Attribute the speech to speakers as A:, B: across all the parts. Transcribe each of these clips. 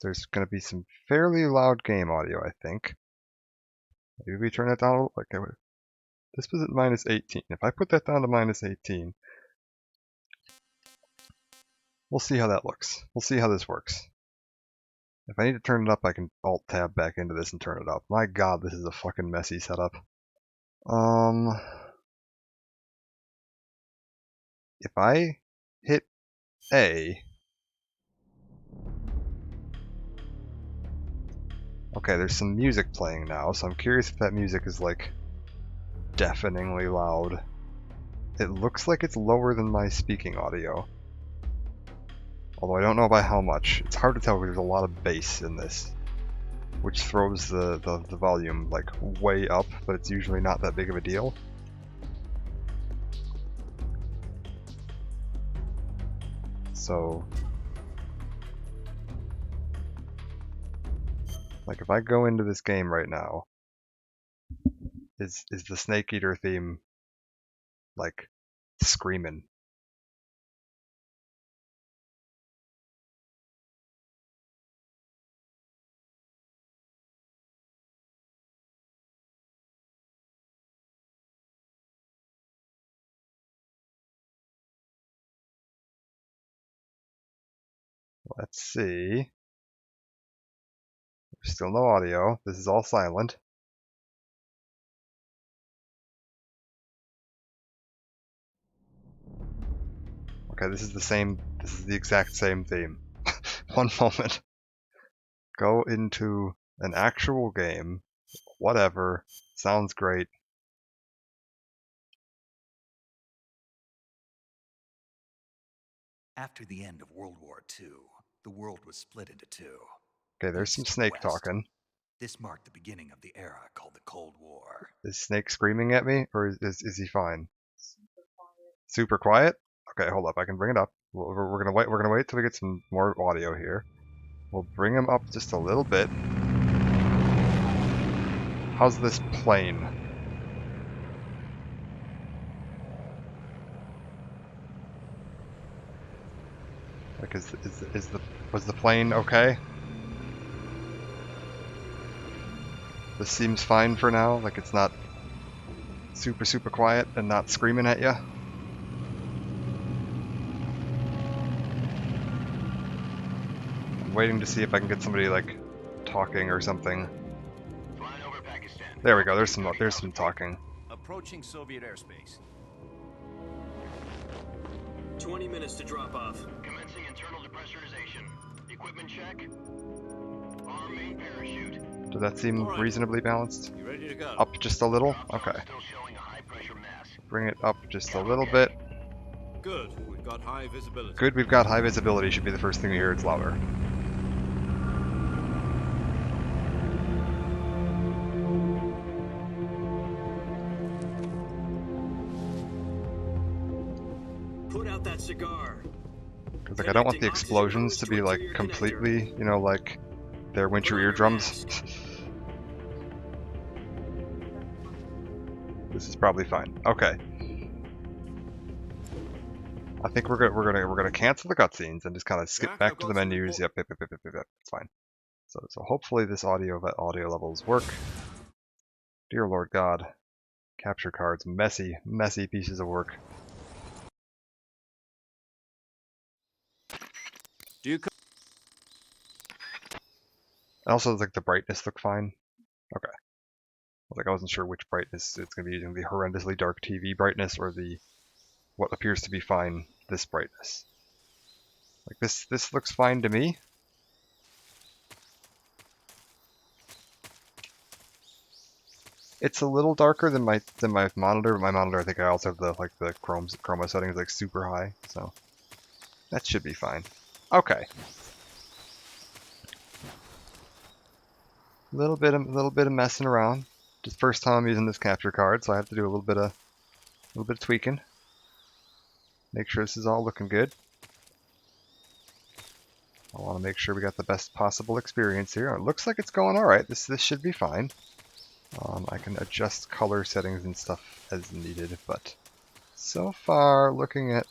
A: There's going to be some fairly loud game audio, I think. Maybe we turn it down. This was at minus 18. If I put that down to minus 18, we'll see how that looks. We'll see how this works. If I need to turn it up, I can Alt-Tab back into this and turn it up. My god, this is a fucking messy setup. If I hit A... Okay, there's some music playing now, so I'm curious if that music is, like, deafeningly loud. It looks like it's lower than my speaking audio. Although I don't know by how much. It's hard to tell because there's a lot of bass in this, which throws the volume, like, way up, but it's usually not that big of a deal. So... like, if I go into this game right now, is the Snake Eater theme, like, screaming? Let's see. There's still no audio. This is all silent. Okay, this is the exact same theme. One moment. Go into an actual game. Whatever. Sounds great.
B: After the end of World War II, the world was split into two.
A: Okay, there's some Snake talking.
B: This marked the beginning of the era called the Cold War.
A: Is Snake screaming at me, or is he fine? Super quiet? Okay, hold up. I can bring it up. We're gonna wait. We're gonna wait till we get some more audio here. We'll bring him up just a little bit. How's this plane? Like, was the plane okay? This seems fine for now. Like, it's not super quiet and not screaming at you. I'm waiting to see if I can get somebody, like, talking or something. There we go. There's some talking.
C: Approaching Soviet airspace.
D: 20 minutes to drop off.
E: Commencing internal depressurization. Equipment check. Arm main parachute.
A: Does that seem reasonably balanced?
C: You ready to go?
A: Up just a little? Okay.
E: Still showing a high pressure mass.
A: Bring it up just a little bit.
C: Good. We've got high visibility.
A: Good, we've got high visibility. Should be the first thing you hear. It's louder.
D: Put out that cigar.
A: Because, like, I don't want the explosions to be, like, completely, you know, like, they're winch your eardrums. This is probably fine. Okay. I think we're gonna cancel the cutscenes and just kind of skip back to the menus. Yep. It's fine. So hopefully this audio levels work. Dear Lord God, capture cards, messy pieces of work.
C: Do you?
A: Also, like, the brightness look fine. Okay. Like, I wasn't sure which brightness it's gonna be using, the horrendously dark TV brightness or the what appears to be fine, this brightness. Like, this looks fine to me. It's a little darker than my monitor, but my monitor, I think I also have the chroma settings like super high, so that should be fine. Okay. Little bit of messing around. Just first time I'm using this capture card, so I have to do a little bit of tweaking. Make sure this is all looking good. I want to make sure we got the best possible experience here. It looks like it's going all right. This should be fine. I can adjust color settings and stuff as needed, but so far, looking at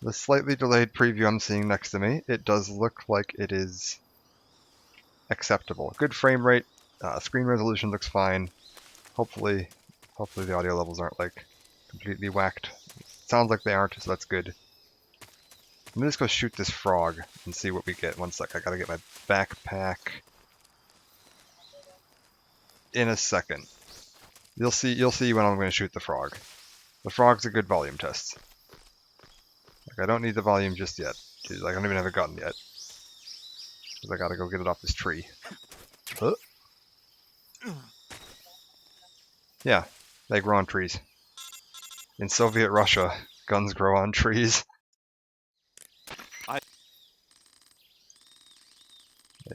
A: the slightly delayed preview I'm seeing next to me, it does look like it is acceptable. Good frame rate. Screen resolution looks fine. Hopefully the audio levels aren't like completely whacked. Sounds like they aren't, so that's good. Let me just go shoot this frog and see what we get. One sec, I gotta get my backpack. In a second. You'll see when I'm gonna shoot the frog. The frog's a good volume test. Like, I don't need the volume just yet. Jeez, I don't even have a gun yet. Because I gotta go get it off this tree. Huh? Yeah, they grow on trees. In Soviet Russia, guns grow on trees.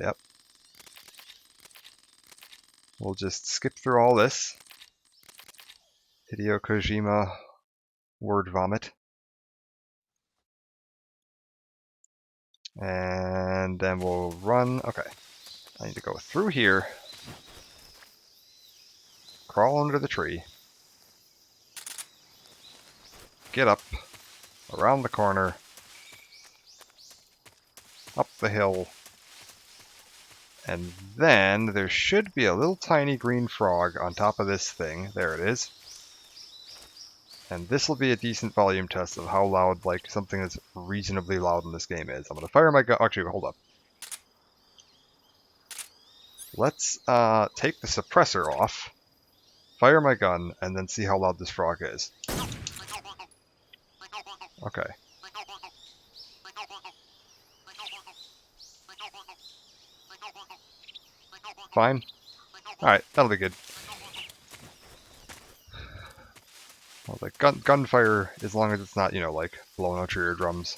A: Yep. We'll just skip through all this. Hideo Kojima word vomit. And then we'll run. Okay. I need to go through here. Crawl under the tree. Get up. Around the corner. Up the hill. And then there should be a little tiny green frog on top of this thing. There it is. And this will be a decent volume test of how loud, like, something that's reasonably loud in this game is. I'm going to fire my gun. Actually, hold up. Let's take the suppressor off, fire my gun, and then see how loud this frog is. Okay. Fine. Alright, that'll be good. Well, like gunfire, as long as it's not, you know, like blowing out your eardrums,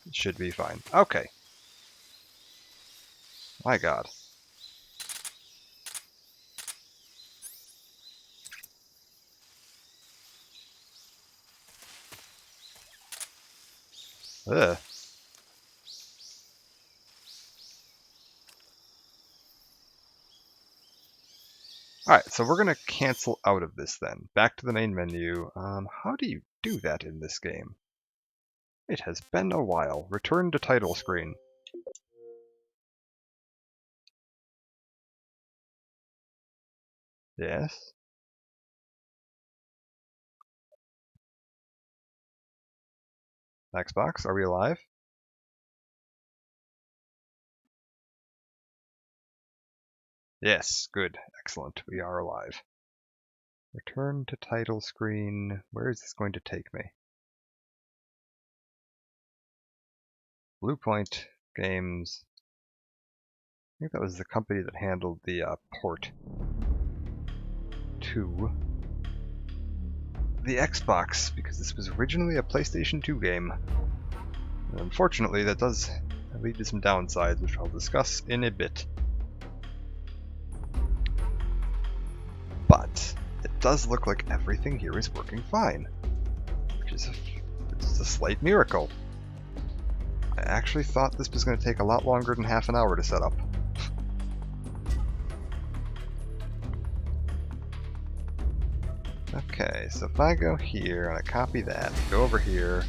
A: it should be fine. Okay. My God. Ugh. Alright, so we're going to cancel out of this then. Back to the main menu. How do you do that in this game? It has been a while. Return to title screen. Yes? Xbox, are we alive? Yes, good, excellent, we are alive. Return to title screen. Where is this going to take me? Bluepoint Games. I think that was the company that handled the port to the Xbox, because this was originally a PlayStation 2 game. And unfortunately, that does lead to some downsides, which I'll discuss in a bit. But it does look like everything here is working fine, which is a slight miracle. I actually thought this was going to take a lot longer than half an hour to set up. Okay, so if I go here and I copy that, go over here.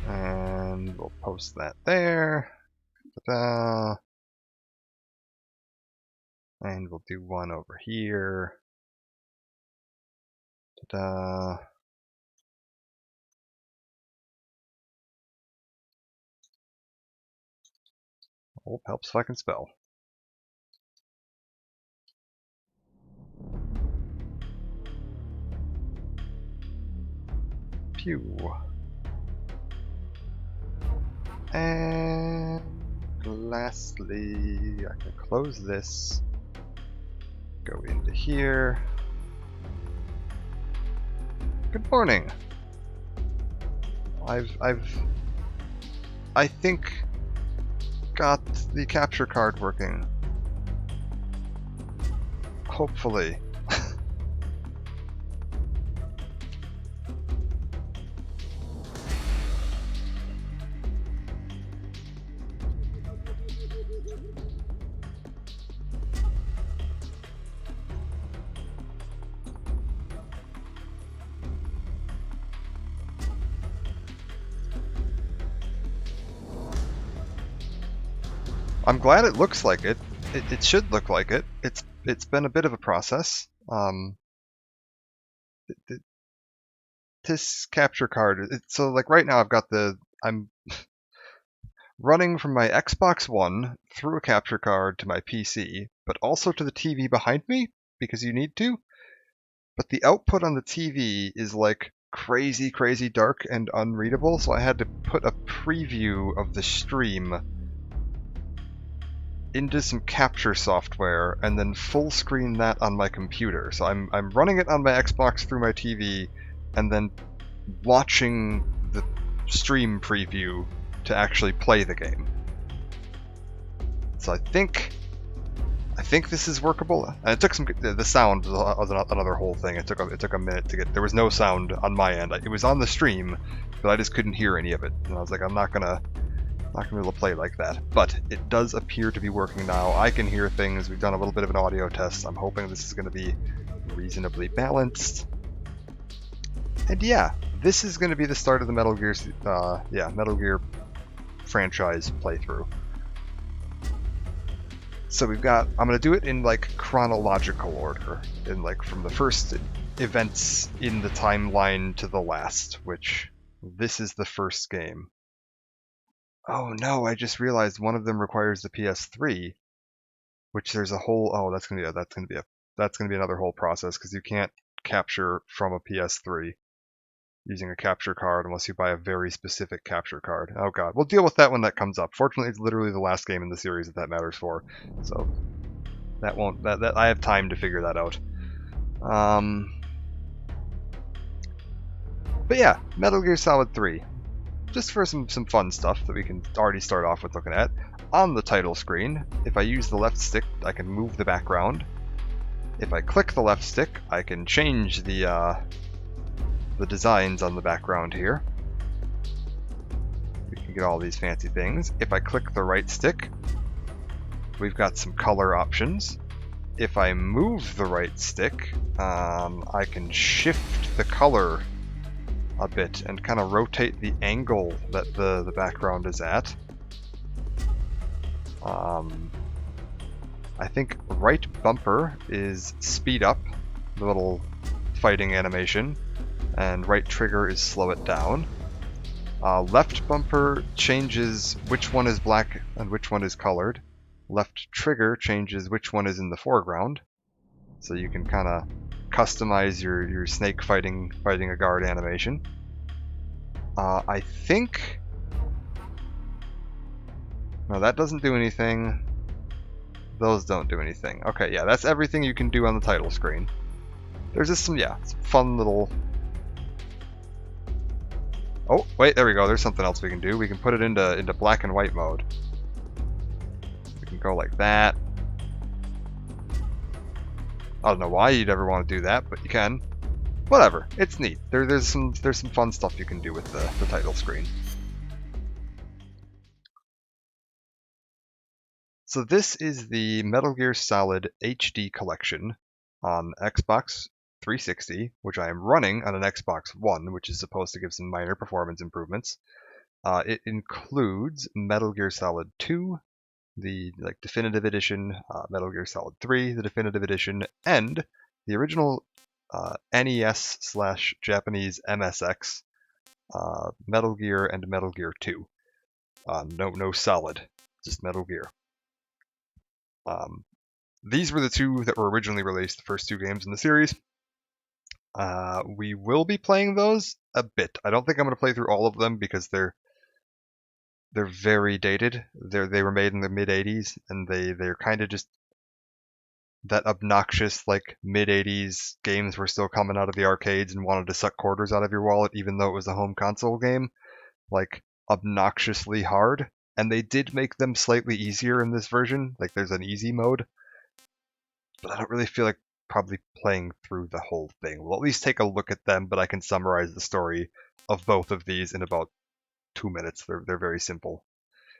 A: And we'll post that there. Ta-da. And we'll do one over here. Ta-da. Oh, helps if I can spell. Pew. And lastly, I can close this. Go into here. Good morning. I think got the capture card working. Hopefully. I'm glad it looks like it. It should look like it. It's been a bit of a process. This capture card. So like right now I'm running from my Xbox One through a capture card to my PC, but also to the TV behind me because you need to. But the output on the TV is like crazy, crazy dark and unreadable, so I had to put a preview of the stream into some capture software and then full screen that on my computer. So I'm running it on my Xbox through my TV and then watching the stream preview to actually play the game. So I think this is workable. And it took some. The sound was another whole thing. It took a minute to get. There was no sound on my end. It was on the stream, but I just couldn't hear any of it. And I was like, I'm not gonna be able to play like that. But it does appear to be working now. I can hear things. We've done a little bit of an audio test. I'm hoping this is going to be reasonably balanced. And yeah, this is going to be the start of the Metal Gear franchise playthrough. So we've got, I'm going to do it in like chronological order, in like from the first events in the timeline to the last, which this is the first game. Oh no, I just realized one of them requires the PS3, which there's a whole, oh, that's going to be another whole process because you can't capture from a PS3 using a capture card unless you buy a very specific capture card. Oh god, we'll deal with that when that comes up. Fortunately, it's literally the last game in the series that matters for, so that I have time to figure that out. But yeah, Metal Gear Solid 3. Just for some fun stuff that we can already start off with looking at. On the title screen, if I use the left stick, I can move the background. If I click the left stick, I can change the designs on the background here. We can get all these fancy things. If I click the right stick, we've got some color options. If I move the right stick, I can shift the color a bit and kind of rotate the angle that the background is at. I think right bumper is speed up the little fighting animation, and right trigger is slow it down. Left bumper changes which one is black and which one is colored. Left trigger changes which one is in the foreground. So you can kind of customize your snake fighting a guard animation. I think... No, that doesn't do anything. Those don't do anything. Okay, yeah, that's everything you can do on the title screen. There's just some fun little... Oh, wait, there we go. There's something else we can do. We can put it into black and white mode. We can go like that. I don't know why you'd ever want to do that, but you can. Whatever, it's neat. There's some fun stuff you can do with the title screen. So this is the Metal Gear Solid HD collection on Xbox 360, which I am running on an Xbox One, which is supposed to give some minor performance improvements. It includes Metal Gear Solid 2, the definitive edition, Metal Gear Solid 3, the definitive edition, and the original NES/Japanese MSX, Metal Gear and Metal Gear 2. No Solid, just Metal Gear. These were the two that were originally released, the first two games in the series. We will be playing those a bit. I don't think I'm going to play through all of them because they're very dated. They were made in the mid-80s, and they're kind of just that obnoxious, like, mid-80s games were still coming out of the arcades and wanted to suck quarters out of your wallet even though it was a home console game. Like, obnoxiously hard. And they did make them slightly easier in this version. Like, there's an easy mode. But I don't really feel like probably playing through the whole thing. We'll at least take a look at them, but I can summarize the story of both of these in about 2 minutes. They're very simple.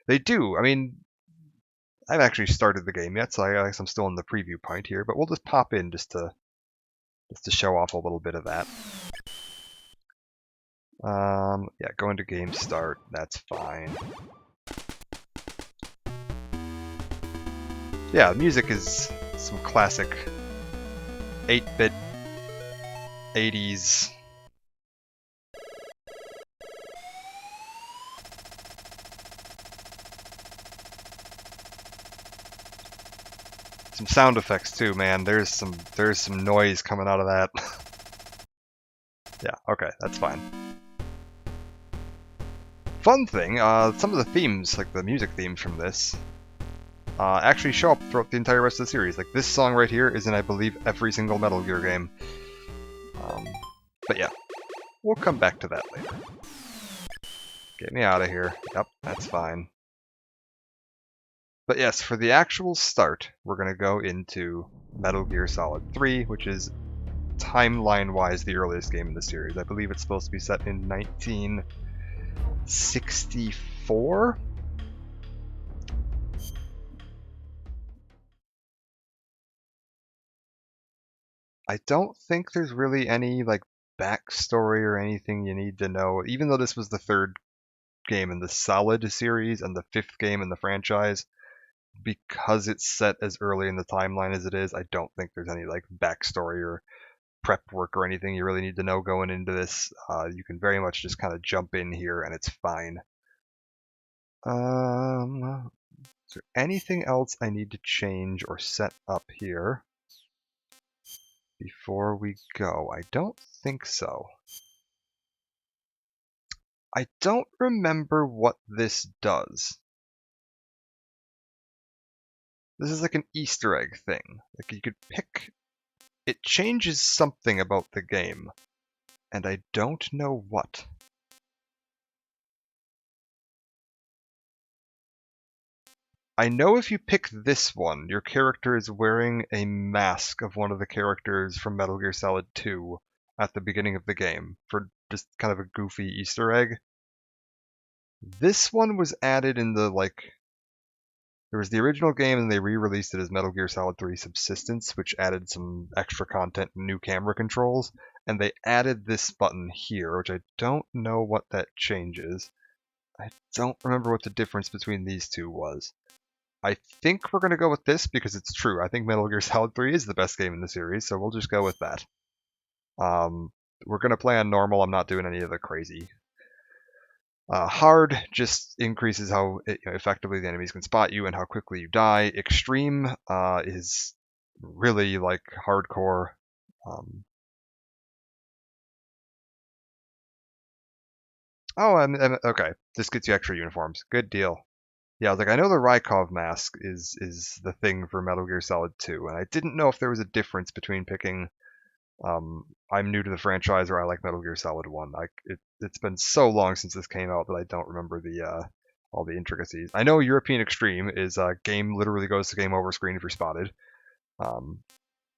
A: They do. I mean, I haven't actually started the game yet, so I guess I'm still in the preview point here, but we'll just pop in just to show off a little bit of that. Yeah, go into game start, that's fine. Yeah, the music is some classic 8-bit 80s. Some sound effects too, man. There's some noise coming out of that. Yeah, okay, that's fine. Fun thing, some of the themes, like the music themes from this, actually show up throughout the entire rest of the series. Like this song right here is in, I believe, every single Metal Gear game. But yeah, we'll come back to that later. Get me out of here. Yep, that's fine. But yes, for the actual start, we're going to go into Metal Gear Solid 3, which is timeline-wise the earliest game in the series. I believe it's supposed to be set in 1964? I don't think there's really any like backstory or anything you need to know, even though this was the third game in the Solid series and the fifth game in the franchise. Because it's set as early in the timeline as it is, I don't think there's any like backstory or prep work or anything you really need to know going into this. You can very much just kind of jump in here and it's fine. Is there anything else I need to change or set up here before we go? I don't think so. I don't remember what this does. This is like an Easter egg thing. Like you could pick... It changes something about the game, and I don't know what. I know if you pick this one, your character is wearing a mask of one of the characters from Metal Gear Solid 2 at the beginning of the game, for just kind of a goofy Easter egg. This one was added in the, like... There was the original game, and they re-released it as Metal Gear Solid 3 Subsistence, which added some extra content and new camera controls, and they added this button here, which I don't know what that changes. I don't remember what the difference between these two was. I think we're going to go with this because it's true. I think Metal Gear Solid 3 is the best game in the series, so we'll just go with that. We're going to play on normal. I'm not doing any of the crazy. Hard just increases how effectively the enemies can spot you and how quickly you die. Extreme is really like hardcore. Okay. This gets you extra uniforms. Good deal. Yeah, I was like, I know the Rykov mask is the thing for Metal Gear Solid 2, and I didn't know if there was a difference between picking I'm new to the franchise or I like Metal Gear Solid 1. It's been so long since this came out that I don't remember the all the intricacies. I know European Extreme is game literally goes to game over screen if you're spotted.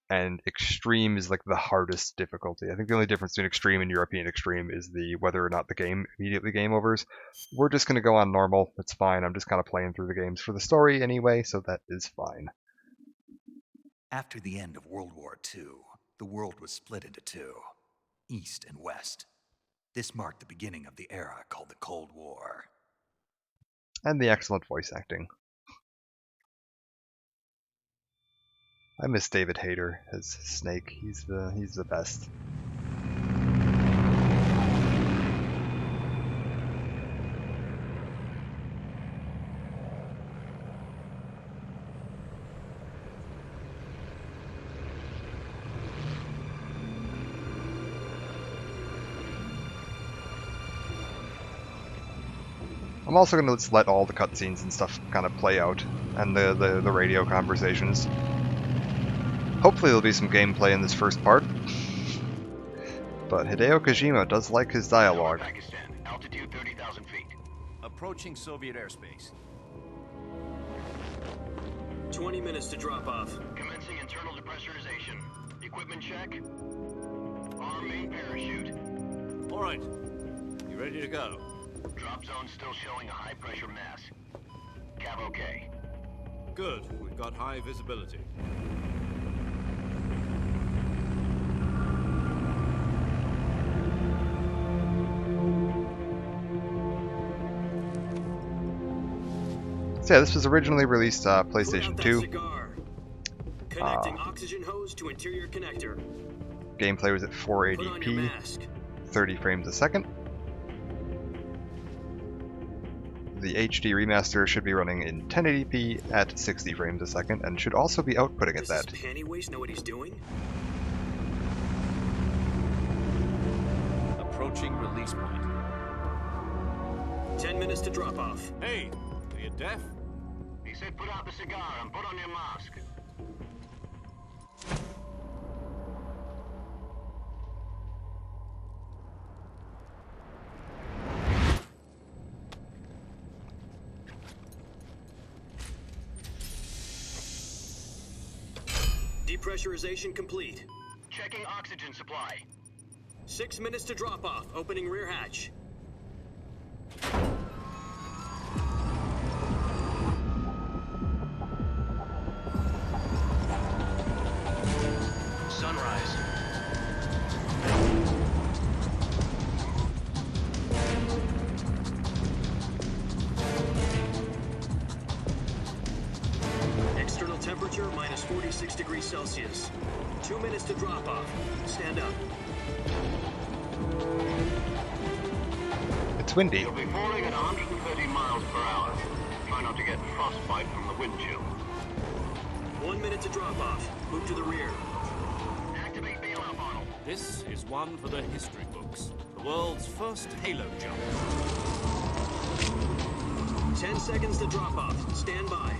A: And Extreme is like the hardest difficulty. I think the only difference between Extreme and European Extreme is the whether or not the game immediately game overs. We're just going to go on normal. It's fine. I'm just kind of playing through the games for the story anyway, so that is fine.
B: After the end of World War II, the world was split into two, East and West. This marked the beginning of the era called the Cold War.
A: And the excellent voice acting. I miss David Hayter as Snake. He's the best. I'm also going to just let all the cutscenes and stuff kind of play out, and the radio conversations. Hopefully there'll be some gameplay in this first part. But Hideo Kojima does like his dialogue.
E: Pakistan, altitude 30,000 feet.
C: Approaching Soviet airspace.
D: 20 minutes to drop off.
E: Commencing internal depressurization. Equipment check. Arm main parachute.
C: All right. You ready to go?
E: Drop zone still showing a high pressure mass. Cav okay.
C: Good. We've got high visibility.
A: So yeah, this was originally released PlayStation
D: Put out that
A: 2.
D: cigar. Connecting oxygen hose to interior connector.
A: Gameplay was at
D: Put on your
A: 480p,
D: mask.
A: 30 frames a second. The HD remaster should be running in 1080p at 60 frames a second and should also be outputting at
D: Does
A: that.
D: this panty waste know what he's doing?
C: Approaching release point.
D: 10 minutes to drop off.
C: Hey, are you deaf?
E: He said put out the cigar and put on your mask.
D: Depressurization complete.
E: Checking oxygen supply.
D: 6 minutes to drop off. Opening rear hatch.
E: Sunrise.
D: External temperature minus 46 degrees Celsius. 2 minutes to drop off. Stand up.
A: It's windy.
E: You'll be falling at 130 miles per hour. Try not to get frostbite from the wind chill.
D: 1 minute to drop off. Move to the rear.
E: Activate bailout model.
C: This is one for the history books. The world's first halo jump.
D: 10 seconds to drop off. Stand by.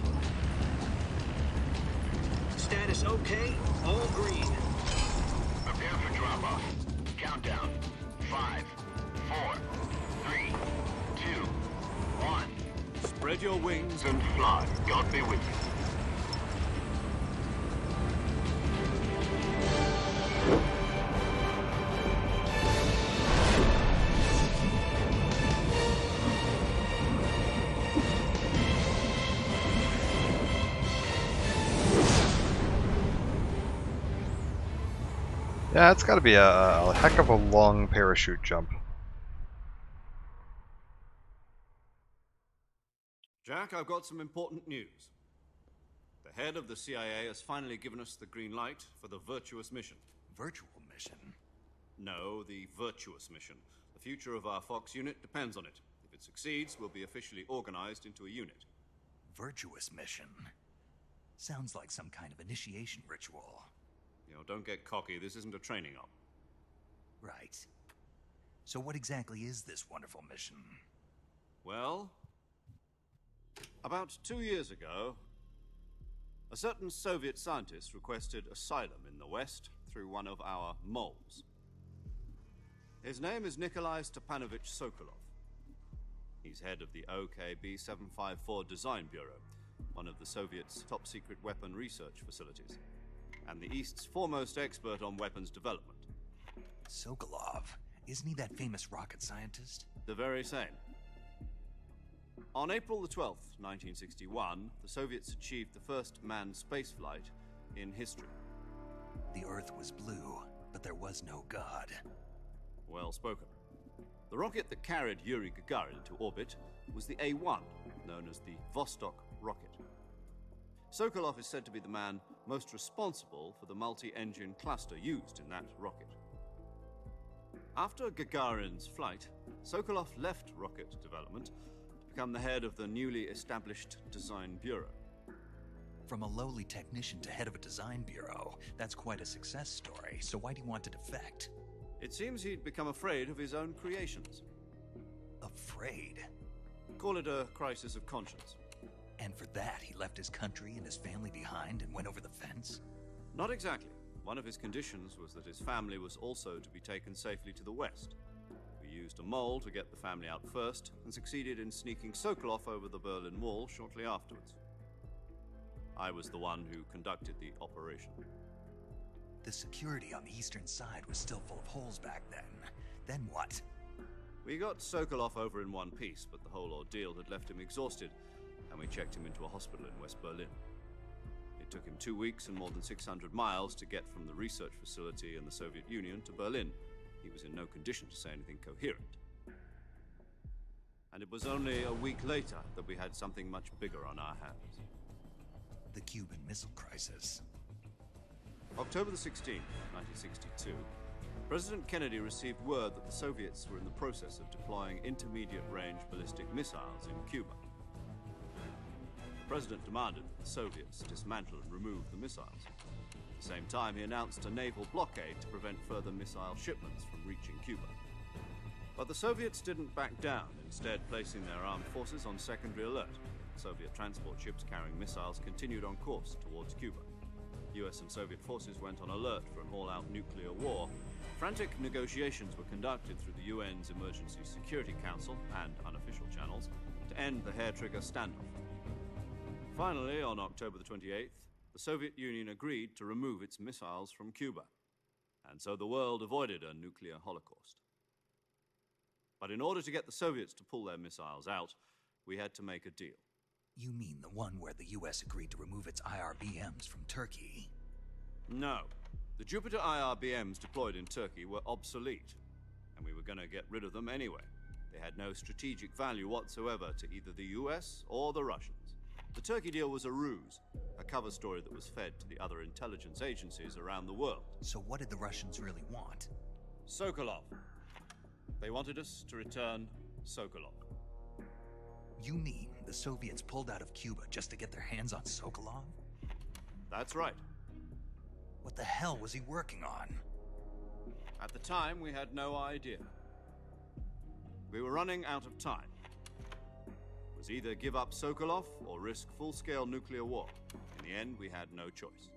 D: Status okay. All green.
E: Prepare for drop-off. Countdown. 5, 4, 3, 2, 1.
C: Spread your wings
E: And fly. God be with you.
A: Yeah, it's gotta be a heck of a long parachute jump.
C: Jack, I've got some important news. The head of the CIA has finally given us the green light for the Virtuous mission.
B: Virtual mission?
C: No, the Virtuous mission. The future of our Fox unit depends on it. If it succeeds, we'll be officially organized into a unit.
B: Virtuous mission? Sounds like some kind of initiation ritual.
C: You know, don't get cocky. This isn't a training op.
B: Right. So what exactly is this wonderful mission?
C: Well, about 2 years ago, a certain Soviet scientist requested asylum in the West through one of our moles. His name is Nikolai Stepanovich Sokolov. He's head of the OKB 754 Design Bureau, one of the Soviets' top-secret weapon research facilities, and the East's foremost expert on weapons development.
B: Sokolov? Isn't he that famous rocket scientist?
C: The very same. On April the 12th, 1961, the Soviets achieved the first manned spaceflight in history.
B: The Earth was blue, but there was no God.
C: Well spoken. The rocket that carried Yuri Gagarin into orbit was the A-1, known as the Vostok rocket. Sokolov is said to be the man most responsible for the multi-engine cluster used in that rocket. After Gagarin's flight, Sokolov left rocket development to become the head of the newly established Design Bureau.
B: From a lowly technician to head of a design bureau, that's quite a success story, so why'd he want to defect?
C: It seems he'd become afraid of his own creations.
B: Afraid?
C: Call it a crisis of conscience.
B: And for that, he left his country and his family behind and went over the fence?
C: Not exactly. One of his conditions was that his family was also to be taken safely to the west. We used a mole to get the family out first, and succeeded in sneaking Sokolov over the Berlin Wall shortly afterwards. I was the one who conducted the operation.
B: The security on the eastern side was still full of holes back then. Then what?
C: We got Sokolov over in one piece, but the whole ordeal had left him exhausted, and we checked him into a hospital in West Berlin. It took him 2 weeks and more than 600 miles to get from the research facility in the Soviet Union to Berlin. He was in no condition to say anything coherent. And it was only a week later that we had something much bigger on our hands.
B: The Cuban Missile Crisis.
C: October the 16th, 1962, President Kennedy received word that the Soviets were in the process of deploying intermediate-range ballistic missiles in Cuba. The President demanded that the Soviets dismantle and remove the missiles. At the same time, he announced a naval blockade to prevent further missile shipments from reaching Cuba. But the Soviets didn't back down, instead placing their armed forces on secondary alert. Soviet transport ships carrying missiles continued on course towards Cuba. US and Soviet forces went on alert for an all-out nuclear war. Frantic negotiations were conducted through the UN's Emergency Security Council and unofficial channels to end the hair-trigger standoff. Finally, on October the 28th, the Soviet Union agreed to remove its missiles from Cuba, and so the world avoided a nuclear holocaust. But in order to get the Soviets to pull their missiles out, we had to make a deal.
B: You mean the one where the US agreed to remove its IRBMs from Turkey?
C: No. The Jupiter IRBMs deployed in Turkey were obsolete, and we were going to get rid of them anyway. They had no strategic value whatsoever to either the US or the Russians. The Turkey deal was a ruse, a cover story that was fed to the other intelligence agencies around the world.
B: So what did the Russians really want?
C: Sokolov. They wanted us to return Sokolov.
B: You mean the Soviets pulled out of Cuba just to get their hands on Sokolov?
C: That's right.
B: What the hell was he working on?
C: At the time, we had no idea. We were running out of time. It was either give up Sokolov or risk full-scale nuclear war. In the end, we had no choice.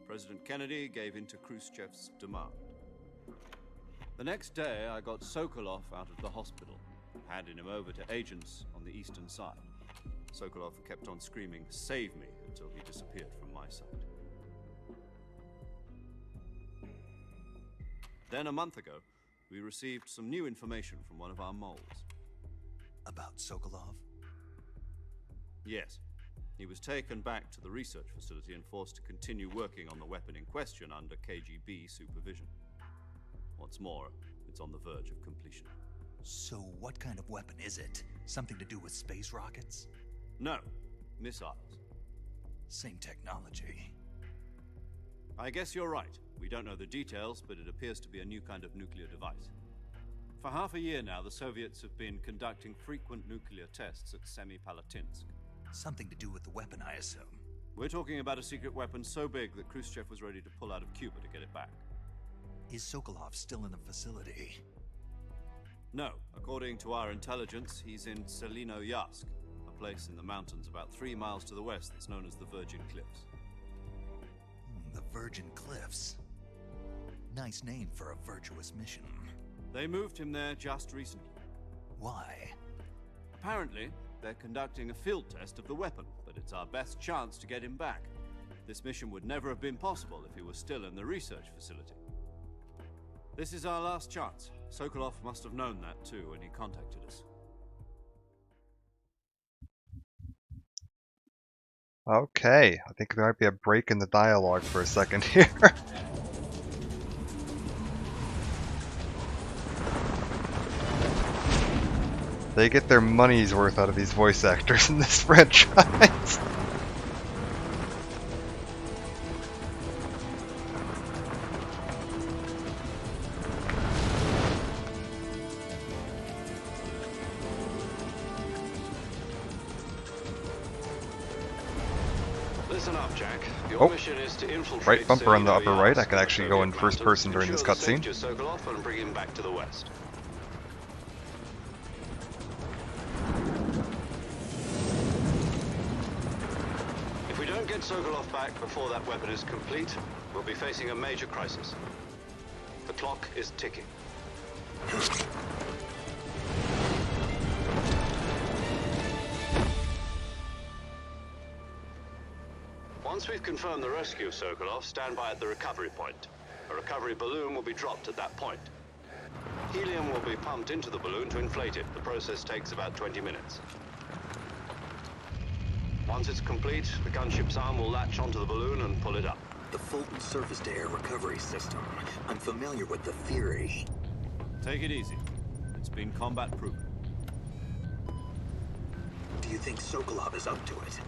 C: President Kennedy gave in to Khrushchev's demand. The next day, I got Sokolov out of the hospital, handing him over to agents on the eastern side. Sokolov kept on screaming, "Save me," until he disappeared from my sight. Then, a month ago, we received some new information from one of our moles.
B: About Sokolov?
C: Yes. He was taken back to the research facility and forced to continue working on the weapon in question under KGB supervision. What's more, it's on the verge of completion.
B: So what kind of weapon is it? Something to do with space rockets?
C: No, missiles.
B: Same technology.
C: I guess you're right. We don't know the details, but it appears to be a new kind of nuclear device. For half a year now, the Soviets have been conducting frequent nuclear tests at Semipalatinsk.
B: Something to do with the weapon, I assume.
C: We're talking about a secret weapon so big that Khrushchev was ready to pull out of Cuba to get it back.
B: Is Sokolov still in the facility?
C: No. According to our intelligence, he's in Selinoyarsk, a place in the mountains about 3 miles to the west that's known as the Virgin Cliffs.
B: The Virgin Cliffs. Nice name for a virtuous mission.
C: They moved him there just recently.
B: Why?
C: Apparently, they're conducting a field test of the weapon, but it's our best chance to get him back. This mission would never have been possible if he was still in the research facility. This is our last chance. Sokolov must have known that too when he contacted us.
A: Okay, I think there might be a break in the dialogue for a second here. They get their money's worth out of these voice actors in this franchise.
D: Listen up, Jack. Your mission is to infiltrate
A: Right bumper on the upper right. I
D: Selinoyarsk
A: can actually go in
D: Soviet
A: first person during
D: mountains,
A: this
D: ensure the
A: cutscene.
D: safety of Sokolov and bring him back to the west. If we don't get Sokolov back before that weapon is complete, we'll be facing a major crisis. The clock is ticking. Once we've confirmed the rescue of Sokolov, stand by at the recovery point. A recovery balloon will be dropped at that point. Helium will be pumped into the balloon to inflate it. The process takes about 20 minutes. Once it's complete, the gunship's arm will latch onto the balloon and pull it up.
F: The Fulton surface-to-air recovery system. I'm familiar with the theory.
C: Take it easy. It's been combat-proven.
F: Do you think Sokolov is up to it?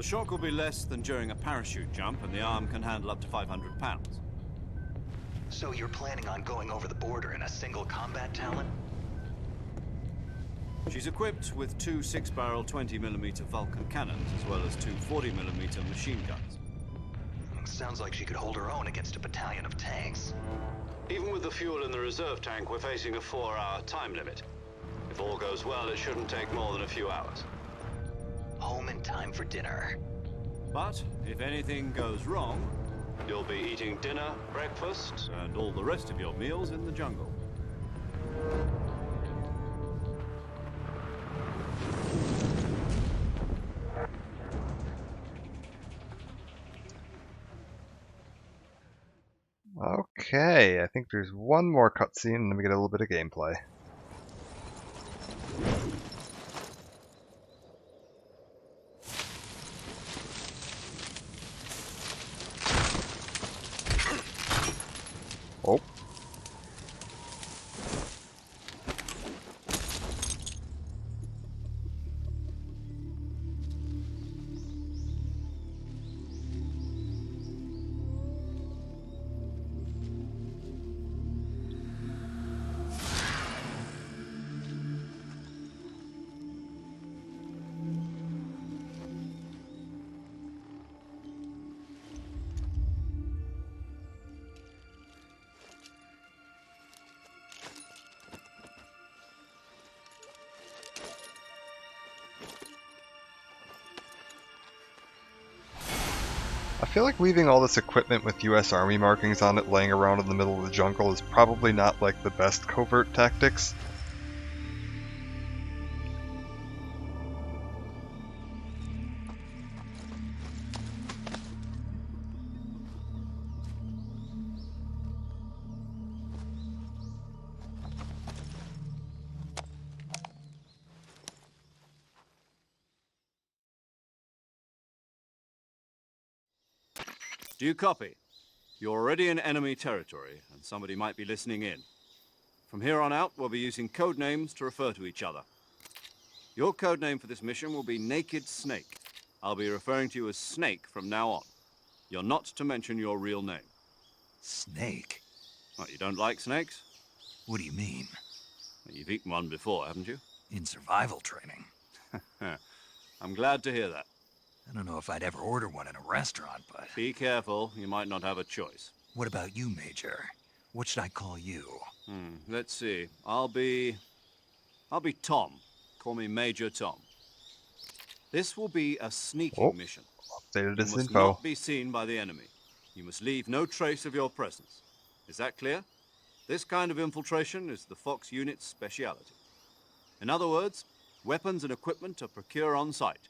C: The shock will be less than during a parachute jump, and the arm can handle up to 500 pounds.
F: So you're planning on going over the border in a single combat talon?
C: She's equipped with two 6-barrel 20mm Vulcan cannons, as well as two 40mm machine guns.
F: Sounds like she could hold her own against a battalion of tanks.
D: Even with the fuel in the reserve tank, we're facing a 4-hour time limit. If all goes well, it shouldn't take more than a few hours.
F: Home in time for dinner.
C: But if anything goes wrong,
D: You'll be eating dinner, breakfast.
C: and all the rest of your meals in the jungle.
A: Okay, I think there's one more cutscene and then we get a little bit of gameplay. Oh. I feel like leaving all this equipment with US Army markings on it laying around in the middle of the jungle is probably not like the best covert tactics.
C: Do you copy? You're already in enemy territory, and somebody might be listening in. From here on out, we'll be using code names to refer to each other. Your code name for this mission will be Naked Snake. I'll be referring to you as Snake from now on. You're not to mention your real name.
B: Snake?
C: What, you don't like snakes?
B: What do you mean?
C: You've eaten one before, haven't you?
B: In survival training?
C: I'm glad to hear that.
B: I don't know if I'd ever order one in a restaurant, but...
C: Be careful, you might not have a choice.
B: What about you, Major? What should I call you?
C: Let's see. I'll be Tom. Call me Major Tom. This will be a sneaking mission.
A: Updated
C: You
A: this
C: must
A: info.
C: not be seen by the enemy. You must leave no trace of your presence. Is that clear? This kind of infiltration is the Fox unit's speciality. In other words, weapons and equipment are procured on site.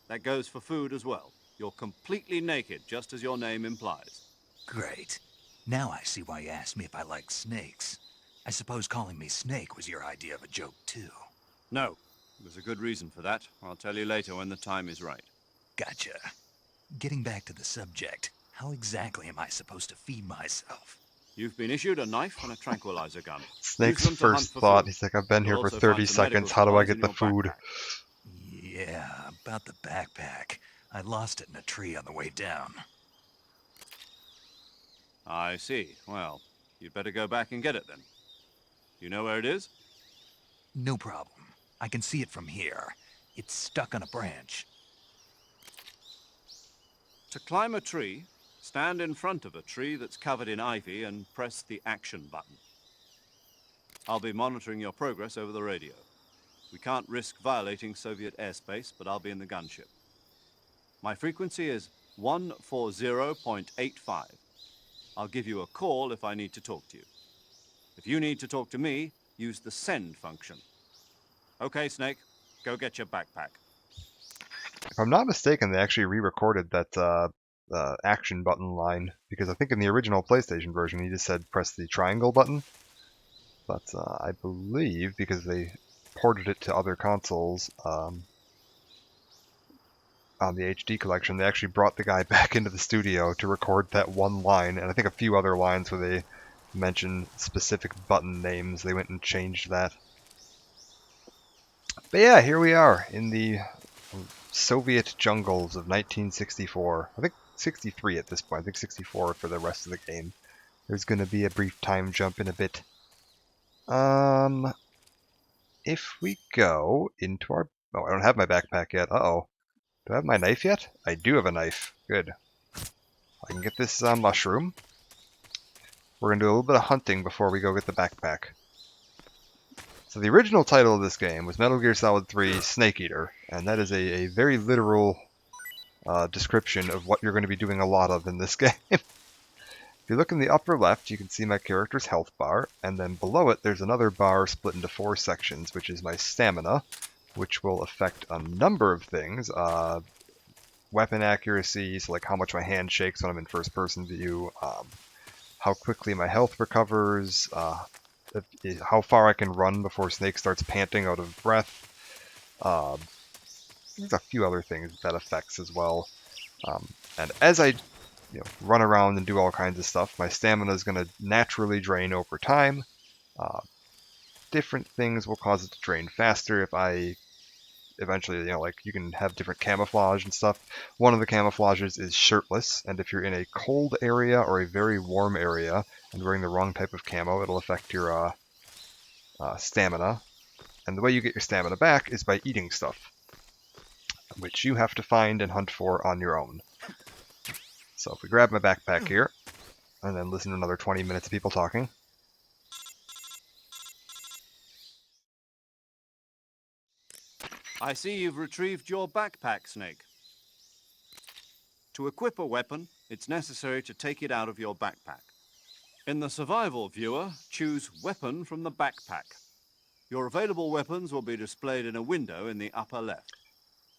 C: That goes for food as well. You're completely naked, just as your name implies.
B: Great. Now I see why you asked me if I like snakes. I suppose calling me Snake was your idea of a joke, too.
C: No, there's a good reason for that. I'll tell you later when the time is right.
B: Gotcha. Getting back to the subject, how exactly am I supposed to feed myself?
C: You've been issued a knife and a tranquilizer gun.
A: Snake's
C: Use them to hunt
A: first
C: for
A: thought,
C: food.
A: he's like, I've been here
C: You'll
A: for
C: also
A: 30
C: find some medical
A: seconds, how do I
C: supplies
A: get
C: in
A: the
C: your
A: food?
C: backpack.
B: Yeah, about the backpack. I lost it in a tree on the way down.
C: I see. Well, you'd better go back and get it then. You know where it is?
B: No problem. I can see it from here. It's stuck on a branch.
C: To climb a tree, stand in front of a tree that's covered in ivy and press the action button. I'll be monitoring your progress over the radio. We can't risk violating Soviet airspace, but I'll be in the gunship. My frequency is 140.85. I'll give you a call if I need to talk to you. If you need to talk to me, use the send function. Okay, Snake, go get your backpack.
A: If I'm not mistaken, they actually re-recorded that action button line, because I think in the original PlayStation version he just said press the triangle button. But I believe, because they ported it to other consoles on the HD collection, they actually brought the guy back into the studio to record that one line, and I think a few other lines where they mention specific button names. They went and changed that. But yeah, here we are in the Soviet jungles of 1964. I think 63 at this point. I think 64 for the rest of the game. There's going to be a brief time jump in a bit. If we go into our... Oh, I don't have my backpack yet. Uh-oh. Do I have my knife yet? I do have a knife. Good. I can get this mushroom. We're going to do a little bit of hunting before we go get the backpack. So the original title of this game was Metal Gear Solid 3 Snake Eater, and that is a very literal description of what you're going to be doing a lot of in this game. If you look in the upper left, you can see my character's health bar, and then below it there's another bar split into 4 sections, which is my stamina, which will affect a number of things. Weapon accuracy, so like how much my hand shakes when I'm in first-person view, how quickly my health recovers, how far I can run before Snake starts panting out of breath. There's a few other things that affects as well. And as I run around and do all kinds of stuff, my stamina is going to naturally drain over time. Different things will cause it to drain faster if I eventually, like you can have different camouflage and stuff. One of the camouflages is shirtless, and if you're in a cold area or a very warm area and wearing the wrong type of camo, it'll affect your stamina. And the way you get your stamina back is by eating stuff, which you have to find and hunt for on your own. So if we grab my backpack here, and then listen to another 20 minutes of people talking.
C: I see you've retrieved your backpack, Snake. To equip a weapon, it's necessary to take it out of your backpack. In the survival viewer, choose Weapon from the backpack. Your available weapons will be displayed in a window in the upper left.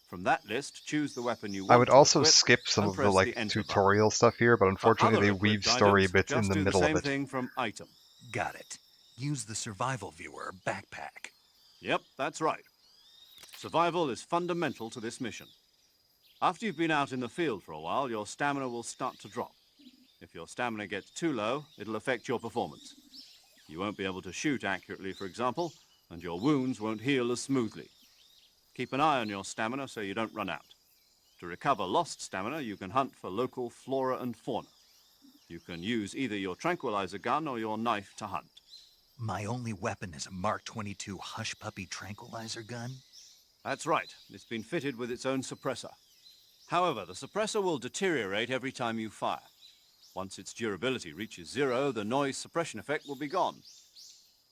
C: From that list, choose the weapon you want
A: I would
C: to
A: also
C: equip
A: skip some
C: and
A: of the
C: press
A: like
C: Enter
A: tutorial stuff here, but
C: button.
A: unfortunately
C: For
A: they
C: other
A: weave
C: equipped
A: story
C: items,
A: bits in
C: just
A: the
C: do
A: middle
C: same
A: of it.
C: thing from Item.
B: Got it. Use the survival viewer backpack.
C: Yep, that's right. Survival is fundamental to this mission. After you've been out in the field for a while, your stamina will start to drop. If your stamina gets too low, it'll affect your performance. You won't be able to shoot accurately, for example, and your wounds won't heal as smoothly. Keep an eye on your stamina so you don't run out. To recover lost stamina, you can hunt for local flora and fauna. You can use either your tranquilizer gun or your knife to hunt.
B: My only weapon is a Mark 22 Hush Puppy tranquilizer gun?
C: That's right. It's been fitted with its own suppressor. However, the suppressor will deteriorate every time you fire. Once its durability reaches 0, the noise suppression effect will be gone.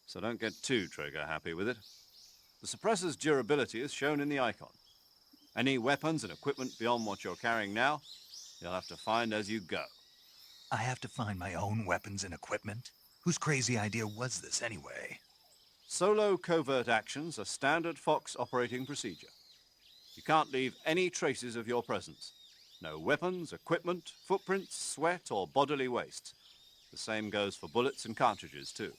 C: So don't get too trigger-happy with it. The suppressor's durability is shown in the icon. Any weapons and equipment beyond what you're carrying now, you'll have to find as you go.
B: I have to find my own weapons and equipment? Whose crazy idea was this anyway?
C: Solo covert actions are standard Fox operating procedure. You can't leave any traces of your presence. No weapons, equipment, footprints, sweat, or bodily waste. The same goes for bullets and cartridges, too.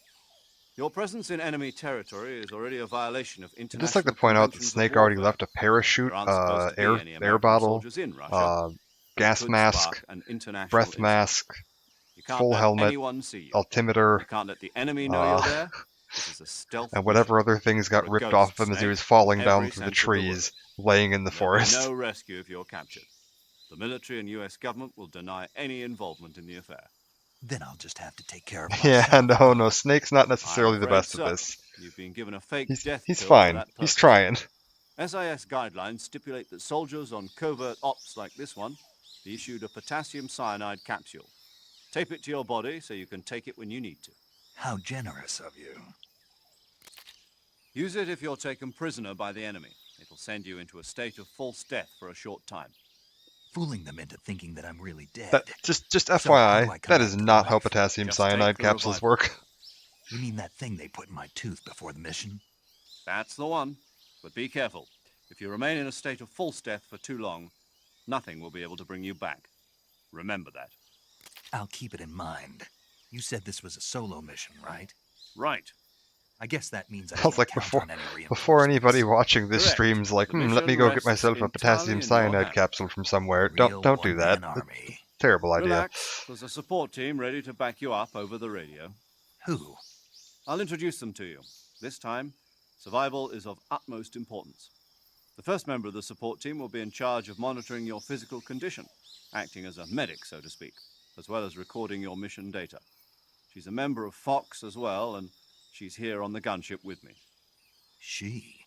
C: Your presence in enemy territory is already a violation of international
A: I'd just like to point out that
C: conventions of
A: Snake already
C: warfare.
A: left a parachute,
C: There aren't supposed to be any
A: air
C: American
A: bottle,
C: soldiers in Russia.
A: gas
C: Could
A: mask,
C: spark an international
A: breath
C: incident.
A: mask,
C: You can't
A: full
C: let
A: helmet,
C: anyone see you.
A: altimeter,
C: You can't let the enemy know you're there. This is a stealth
A: and whatever
C: mission.
A: other things got
C: You're a
A: ripped
C: ghost,
A: off him as he
C: Snake,
A: was falling
C: in
A: down
C: every
A: through the
C: sense of the
A: trees, laying in the
C: There'll be
A: forest.
C: no rescue if you're captured. The military and US government will deny any involvement in the affair.
B: Then I'll just have to take care of myself.
A: Yeah, no, Snake's not necessarily
C: I'm
A: the
C: afraid
A: best
C: so.
A: at this.
C: You've been given a fake
A: He's
C: death pill
A: fine.
C: for that
A: He's
C: purpose.
A: trying.
C: SIS guidelines stipulate that soldiers on covert ops like this one be issued a potassium cyanide capsule. Tape it to your body so you can take it when you need to.
B: How generous of you.
C: Use it if you're taken prisoner by the enemy. It'll send you into a state of false death for a short time.
B: Fooling them into thinking that I'm really dead.
A: That, just
B: So how do I
A: FYI,
B: come
A: that
B: back
A: is
B: to
A: not how
B: life?
A: potassium
C: Just
A: cyanide
C: take the
A: capsules
C: revival.
A: work.
B: You mean that thing they put in my tooth before the mission?
C: That's the one. But be careful. If you remain in a state of false death for too long, nothing will be able to bring you back. Remember that.
B: I'll keep it in mind. You said this was a solo mission, right?
C: Right.
B: I guess that means I
A: I was
B: can't
A: like,
B: count
A: before
B: on any
A: before
B: reinforcements.
A: anybody watching this
C: Correct.
A: stream's like,
C: The
A: let me
C: mission
A: go get
C: rests
A: myself a potassium
C: entirely in your
A: cyanide
C: hands.
A: capsule from somewhere.
B: Real
A: Don't do that.
B: one-man army.
A: Terrible idea.
C: Relax. There's a support team ready to back you up over the radio.
B: Who?
C: I'll introduce them to you. This time, survival is of utmost importance. The first member of the support team will be in charge of monitoring your physical condition, acting as a medic, so to speak, as well as recording your mission data. She's a member of Fox as well, and she's here on the gunship with me.
B: She?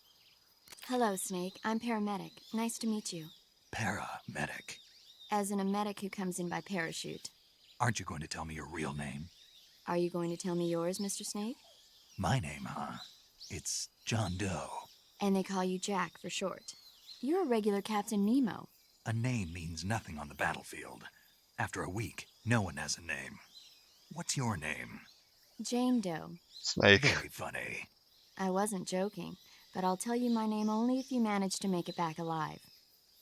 G: Hello, Snake. I'm paramedic. Nice to meet you.
B: Paramedic.
G: As in a medic who comes in by parachute.
B: Aren't you going to tell me your real name?
G: Are you going to tell me yours, Mr. Snake?
B: My name, huh? It's John Doe.
G: And they call you Jack for short. You're a regular Captain Nemo.
B: A name means nothing on the battlefield. After a week, no one has a name. What's your name?
G: Jane Doe.
A: Snake.
B: Very funny.
G: I wasn't joking, but I'll tell you my name only if you manage to make it back alive.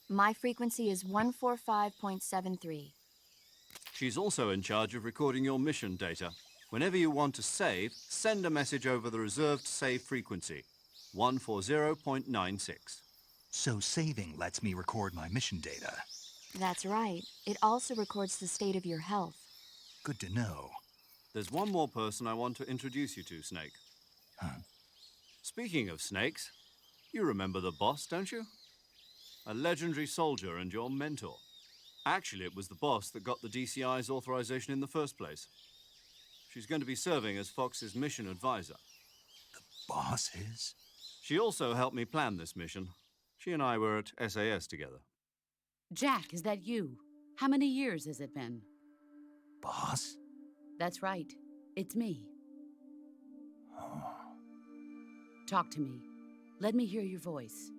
G: My frequency is 145.73.
C: She's also in charge of recording your mission data. Whenever you want to save, send a message over the reserved save frequency, 140.96.
B: So saving lets me record my mission data.
G: That's right. It also records the state of your health.
B: Good to know.
C: There's one more person I want to introduce you to, Snake.
B: Huh?
C: Speaking of snakes, you remember the boss, don't you? A legendary soldier and your mentor. Actually, it was the boss that got the DCI's authorization in the first place. She's going to be serving as Fox's mission advisor.
B: The boss is?
C: She also helped me plan this mission. She and I were at SAS together.
H: Jack, is that you? How many years has it been?
B: Boss?
H: That's right. It's me.
B: Oh.
H: Talk to me. Let me hear your voice.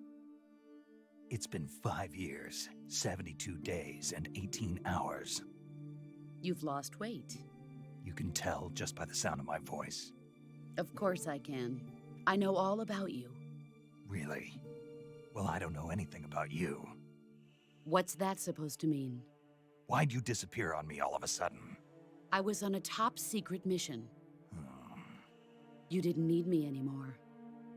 B: It's been 5 years, 72 days, and 18 hours.
H: You've lost weight.
B: You can tell just by the sound of my voice.
H: Of course I can. I know all about you.
B: Really? Well, I don't know anything about you.
H: What's that supposed to mean?
B: Why'd you disappear on me all of a sudden?
H: I was on a top-secret mission. You didn't need me anymore.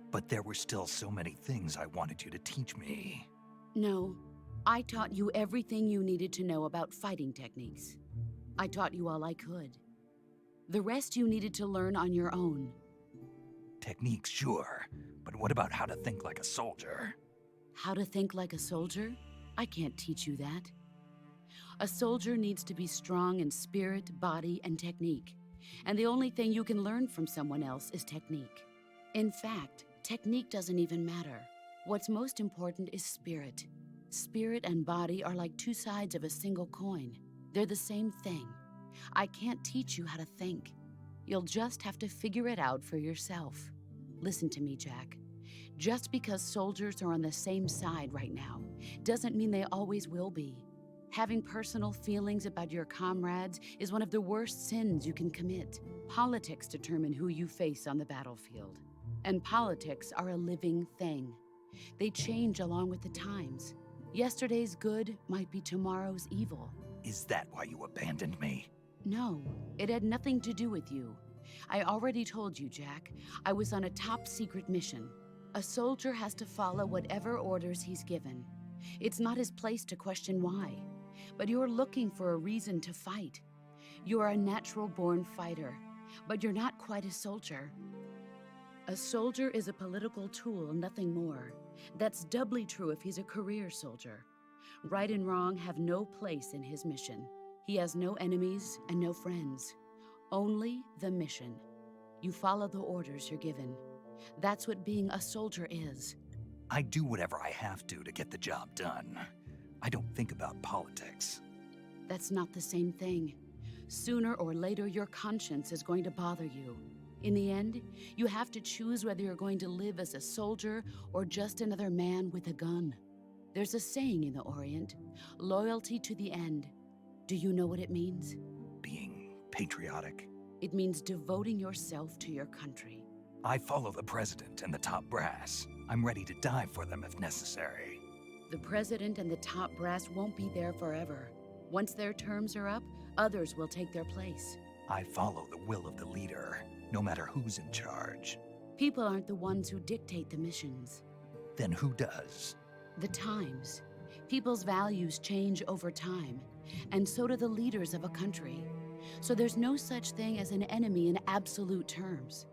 B: But there were still so many things I wanted you to teach me.
H: No, I taught you everything you needed to know about fighting techniques. I taught you all I could. The rest you needed to learn on your own.
B: Techniques, sure. But what about how to think like a soldier?
H: How to think like a soldier? I can't teach you that. A soldier needs to be strong in spirit, body, and technique. And the only thing you can learn from someone else is technique. In fact, technique doesn't even matter. What's most important is spirit. Spirit and body are like two sides of a single coin. They're the same thing. I can't teach you how to think. You'll just have to figure it out for yourself. Listen to me, Jack. Just because soldiers are on the same side right now doesn't mean they always will be. Having personal feelings about your comrades is one of the worst sins you can commit. Politics determine who you face on the battlefield. And politics are a living thing. They change along with the times. Yesterday's good might be tomorrow's evil.
B: Is that why you abandoned me?
H: No, it had nothing to do with you. I already told you, Jack. I was on a top-secret mission. A soldier has to follow whatever orders he's given. It's not his place to question why. But you're looking for a reason to fight. You're a natural-born fighter, but you're not quite a soldier. A soldier is a political tool, nothing more. That's doubly true if he's a career soldier. Right and wrong have no place in his mission. He has no enemies and no friends. Only the mission. You follow the orders you're given. That's what being a soldier is.
B: I do whatever I have to get the job done. I don't think about politics.
H: That's not the same thing. Sooner or later, your conscience is going to bother you. In the end, you have to choose whether you're going to live as a soldier or just another man with a gun. There's a saying in the Orient, loyalty to the end. Do you know what it means?
B: Being patriotic.
H: It means devoting yourself to your country.
B: I follow the president and the top brass. I'm ready to die for them if necessary.
H: The president and the top brass won't be there forever. Once their terms are up, others will take their place.
B: I follow the will of the leader, no matter who's in charge.
H: People aren't the ones who dictate the missions.
B: Then who does?
H: The times. People's values change over time, and so do the leaders of a country. So there's no such thing as an enemy in absolute terms.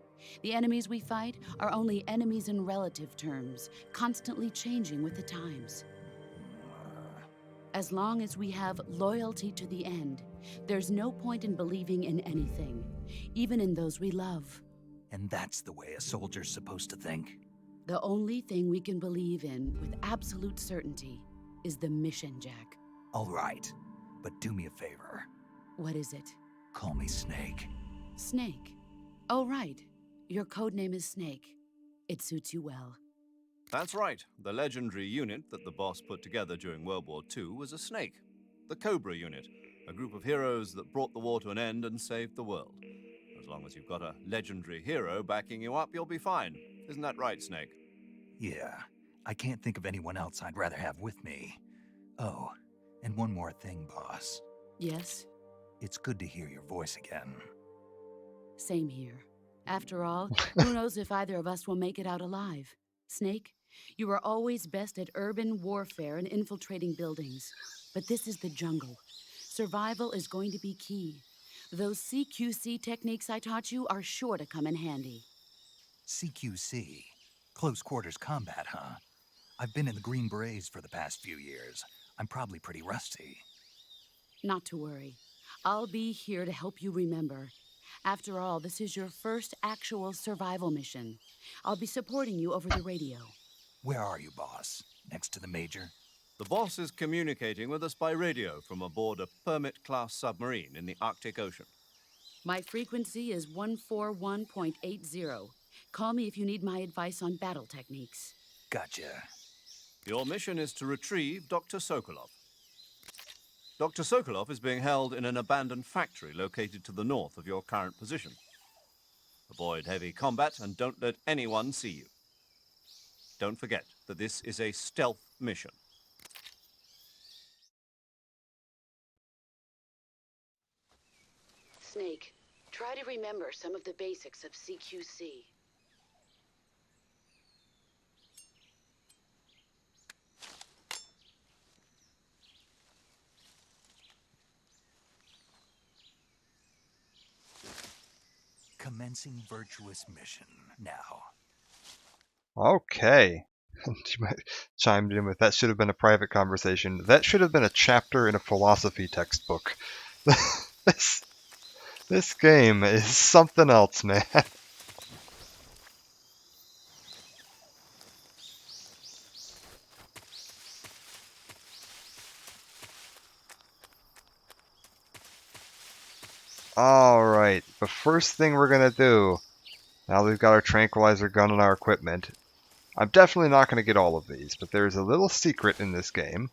H: The enemies we fight are only enemies in relative terms, constantly changing with the times. As long as we have loyalty to the end, there's no point in believing in anything, even in those we love.
B: And that's the way a soldier's supposed to think?
H: The only thing we can believe in with absolute certainty is the mission, Jack.
B: All right, but do me a favor.
H: What is it?
B: Call me Snake.
H: Snake. Oh, right. Your codename is Snake. It suits you well.
C: That's right. The legendary unit that the boss put together during World War II was a snake. The Cobra unit, a group of heroes that brought the war to an end and saved the world. As long as you've got a legendary hero backing you up, you'll be fine. Isn't that right, Snake?
B: Yeah, I can't think of anyone else I'd rather have with me. Oh, and one more thing, boss.
H: Yes?
B: It's good to hear your voice again.
H: Same here. After all, who knows if either of us will make it out alive? Snake, you are always best at urban warfare and infiltrating buildings. But this is the jungle. Survival is going to be key. Those CQC techniques I taught you are sure to come in handy.
B: CQC? Close quarters combat, huh? I've been in the Green Berets for the past few years. I'm probably pretty rusty.
H: Not to worry. I'll be here to help you remember. After all, this is your first actual survival mission. I'll be supporting you over the radio.
B: Where are you, boss? Next to the Major?
C: The boss is communicating with us by radio from aboard a Permit-class submarine in the Arctic Ocean.
H: My frequency is 141.80. Call me if you need my advice on battle techniques.
B: Gotcha.
C: Your mission is to retrieve Dr. Sokolov. Dr. Sokolov is being held in an abandoned factory located to the north of your current position. Avoid heavy combat and don't let anyone see you. Don't forget that this is a stealth mission.
H: Snake, try to remember some of the basics of CQC.
B: Commencing virtuous mission now.
A: Okay. She might chimed in with, that should have been a private conversation. That should have been a chapter in a philosophy textbook. This game is something else, man. Alright, the first thing we're gonna do, now that we've got our tranquilizer gun and our equipment, I'm definitely not gonna get all of these, but there's a little secret in this game,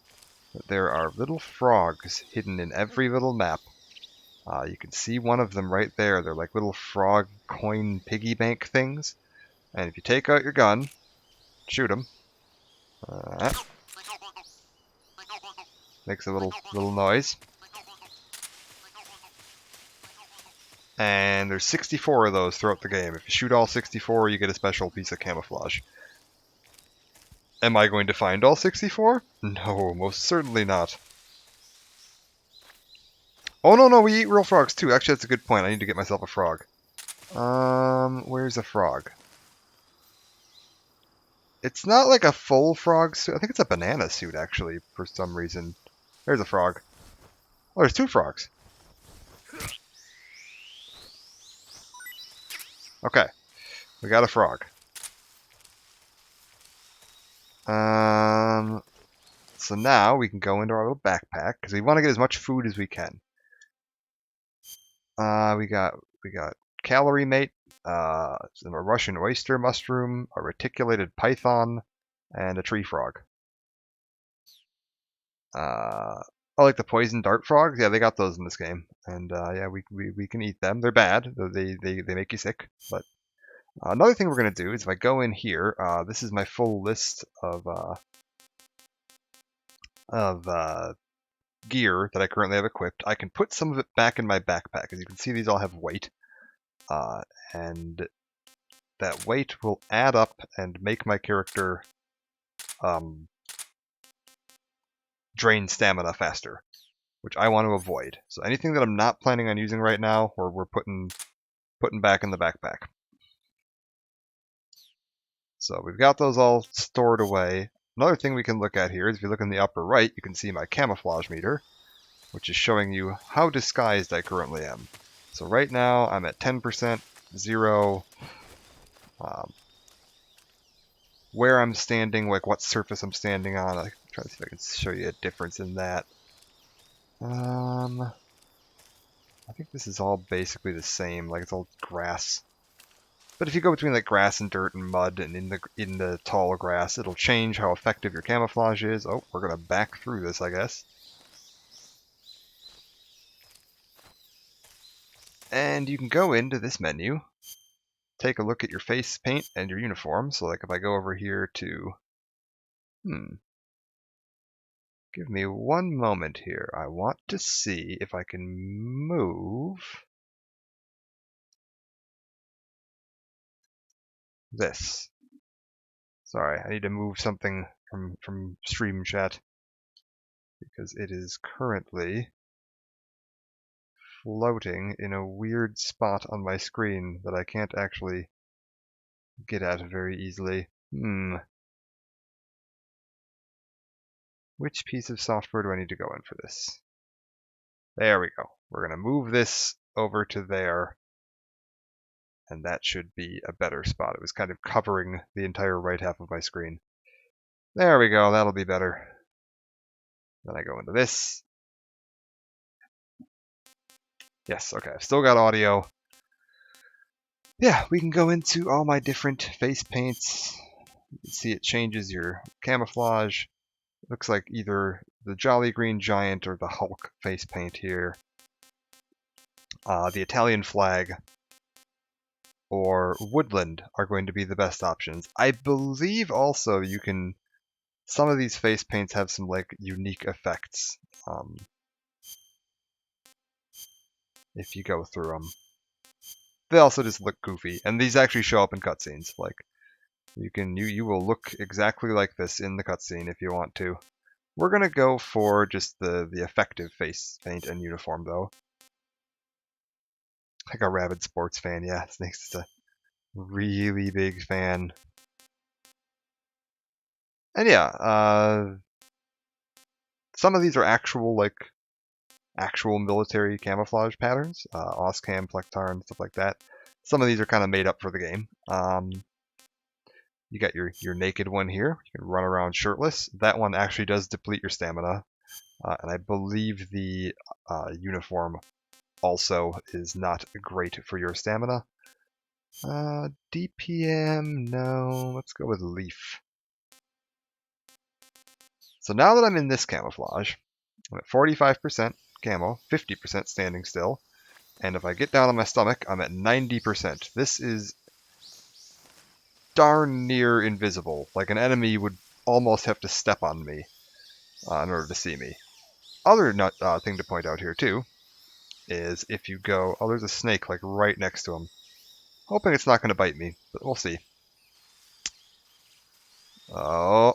A: that there are little frogs hidden in every little map. You can see one of them right there. They're like little frog coin piggy bank things. And if you take out your gun, shoot them. Makes a little noise. And there's 64 of those throughout the game. If you shoot all 64, you get a special piece of camouflage. Am I going to find all 64? No, most certainly not. Oh, no, we eat real frogs too. Actually, that's a good point. I need to get myself a frog. Where's a frog? It's not like a full frog suit. I think it's a banana suit, actually, for some reason. There's a frog. Oh, there's two frogs. Okay, we got a frog. So now we can go into our little backpack because we want to get as much food as we can. We got calorie mate, a Russian oyster mushroom, a reticulated python, and a tree frog. I like the poison dart frogs. Yeah, they got those in this game, and yeah, we can eat them. They're bad. They make you sick. But another thing we're gonna do is if I go in here, this is my full list of gear that I currently have equipped. I can put some of it back in my backpack. As you can see, these all have weight, and that weight will add up and make my character drain stamina faster, which I want to avoid. So anything that I'm not planning on using right now, we're putting back in the backpack. So we've got those all stored away. Another thing we can look at here is if you look in the upper right, you can see my camouflage meter, which is showing you how disguised I currently am. So right now I'm at 10%, 0, where I'm standing, like what surface I'm standing on. I'll try to see if I can show you a difference in that. I think this is all basically the same, like it's all grass. But if you go between like grass and dirt and mud and in the tall grass, it'll change how effective your camouflage is. Oh, we're gonna back through this, I guess. And you can go into this menu, take a look at your face paint and your uniform. So like if I go over here to, give me one moment here. I want to see if I can move this. Sorry, I need to move something from stream chat because it is currently floating in a weird spot on my screen that I can't actually get at very easily. Which piece of software do I need to go in for this? There we go. We're going to move this over to there, and that should be a better spot. It was kind of covering the entire right half of my screen. There we go. That'll be better. Then I go into this. Yes, okay. I've still got audio. Yeah, we can go into all my different face paints. You can see it changes your camouflage. It looks like either the Jolly Green Giant or the Hulk face paint here. The Italian flag or woodland are going to be the best options. I believe also you can, some of these face paints have some like unique effects if you go through them. They also just look goofy, and these actually show up in cutscenes. Like you will look exactly like this in the cutscene if you want to. We're gonna go for just the effective face paint and uniform though. Like a rabid sports fan, yeah. Snake's just a really big fan. And yeah, some of these are actual military camouflage patterns, Oscam, Plectar, stuff like that. Some of these are kind of made up for the game. You got your naked one here. You can run around shirtless. That one actually does deplete your stamina, and I believe the uniform also is not great for your stamina. DPM, no. Let's go with Leaf. So now that I'm in this camouflage, I'm at 45% camo, 50% standing still, and if I get down on my stomach, I'm at 90%. This is darn near invisible. Like an enemy would almost have to step on me in order to see me. Other thing to point out here too is if you go, oh, there's a snake like right next to him. Hoping it's not going to bite me, but we'll see. Oh,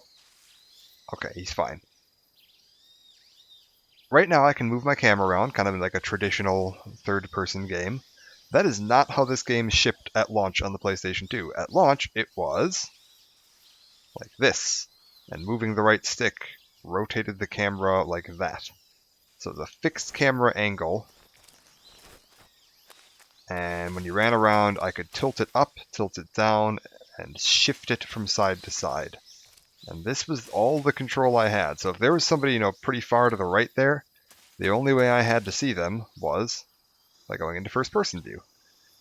A: okay, he's fine. Right now I can move my camera around, kind of like a traditional third-person game. That is not how this game shipped at launch on the PlayStation 2. At launch, it was like this, and moving the right stick rotated the camera like that. So the fixed camera angle, and when you ran around, I could tilt it up, tilt it down, and shift it from side to side. And this was all the control I had. So if there was somebody, pretty far to the right there, the only way I had to see them was by going into first-person view.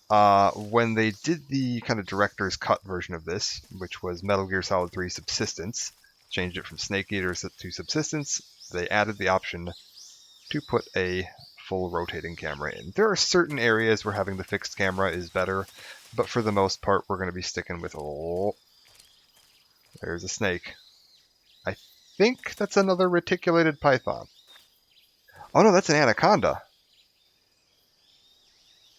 A: When they did the kind of director's cut version of this, which was Metal Gear Solid 3 Subsistence, changed it from Snake Eater to Subsistence, they added the option to put a full rotating camera in. There are certain areas where having the fixed camera is better, but for the most part, we're going to be sticking with, oh, there's a snake. I think that's another reticulated python. Oh no, that's an anaconda.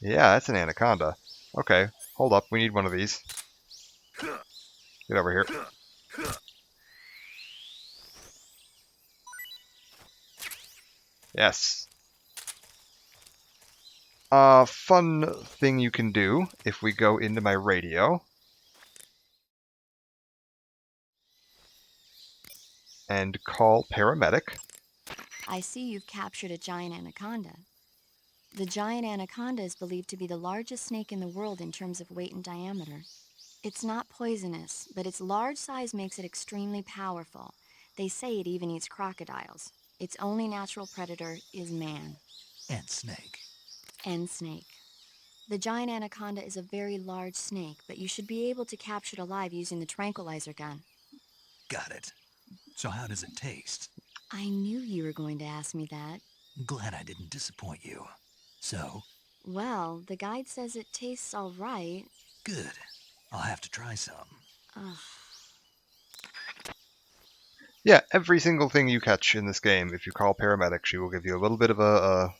A: Yeah, that's an anaconda. Okay, hold up, we need one of these. Get over here. Yes. Fun thing you can do if we go into my radio and call paramedic.
G: I see you've captured a giant anaconda. The giant anaconda is believed to be the largest snake in the world in terms of weight and diameter. It's not poisonous, but its large size makes it extremely powerful. They say it even eats crocodiles. Its only natural predator is man.
B: And snake.
G: And snake. The giant anaconda is a very large snake, but you should be able to capture it alive using the tranquilizer gun.
B: Got it. So how does it taste?
G: I knew you were going to ask me that.
B: Glad I didn't disappoint you. So?
G: Well, the guide says it tastes all right.
B: Good. I'll have to try some.
G: Ugh.
A: Yeah, every single thing you catch in this game, if you call paramedic, she will give you a little bit of a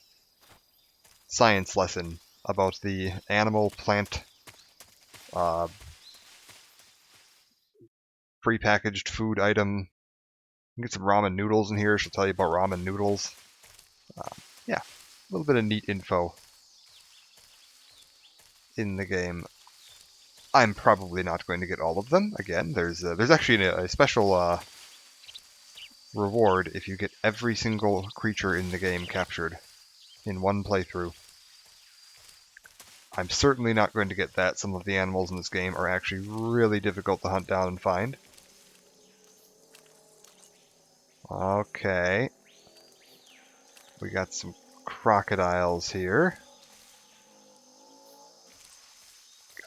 A: science lesson about the animal plant prepackaged food item. You can get some ramen noodles in here. She'll tell you about ramen noodles. Yeah, a little bit of neat info in the game. I'm probably not going to get all of them. Again, there's actually a special reward if you get every single creature in the game captured in one playthrough. I'm certainly not going to get that. Some of the animals in this game are actually really difficult to hunt down and find. Okay. We got some crocodiles here.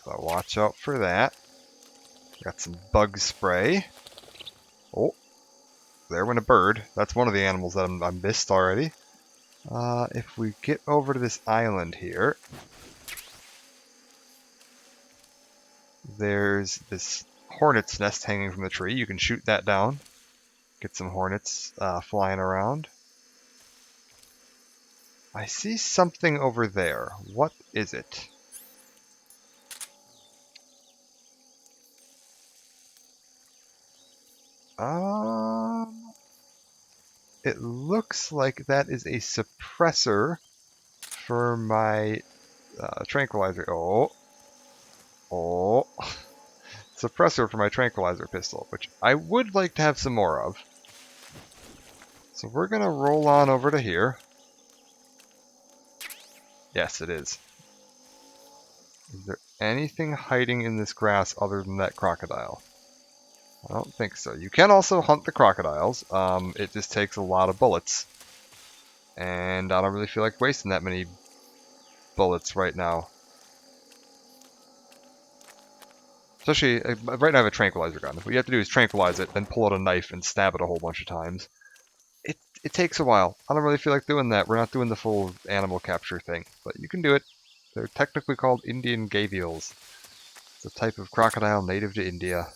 A: Gotta watch out for that. Got some bug spray. Oh, there went a bird. That's one of the animals that I missed already. If we get over to this island here, there's this hornet's nest hanging from the tree. You can shoot that down. Get some hornets flying around. I see something over there. What is it? It looks like that is a suppressor for my tranquilizer. Oh. Suppressor for my tranquilizer pistol, which I would like to have some more of. So we're going to roll on over to here. Yes, it is. Is there anything hiding in this grass other than that crocodile? I don't think so. You can also hunt the crocodiles. It just takes a lot of bullets. And I don't really feel like wasting that many bullets right now. Especially, right now I have a tranquilizer gun. What you have to do is tranquilize it, then pull out a knife and stab it a whole bunch of times. It takes a while. I don't really feel like doing that. We're not doing the full animal capture thing. But you can do it. They're technically called Indian gavials. It's a type of crocodile native to India.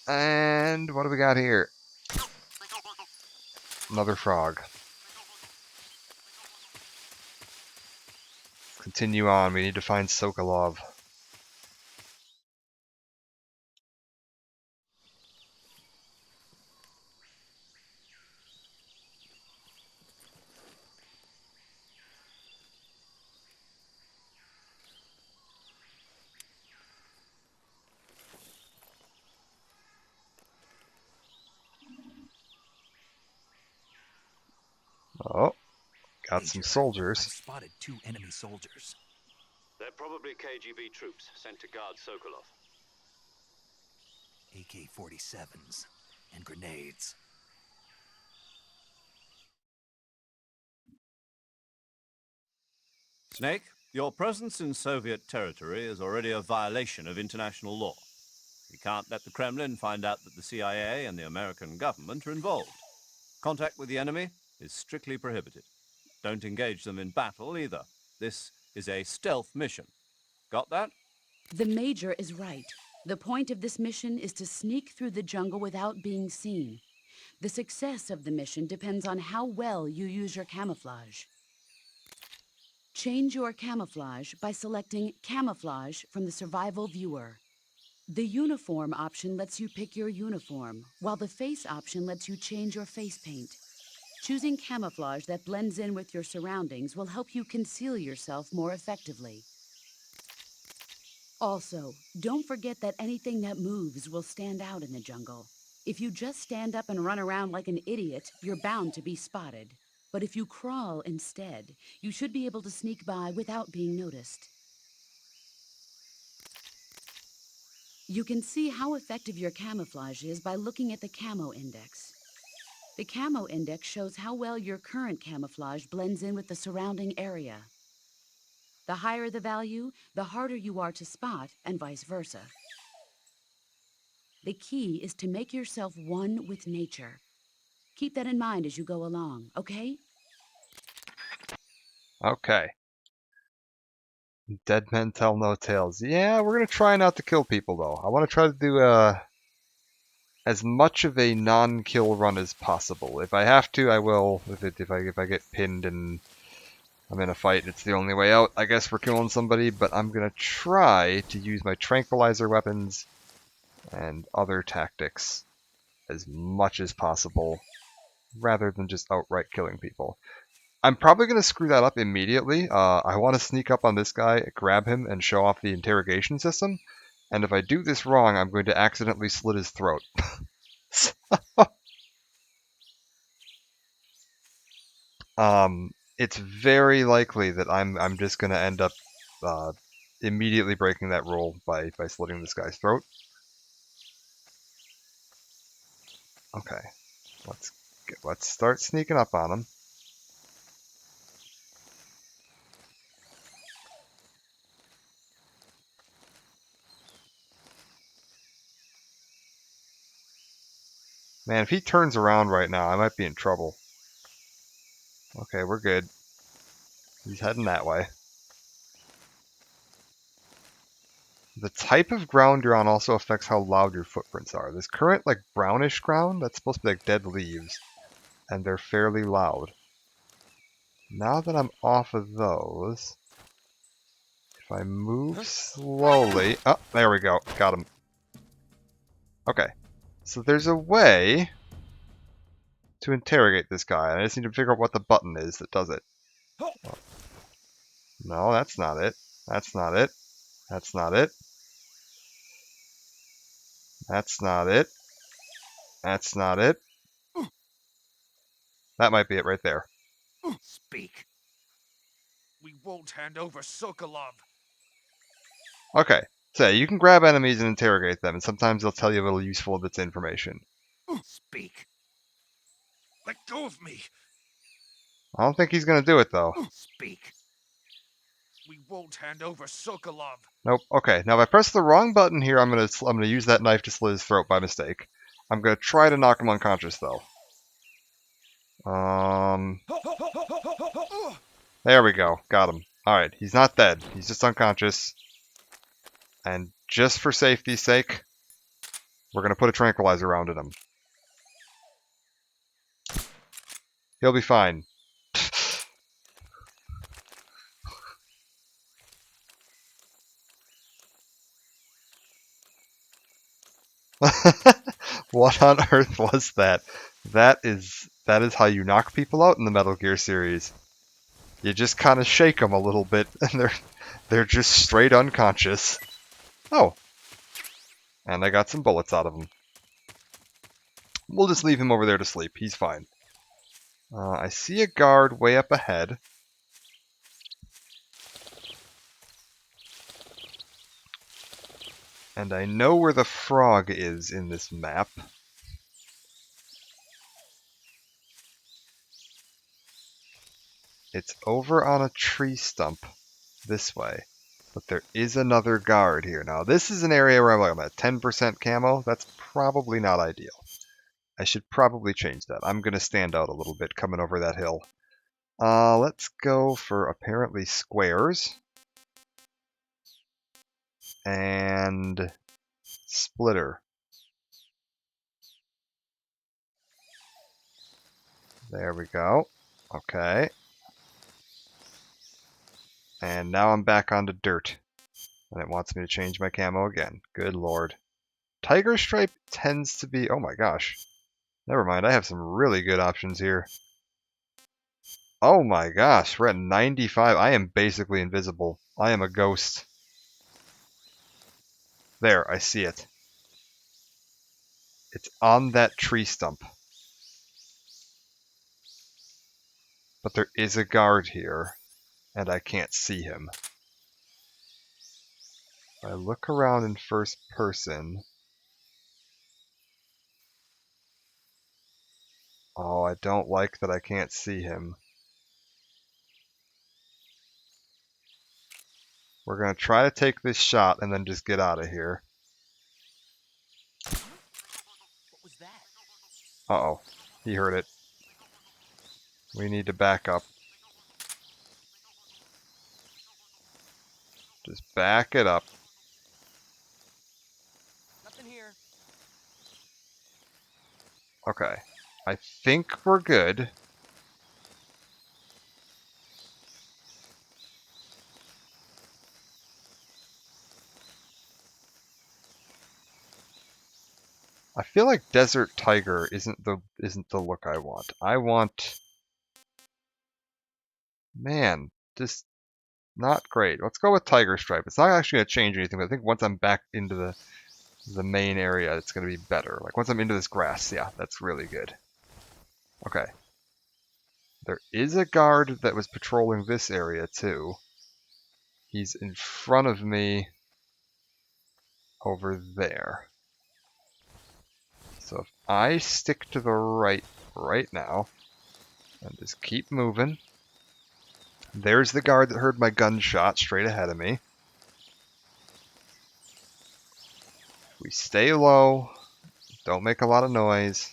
A: And what do we got here? Another frog. Continue on. We need to find Sokolov. Oh, got some
B: Major,
A: soldiers.
B: I've spotted 2 enemy soldiers.
D: They're probably KGB troops sent to guard Sokolov.
B: AK-47s and grenades.
C: Snake, your presence in Soviet territory is already a violation of international law. We can't let the Kremlin find out that the CIA and the American government are involved. Contact with the enemy is strictly prohibited. Don't engage them in battle either. This is a stealth mission. Got that?
H: The Major is right. The point of this mission is to sneak through the jungle without being seen. The success of the mission depends on how well you use your camouflage. Change your camouflage by selecting Camouflage from the Survival Viewer. The Uniform option lets you pick your uniform, while the Face option lets you change your face paint. Choosing camouflage that blends in with your surroundings will help you conceal yourself more effectively. Also, don't forget that anything that moves will stand out in the jungle. If you just stand up and run around like an idiot, you're bound to be spotted. But if you crawl instead, you should be able to sneak by without being noticed. You can see how effective your camouflage is by looking at the camo index. The camo index shows how well your current camouflage blends in with the surrounding area. The higher the value, the harder you are to spot, and vice versa. The key is to make yourself one with nature. Keep that in mind as you go along, okay?
A: Okay. Dead men tell no tales. Yeah, we're gonna try not to kill people though. I want to try to do as much of a non-kill run as possible. If I have to, I will. If I get pinned and I'm in a fight, it's the only way out. I guess we're killing somebody, but I'm gonna try to use my tranquilizer weapons and other tactics as much as possible, rather than just outright killing people. I'm probably going to screw that up immediately. I want to sneak up on this guy, grab him, and show off the interrogation system. And if I do this wrong, I'm going to accidentally slit his throat. It's very likely that I'm just going to end up immediately breaking that rule by slitting this guy's throat. Okay, let's start sneaking up on him. Man, if he turns around right now, I might be in trouble. Okay, we're good. He's heading that way. The type of ground you're on also affects how loud your footprints are. This current, like, brownish ground, that's supposed to be like dead leaves, and they're fairly loud. Now that I'm off of those, if I move slowly... Oh, there we go. Got him. Okay. So there's a way to interrogate this guy. I just need to figure out what the button is that does it. Oh. No, that's not it. That's not it. That's not it. That's not it. That's not it. That might be it right there.
I: Speak. We won't hand over Sokolov.
A: Okay, so you can grab enemies and interrogate them, and sometimes they'll tell you a little useful of its information.
I: Speak. Let go of me.
A: I don't think he's gonna do it though.
I: Speak. We won't hand over Sokolov.
A: Nope. Okay, now if I press the wrong button here, I'm gonna use that knife to slit his throat by mistake. I'm gonna try to knock him unconscious though. There we go. Got him. Alright, he's not dead. He's just unconscious. And just for safety's sake, we're gonna put a tranquilizer around him. He'll be fine. What on earth was that? That is how you knock people out in the Metal Gear series. You just kind of shake them a little bit, and they're just straight unconscious. Oh, and I got some bullets out of him. We'll just leave him over there to sleep. He's fine. I see a guard way up ahead. And I know where the frog is in this map. It's over on a tree stump this way. But there is another guard here. Now, this is an area where I'm at 10% camo. That's probably not ideal. I should probably change that. I'm going to stand out a little bit coming over that hill. Let's go for apparently squares. And splitter. There we go. Okay. And now I'm back onto dirt. And it wants me to change my camo again. Good lord. Tiger Stripe tends to be... Oh my gosh. Never mind, I have some really good options here. Oh my gosh, we're at 95. I am basically invisible. I am a ghost. There, I see it. It's on that tree stump. But there is a guard here, and I can't see him. If I look around in first person... Oh, I don't like that I can't see him. We're going to try to take this shot and then just get out of here.
I: What was that?
A: Uh-oh. He heard it. We need to back up. Just back it up.
I: Nothing here.
A: Okay. I think we're good. I feel like Desert Tiger isn't the look I want. I want... Man, just not great. Let's go with Tiger Stripe. It's not actually going to change anything, but I think once I'm back into the main area, it's going to be better. Like once I'm into this grass, yeah, that's really good. Okay. There is a guard that was patrolling this area too. He's in front of me over there. So if I stick to the right now and just keep moving. There's the guard that heard my gunshot straight ahead of me. We stay low, don't make a lot of noise,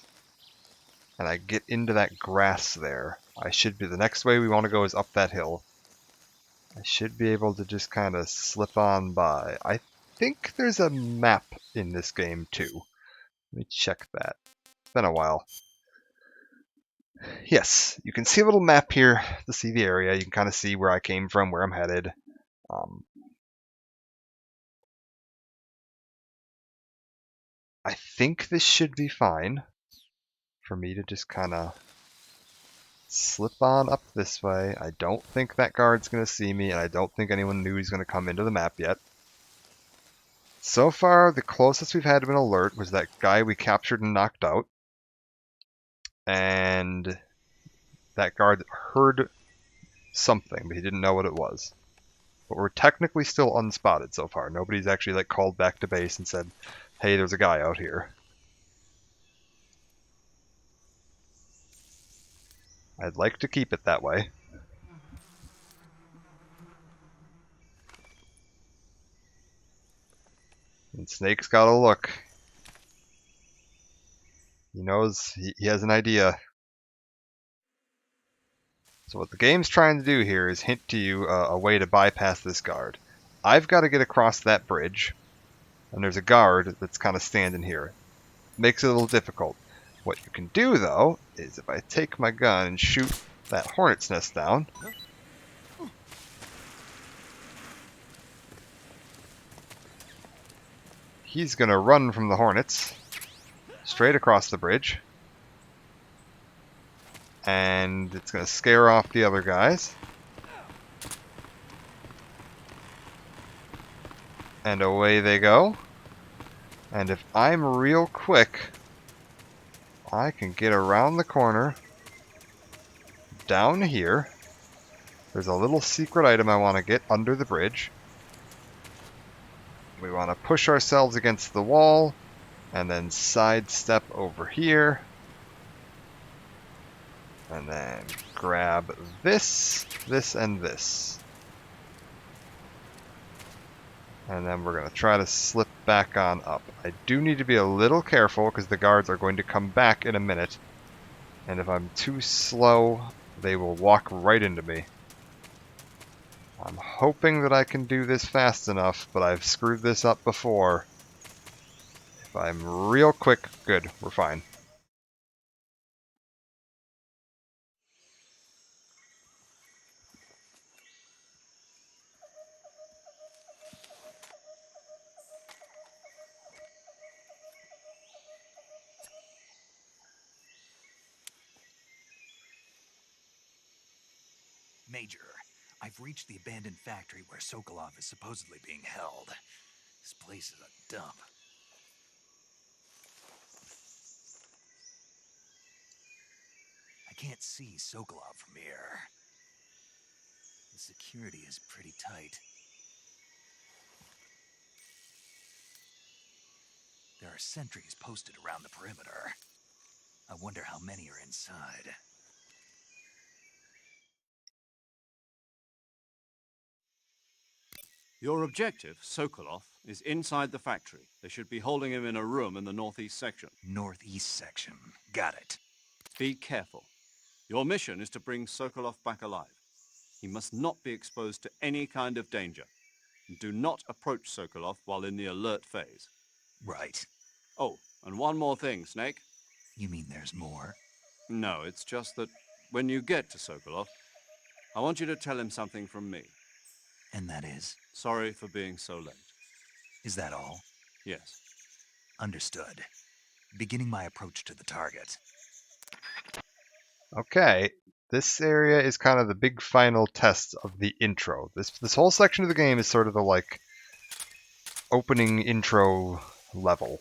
A: and I get into that grass there. I should be, the next way we want to go is up that hill. I should be able to just kind of slip on by. I think there's a map in this game too. Let me check that. It's been a while. Yes, you can see a little map here to see the area. You can kind of see where I came from, where I'm headed. I think this should be fine for me to just kind of slip on up this way. I don't think that guard's going to see me, and I don't think anyone knew he's going to come into the map yet. So far, the closest we've had to an alert was that guy we captured and knocked out. And that guard heard something, but he didn't know what it was. But we're technically still unspotted so far. Nobody's actually like called back to base and said, hey, there's a guy out here. I'd like to keep it that way. And Snake's got a look. He knows, he has an idea. So what the game's trying to do here is hint to you a way to bypass this guard. I've got to get across that bridge, and there's a guard that's kind of standing here. Makes it a little difficult. What you can do, though, is if I take my gun and shoot that hornet's nest down, he's going to run from the hornets straight across the bridge. And it's going to scare off the other guys. And away they go. And if I'm real quick, I can get around the corner, down here. There's a little secret item I want to get under the bridge. We want to push ourselves against the wall, and then sidestep over here. And then grab this, this, and this. And then we're going to try to slip back on up. I do need to be a little careful because the guards are going to come back in a minute. And if I'm too slow, they will walk right into me. I'm hoping that I can do this fast enough, but I've screwed this up before. If I'm real quick, good, we're fine.
B: Major, I've reached the abandoned factory where Sokolov is supposedly being held. This place is a dump. can't see Sokolov from here. The security is pretty tight. There are sentries posted around the perimeter. I wonder how many are inside.
C: Your objective, Sokolov, is inside the factory. They should be holding him in a room in the northeast section.
B: Northeast section. Got it.
C: Be careful. Your mission is to bring Sokolov back alive. He must not be exposed to any kind of danger. Do not approach Sokolov while in the alert phase.
B: Right.
C: Oh, and one more thing, Snake.
B: You mean there's more?
C: No, it's just that when you get to Sokolov, I want you to tell him something from me.
B: And that is?
C: Sorry for being so late.
B: Is that all?
C: Yes.
B: Understood. Beginning my approach to the target.
A: Okay, this area is kind of the big final test of the intro. This whole section of the game is sort of the like opening intro level.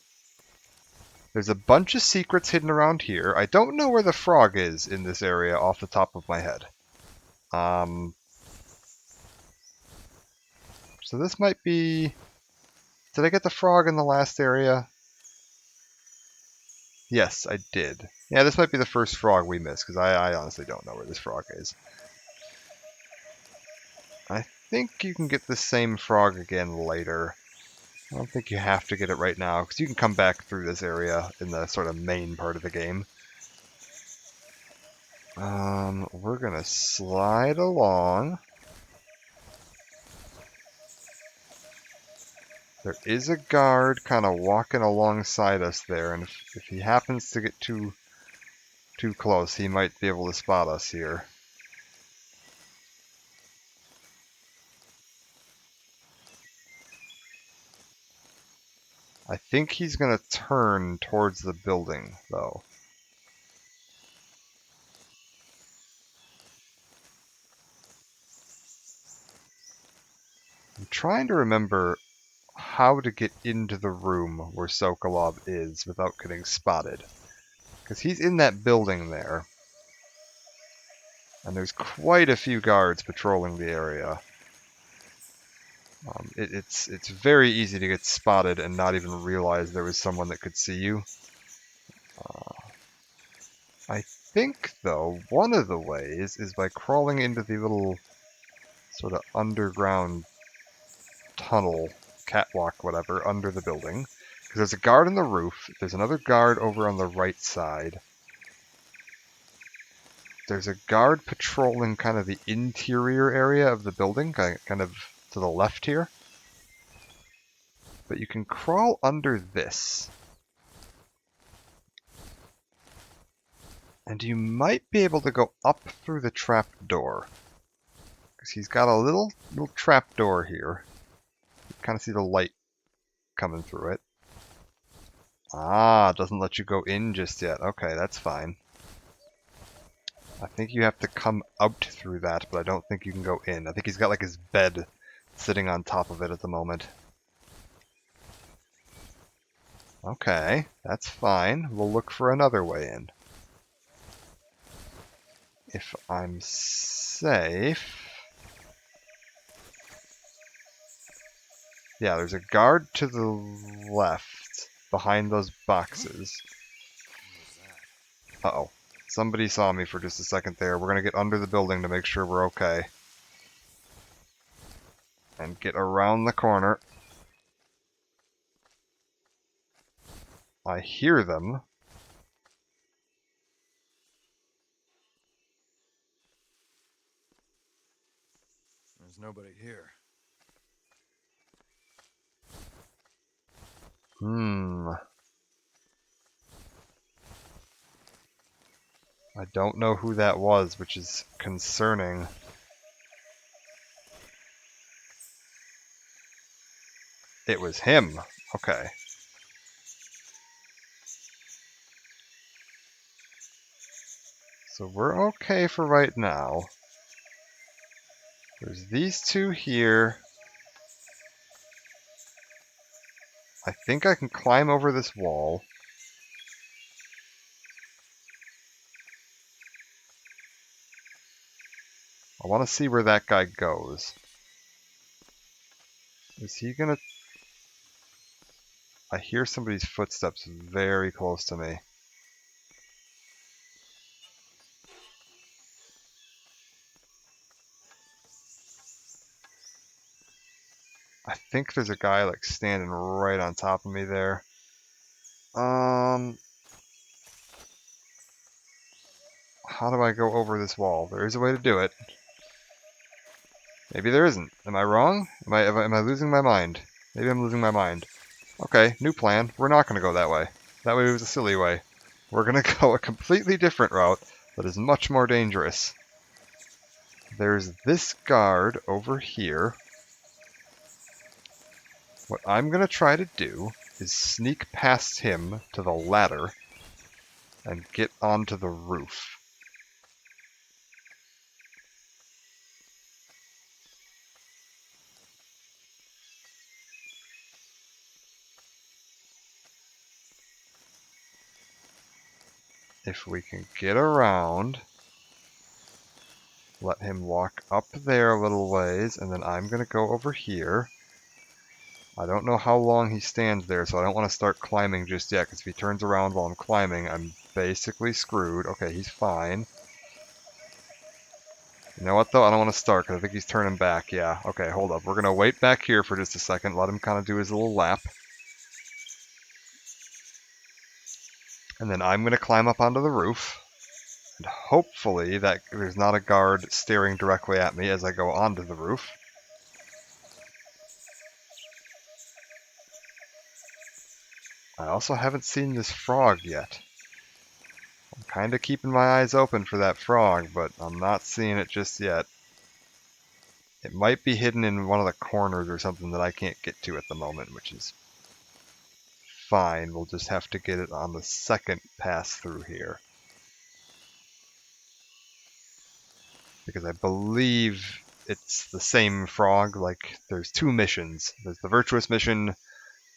A: There's a bunch of secrets hidden around here. I don't know where the frog is in this area off the top of my head. So this might be... Did I get the frog in the last area? Yes, I did. Yeah, this might be the first frog we missed, because I honestly don't know where this frog is. I think you can get the same frog again later. I don't think you have to get it right now, because you can come back through this area in the sort of main part of the game. We're gonna slide along. There is a guard kind of walking alongside us there, and if he happens to get too close, he might be able to spot us here. I think he's going to turn towards the building, though. I'm trying to remember how to get into the room where Sokolov is without getting spotted. Because he's in that building there. And there's quite a few guards patrolling the area. It's very easy to get spotted and not even realize there was someone that could see you. I think, though, one of the ways is by crawling into the little sort of underground tunnel, catwalk, whatever, under the building. Because there's a guard on the roof. There's another guard over on the right side. There's a guard patrolling kind of the interior area of the building, kind of to the left here. But you can crawl under this. And you might be able to go up through the trap door. Because he's got a little trap door here. You kind of see the light coming through it. Ah, doesn't let you go in just yet. Okay, that's fine. I think you have to come out through that, but I don't think you can go in. I think he's got like his bed sitting on top of it at the moment. Okay, that's fine. We'll look for another way in. If I'm safe... Yeah, there's a guard to the left, behind those boxes. Uh-oh. Somebody saw me for just a second there. We're gonna get under the building to make sure we're okay. And get around the corner. I hear them.
I: There's nobody here.
A: I don't know who that was, which is concerning. It was him. Okay. So we're okay for right now. There's these two here. I think I can climb over this wall. I want to see where that guy goes. Is he gonna... I hear somebody's footsteps very close to me. I think there's a guy like standing right on top of me there. How do I go over this wall? There is a way to do it. Maybe there isn't. Am I wrong? Am I losing my mind? Maybe I'm losing my mind. Okay, new plan. We're not going to go that way. That way was a silly way. We're going to go a completely different route that is much more dangerous. There's this guard over here. What I'm going to try to do is sneak past him to the ladder and get onto the roof. If we can get around, let him walk up there a little ways, and then I'm going to go over here. I don't know how long he stands there, so I don't want to start climbing just yet, because if he turns around while I'm climbing, I'm basically screwed. Okay, he's fine. You know what, though? I don't want to start, because I think he's turning back. Yeah, okay, hold up. We're going to wait back here for just a second, let him kind of do his little lap. And then I'm going to climb up onto the roof. And hopefully that there's not a guard staring directly at me as I go onto the roof. I also haven't seen this frog yet. I'm kind of keeping my eyes open for that frog, but I'm not seeing it just yet. It might be hidden in one of the corners or something that I can't get to at the moment, which is fine. We'll just have to get it on the second pass through here. Because I believe it's the same frog. Like, there's two missions. There's the Virtuous mission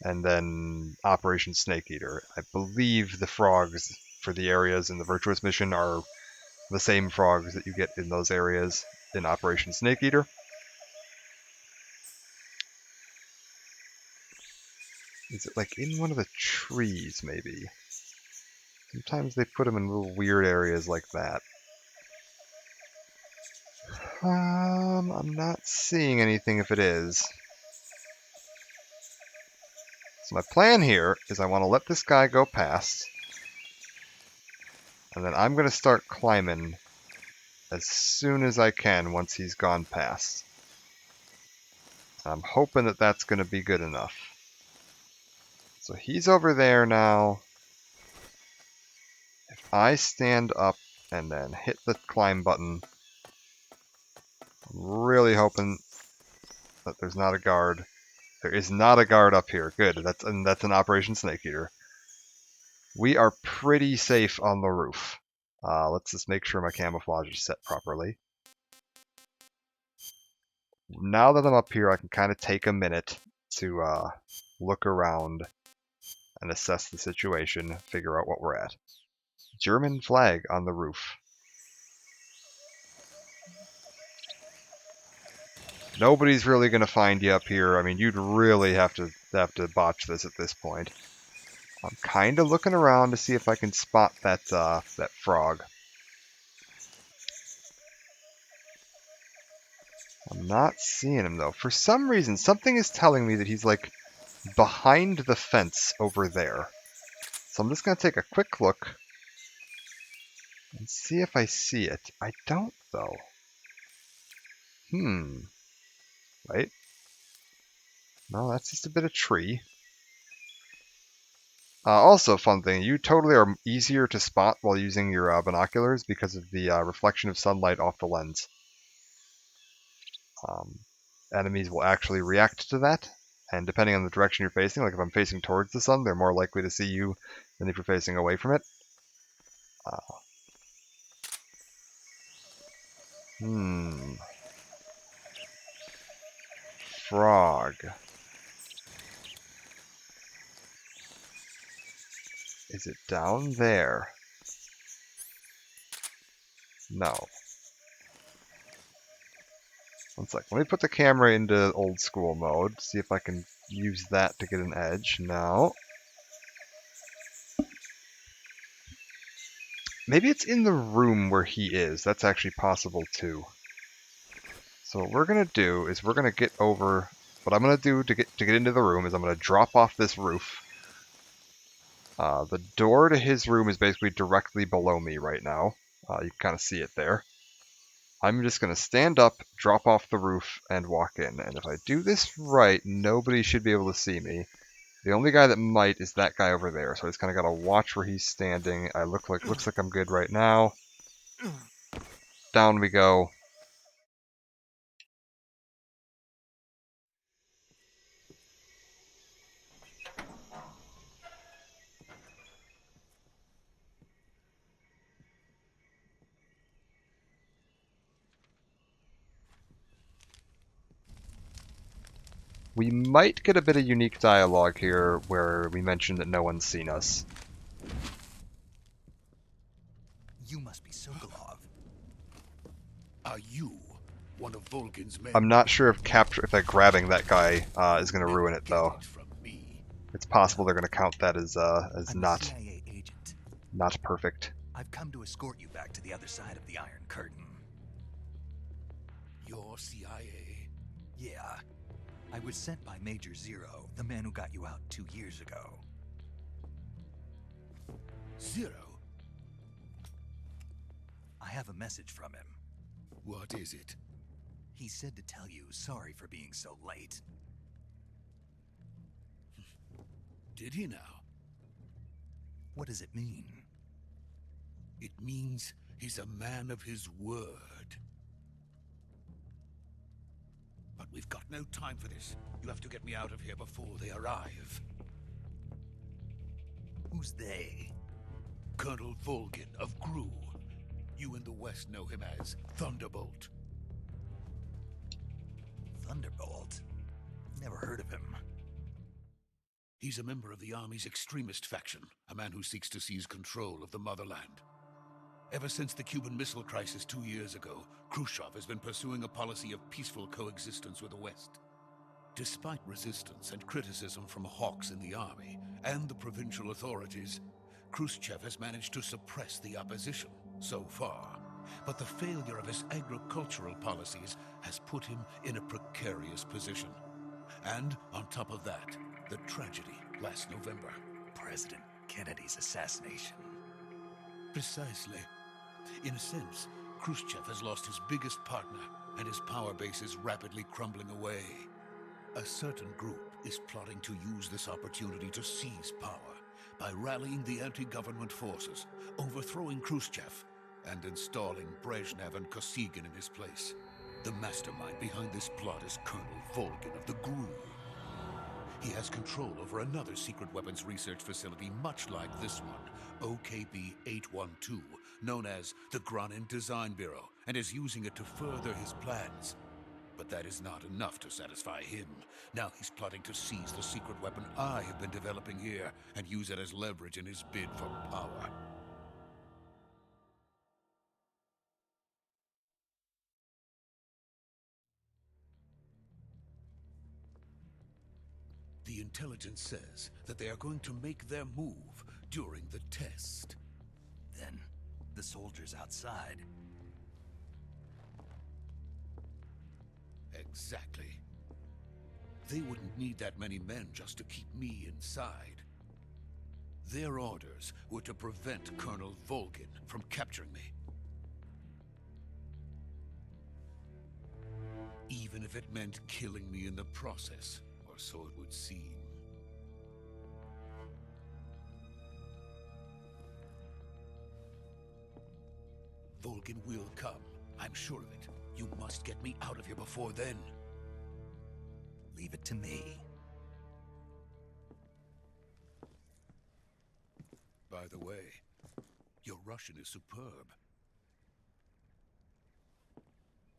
A: and then Operation Snake Eater. I believe the frogs for the areas in the Virtuous mission are the same frogs that you get in those areas in Operation Snake Eater. Is it like in one of the trees, maybe? Sometimes they put them in little weird areas like that. I'm not seeing anything if it is. So my plan here is I want to let this guy go past. And then I'm going to start climbing as soon as I can once he's gone past. I'm hoping that that's going to be good enough. So he's over there now. If I stand up and then hit the climb button, I'm really hoping that there's not a guard. There is not a guard up here. Good. That's an Operation Snake Eater. We are pretty safe on the roof. Let's just make sure my camouflage is set properly. Now that I'm up here, I can kind of take a minute to look around and assess the situation, figure out what we're at. German flag on the roof. Nobody's really going to find you up here. I mean, you'd really have to botch this at this point. I'm kind of looking around to see if I can spot that frog. I'm not seeing him though. For some reason, something is telling me that he's like behind the fence over there. So I'm just going to take a quick look and see if I see it. I don't though. Right? No, that's just a bit of tree. Also, fun thing, you totally are easier to spot while using your binoculars because of the reflection of sunlight off the lens. Enemies will actually react to that, and depending on the direction you're facing, like if I'm facing towards the sun, they're more likely to see you than if you're facing away from it. Frog. Is it down there? No. One sec. Let me put the camera into old school mode. See if I can use that to get an edge. No. Maybe it's in the room where he is. That's actually possible too. So what we're gonna do is we're gonna get over. What I'm gonna do to get into the room is I'm gonna drop off this roof. The door to his room is basically directly below me right now. You can kind of see it there. I'm just gonna stand up, drop off the roof, and walk in. And if I do this right, nobody should be able to see me. The only guy that might is that guy over there. So I just kind of gotta watch where he's standing. Looks like I'm good right now. Down we go. We might get a bit of unique dialogue here where we mention that no one's seen us.
B: You must be Sokolov.
I: Are you one of Volgin's men?
A: I'm not sure if grabbing that guy is going to ruin it though. It's possible they're going to count that as
B: I'm
A: not
B: a CIA agent.
A: not perfect.
B: I've come to escort you back to the other side of the Iron Curtain.
I: Your CIA?
B: Yeah. I was sent by Major Zero, the man who got you out 2 years ago.
I: Zero?
B: I have a message from him.
I: What is it?
B: He said to tell you sorry for being so late.
I: Did he now?
B: What does it mean?
I: It means he's a man of his word. But we've got no time for this. You have to get me out of here before they arrive.
B: Who's they?
I: Colonel Volgin of Gru. You in the West know him as Thunderbolt.
B: Thunderbolt? Never heard of him.
I: He's a member of the Army's extremist faction, a man who seeks to seize control of the motherland. Ever since the Cuban Missile Crisis 2 years ago, Khrushchev has been pursuing a policy of peaceful coexistence with the West. Despite resistance and criticism from hawks in the army and the provincial authorities, Khrushchev has managed to suppress the opposition so far. But the failure of his agricultural policies has put him in a precarious position. And on top of that, the tragedy last November.
B: President Kennedy's assassination.
I: Precisely. In a sense, Khrushchev has lost his biggest partner, and his power base is rapidly crumbling away. A certain group is plotting to use this opportunity to seize power by rallying the anti-government forces, overthrowing Khrushchev, and installing Brezhnev and Kosygin in his place. The mastermind behind this plot is Colonel Volgin of the GRU. He has control over another secret weapons research facility much like this one, OKB-812, known as the Granin Design Bureau, and is using it to further his plans. But that is not enough to satisfy him. Now he's plotting to seize the secret weapon I have been developing here and use it as leverage in his bid for power. The intelligence says that they are going to make their move during the test.
B: Then, the soldiers outside.
I: Exactly. They wouldn't need that many men just to keep me inside. Their orders were to prevent Colonel Volgin from capturing me. Even if it meant killing me in the process, or so it would seem. Volgin will come, I'm sure of it. You must get me out of here before then.
B: Leave it to me.
I: By the way, your Russian is superb.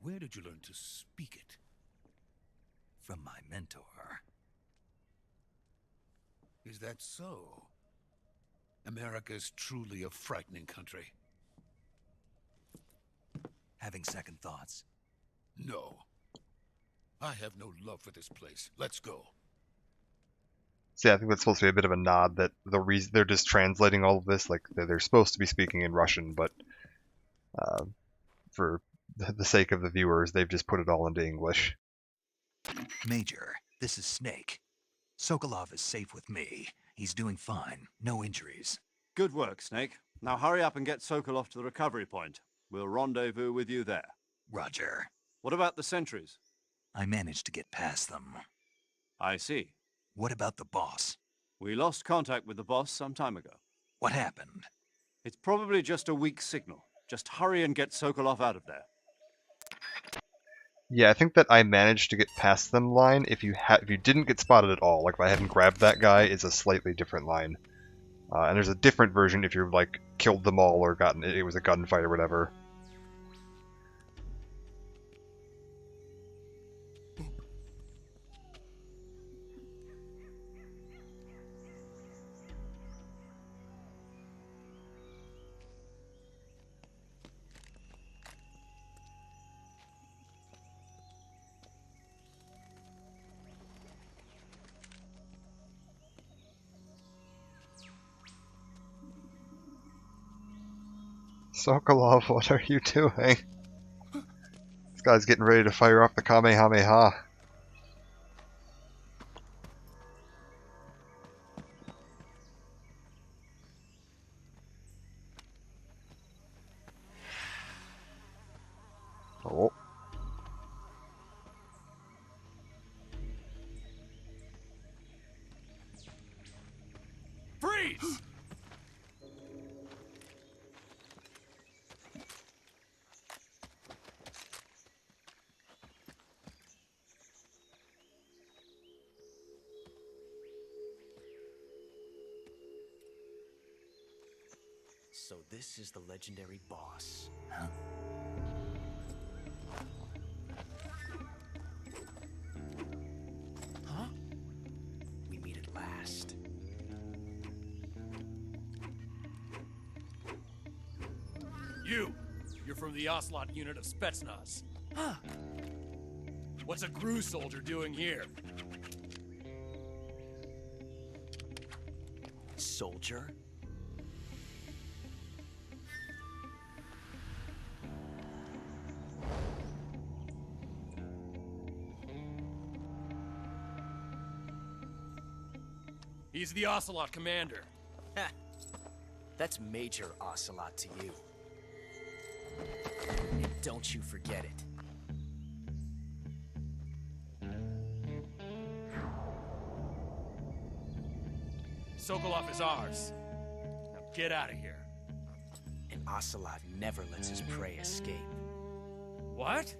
I: Where did you learn to speak it?
B: From my mentor.
I: Is that so? America's truly a frightening country.
B: Having second thoughts?
I: No. I have no love for this place. Let's go.
A: See, I think that's supposed to be a bit of a nod that the reason they're just translating all of this, like they're supposed to be speaking in Russian, but for the sake of the viewers, they've just put it all into English.
B: Major, this is Snake. Sokolov is safe with me. He's doing fine. No injuries.
C: Good work, Snake. Now hurry up and get Sokolov to the recovery point. We'll rendezvous with you there.
B: Roger.
C: What about the sentries?
B: I managed to get past them.
C: I see.
B: What about the boss?
C: We lost contact with the boss some time ago.
B: What happened?
C: It's probably just a weak signal. Just hurry and get Sokolov out of there.
A: Yeah, I think that I managed to get past them line. If you didn't get spotted at all, like if I hadn't grabbed that guy, is a slightly different line. And there's a different version if you've like killed them all or gotten it was a gunfight or whatever. Sokolov, what are you doing? This guy's getting ready to fire off the Kamehameha. Oh.
J: Freeze!
F: So this is the legendary boss.
B: Huh?
F: Huh? We meet at last.
J: You're from the Ocelot unit of Spetsnaz. Huh. What's a GRU soldier doing here?
F: Soldier?
J: He's the Ocelot commander.
F: Ha! That's Major Ocelot to you. And don't you forget it.
J: Sokolov is ours. Now get out of here.
F: And Ocelot never lets his prey escape.
J: What?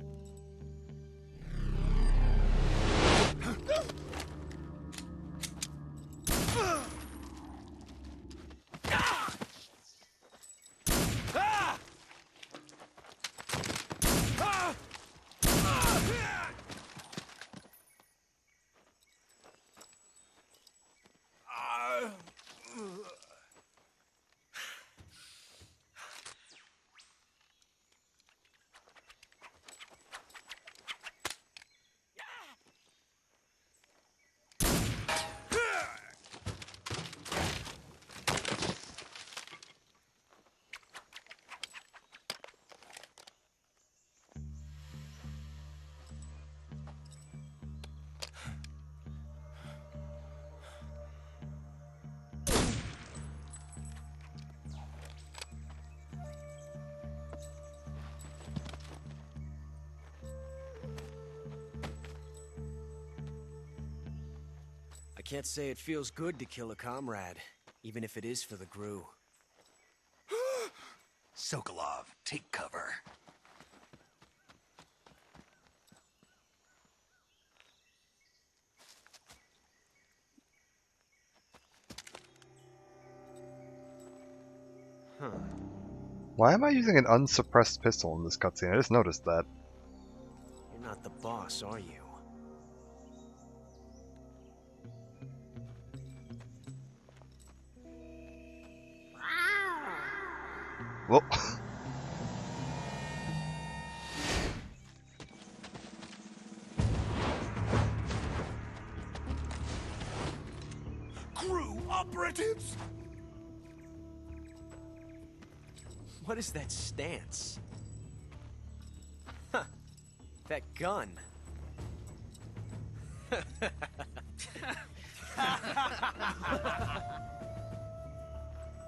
F: I can't say it feels good to kill a comrade, even if it is for the GRU.
B: Sokolov, take cover.
F: Huh.
A: Why am I using an unsuppressed pistol in this cutscene? I just noticed that.
F: You're not the boss, are you?
A: Well,
F: What is that stance? Huh. That gun.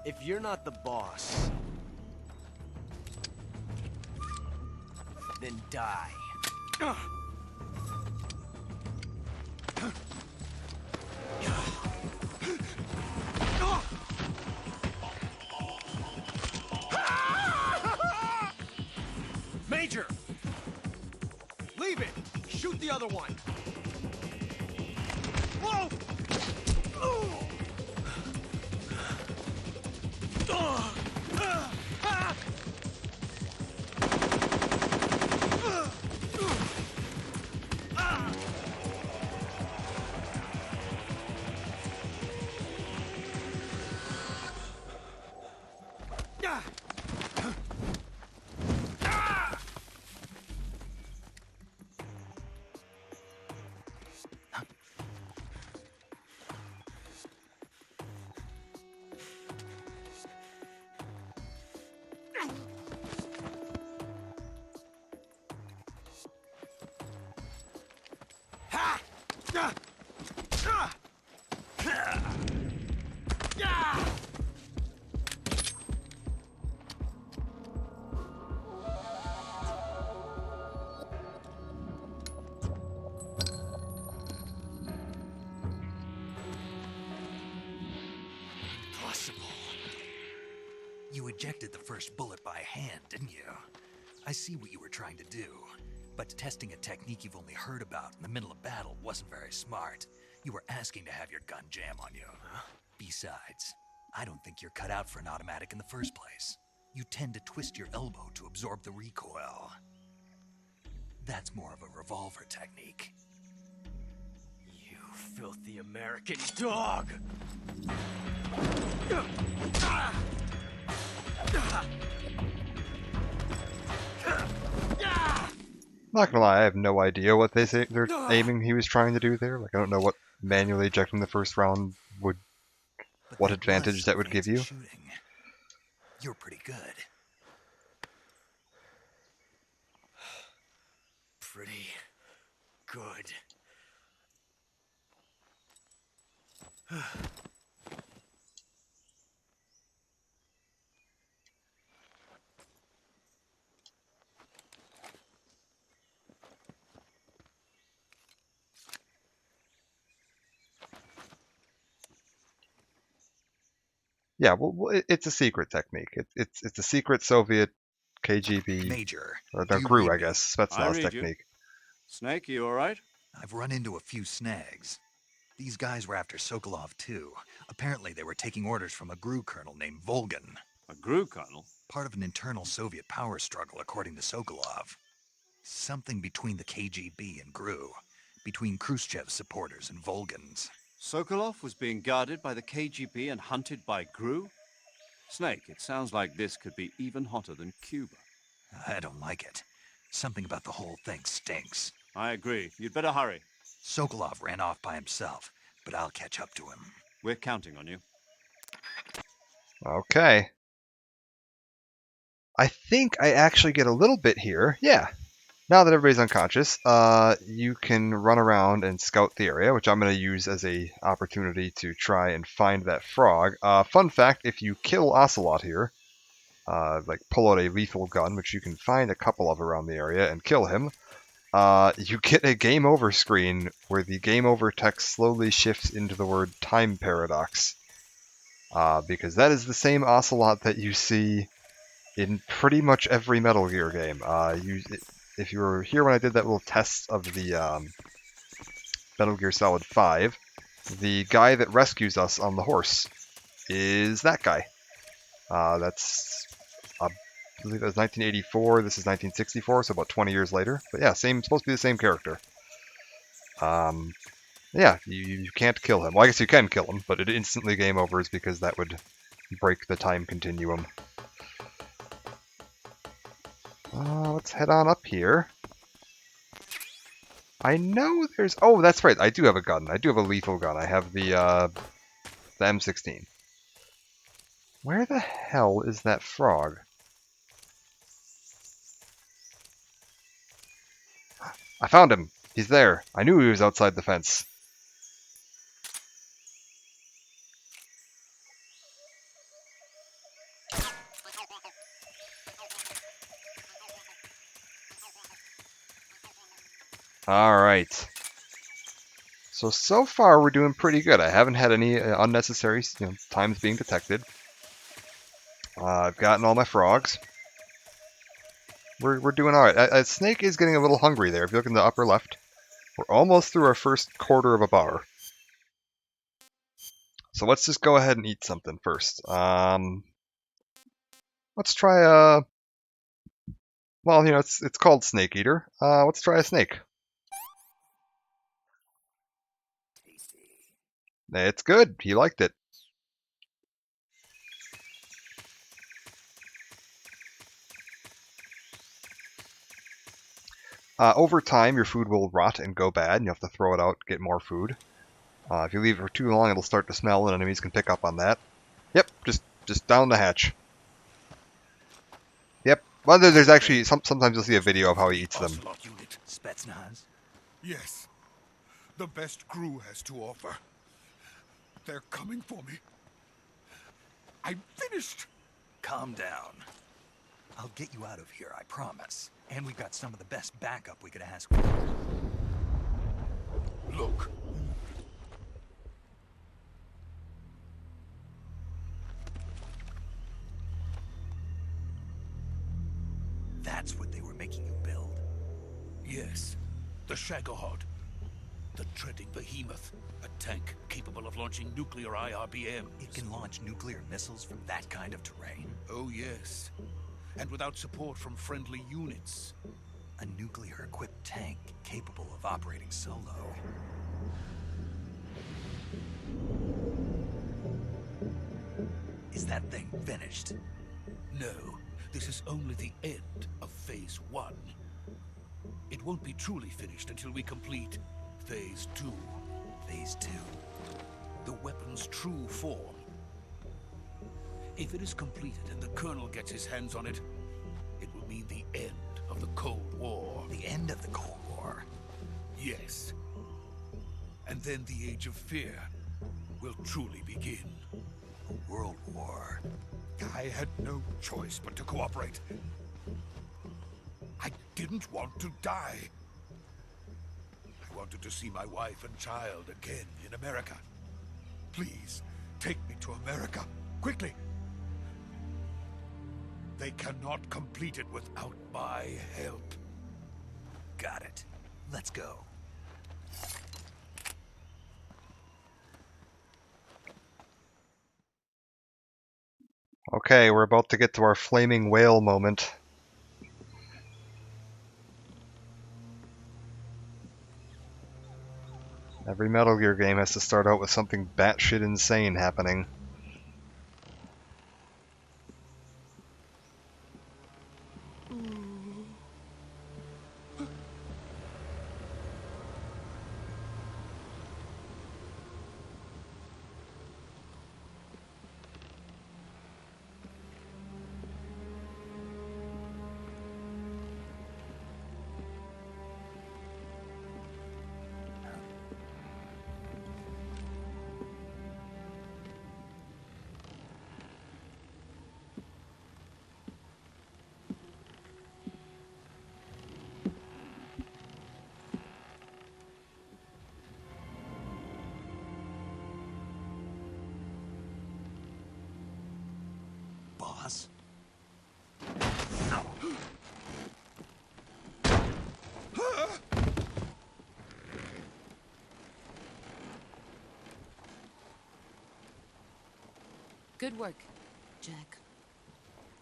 F: If you're not the boss, then die. Major! Leave it! Shoot the other one! Whoa!
B: You ejected the first bullet by hand, didn't you? I see what you were trying to do, but testing a technique you've only heard about in the middle of battle wasn't very smart. You were asking to have your gun jam on you. Besides, I don't think you're cut out for an automatic in the first place. You tend to twist your elbow to absorb the recoil. That's more of a revolver technique.
F: You filthy American dog!
A: Not gonna lie, I have no idea what they're aiming he was trying to do there. Like, I don't know what manually ejecting the first round would, what advantage that would give you.
B: Shooting. You're pretty good.
F: Pretty good.
A: Yeah, well, it's a secret technique. It's a secret Soviet KGB,
B: Major,
A: or the GRU, I guess, Spetsnaz technique.
C: Snake, you all right?
B: I've run into a few snags. These guys were after Sokolov too. Apparently they were taking orders from a GRU colonel named Volgin.
C: A GRU colonel?
B: Part of an internal Soviet power struggle, according to Sokolov. Something between the KGB and GRU. Between Khrushchev's supporters and Volgin's.
C: Sokolov was being guarded by the KGB and hunted by GRU? Snake, it sounds like this could be even hotter than Cuba.
B: I don't like it. Something about the whole thing stinks.
C: I agree. You'd better hurry.
B: Sokolov ran off by himself, but I'll catch up to him.
C: We're counting on you.
A: Okay. I think I actually get a little bit here. Yeah. Now that everybody's unconscious, you can run around and scout the area, which I'm going to use as a opportunity to try and find that frog. Fun fact, if you kill Ocelot here, like pull out a lethal gun, which you can find a couple of around the area, and kill him, you get a game over screen where the game over text slowly shifts into the word time paradox. Because that is the same Ocelot that you see in pretty much every Metal Gear game. If you were here when I did that little test of the Metal Gear Solid 5, the guy that rescues us on the horse is that guy. That's, I believe that was 1984, this is 1964, so about 20 years later. But yeah, supposed to be the same character. Yeah, you can't kill him. Well, I guess you can kill him, but it instantly game overs because that would break the time continuum. Let's head on up here. I know there's... Oh, that's right. I do have a gun. I do have a lethal gun. I have the M16. Where the hell is that frog? I found him. He's there. I knew he was outside the fence. Alright. So far we're doing pretty good. I haven't had any unnecessary times being detected. I've gotten all my frogs. We're doing alright. Snake is getting a little hungry there. If you look in the upper left, we're almost through our first quarter of a bar. So let's just go ahead and eat something first. Let's try well, it's called Snake Eater. Let's try a snake. It's good. He liked it. Over time, your food will rot and go bad, and you have to throw it out, get more food. If you leave it for too long, it'll start to smell, and enemies can pick up on that. Yep, just down the hatch. Yep. Well, there's actually sometimes you'll see a video of how he eats them.
B: Unit Spetsnaz.
I: Yes. The best crew has to offer. They're coming for me. I'm finished.
B: Calm down. I'll get you out of here, I promise. And we've got some of the best backup we could ask for.
I: Look.
B: That's what they were making you build?
I: Yes. The Shagohod. The treading behemoth. A tank capable of launching nuclear IRBMs.
B: It can launch nuclear missiles from that kind of terrain?
I: Oh, yes. And without support from friendly units.
B: A nuclear-equipped tank capable of operating solo. Is that thing finished?
I: No. This is only the end of Phase 1. It won't be truly finished until we complete Phase 2.
B: Phase 2?
I: The weapon's true form. If it is completed and the Colonel gets his hands on it, it will mean the end of the Cold War.
B: The end of the Cold War?
I: Yes. And then the Age of Fear will truly begin.
B: A world war.
I: I had no choice but to cooperate. I didn't want to die. I wanted to see my wife and child again in America. Please, take me to America, quickly. They cannot complete it without my help.
B: Got it. Let's go.
A: Okay, we're about to get to our flaming whale moment. Every Metal Gear game has to start out with something batshit insane happening.
B: Boss?
H: Good work, Jack.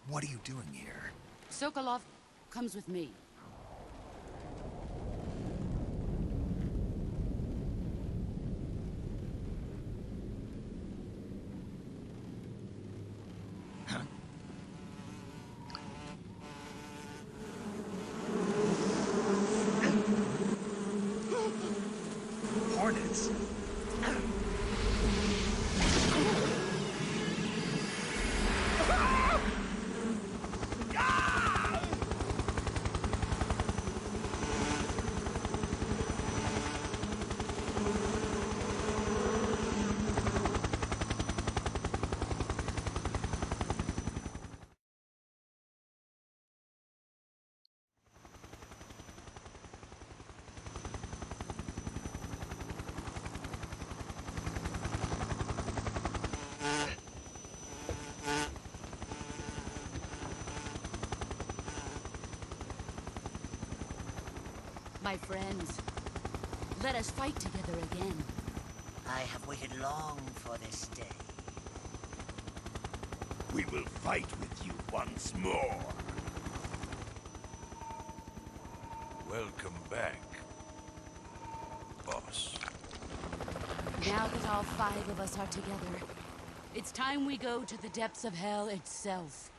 B: What are you doing here?
H: Sokolov comes with me.
B: Hornets?
H: My friends, let us fight together again.
K: I have waited long for this day.
L: We will fight with you once more. Welcome back, boss.
H: Now that all 5 of us are together, it's time we go to the depths of hell itself.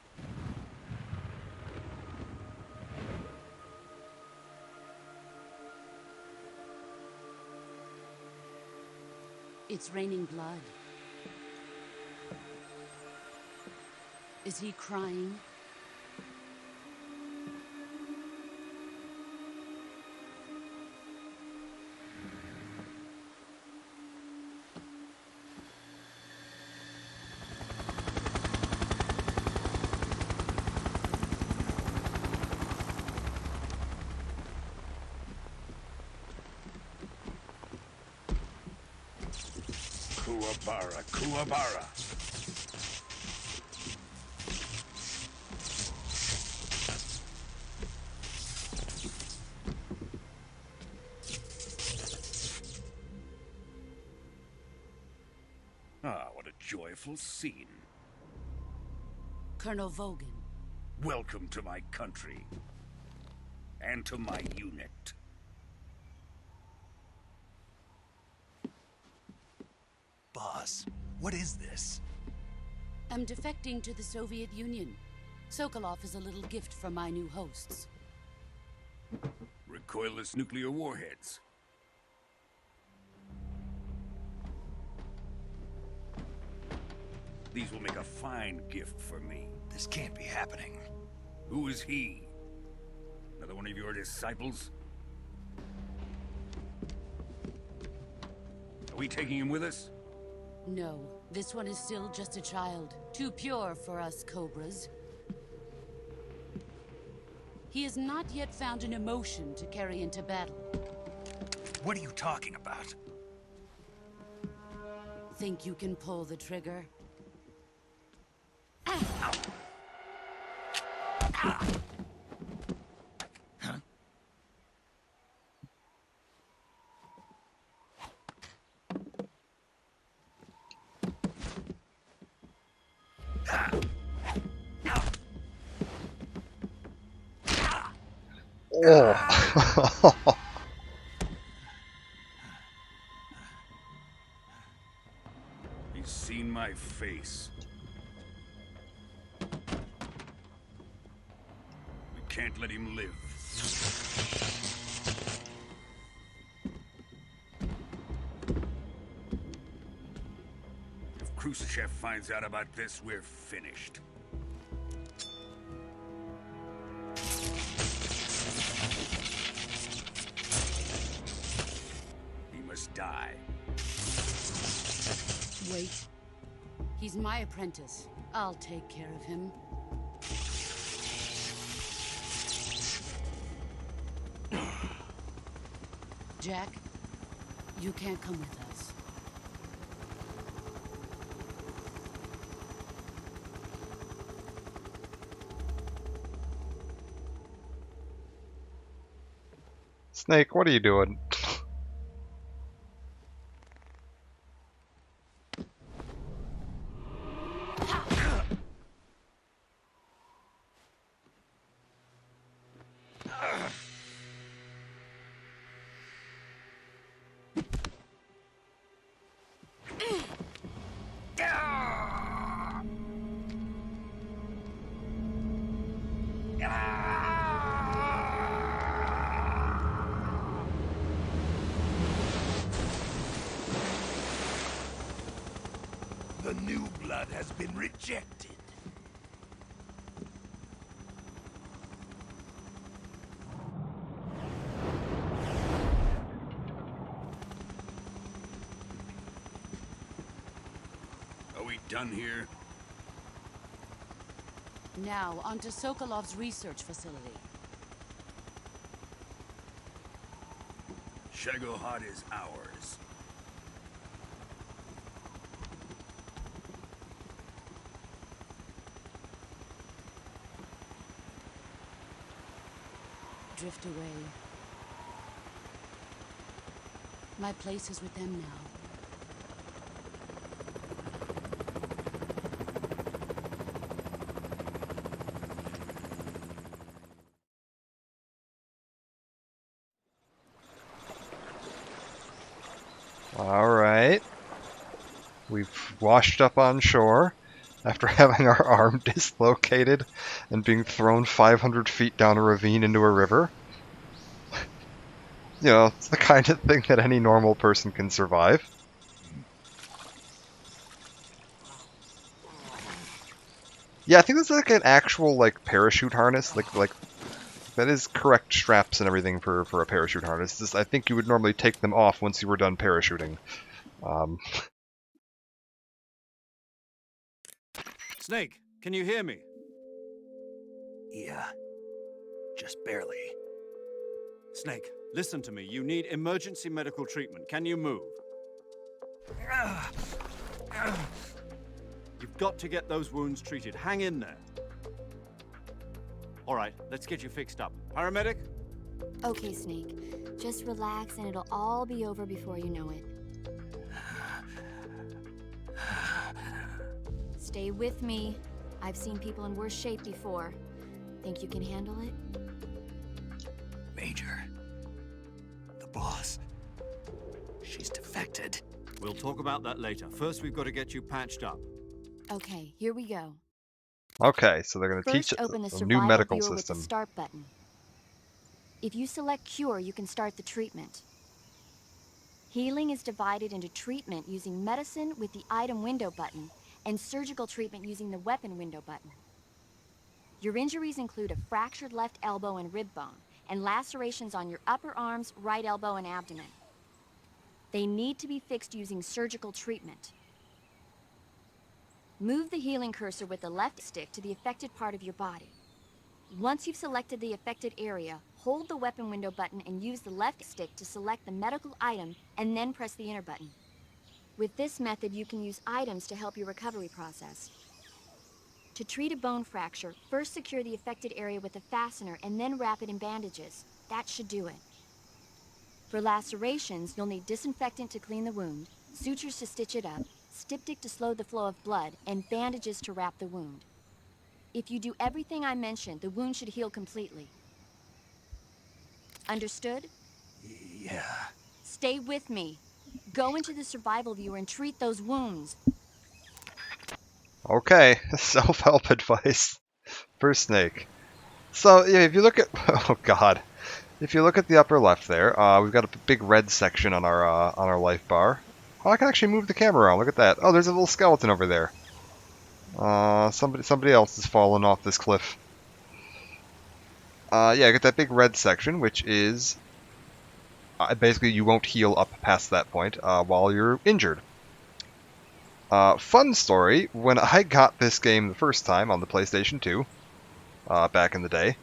H: It's raining blood. Is he crying?
L: Kuwabara, Kuwabara. Ah, what a joyful scene.
H: Colonel Vogan.
L: Welcome to my country. And to my unit.
B: Boss, what is this?
H: I'm defecting to the Soviet Union. Sokolov is a little gift from my new hosts.
L: Recoilless nuclear warheads. These will make a fine gift for me.
B: This can't be happening.
L: Who is he? Another one of your disciples? Are we taking him with us?
H: No, this one is still just a child. Too pure for us Cobras. He has not yet found an emotion to carry into battle.
B: What are you talking about?
H: Think you can pull the trigger?
A: Oh.
L: He's seen my face. We can't let him live. If Khrushchev finds out about this, we're finished. He must die.
H: Wait. He's my apprentice. I'll take care of him. Jack, you can't come with us.
A: Snake, what are you doing?
L: The new blood has been rejected. Are we done here?
H: Now, onto Sokolov's research facility.
L: Shagohod is ours.
H: Drift away. My place is with them now.
A: Alright. We've washed up on shore after having our arm dislocated and being thrown 500 feet down a ravine into a river. You know, it's the kind of thing that any normal person can survive. Yeah, I think that's like an actual like parachute harness, like that is correct straps and everything for a parachute harness. Just, I think you would normally take them off once you were done parachuting.
C: Snake, can you hear me?
B: Yeah. Just barely.
C: Snake, listen to me. You need emergency medical treatment. Can you move? You've got to get those wounds treated. Hang in there. All right, let's get you fixed up. Paramedic?
G: Okay, Snake. Just relax and it'll all be over before you know it. Stay with me. I've seen people in worse shape before. Think you can handle it?
B: Major. The boss. She's defected.
C: We'll talk about that later. First, we've got to get you patched up.
G: Okay, here we go.
A: Okay, so they're going to teach
G: First, open the
A: a new
G: survival
A: medical
G: viewer with the
A: system.
G: start button. If you select Cure, you can start the treatment. Healing is divided into treatment using medicine with the item window button and surgical treatment using the weapon window button. Your injuries include a fractured left elbow and rib bone, and lacerations on your upper arms, right elbow, and abdomen. They need to be fixed using surgical treatment. Move the healing cursor with the left stick to the affected part of your body. Once you've selected the affected area, hold the weapon window button and use the left stick to select the medical item and then press the enter button. With this method, you can use items to help your recovery process. To treat a bone fracture, first secure the affected area with a fastener and then wrap it in bandages. That should do it. For lacerations, you'll need disinfectant to clean the wound, sutures to stitch it up, styptic to slow the flow of blood, and bandages to wrap the wound. If you do everything I mentioned, the wound should heal completely. Understood?
B: Yeah.
G: Stay with me. Go into the survival viewer and treat those wounds.
A: Okay, self-help advice for Snake. So yeah, if you look at oh god, if you look at the upper left there, we've got a big red section on our life bar. Oh, I can actually move the camera around. Look at that. Oh, there's a little skeleton over there. Somebody else has fallen off this cliff. Yeah, I got that big red section, which is basically you won't heal up past that point while you're injured. Fun story, when I got this game the first time on the PlayStation 2, back in the day,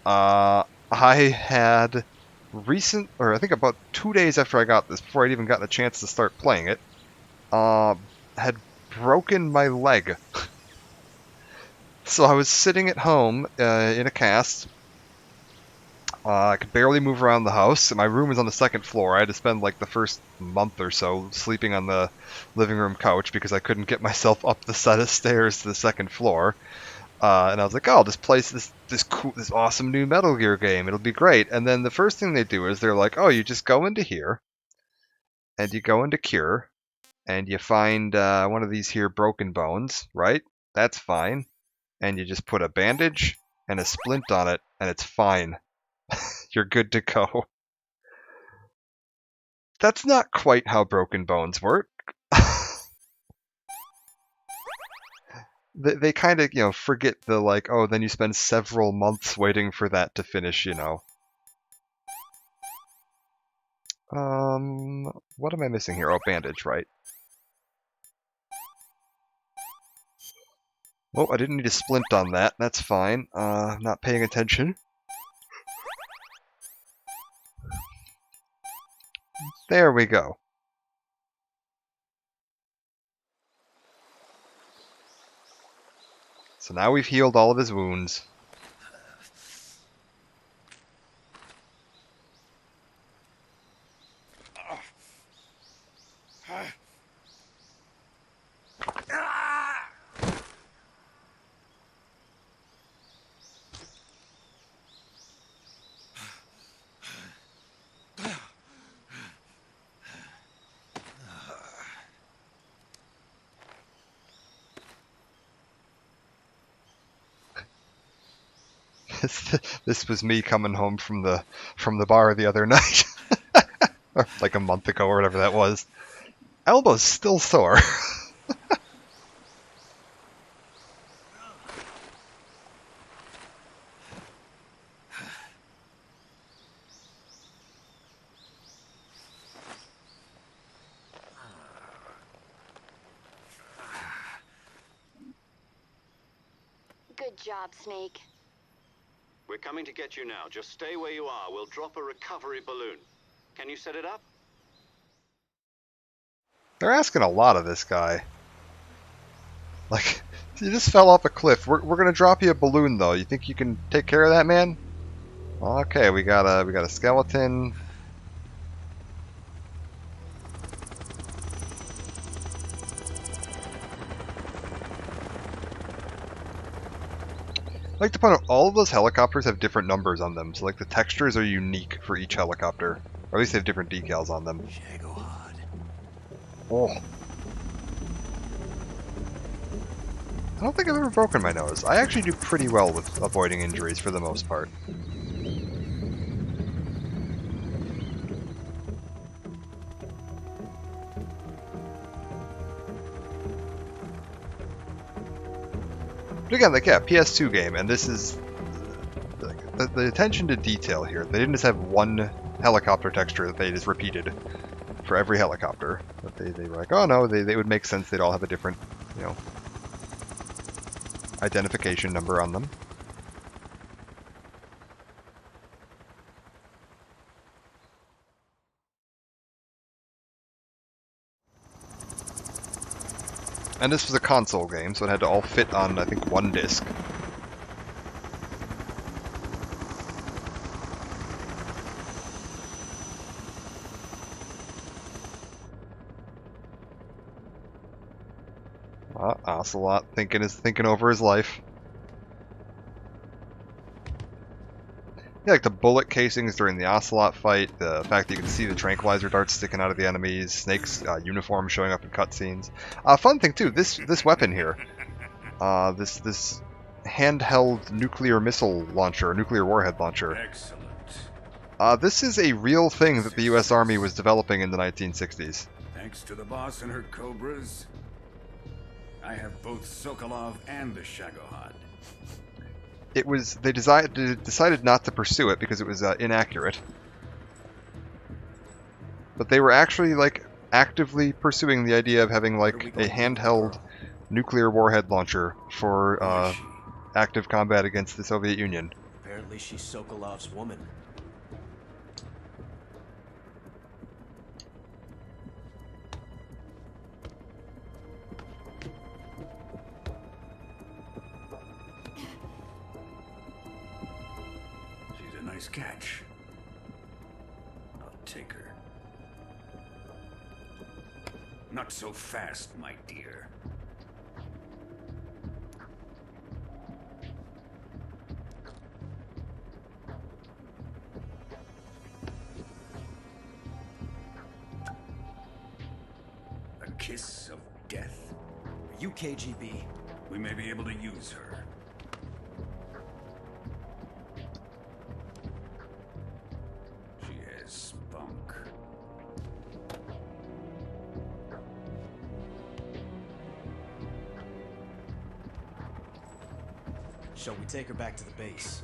A: I had I think about 2 days after I got this, before I'd even gotten a chance to start playing it, had broken my leg. So I was sitting at home in a cast. I could barely move around the house. My room was on the second floor. I had to spend like the first month or so sleeping on the living room couch because I couldn't get myself up the set of stairs to the second floor. And I was like, oh, I'll just play this awesome new Metal Gear game. It'll be great. And then the first thing they do is they're like, oh, you just go into here, and you go into Cure, and you find one of these here broken bones, right? That's fine. And you just put a bandage and a splint on it, and it's fine. You're good to go. That's not quite how broken bones work. They kind of, forget the, like, oh, then you spend several months waiting for that to finish, What am I missing here? Oh, bandage, right. Oh, I didn't need a splint on that. That's fine. Not paying attention. There we go. So now we've healed all of his wounds. This was me coming home from the bar the other night, or like a month ago or whatever that was. Elbow's still sore.
G: Good job, Snake.
D: We're coming to get you now. Just stay where you are. We'll drop a recovery balloon. Can you set it up?
A: They're asking a lot of this guy. Like, you just fell off a cliff. We're gonna drop you a balloon, though. You think you can take care of that, man? Okay, we got a skeleton. I'd like to point out, all of those helicopters have different numbers on them, so like the textures are unique for each helicopter. Or at least they have different decals on them.
B: Shagohod.
A: Oh. I don't think I've ever broken my nose. I actually do pretty well with avoiding injuries for the most part. But again, like, yeah, PS2 game, and this is like, the attention to detail here. They didn't just have one helicopter texture that they just repeated for every helicopter. But they were like, oh no, they would make sense. They'd all have a different, you know, identification number on them. And this was a console game, so it had to all fit on, I think, one disc. Ocelot thinking over his life. Yeah, like the bullet casings during the Ocelot fight, the fact that you can see the tranquilizer darts sticking out of the enemies, Snake's uniform showing up in cutscenes. Fun thing too, this weapon here, this handheld nuclear missile launcher, nuclear warhead launcher.
L: Excellent.
A: This is a real thing that the U.S. Army was developing in the 1960s.
L: Thanks to the boss and her cobras, I have both Sokolov and the Shagohod.
A: It was they decided not to pursue it because it was inaccurate. But they were actually like actively pursuing the idea of having like a handheld nuclear warhead launcher for active combat against the Soviet Union.
F: Apparently she's Sokolov's woman.
L: Nice catch. I'll take her. Not so fast, my dear. A kiss of death.
F: Are you KGB?
L: We may be able to use her. Spunk.
F: Shall we take her back to the base?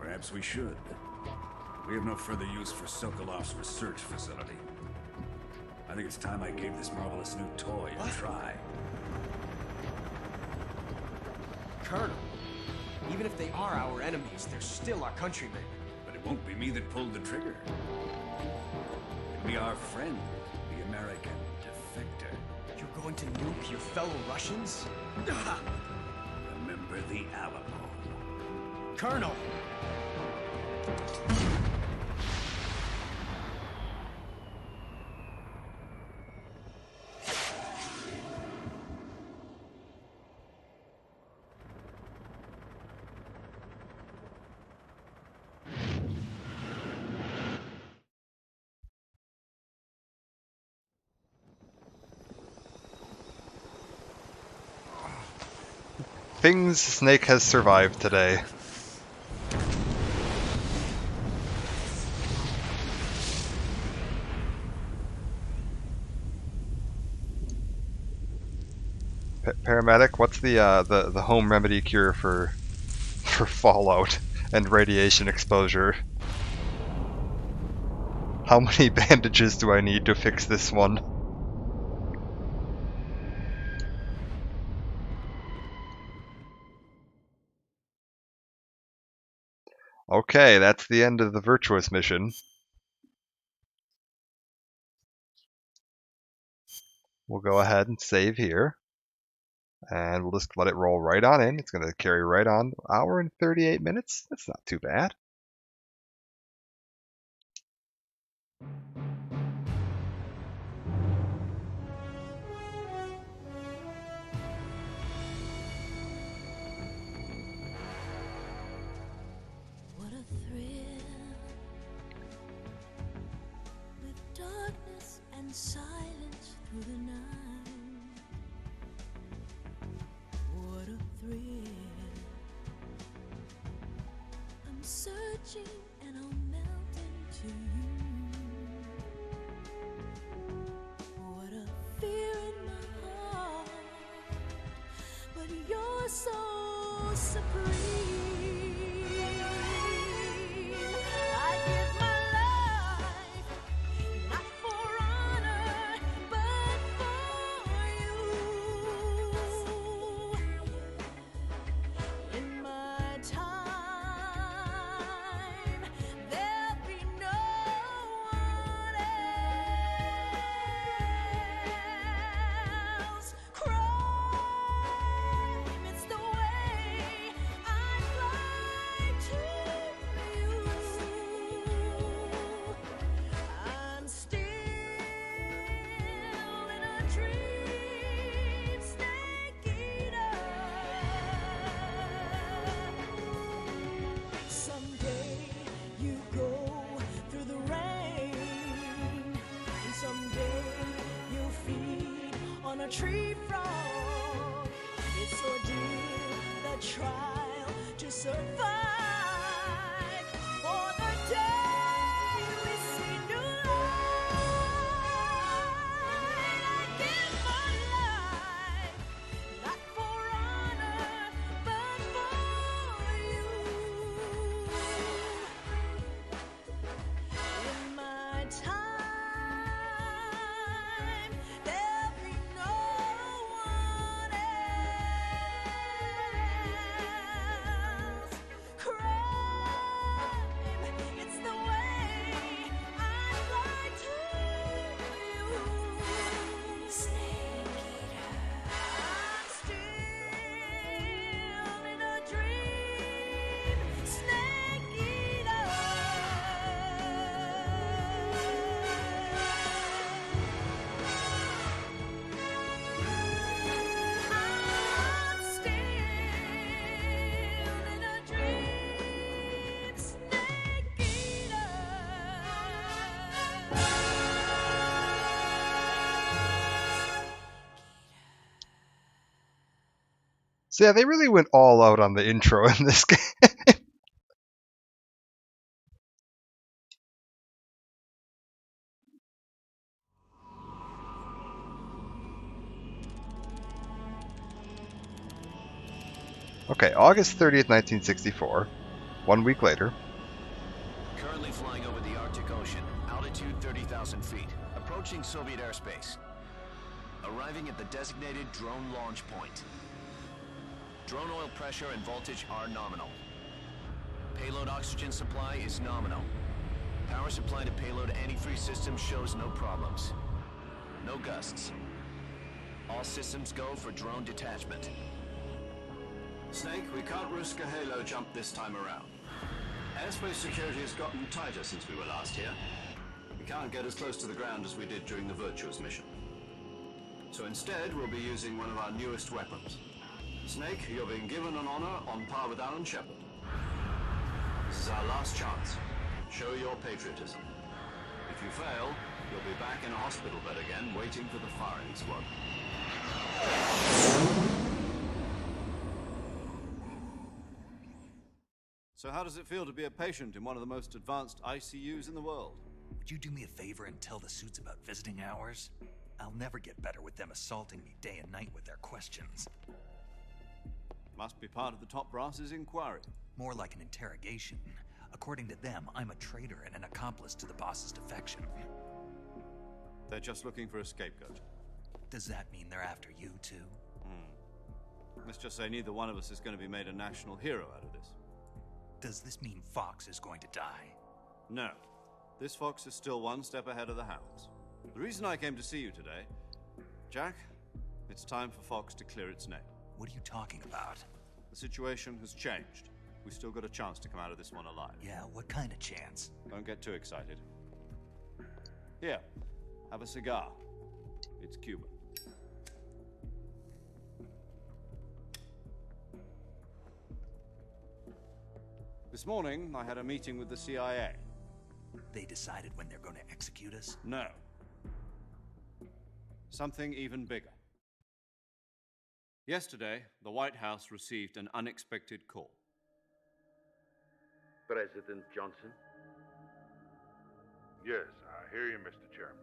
L: Perhaps we should. We have no further use for Sokolov's research facility. I think it's time I gave this marvelous new toy a try.
F: Colonel, even if they are our enemies, they're still our countrymen.
L: But it won't be me that pulled the trigger. It'll be our friend, the American defector.
F: You're going to nuke your fellow Russians?
L: Remember the Alamo.
F: Colonel!
A: Things Snake has survived today. Paramedic, what's the home remedy cure for fallout and radiation exposure? How many bandages do I need to fix this one? Okay, that's the end of the Virtuous mission. We'll go ahead and save here. And we'll just let it roll right on in. It's going to carry right on. Hour and 38 minutes. That's not too bad.
M: What a thrill, with darkness and silence through the night. What a thrill. I'm searching and I'll melt into you. What a fear in my heart, but you're so supreme. I give my life, not for honor, but for you. In my time, there'll be no one else. Crime, it's the way I'd like to you. I'm still in a dream, snake eater. Someday you go through the rain, and someday you'll feed on a tree frog. It's ordeal, the trial to survive. For the day we see new light, I give my life, not for honor, but for you. In my time, there'll be no one else. Crime, it's the way I'd like to you. Snake eater. I'm still in a dream, snake eater. I'm still in a dream, snake eater.
A: So yeah, they really went all out on the intro in this game. Okay, August 30th, 1964. 1 week later.
E: Currently flying over the Arctic Ocean, altitude 30,000 feet, approaching Soviet airspace. Arriving at the designated drone launch point. Drone oil pressure and voltage are nominal. Payload oxygen supply is nominal. Power supply to payload antifreeze system shows no problems. No gusts. All systems go for drone detachment.
C: Snake, we can't risk a halo jump this time around. Airspace security has gotten tighter since we were last here. We can't get as close to the ground as we did during the Virtuous mission. So instead, we'll be using one of our newest weapons. Snake, you're being given an honor on par with Alan Shepard. This is our last chance. Show your patriotism. If you fail, you'll be back in a hospital bed again, waiting for the firing squad. So how does it feel to be a patient in one of the most advanced ICUs in the world?
B: Would you do me a favor and tell the suits about visiting hours? I'll never get better with them assaulting me day and night with their questions.
C: Must be part of the top brass's inquiry.
B: More like an interrogation. According to them, I'm a traitor and an accomplice to the boss's defection.
C: They're just looking for a scapegoat.
B: Does that mean they're after you, too?
C: Let's just say neither one of us is going to be made a national hero out of this.
B: Does this mean Fox is going to die?
C: No. This fox is still one step ahead of the hounds. The reason I came to see you today, Jack, it's time for Fox to clear its name.
B: What are you talking about?
C: The situation has changed. We've still got a chance to come out of this one alive.
B: Yeah, what kind of chance?
C: Don't get too excited. Here, have a cigar. It's Cuban. This morning, I had a meeting with the CIA.
B: They decided when they're going to execute us?
C: No. Something even bigger. Yesterday, the White House received an unexpected call.
N: President Johnson?
O: Yes, I hear you, Mr. Chairman.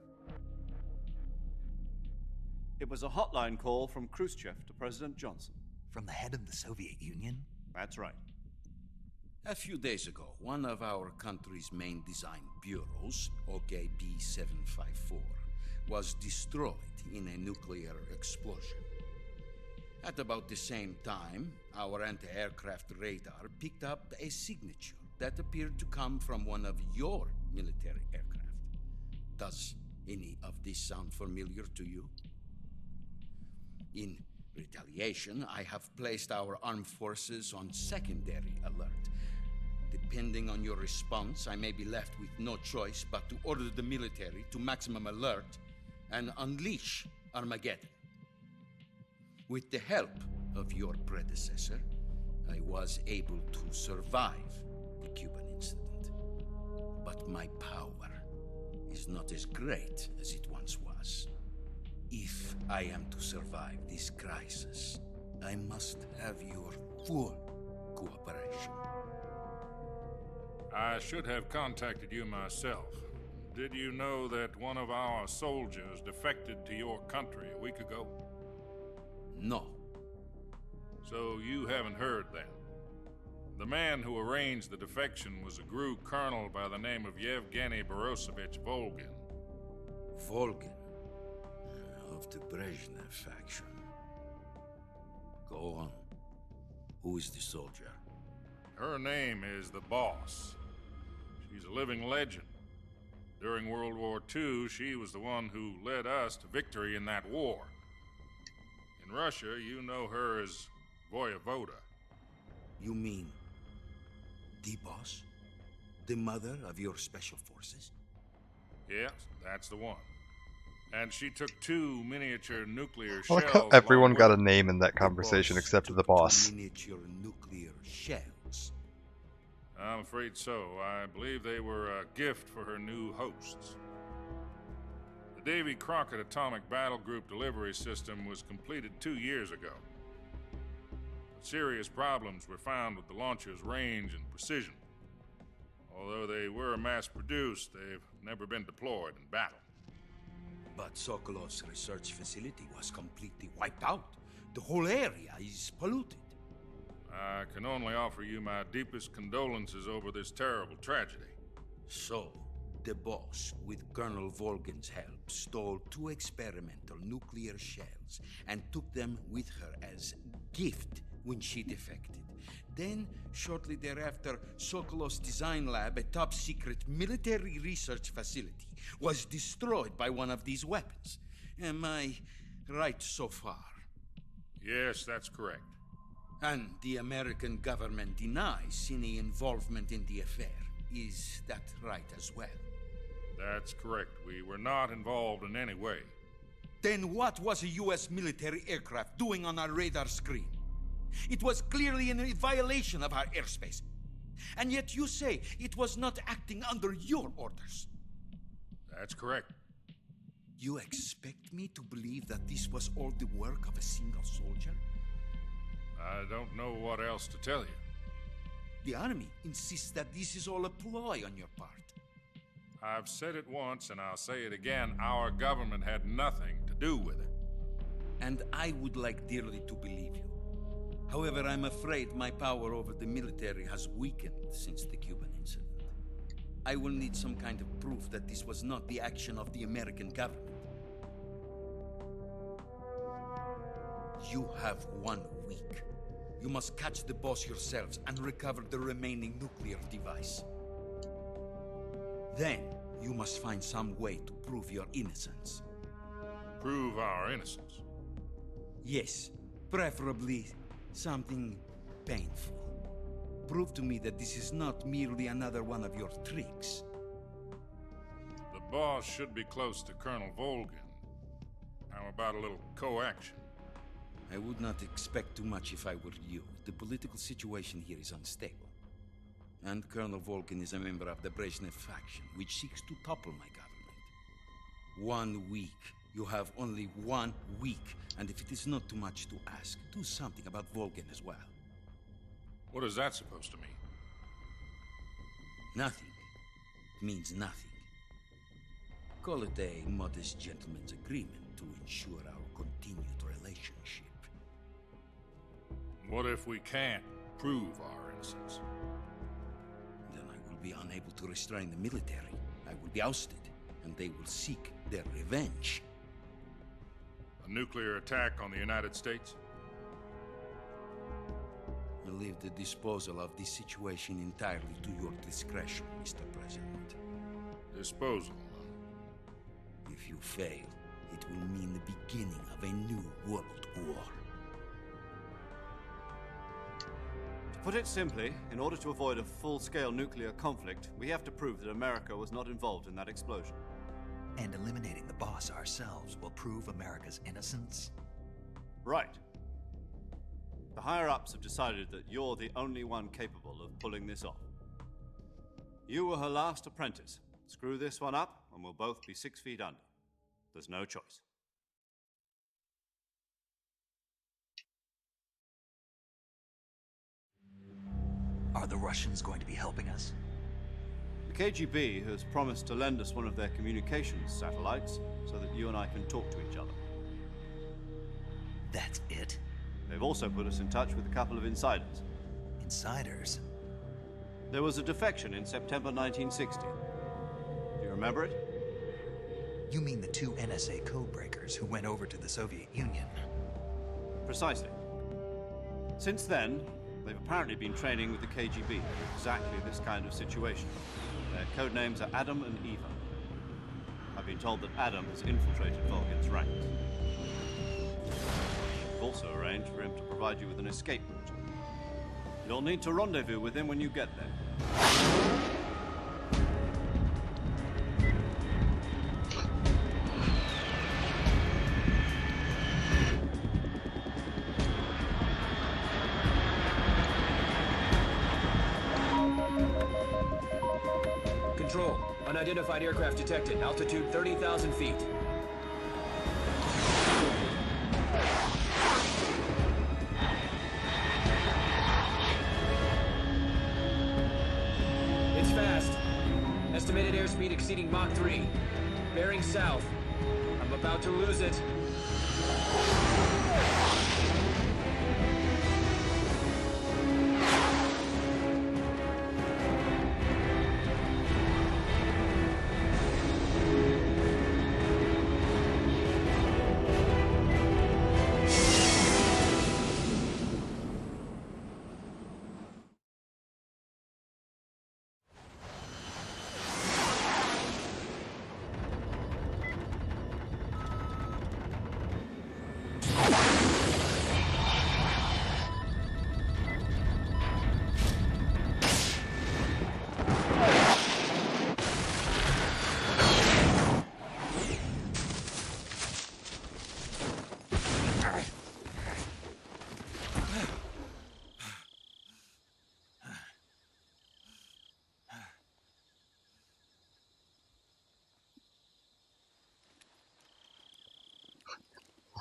C: It was a hotline call from Khrushchev to President Johnson.
B: From the head of the Soviet Union?
C: That's right.
P: A few days ago, one of our country's main design bureaus, OKB 754, was destroyed in a nuclear explosion. At about the same time, our anti-aircraft radar picked up a signature that appeared to come from one of your military aircraft. Does any of this sound familiar to you? In retaliation, I have placed our armed forces on secondary alert. Depending on your response, I may be left with no choice but to order the military to maximum alert and unleash Armageddon. With the help of your predecessor, I was able to survive the Cuban incident. But my power is not as great as it once was. If I am to survive this crisis, I must have your full cooperation.
O: I should have contacted you myself. Did you know that one of our soldiers defected to your country a week ago?
P: No.
O: So you haven't heard then. The man who arranged the defection was a GRU colonel by the name of Yevgeny Borosovich Volgin.
P: Volgin? Of the Brezhnev faction. Go on. Who is the soldier?
O: Her name is the Boss. She's a living legend. During World War II, she was the one who led us to victory in that war. In Russia, you know her as Voyevoda.
P: You mean the Boss? The mother of your special forces?
O: Yes, that's the one. And she took 2 miniature nuclear
A: I like
O: shells.
A: how everyone
O: along
A: got a
O: with
A: name in that conversation except the boss.
P: Miniature nuclear shells.
O: I'm afraid so. I believe they were a gift for her new hosts. The Davy Crockett Atomic Battle Group delivery system was completed 2 years ago. But serious problems were found with the launcher's range and precision. Although they were mass-produced, they've never been deployed in battle.
P: But Sokolov's research facility was completely wiped out. The whole area is polluted.
O: I can only offer you my deepest condolences over this terrible tragedy.
P: So, the boss, with Colonel Volgin's help, stole 2 experimental nuclear shells and took them with her as gift when she defected. Then, shortly thereafter, Sokolov's design lab, a top-secret military research facility, was destroyed by one of these weapons. Am I right so far?
O: Yes, that's correct.
P: And the American government denies any involvement in the affair. Is that right as well?
O: That's correct. We were not involved in any way.
P: Then what was a U.S. military aircraft doing on our radar screen? It was clearly in a violation of our airspace. And yet you say it was not acting under your orders.
O: That's correct.
P: You expect me to believe that this was all the work of a single soldier?
O: I don't know what else to tell you.
P: The army insists that this is all a ploy on your part.
O: I've said it once and I'll say it again. Our government had nothing to do with it.
P: And I would like dearly to believe you. However, I'm afraid my power over the military has weakened since the Cuban incident. I will need some kind of proof that this was not the action of the American government. You have 1 week. You must catch the boss yourselves and recover the remaining nuclear device. Then, you must find some way to prove your innocence.
O: Prove our innocence?
P: Yes, preferably something painful. Prove to me that this is not merely another one of your tricks.
O: The boss should be close to Colonel Volgin. How about a little co-action?
P: I would not expect too much if I were you. The political situation here is unstable. And Colonel Volgin is a member of the Brezhnev faction, which seeks to topple my government. 1 week. You have only 1 week. And if it is not too much to ask, do something about Volgin as well.
O: What is that supposed to mean?
P: Nothing. It means nothing. Call it a modest gentleman's agreement to ensure our continued relationship.
O: What if we can't prove our innocence?
P: Then I will be unable to restrain the military. I will be ousted, and they will seek their revenge.
O: A nuclear attack on the United States?
P: I leave the disposal of this situation entirely to your discretion, Mr. President.
O: Disposal?
P: If you fail, it will mean the beginning of a new world war.
C: To put it simply, in order to avoid a full-scale nuclear conflict, we have to prove that America was not involved in that explosion.
B: And eliminating the boss ourselves will prove America's innocence?
C: Right. The higher-ups have decided that you're the only one capable of pulling this off. You were her last apprentice. Screw this one up, and we'll both be 6 feet under. There's no choice.
B: Are the Russians going to be helping us?
C: The KGB has promised to lend us one of their communications satellites so that you and I can talk to each other.
B: That's it?
C: They've also put us in touch with a couple of insiders.
B: Insiders?
C: There was a defection in September 1960. Do you remember it?
B: You mean the 2 NSA codebreakers who went over to the Soviet Union?
C: Precisely. Since then, they've apparently been training with the KGB for exactly this kind of situation. Their code names are Adam and Eva. I've been told that Adam has infiltrated Volgin's ranks. We've also arranged for him to provide you with an escape route. You'll need to rendezvous with him when you get there.
N: Control. Unidentified aircraft detected. Altitude 30,000 feet. It's fast. Estimated airspeed exceeding Mach 3. Bearing south. I'm about to lose it.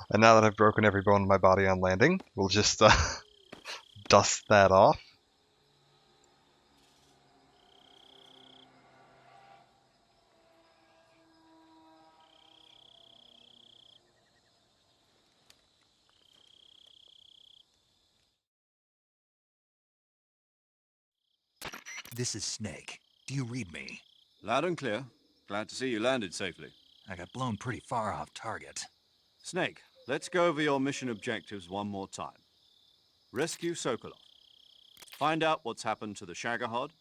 A: And now that I've broken every bone in my body on landing, we'll just dust that off.
B: This is Snake. Do you read me?
C: Loud and clear. Glad to see you landed safely.
B: I got blown pretty far off target.
C: Snake, let's go over your mission objectives one more time. Rescue Sokolov. Find out what's happened to the Shagohod,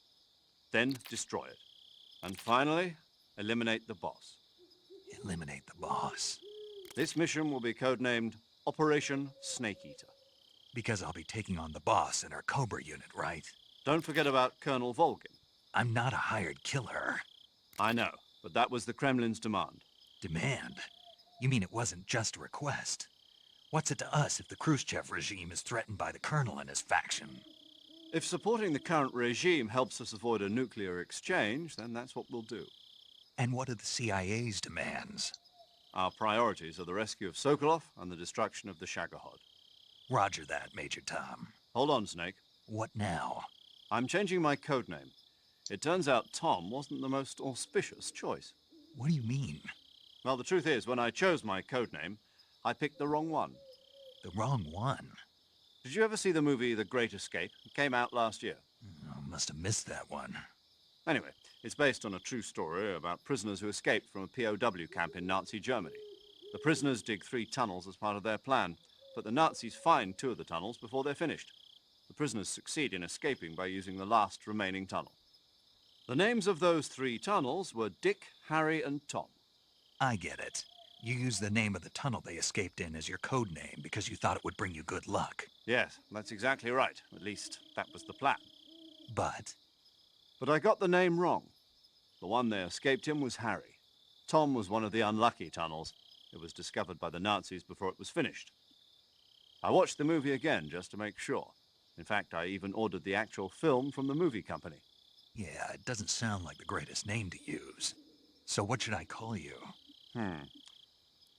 C: then destroy it. And finally, eliminate the boss.
B: Eliminate the boss.
C: This mission will be codenamed Operation Snake Eater.
B: Because I'll be taking on the boss in our Cobra unit, right?
C: Don't forget about Colonel Volgin.
B: I'm not a hired killer.
C: I know, but that was the Kremlin's demand.
B: Demand? You mean it wasn't just a request? What's it to us if the Khrushchev regime is threatened by the Colonel and his faction?
C: If supporting the current regime helps us avoid a nuclear exchange, then that's what we'll do.
B: And what are the CIA's demands?
C: Our priorities are the rescue of Sokolov and the destruction of the Shagohod.
B: Roger that, Major Tom.
C: Hold on, Snake.
B: What now?
C: I'm changing my codename. It turns out Tom wasn't the most auspicious choice.
B: What do you mean?
C: Well, the truth is, when I chose my codename, I picked the wrong one.
B: The wrong one?
C: Did you ever see the movie The Great Escape? It came out last year.
B: Oh, must have missed that one.
C: Anyway, it's based on a true story about prisoners who escaped from a POW camp in Nazi Germany. The prisoners dig 3 tunnels as part of their plan, but the Nazis find 2 of the tunnels before they're finished. The prisoners succeed in escaping by using the last remaining tunnel. The names of those 3 tunnels were Dick, Harry, and Tom.
B: I get it. You used the name of the tunnel they escaped in as your code name because you thought it would bring you good luck.
C: Yes, that's exactly right. At least, that was the plan.
B: But
C: I got the name wrong. The one they escaped in was Harry. Tom was one of the unlucky tunnels. It was discovered by the Nazis before it was finished. I watched the movie again just to make sure. In fact, I even ordered the actual film from the movie company.
B: yeah, it doesn't sound like the greatest name to use. So what should I call you?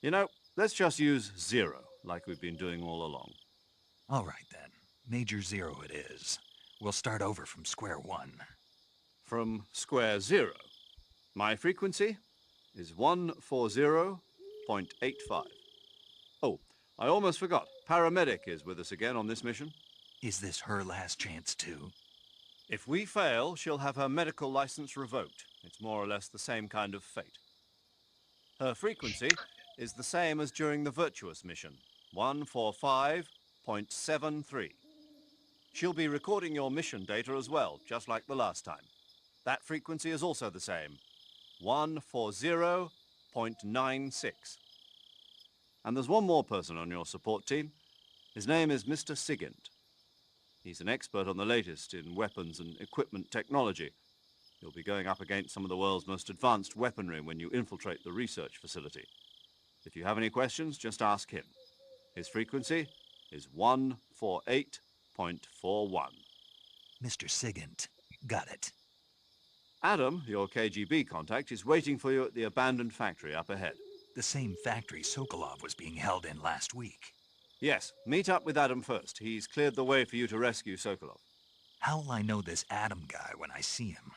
C: You know, let's just use Zero, like we've been doing all along.
B: All right, then. Major Zero it is. We'll start over from square one.
C: From square 0. My frequency is 140.85. Oh, I almost forgot. Paramedic is with us again on this mission.
B: Is this her last chance, too?
C: If we fail, she'll have her medical license revoked. It's more or less the same kind of fate. Her frequency is the same as during the Virtuous mission, 145.73. She'll be recording your mission data as well, just like the last time. That frequency is also the same, 140.96. And there's one more person on your support team. His name is Mr. Sigint. He's an expert on the latest in weapons and equipment technology. You'll be going up against some of the world's most advanced weaponry when you infiltrate the research facility. If you have any questions, just ask him. His frequency is 148.41.
B: Mr. Sigint. Got it.
C: Adam, your KGB contact, is waiting for you at the abandoned factory up ahead.
B: The same factory Sokolov was being held in last week.
C: Yes, meet up with Adam first. He's cleared the way for you to rescue Sokolov.
B: How will I know this Adam guy when I see him?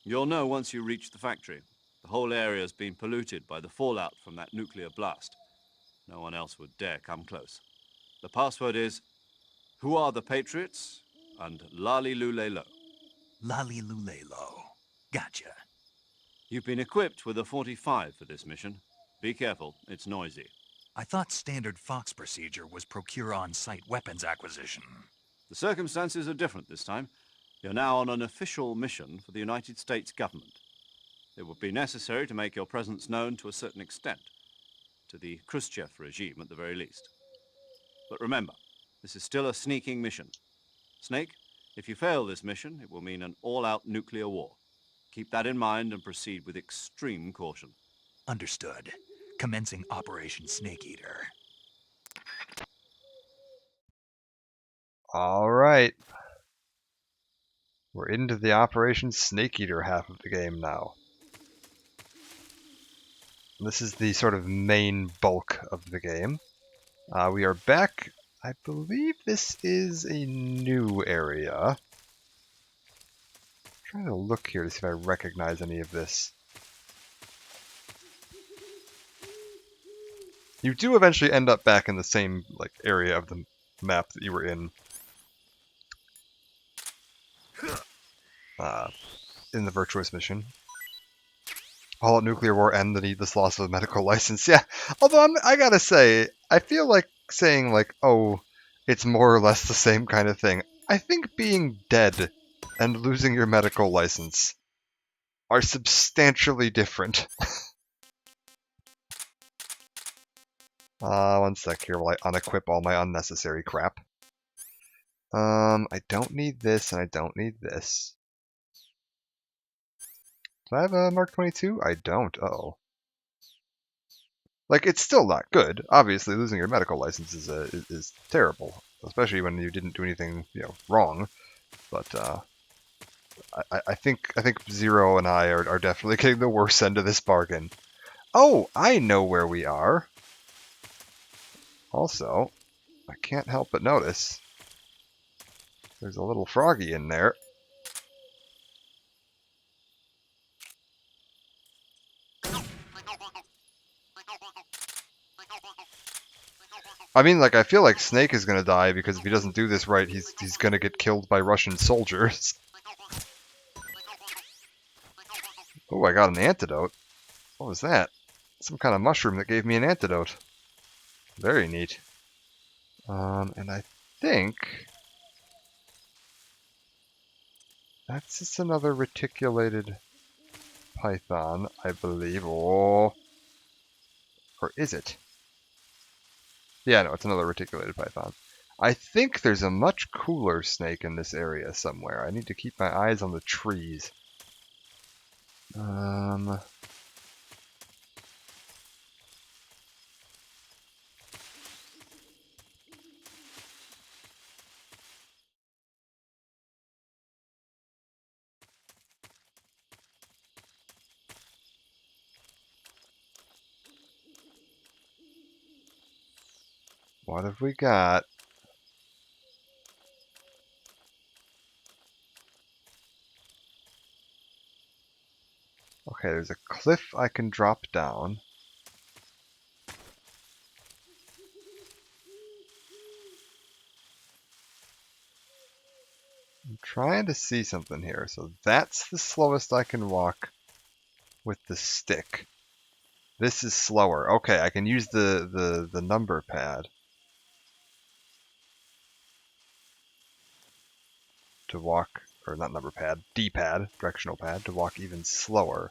C: You'll know once you reach the factory. The whole area's been polluted by the fallout from that nuclear blast. No one else would dare come close. The password is, "Who are the Patriots?" and Lali Lule Lo.
B: Lali Lule Lo. Gotcha.
C: You've been equipped with a 45 for this mission. Be careful, it's noisy.
B: I thought standard Fox procedure was procure on-site weapons acquisition.
C: The circumstances are different this time. You're now on an official mission for the United States government. It would be necessary to make your presence known to a certain extent, to the Khrushchev regime at the very least. But remember, this is still a sneaking mission. Snake, if you fail this mission, it will mean an all-out nuclear war. Keep that in mind and proceed with extreme caution.
B: Understood. Commencing Operation Snake Eater.
A: All right. We're into the Operation Snake Eater half of the game now. This is the sort of main bulk of the game. We are back. I believe this is a new area. I'm trying to look here to see if I recognize any of this. You do eventually end up back in the same area of the map that you were in. in the Virtuous mission. All out nuclear war and the needless loss of a medical license. Yeah, although I gotta say, I feel like saying like, oh, it's more or less the same kind of thing. I think being dead and losing your medical license are substantially different. 1 sec here while I unequip all my unnecessary crap. I don't need this and I don't need this. Do I have a Mark 22? I don't. Uh-oh. Like, it's still not good. Obviously, losing your medical license is terrible, especially when you didn't do anything, wrong. But I think Zero and I are definitely getting the worst end of this bargain. Oh, I know where we are. Also, I can't help but notice there's a little froggy in there. I mean, like, I feel like Snake is gonna die because if he doesn't do this right, he's gonna get killed by Russian soldiers. Oh, I got an antidote. What was that? Some kind of mushroom that gave me an antidote. Very neat. And I think that's just another reticulated python, I believe. Oh, or is it? Yeah, no, it's another reticulated python. I think there's a much cooler snake in this area somewhere. I need to keep my eyes on the trees. What have we got? Okay, there's a cliff I can drop down. I'm trying to see something here. So that's the slowest I can walk with the stick. This is slower. Okay, I can use the number pad to walk, or not number pad, D-pad, directional pad, to walk even slower,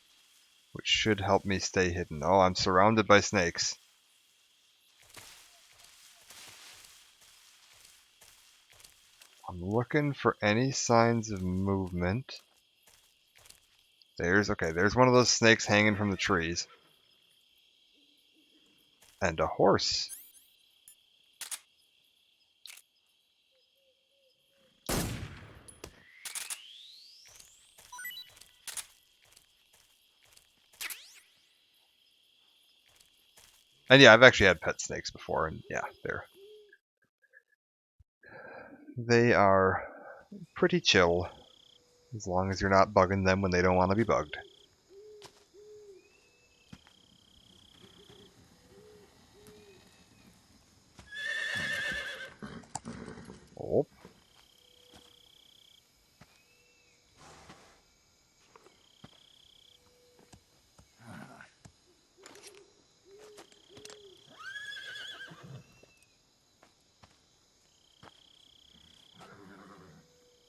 A: which should help me stay hidden. Oh, I'm surrounded by snakes. I'm looking for any signs of movement. There's one of those snakes hanging from the trees. And a horse. And yeah, I've actually had pet snakes before, and yeah, they are pretty chill, as long as you're not bugging them when they don't want to be bugged. Oh.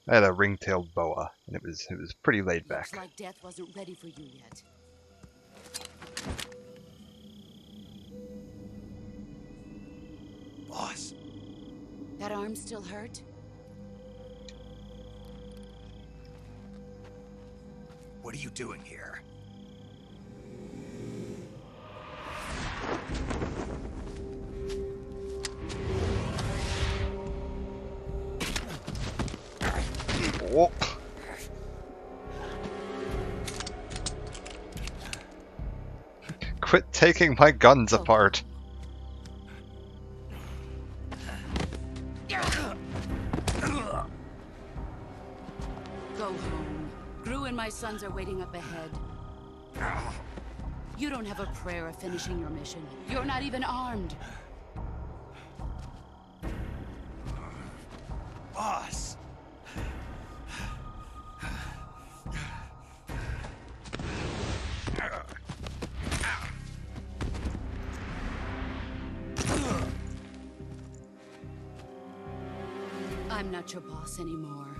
A: I had a ring-tailed boa, and it was pretty laid back.
H: Looks like death wasn't ready for you yet.
B: Boss.
H: That arm still hurt?
B: What are you doing here?
A: Oh. Quit taking my guns apart.
H: Go home. Gru and my sons are waiting up ahead. You don't have a prayer of finishing your mission. You're not even armed.
B: Boss.
H: I'm not your boss anymore.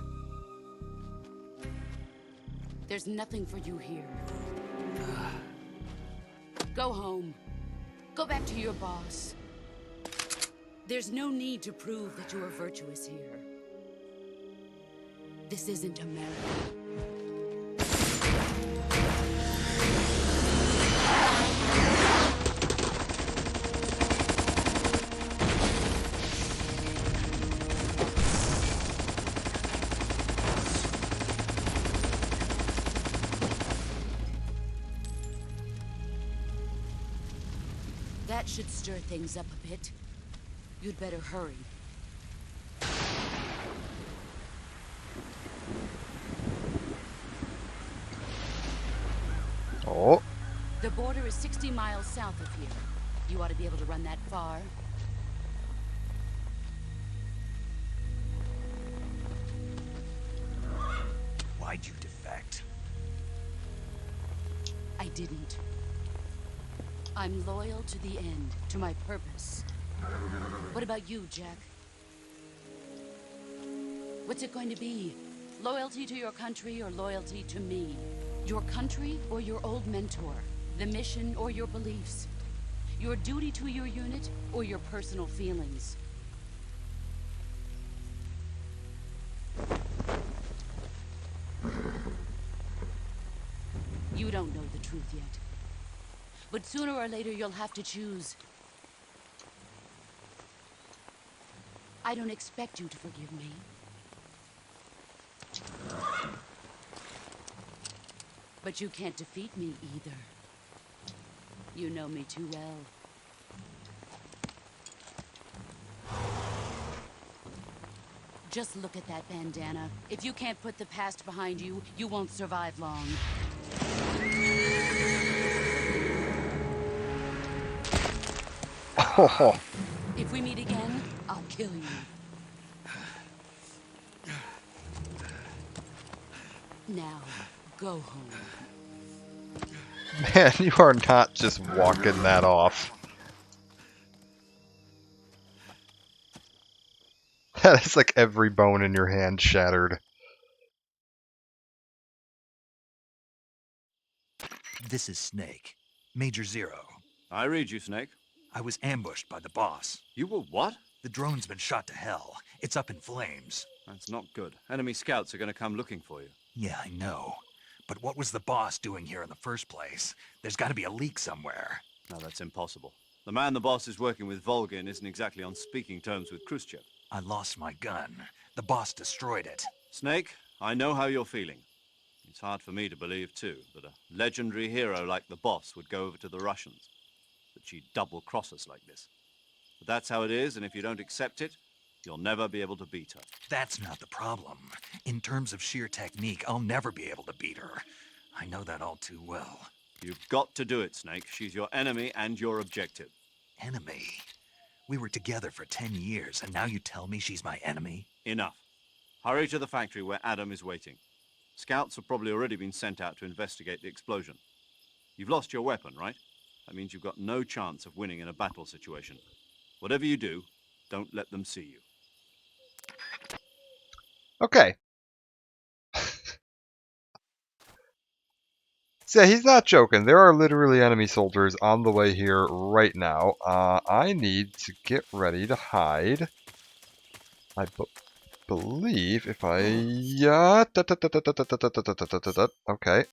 H: There's nothing for you here. Go home. Go back to your boss. There's no need to prove that you are virtuous here. This isn't America. That should stir things up a bit. You'd better hurry.
A: Oh.
H: The border is 60 miles south of here. You ought to be able to run that far.
B: Why'd you defect?
H: I didn't. I'm loyal to the end, to my purpose. What about you, Jack? What's it going to be? Loyalty to your country or loyalty to me? Your country or your old mentor? The mission or your beliefs? Your duty to your unit or your personal feelings? You don't know the truth yet. But sooner or later you'll have to choose. I don't expect you to forgive me. But you can't defeat me either. You know me too well. Just look at that bandana. If you can't put the past behind you, you won't survive long.
A: Oh.
H: If we meet again, I'll kill you. Now, go home.
A: Man, you are not just walking that off. That is like every bone in your hand shattered.
B: This is Snake. Major Zero.
C: I read you, Snake.
B: I was ambushed by the boss.
C: You were what?
B: The drone's been shot to hell. It's up in flames.
C: That's not good. Enemy scouts are going to come looking for you.
B: Yeah, I know. But what was the boss doing here in the first place? There's got to be a leak somewhere.
C: No, that's impossible. The man the boss is working with, Volgin, isn't exactly on speaking terms with Khrushchev.
B: I lost my gun. The boss destroyed it.
C: Snake, I know how you're feeling. It's hard for me to believe, too, that a legendary hero like the boss would go over to the Russians. That she'd double-cross us like this. But that's how it is, and if you don't accept it, you'll never be able to beat her.
B: That's not the problem. In terms of sheer technique, I'll never be able to beat her. I know that all too well.
C: You've got to do it, Snake. She's your enemy and your objective.
B: Enemy? We were together for 10 years, and now you tell me she's my enemy?
C: Enough. Hurry to the factory where Adam is waiting. Scouts have probably already been sent out to investigate the explosion. You've lost your weapon, right? That means you've got no chance of winning in a battle situation. Whatever you do, don't let them see you.
A: Okay. So yeah, he's not joking. There are literally enemy soldiers on the way here right now. I need to get ready to hide. I believe if I... Okay.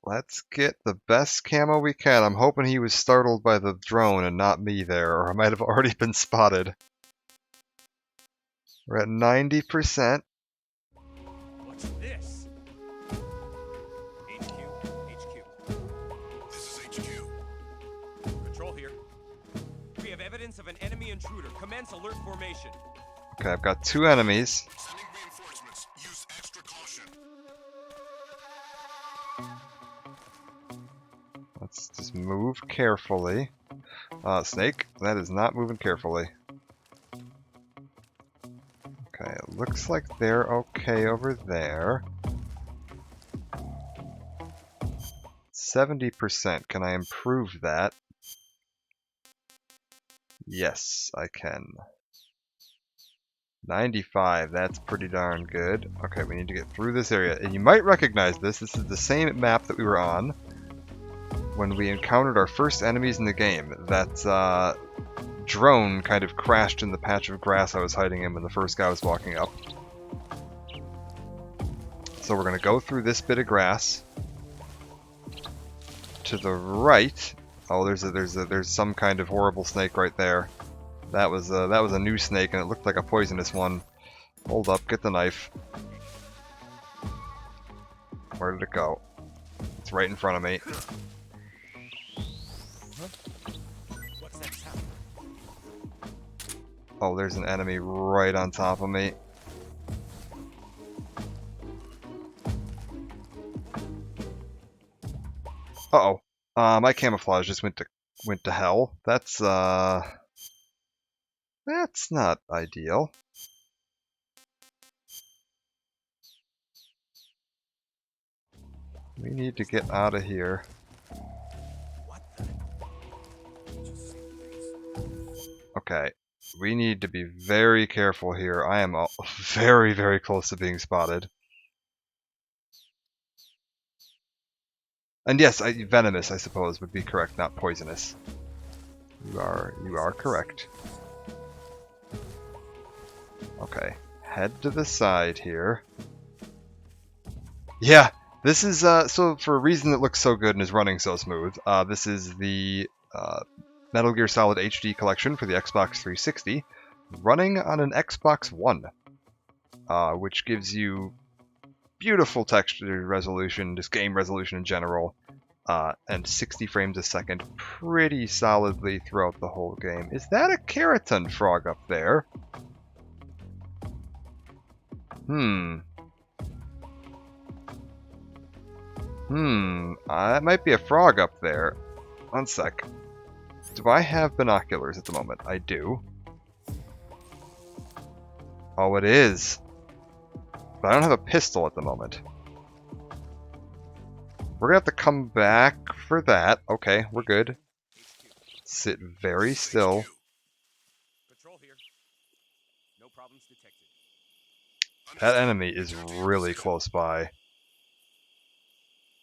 A: Let's get the best camo we can. I'm hoping he was startled by the drone and not me there, or I might have already been spotted. We're at 90%.
J: What's this? HQ.
I: This is HQ.
J: Patrol here. We have evidence of an enemy intruder. Commence alert formation.
A: Okay, I've got 2 enemies.
I: Sending reinforcements. Use extra caution.
A: Let's just move carefully. Snake, that is not moving carefully. Okay, it looks like they're okay over there. 70%. Can I improve that? Yes, I can. 95, that's pretty darn good. Okay, we need to get through this area. And you might recognize this. This is the same map that we were on when we encountered our first enemies in the game. That drone kind of crashed in the patch of grass I was hiding in when the first guy was walking up. So we're going to go through this bit of grass. To the right, oh, there's some kind of horrible snake right there. That was a new snake, and it looked like a poisonous one. Hold up, get the knife. Where did it go? It's right in front of me. Oh, there's an enemy right on top of me. Uh-oh. My camouflage just went to hell. That's not ideal. We need to get out of here. Okay. We need to be very careful here. I am very, very close to being spotted. And yes, venomous, I suppose, would be correct, not poisonous. You are correct. Okay, head to the side here. Yeah, this is, so for a reason that looks so good and is running so smooth, this is the Metal Gear Solid HD collection for the Xbox 360, running on an Xbox One, which gives you beautiful texture resolution, just game resolution in general, and 60 frames a second pretty solidly throughout the whole game. Is that a Keratin frog up there? That might be a frog up there. One sec. Do I have binoculars at the moment? I do. Oh, it is. But I don't have a pistol at the moment. We're gonna have to come back for that. Okay, we're good. Sit very still.
F: Patrol here. No problems detected.
A: That enemy is really close by.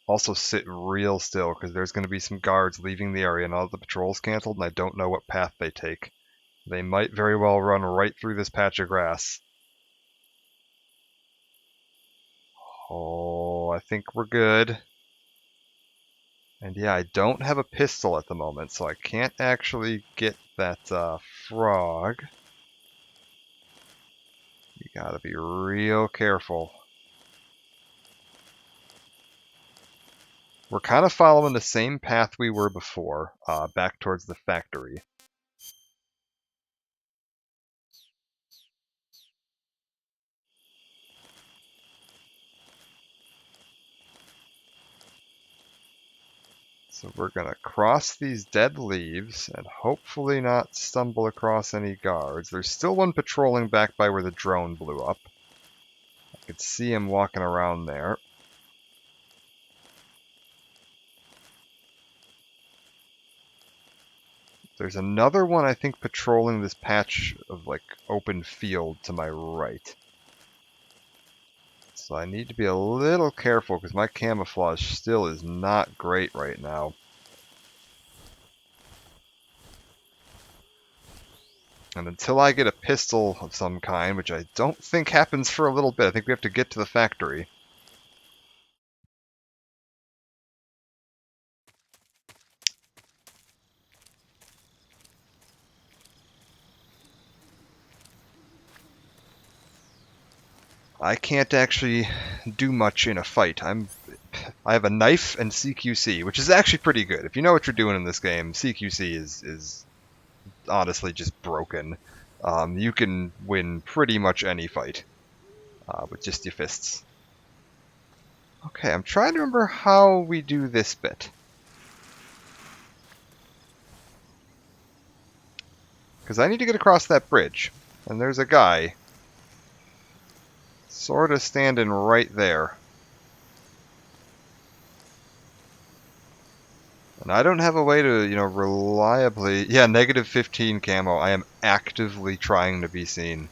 A: Also sit real still, because there's going to be some guards leaving the area now that the patrol's canceled, and I don't know what path they take. They might very well run right through this patch of grass. Oh, I think we're good. And yeah, I don't have a pistol at the moment, so I can't actually get that frog. You gotta be real careful. We're kind of following the same path we were before, back towards the factory. So we're gonna cross these dead leaves and hopefully not stumble across any guards. There's still one patrolling back by where the drone blew up. I could see him walking around there. There's another one, I think, patrolling this patch of, like, open field to my right. So I need to be a little careful, because my camouflage still is not great right now. And until I get a pistol of some kind, which I don't think happens for a little bit, I think we have to get to the factory. I can't actually do much in a fight. I have a knife and CQC, which is actually pretty good. If you know what you're doing in this game, CQC is honestly just broken. You can win pretty much any fight with just your fists. Okay, I'm trying to remember how we do this bit. Because I need to get across that bridge, and there's a guy sort of standing right there. And I don't have a way to, reliably... Yeah, negative 15 camo. I am actively trying to be seen.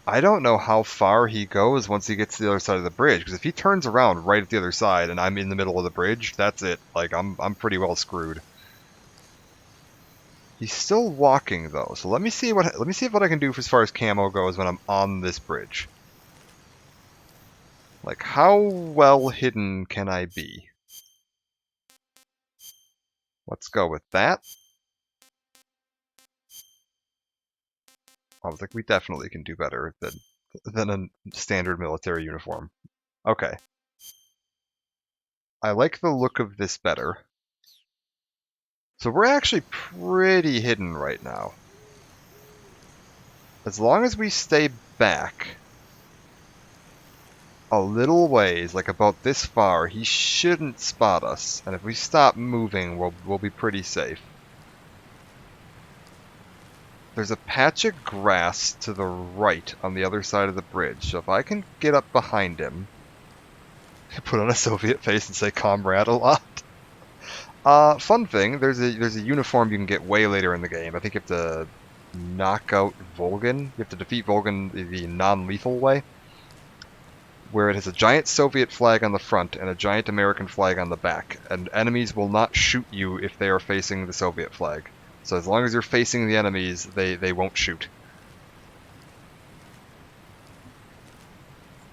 A: I don't know how far he goes once he gets to the other side of the bridge, because if he turns around right at the other side and I'm in the middle of the bridge, that's it. Like, I'm pretty well screwed. He's still walking though, so let me see what I can do as far as camo goes when I'm on this bridge. Like, how well hidden can I be? Let's go with that. I was like, we definitely can do better than a standard military uniform. Okay. I like the look of this better. So we're actually pretty hidden right now. As long as we stay back a little ways, like about this far, he shouldn't spot us. And if we stop moving, we'll be pretty safe. There's a patch of grass to the right on the other side of the bridge. So if I can get up behind him, put on a Soviet face and say "comrade" a lot. Fun thing, there's a uniform you can get way later in the game. I think you have to knock out Volgin. You have to defeat Volgin the non-lethal way, where it has a giant Soviet flag on the front and a giant American flag on the back, and enemies will not shoot you if they are facing the Soviet flag. So as long as you're facing the enemies, they won't shoot.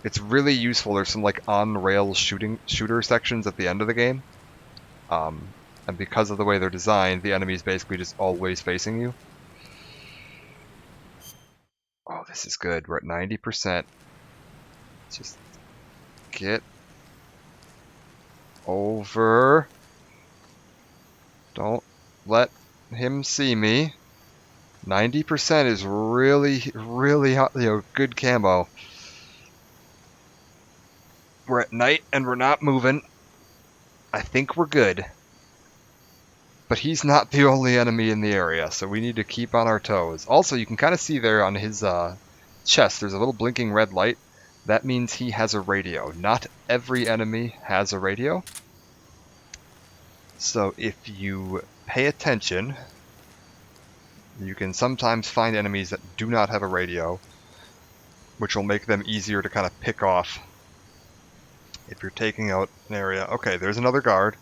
A: It's really useful. There's some like on-rails shooter sections at the end of the game. And because of the way they're designed, the enemy's basically just always facing you. Oh, this is good. We're at 90%. Just get over. Don't let him see me. 90% is really, really good camo. We're at night and we're not moving. I think we're good. But he's not the only enemy in the area, so we need to keep on our toes. Also, you can kind of see there on his chest, there's a little blinking red light. That means he has a radio. Not every enemy has a radio. So if you pay attention, you can sometimes find enemies that do not have a radio, which will make them easier to kind of pick off if you're taking out an area. Okay, there's another guard.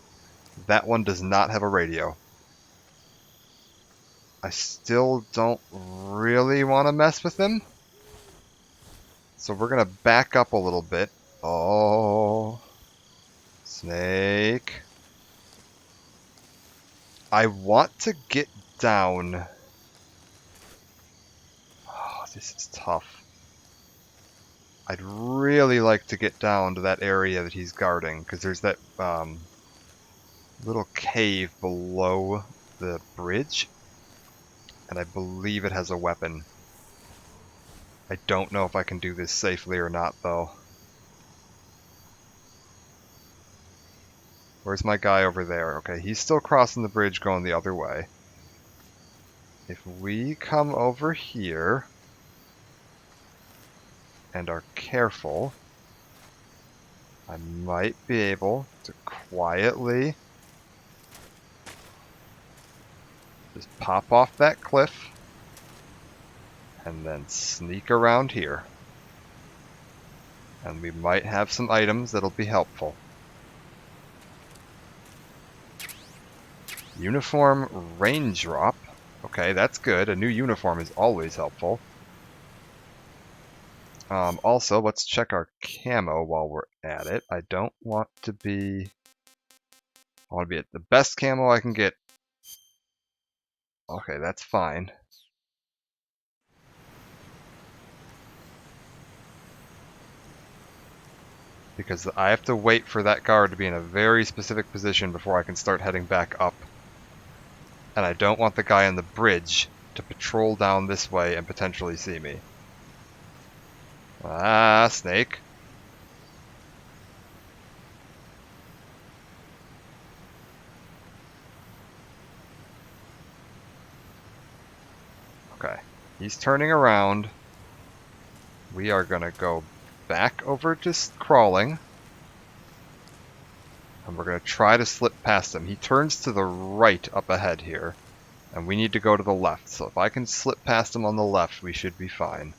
A: That one does not have a radio. I still don't really want to mess with him. So we're going to back up a little bit. Oh, Snake. I want to get down. Oh, this is tough. I'd really like to get down to that area that he's guarding, because there's that little cave below the bridge, and I believe it has a weapon. I don't know if I can do this safely or not, though. Where's my guy over there? Okay, he's still crossing the bridge going the other way. If we come over here and are careful, I might be able to quietly just pop off that cliff and then sneak around here. And we might have some items that'll be helpful. Uniform range drop. Okay, that's good. A new uniform is always helpful. Also, let's check our camo while we're at it. I don't want to be... I want to be at the best camo I can get. Okay, that's fine. Because I have to wait for that guard to be in a very specific position before I can start heading back up. And I don't want the guy on the bridge to patrol down this way and potentially see me. Ah, Snake. Okay. He's turning around. we are gonna go back over to crawling. And we're gonna try to slip past him. He turns to the right up ahead here. And we need to go to the left. So if I can slip past him on the left, we should be fine.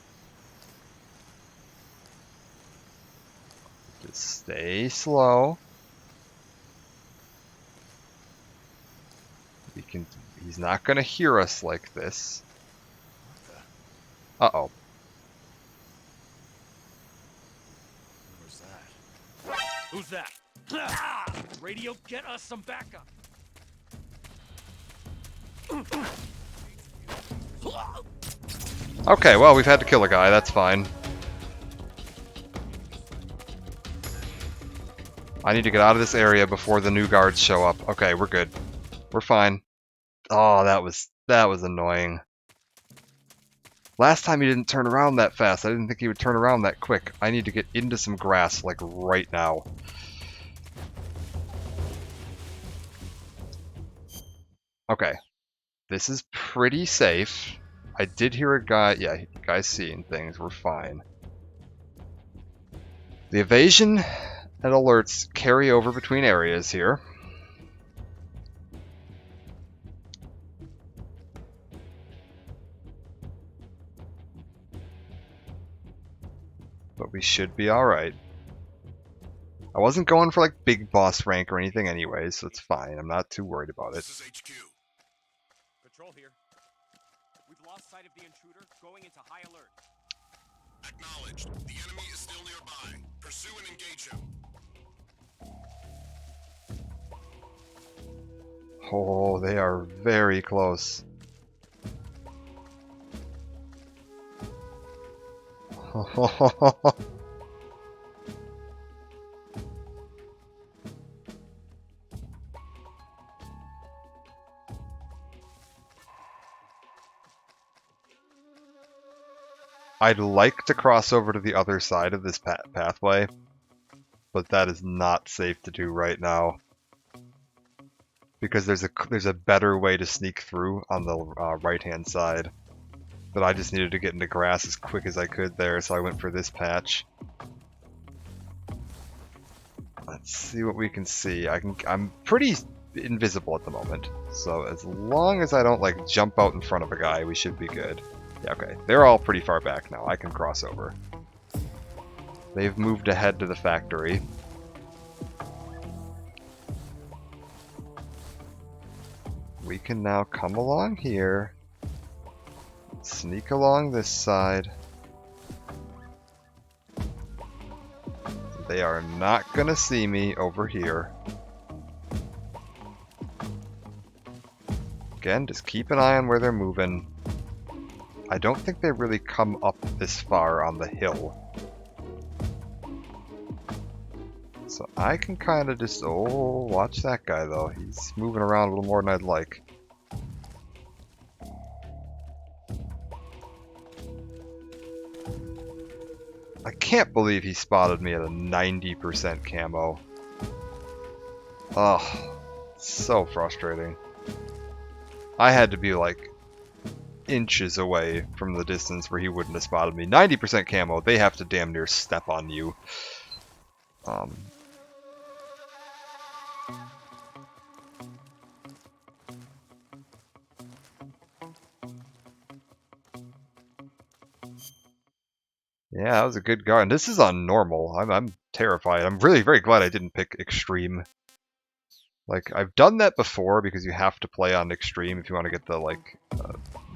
A: Just stay slow. He's not gonna hear us like this. Uh-oh.
J: Who's that? Ah! Radio, get us some backup.
A: Okay, well, we've had to kill a guy. That's fine. I need to get out of this area before the new guards show up. Okay, we're good. We're fine. Oh, that was annoying. Last time he didn't turn around that fast. I didn't think he would turn around that quick. I need to get into some grass, like, right now. Okay. This is pretty safe. I did hear a guy... Yeah, guy's seeing things. We're fine. The evasion and alerts carry over between areas here. But we should be alright. I wasn't going for like big boss rank or anything anyway, so it's fine. I'm not too worried about it.
N: This is HQ. Patrol here. We've lost sight of the intruder, going into high alert.
Q: Acknowledged. The enemy is still nearby. Pursue and engage him.
A: Oh, they are very close. I'd like to cross over to the other side of this pathway, but that is not safe to do right now. Because there's a better way to sneak through on the right-hand side. But I just needed to get into grass as quick as I could there, so I went for this patch. Let's see what we can see. I'm pretty invisible at the moment, so as long as I don't like jump out in front of a guy, we should be good. Yeah, okay. They're all pretty far back now. I can cross over. They've moved ahead to the factory. We can now come along here. Sneak along this side. They are not gonna see me over here. Again, just keep an eye on where they're moving. I don't think they really come up this far on the hill. So I can kind of just... Oh, watch that guy though. He's moving around a little more than I'd like. I can't believe he spotted me at a 90% camo. Oh, so frustrating. I had to be like inches away from the distance where he wouldn't have spotted me. 90% camo, they have to damn near step on you. Yeah, that was a good guard. And this is on normal. I'm terrified. I'm really very glad I didn't pick extreme. Like, I've done that before because you have to play on extreme if you want to get the, like,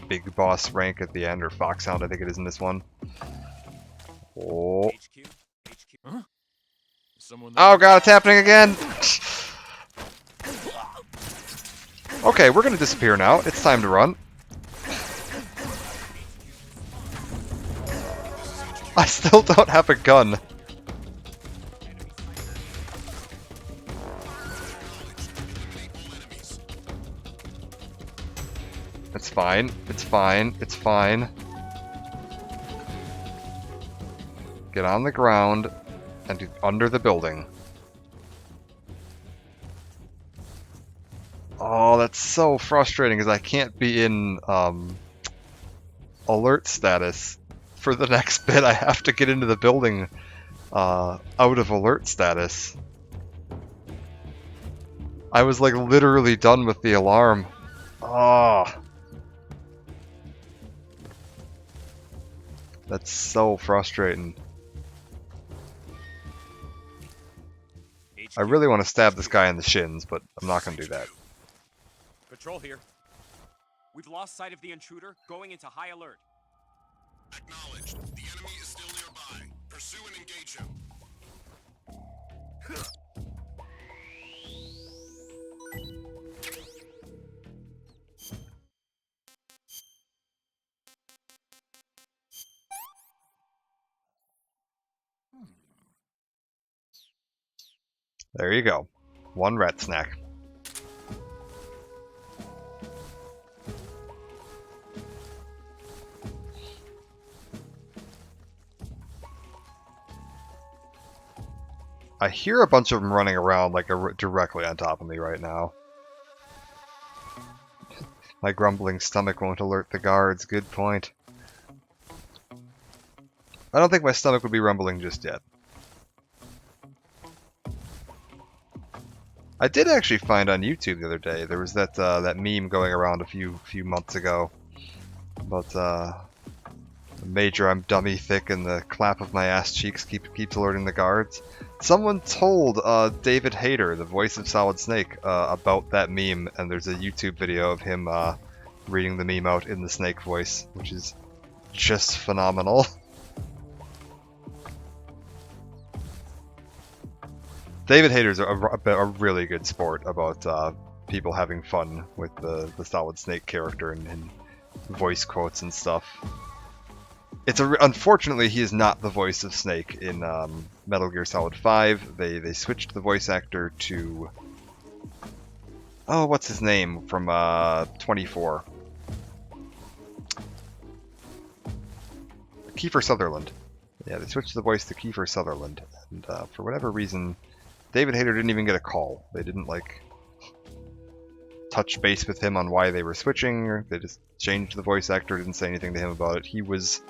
A: big boss rank at the end, or Foxhound, I think it is in this one. Oh.
J: Huh?
A: Oh god, it's happening again! Okay, we're gonna disappear now. It's time to run. I still don't have a gun. It's fine. It's fine. It's fine. Get on the ground and under the building. Oh, that's so frustrating because I can't be in alert status for the next bit. I have to get into the building out of alert status. I was like literally done with the alarm. Ah. That's so frustrating. I really want to stab this guy in the shins, but I'm not going to do that.
R: Patrol here. We've lost sight of the intruder, going into high alert.
Q: Acknowledged. The enemy is still nearby. Pursue and engage him.
A: There you go. One rat snack. I hear a bunch of them running around like directly on top of me right now. My grumbling stomach won't alert the guards. Good point. I don't think my stomach would be rumbling just yet. I did actually find on YouTube the other day, there was that that meme going around a few months ago about Major, I'm dummy thick and the clap of my ass cheeks keeps alerting the guards. Someone told David Hayter, the voice of Solid Snake, about that meme, and there's a YouTube video of him reading the meme out in the Snake voice, which is just phenomenal. David Hayter's a really good sport about people having fun with the Solid Snake character and voice quotes and stuff. Unfortunately, he is not the voice of Snake in Metal Gear Solid 5. They switched the voice actor to... Oh, what's his name from 24? Kiefer Sutherland. Yeah, they switched the voice to Kiefer Sutherland. And for whatever reason, David Hayter didn't even get a call. They didn't, like, touch base with him on why they were switching. Or they just changed the voice actor, didn't say anything to him about it. He was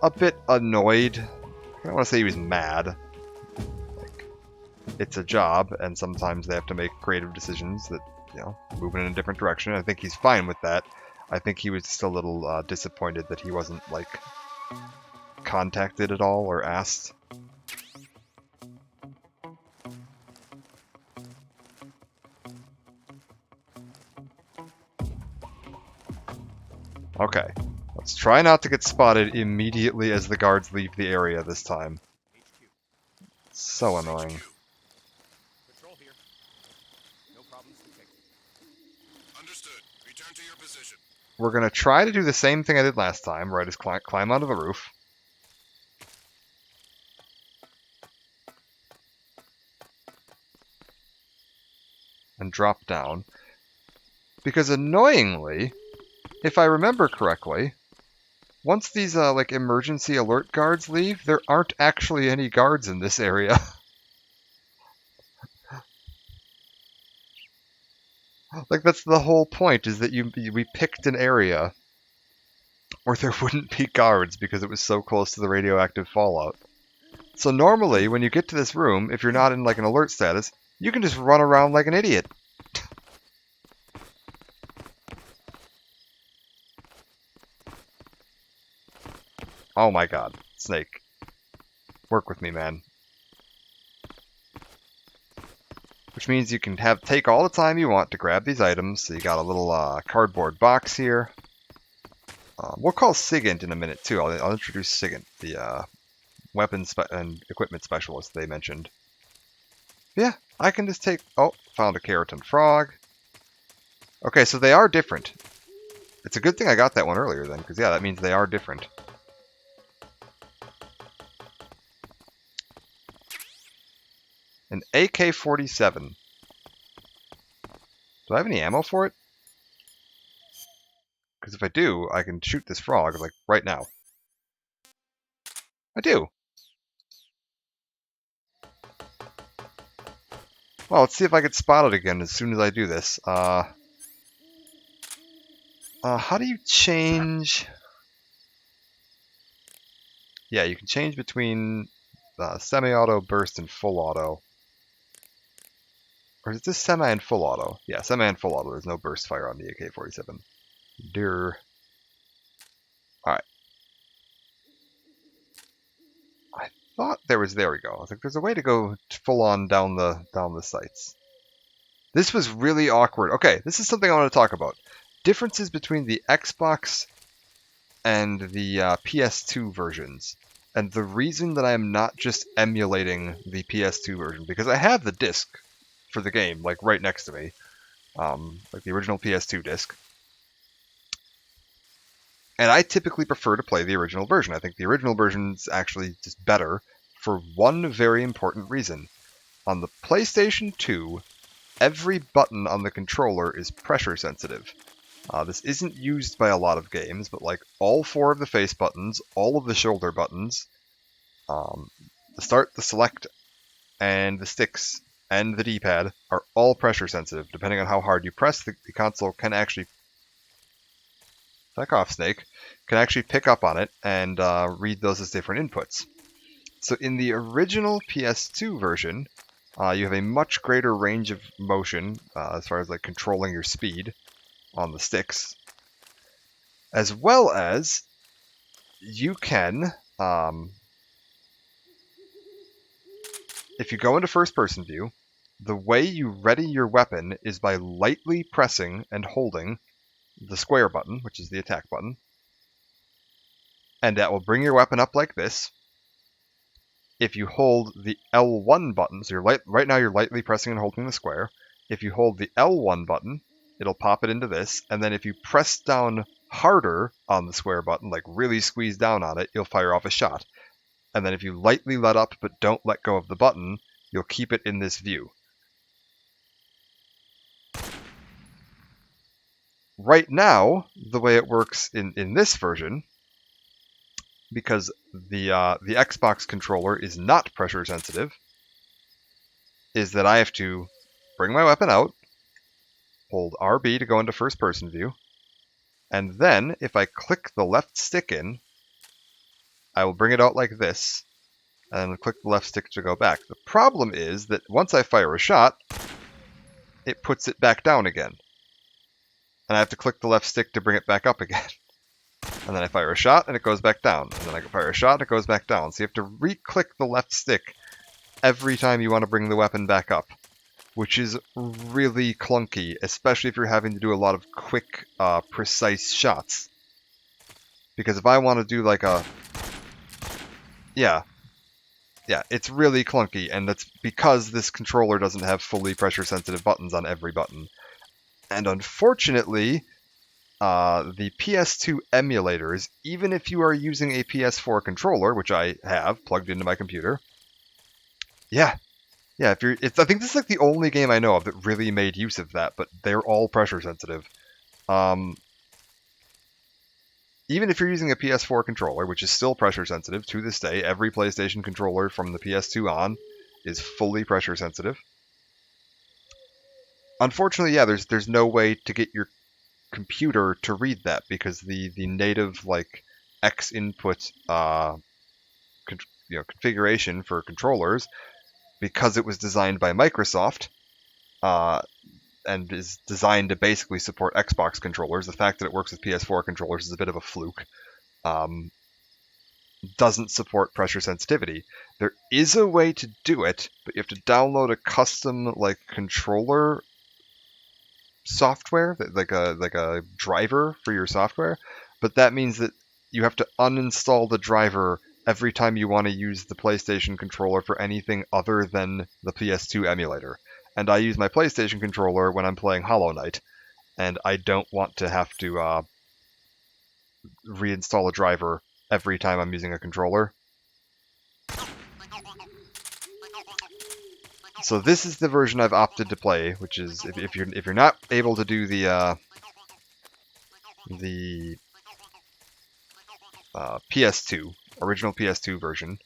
A: a bit annoyed. I don't want to say he was mad. Like, it's a job, and sometimes they have to make creative decisions that, you know, move in a different direction. I think he's fine with that. I think he was just a little disappointed that he wasn't, like, contacted at all or asked. Okay, let's try not to get spotted immediately as the guards leave the area this time. So annoying.
R: Patrol here. No problems to fix.
Q: Understood. Return to your position.
A: We're going to try to do the same thing I did last time, right, is climb onto the roof. And drop down. Because annoyingly, if I remember correctly, once these like emergency alert guards leave, there aren't actually any guards in this area. Like, that's the whole point, is that we picked an area where there wouldn't be guards because it was so close to the radioactive fallout. So normally, when you get to this room, if you're not in like an alert status, you can just run around like an idiot. Oh my god, Snake. Work with me, man. Which means you can take all the time you want to grab these items. So you got a little cardboard box here. We'll call Sigint in a minute too. I'll introduce Sigint, the weapons and equipment specialist they mentioned. Yeah, I can just take... Oh, found a Keratin frog. Okay, so they are different. It's a good thing I got that one earlier then, because yeah, that means they are different. An AK-47. Do I have any ammo for it? Because if I do, I can shoot this frog, like, right now. I do. Well, let's see if I get spotted again as soon as I do this. How do you change... Yeah, you can change between semi-auto, burst, and full auto. Or is this semi and full auto? Yeah, semi and full auto. There's no burst fire on the AK-47. Dear. Alright. I thought there was, there we go. I was like, there's a way to go full on down the sights. This was really awkward. Okay, this is something I want to talk about. Differences between the Xbox and the PS2 versions. And the reason that I am not just emulating the PS2 version, because I have the disc for the game, like right next to me, like the original PS2 disc. And I typically prefer to play the original version. I think the original version is actually just better for one very important reason. On the PlayStation 2, every button on the controller is pressure sensitive. This isn't used by a lot of games, but like all 4 of the face buttons, all of the shoulder buttons, the start, the select, and the sticks, and the D-pad are all pressure sensitive. Depending on how hard you press, the console can actually, back off Snake, can actually pick up on it and read those as different inputs. So in the original PS2 version, you have a much greater range of motion as far as like controlling your speed on the sticks, as well as you can, if you go into first-person view, the way you ready your weapon is by lightly pressing and holding the square button, which is the attack button, and that will bring your weapon up like this. If you hold the L1 button, so right now you're lightly pressing and holding the square. If you hold the L1 button, it'll pop it into this, and then if you press down harder on the square button, like really squeeze down on it, you'll fire off a shot. And then if you lightly let up but don't let go of the button, you'll keep it in this view. Right now, the way it works in this version, because the Xbox controller is not pressure sensitive, is that I have to bring my weapon out, hold RB to go into first person view, and then if I click the left stick in, I will bring it out like this, and click the left stick to go back. The problem is that once I fire a shot, it puts it back down again. And I have to click the left stick to bring it back up again. And then I fire a shot and it goes back down. And then I fire a shot and it goes back down. So you have to re-click the left stick every time you want to bring the weapon back up, which is really clunky, especially if you're having to do a lot of quick, precise shots. Because if I want to do like a... Yeah, it's really clunky, and that's because this controller doesn't have fully pressure-sensitive buttons on every button. And unfortunately, the PS2 emulators, even if you are using a PS4 controller, which I have plugged into my computer, I think this is like the only game I know of that really made use of that, but they're all pressure sensitive. Even if you're using a PS4 controller, which is still pressure sensitive to this day, every PlayStation controller from the PS2 on is fully pressure sensitive. Unfortunately, there's no way to get your computer to read that because the native like X input configuration for controllers, because it was designed by Microsoft and is designed to basically support Xbox controllers. The fact that it works with PS4 controllers is a bit of a fluke. Doesn't support pressure sensitivity. There is a way to do it, but you have to download a custom like controller software, like a driver for your software, but that means that you have to uninstall the driver every time you want to use the PlayStation controller for anything other than the PS2 emulator. And I use my PlayStation controller when I'm playing Hollow Knight, and I don't want to have to reinstall a driver every time I'm using a controller. So this is the version I've opted to play, which is if you're not able to do the PS2 original PS2 version,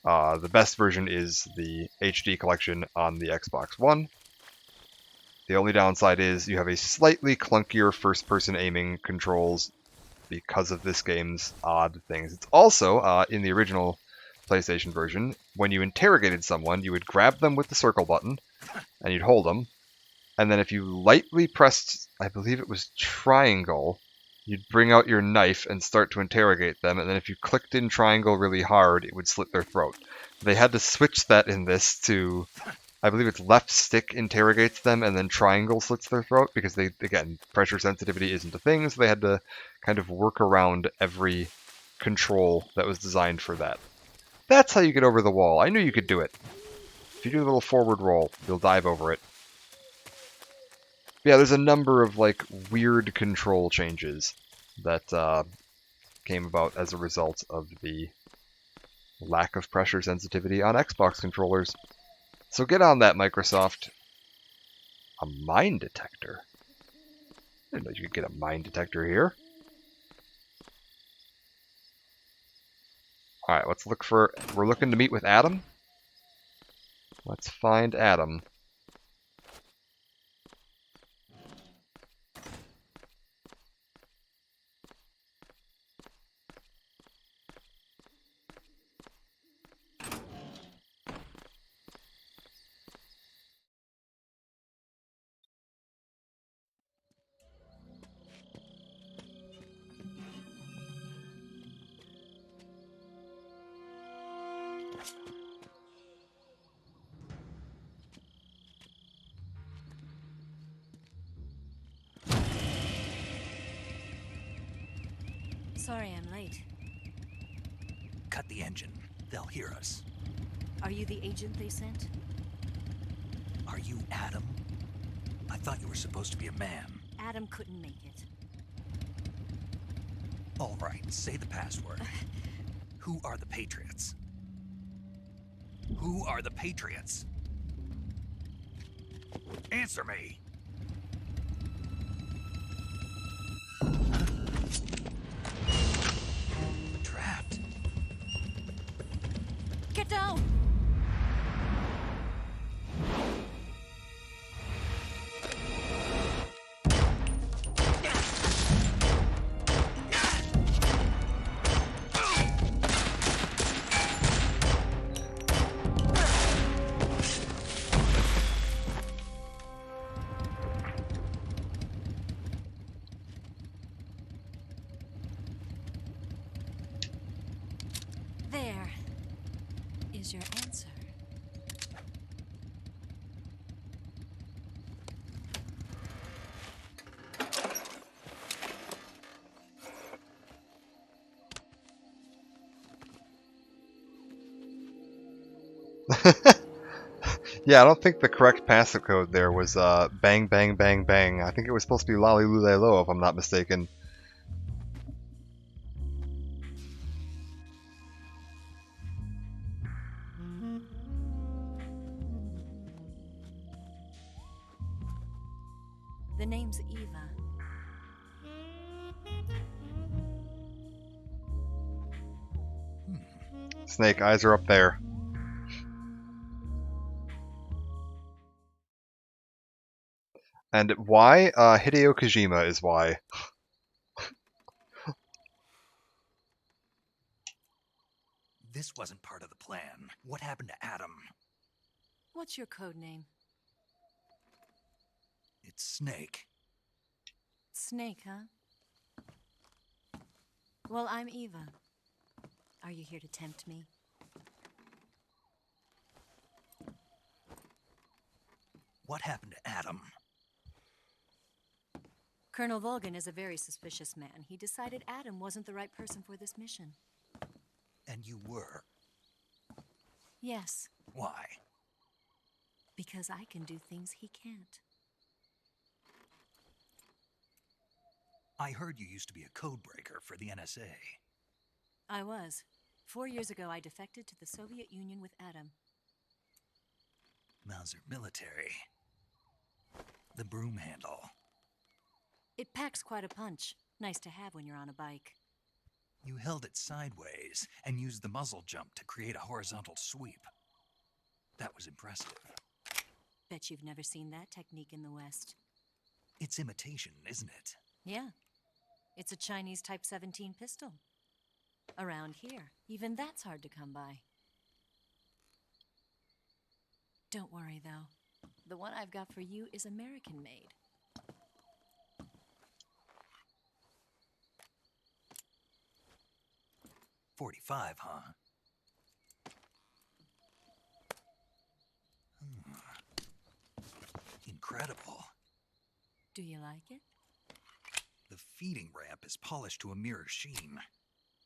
A: the best version is the HD collection on the Xbox One. The only downside is you have a slightly clunkier first-person aiming controls because of this game's odd things. It's also, in the original PlayStation version, when you interrogated someone, you would grab them with the circle button, and you'd hold them, and then if you lightly pressed, I believe it was triangle, you'd bring out your knife and start to interrogate them, and then if you clicked in triangle really hard, it would slit their throat. They had to switch that in this to, I believe it's left stick interrogates them, and then triangle slits their throat, because they, again, pressure sensitivity isn't a thing, so they had to kind of work around every control that was designed for that. That's how you get over the wall. I knew you could do it. If you do a little forward roll, you'll dive over it. Yeah, there's a number of like weird control changes that came about as a result of the lack of pressure sensitivity on Xbox controllers. So get on that, Microsoft. A mine detector? I didn't know you could get a mine detector here. Alright, let's look for... We're looking to meet with Adam. Let's find Adam.
S: Sorry I'm late.
B: Cut the engine. They'll hear us.
S: Are you the agent they sent?
B: Are you Adam? I thought you were supposed to be a man.
S: Adam couldn't make it.
B: All right, say the password. Who are the Patriots? Who are the Patriots? Answer me! Trapped.
S: Get down! There is your answer.
A: Yeah, I don't think the correct passcode there was bang bang bang bang. I think it was supposed to be lolly lule lo if I'm not mistaken.
S: The name's Eva.
A: Snake, eyes are up there. And why? Hideo Kojima is why.
B: This wasn't part of the plan. What happened to Adam?
S: What's your code name?
B: It's Snake.
S: Snake, huh? Well, I'm Eva. Are you here to tempt me?
B: What happened to Adam?
S: Colonel Volgin is a very suspicious man. He decided Adam wasn't the right person for this mission.
B: And you were.
S: Yes,
B: Why?
S: because I can do things he can't.
B: I heard you used to be a codebreaker for the NSA.
S: I was. 4 years ago, I defected to the Soviet Union with Adam.
B: Mauser military. The broom handle.
S: It packs quite a punch. Nice to have when you're on a bike.
B: You held it sideways and used the muzzle jump to create a horizontal sweep. That was impressive.
S: Bet you've never seen that technique in the West.
B: It's imitation, isn't it?
S: Yeah. It's a Chinese Type 17 pistol. Around here, even that's hard to come by. Don't worry, though. The one I've got for you is American-made.
B: .45, huh? Incredible.
S: Do you like it?
B: The feeding ramp is polished to a mirror sheen.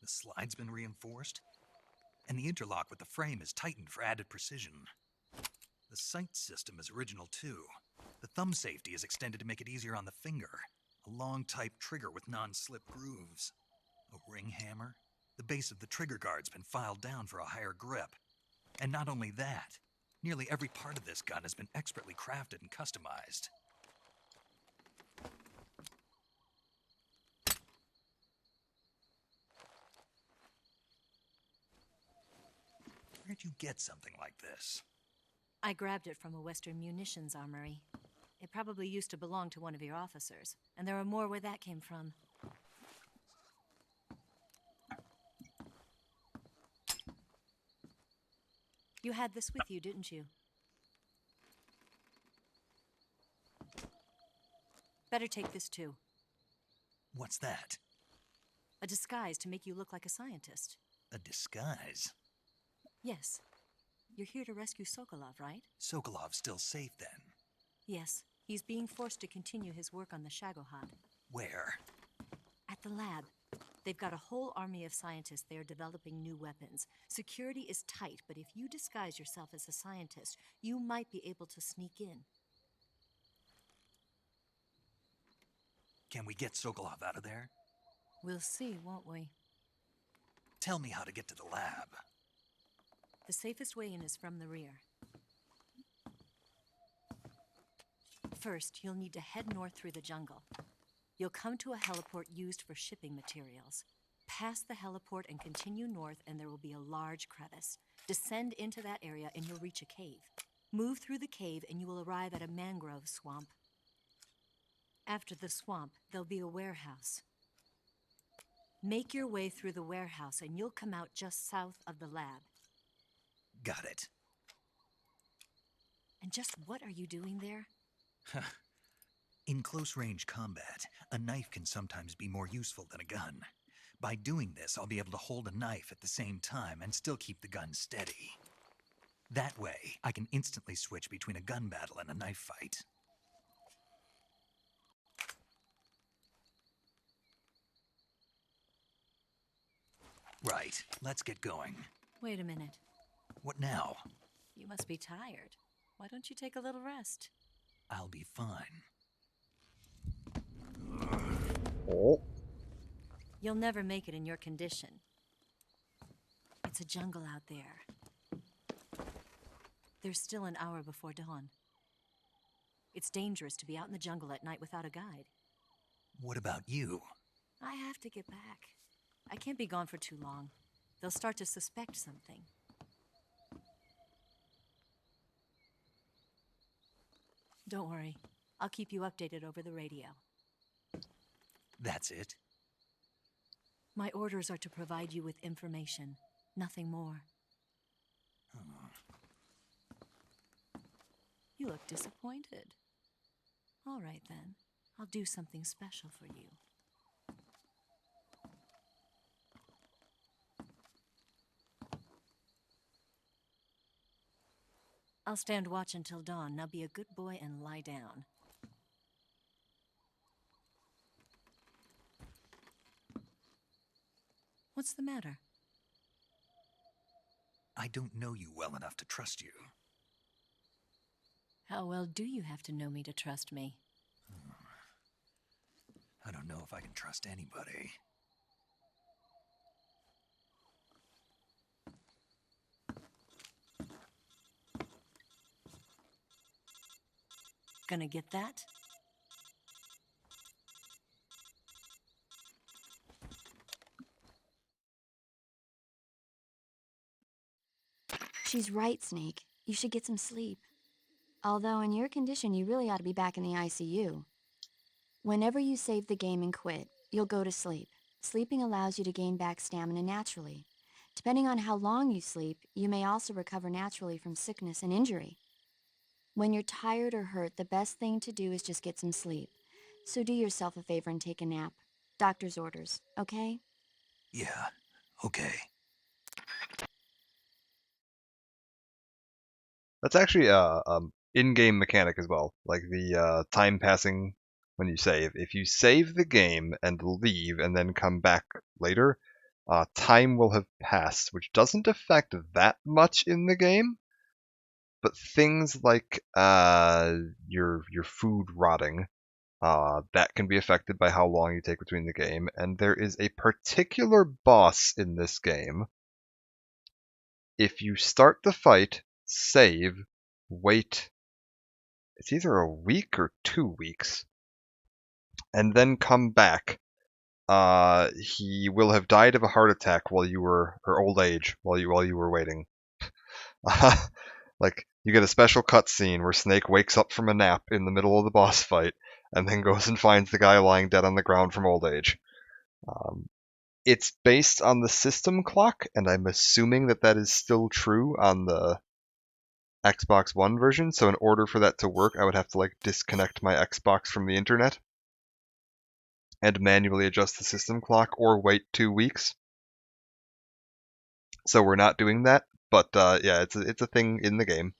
B: The slide's been reinforced, and the interlock with the frame is tightened for added precision. The sight system is original too. The thumb safety is extended to make it easier on the finger. A long type trigger with non-slip grooves. A ring hammer. The base of the trigger guard's been filed down for a higher grip. And not only that, nearly every part of this gun has been expertly crafted and customized. Where'd you get something like this?
S: I grabbed it from a Western munitions armory. It probably used to belong to one of your officers, and there are more where that came from. You had this with you, didn't you? Better take this too.
B: What's that?
S: A disguise to make you look like a scientist.
B: A disguise?
S: Yes. You're here to rescue Sokolov, right?
B: Sokolov's still safe then?
S: Yes. He's being forced to continue his work on the Shagohod.
B: Where?
S: At the lab. They've got a whole army of scientists there developing new weapons. Security is tight, but if you disguise yourself as a scientist, you might be able to sneak in.
B: Can we get Sokolov out of there?
S: We'll see, won't we?
B: Tell me how to get to the lab.
S: The safest way in is from the rear. First, you'll need to head north through the jungle. You'll come to a heliport used for shipping materials. Pass the heliport and continue north, and there will be a large crevice. Descend into that area, and you'll reach a cave. Move through the cave, and you will arrive at a mangrove swamp. After the swamp, there'll be a warehouse. Make your way through the warehouse, and you'll come out just south of the lab.
B: Got it.
S: And just what are you doing there?
B: In close-range combat, a knife can sometimes be more useful than a gun. By doing this, I'll be able to hold a knife at the same time and still keep the gun steady. That way, I can instantly switch between a gun battle and a knife fight. Right, let's get going.
S: Wait a minute.
B: What now?
S: You must be tired. Why don't you take a little rest?
B: I'll be fine.
A: Oh.
S: You'll never make it in your condition. It's a jungle out there. There's still an hour before dawn. It's dangerous to be out in the jungle at night without a guide.
B: What about you?
S: I have to get back. I can't be gone for too long. They'll start to suspect something. Don't worry. I'll keep you updated over the radio.
B: That's it?
S: My orders are to provide you with information, nothing more. You look disappointed. All right, then. I'll do something special for you. I'll stand watch until dawn. Now be a good boy and lie down. What's the matter?
B: I don't know you well enough to trust you.
S: How well do you have to know me to trust me?
B: I don't know if I can trust anybody.
S: Gonna get that?
G: She's right, Snake. You should get some sleep. Although in your condition, you really ought to be back in the ICU. Whenever you save the game and quit, you'll go to sleep. Sleeping allows you to gain back stamina naturally. Depending on how long you sleep, you may also recover naturally from sickness and injury. When you're tired or hurt, the best thing to do is just get some sleep. So do yourself a favor and take a nap. Doctor's orders, okay?
B: Yeah, okay.
A: That's actually in-game mechanic as well. Like the time passing when you save. If you save the game and leave and then come back later, time will have passed, which doesn't affect that much in the game. But things like your food rotting, that can be affected by how long you take between the game. And there is a particular boss in this game. If you start the fight, save, wait, it's either a week or 2 weeks, and then come back, he will have died of a heart attack while you were, or old age, while you were waiting. Like, you get a special cutscene where Snake wakes up from a nap in the middle of the boss fight, and then goes and finds the guy lying dead on the ground from old age. It's based on the system clock, and I'm assuming that that is still true on the Xbox One version, so in order for that to work, I would have to like disconnect my Xbox from the internet and manually adjust the system clock or wait 2 weeks. So we're not doing that, but yeah, it's a thing in the game.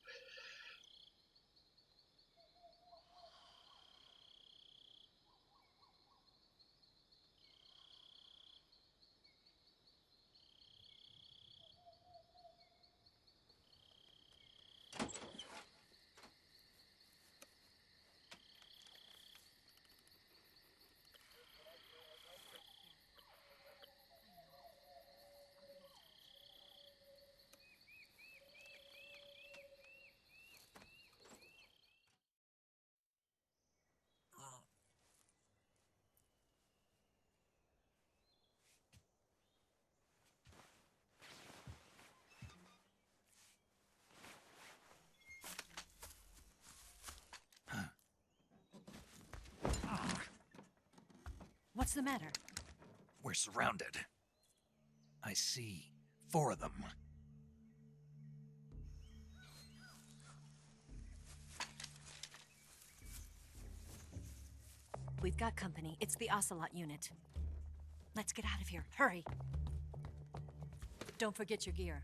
S: What's the matter?
B: We're surrounded. I see 4 of them.
S: We've got company. It's the Ocelot unit. Let's get out of here. Hurry. Don't forget your gear.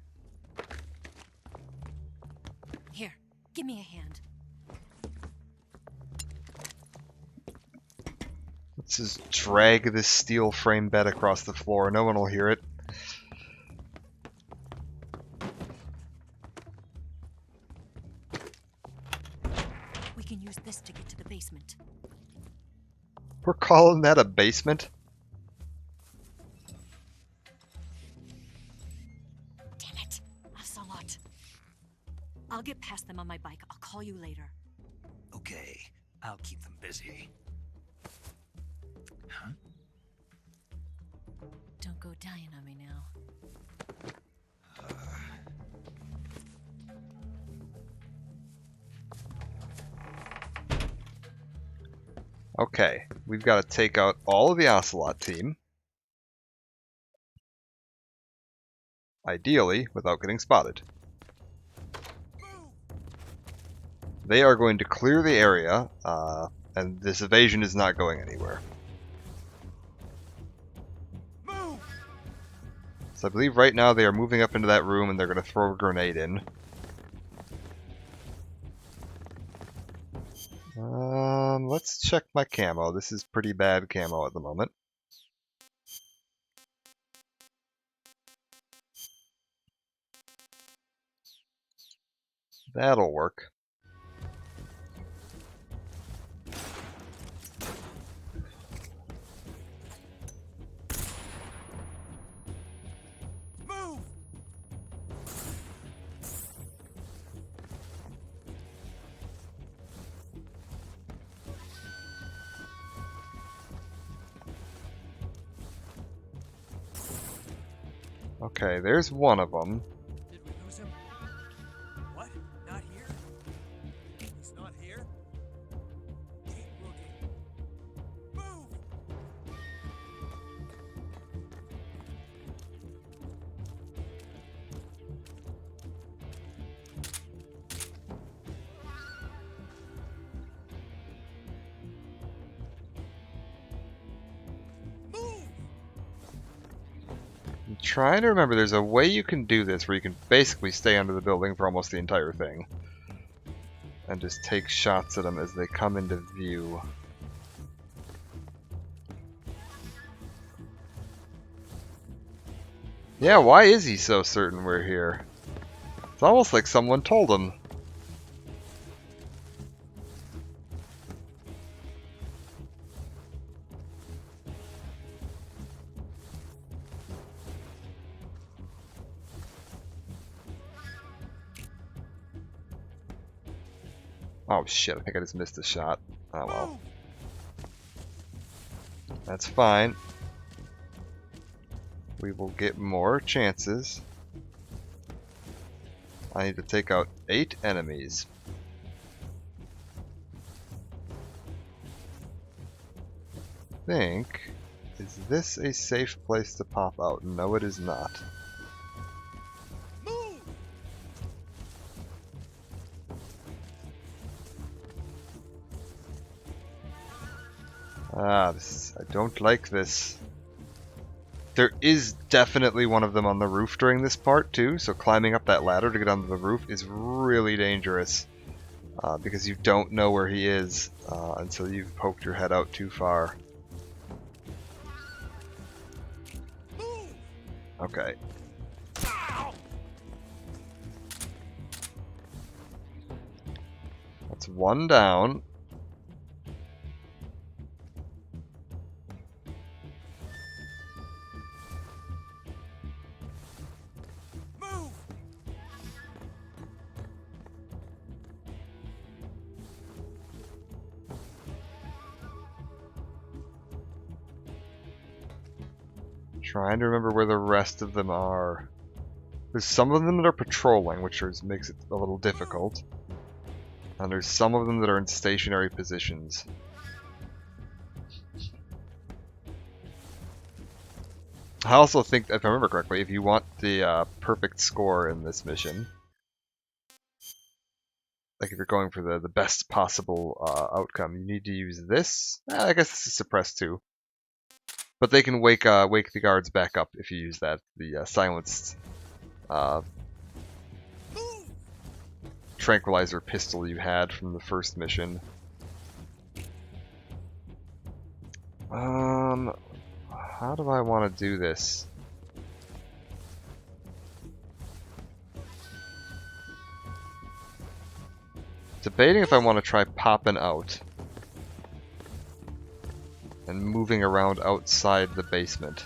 S: Here, give me a hand.
A: Let's just drag this steel frame bed across the floor. No one will hear it.
S: We can use this to get to the basement.
A: We're calling that a basement?
S: Damn it, Ocelot. I'll get past them on my bike. I'll call you later.
B: Okay, I'll keep them busy. Huh?
S: Don't go dying on me now.
A: Okay, we've got to take out all of the Ocelot team. Ideally, without getting spotted. They are going to clear the area, and this evasion is not going anywhere. So I believe right now they are moving up into that room and they're going to throw a grenade in. Let's check my camo. This is pretty bad camo at the moment. That'll work. Okay, there's one of them.
J: Did we lose him? What? Not here? He's not here? Keep looking. Move!
A: trying to remember, there's a way you can do this where you can basically stay under the building for almost the entire thing. And just take shots at them as they come into view. Yeah, why is he so certain we're here? It's almost like someone told him. Oh shit, I think I just missed a shot. Oh well. That's fine. We will get more chances. I need to take out 8 enemies. Is this a safe place to pop out? No, it is not. I don't like this. There is definitely one of them on the roof during this part too, so climbing up that ladder to get onto the roof is really dangerous. Because you don't know where he is until you've poked your head out too far. Okay. That's one down. Trying to remember where the rest of them are. There's some of them that are patrolling, which makes it a little difficult. And there's some of them that are in stationary positions. I also think, if I remember correctly, if you want the perfect score in this mission, like if you're going for the best possible outcome, you need to use this. I guess this is suppressed too. But they can wake the guards back up if you use that, the silenced tranquilizer pistol you had from the first mission. How do I want to do this? Debating if I want to try popping out and moving around outside the basement.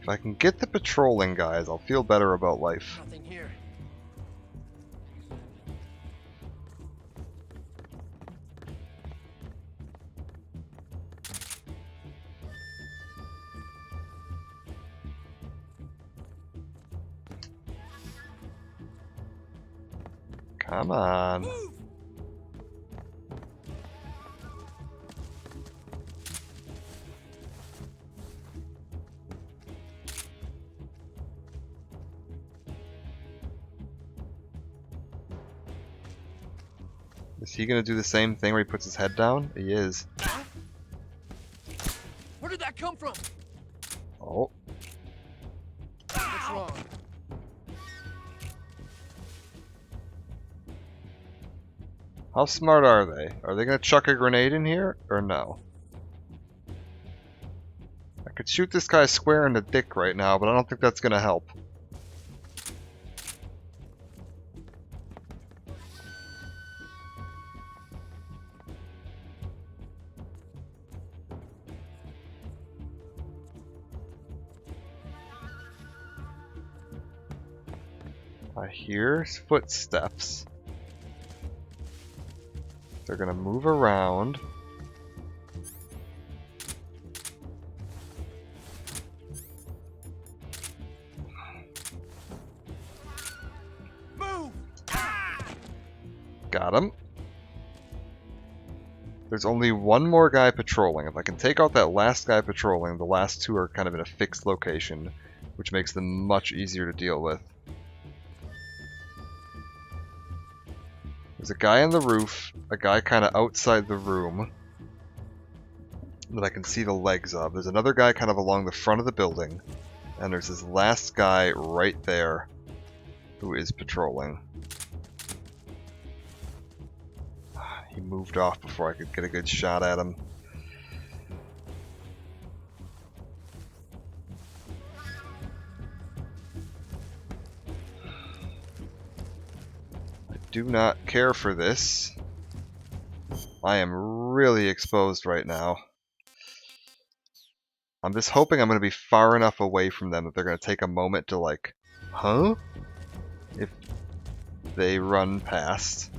A: If I can get the patrolling guys, I'll feel better about life.
F: Nothing here.
A: Come on. Is he gonna do the same thing where he puts his head down? He is.
J: Where did that come from?
A: Oh.
J: What's wrong?
A: How smart are they? Are they gonna chuck a grenade in here, or no? I could shoot this guy square in the dick right now, but I don't think that's gonna help. I hear footsteps. They're gonna move around. Move! Got him. There's only one more guy patrolling. If I can take out that last guy patrolling, the last two are kind of in a fixed location, which makes them much easier to deal with. There's a guy on the roof, a guy kind of outside the room that I can see the legs of. There's another guy kind of along the front of the building, and there's this last guy right there who is patrolling. He moved off before I could get a good shot at him. I do not care for this. I am really exposed right now. I'm just hoping I'm going to be far enough away from them that they're going to take a moment to like, huh? If they run past.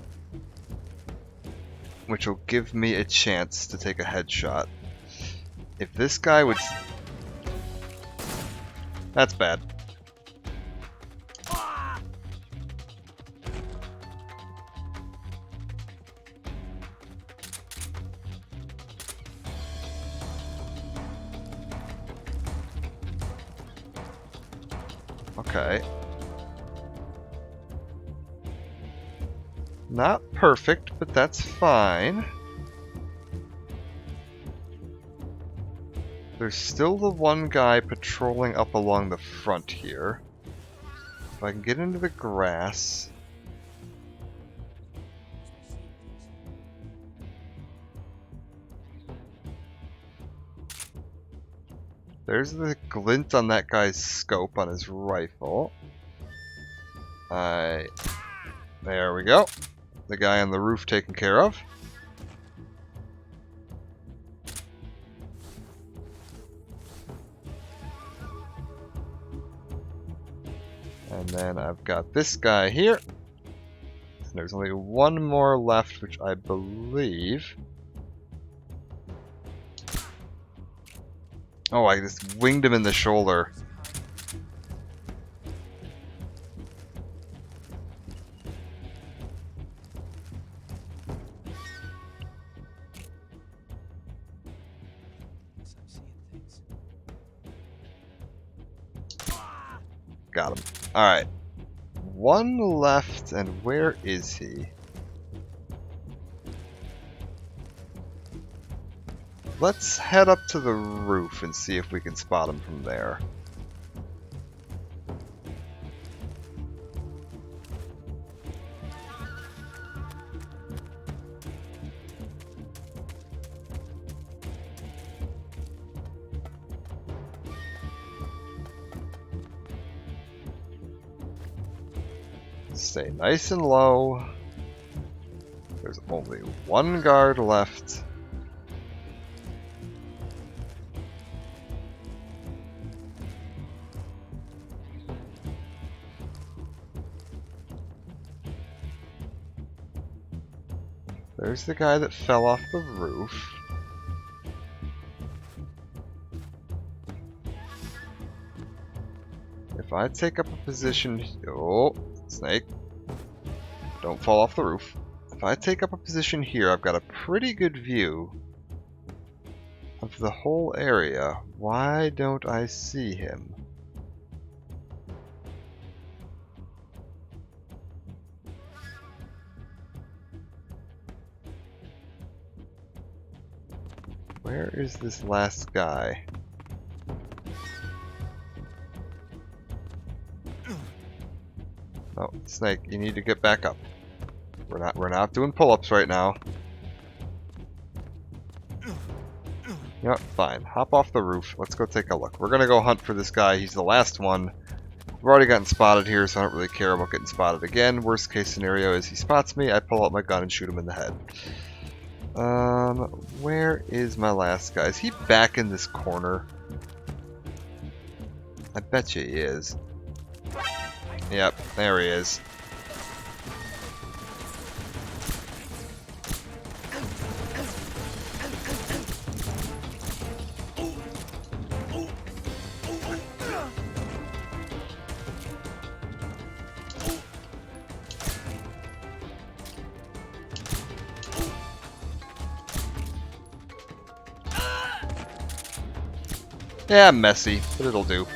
A: Which will give me a chance to take a headshot. If this guy would... That's bad. Okay. Not perfect, but that's fine. There's still the one guy patrolling up along the front here. If I can get into the grass... There's the glint on that guy's scope on his rifle. There we go. The guy on the roof taken care of. And then I've got this guy here. And there's only one more left, which I believe... Oh, I just winged him in the shoulder. Got him. Alright. One left, and where is he? Let's head up to the roof and see if we can spot him from there. Stay nice and low. There's only one guard left. There's the guy that fell off the roof. If I take up a position... Oh, snake. Don't fall off the roof. If I take up a position here, I've got a pretty good view of the whole area. Why don't I see him? Where is this last guy? Oh, Snake, you need to get back up. We're not doing pull-ups right now. Yep, fine. Hop off the roof. Let's go take a look. We're gonna go hunt for this guy. He's the last one. I've already gotten spotted here, so I don't really care about getting spotted again. Worst case scenario is he spots me, I pull out my gun and shoot him in the head. Where is my last guy? Is he back in this corner? I bet you he is. Yep, there he is. Yeah, messy, but it'll do.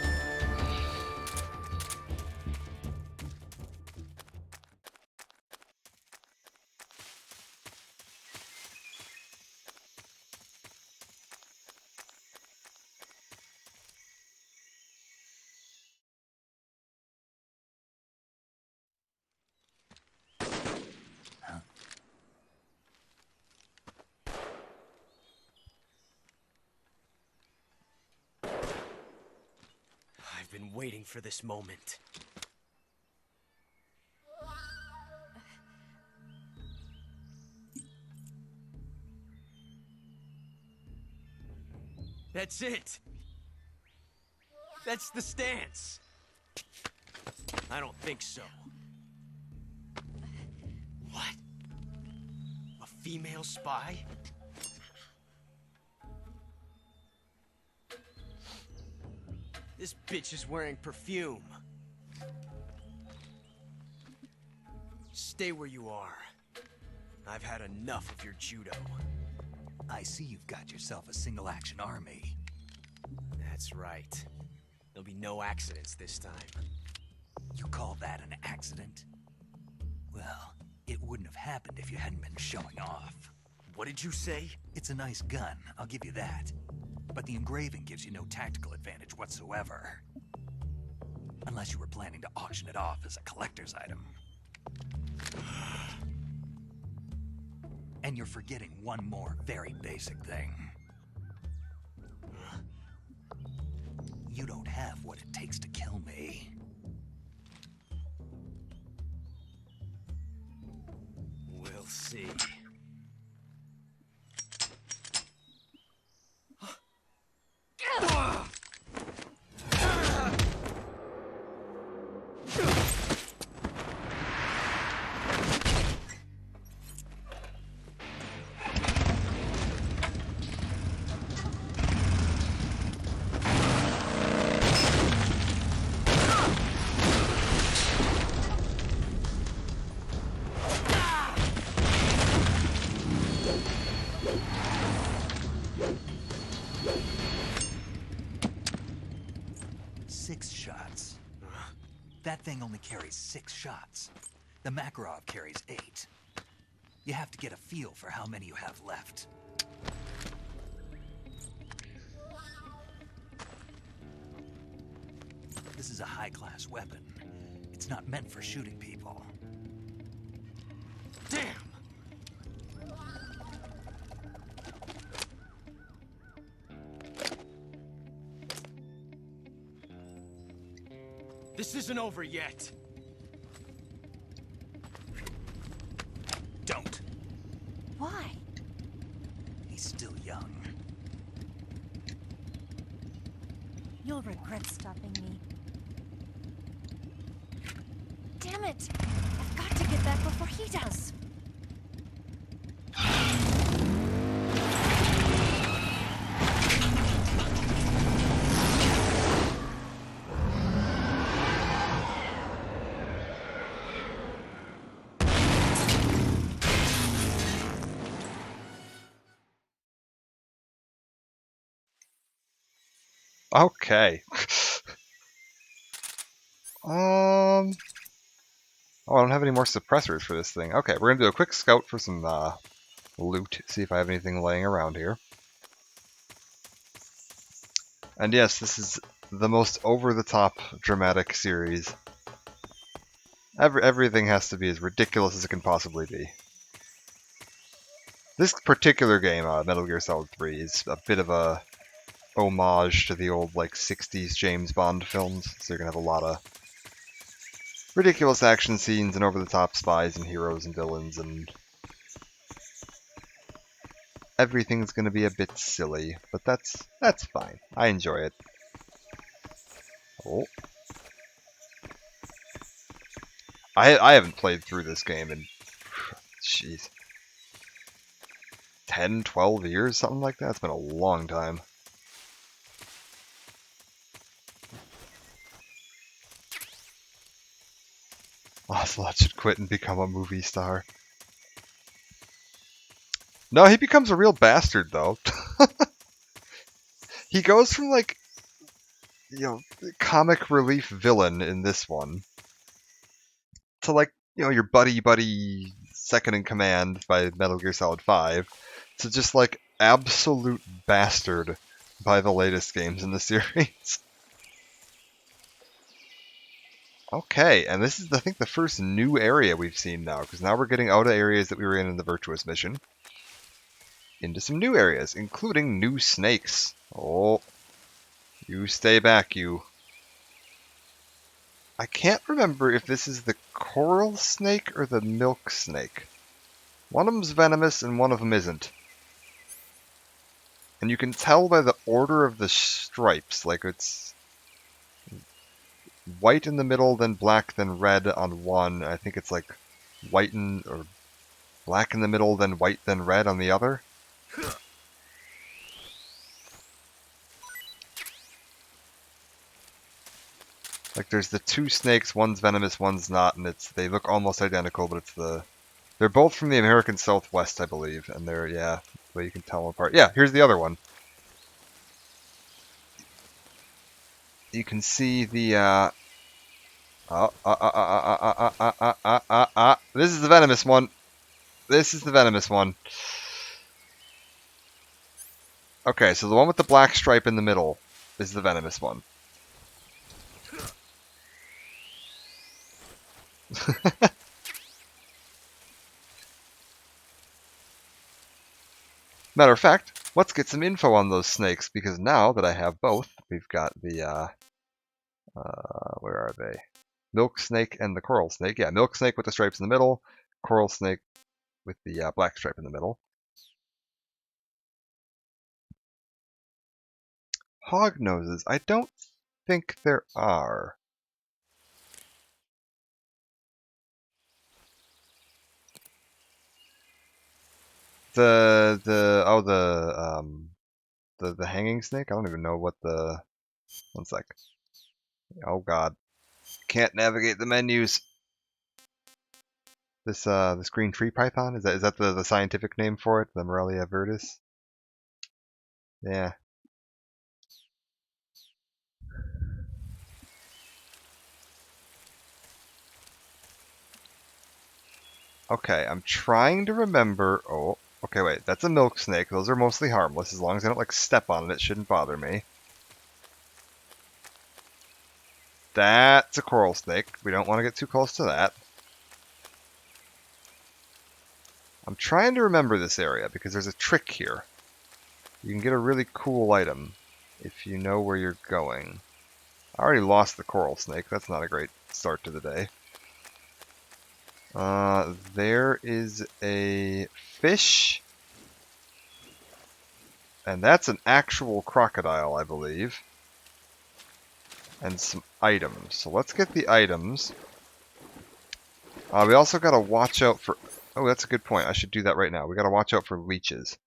F: I've been waiting for this moment. That's it. That's the stance. I don't think so. What? A female spy? This bitch is wearing perfume. Stay where you are. I've had enough of your judo.
B: I see you've got yourself a single-action army.
F: That's right. There'll be no accidents this time.
B: You call that an accident? Well, it wouldn't have happened if you hadn't been showing off.
F: What did you say?
B: It's a nice gun, I'll give you that. But the engraving gives you no tactical advantage whatsoever. Unless you were planning to auction it off as a collector's item. And you're forgetting one more very basic thing. You don't have what it takes to kill me.
F: We'll see.
B: That thing only carries 6 shots. The Makarov carries 8. You have to get a feel for how many you have left. This is a high-class weapon. It's not meant for shooting people.
F: Damn! This isn't over yet.
B: Don't.
S: Why?
B: He's still young.
S: You'll regret stopping me. Damn it! I've got to get back before he does.
A: Okay. Oh, I don't have any more suppressors for this thing. Okay, we're gonna do a quick scout for some loot, see if I have anything laying around here. And yes, this is the most over-the-top dramatic series. Everything has to be as ridiculous as it can possibly be. This particular game, Metal Gear Solid 3, is a bit of a homage to the old, like, 60s James Bond films, so you're gonna have a lot of ridiculous action scenes and over-the-top spies and heroes and villains, and everything's gonna be a bit silly, but that's fine. I enjoy it. Oh. I haven't played through this game in, jeez, 10, 12 years, something like that. It's been a long time. Ocelot should quit and become a movie star. No, he becomes a real bastard, though. He goes from, like, comic relief villain in this one to like, your buddy second in command by Metal Gear Solid 5 to just like absolute bastard by the latest games in the series. Okay, and this is, I think, the first new area we've seen now, because now we're getting out of areas that we were in the Virtuous mission into some new areas, including new snakes. Oh, you stay back, you. I can't remember if this is the coral snake or the milk snake. One of them's venomous and one of them isn't. And you can tell by the order of the stripes, like it's white in the middle, then black, then red on one. I think it's like white or black in the middle, then white, then red on the other. Like there's the two snakes, one's venomous, one's not, and they look almost identical, but they're both from the American Southwest, I believe, and they're, yeah, well, you can tell them apart. Yeah, here's the other one. You can see the, this is the venomous one. This is the venomous one. Okay, so the one with the black stripe in the middle is the venomous one. Matter of fact, let's get some info on those snakes, because now that I have both, we've got the, where are they? Milk snake and the coral snake. Yeah, milk snake with the stripes in the middle, coral snake with the black stripe in the middle. Hog noses, I don't think there are. The hanging snake? I don't even know what the, one sec. Oh god. Can't navigate the menus. This green tree python? Is that the scientific name for it? The Morelia viridis? Yeah. Okay, I'm trying to remember. Oh, okay, wait. That's a milk snake. Those are mostly harmless. As long as I don't like step on it, it shouldn't bother me. That's a coral snake. We don't want to get too close to that. I'm trying to remember this area because there's a trick here. You can get a really cool item if you know where you're going. I already lost the coral snake. That's not a great start to the day. There is a fish. And that's an actual crocodile, I believe. And some items. So let's get the items. We also gotta watch out for... Oh, that's a good point. I should do that right now. We gotta watch out for leeches.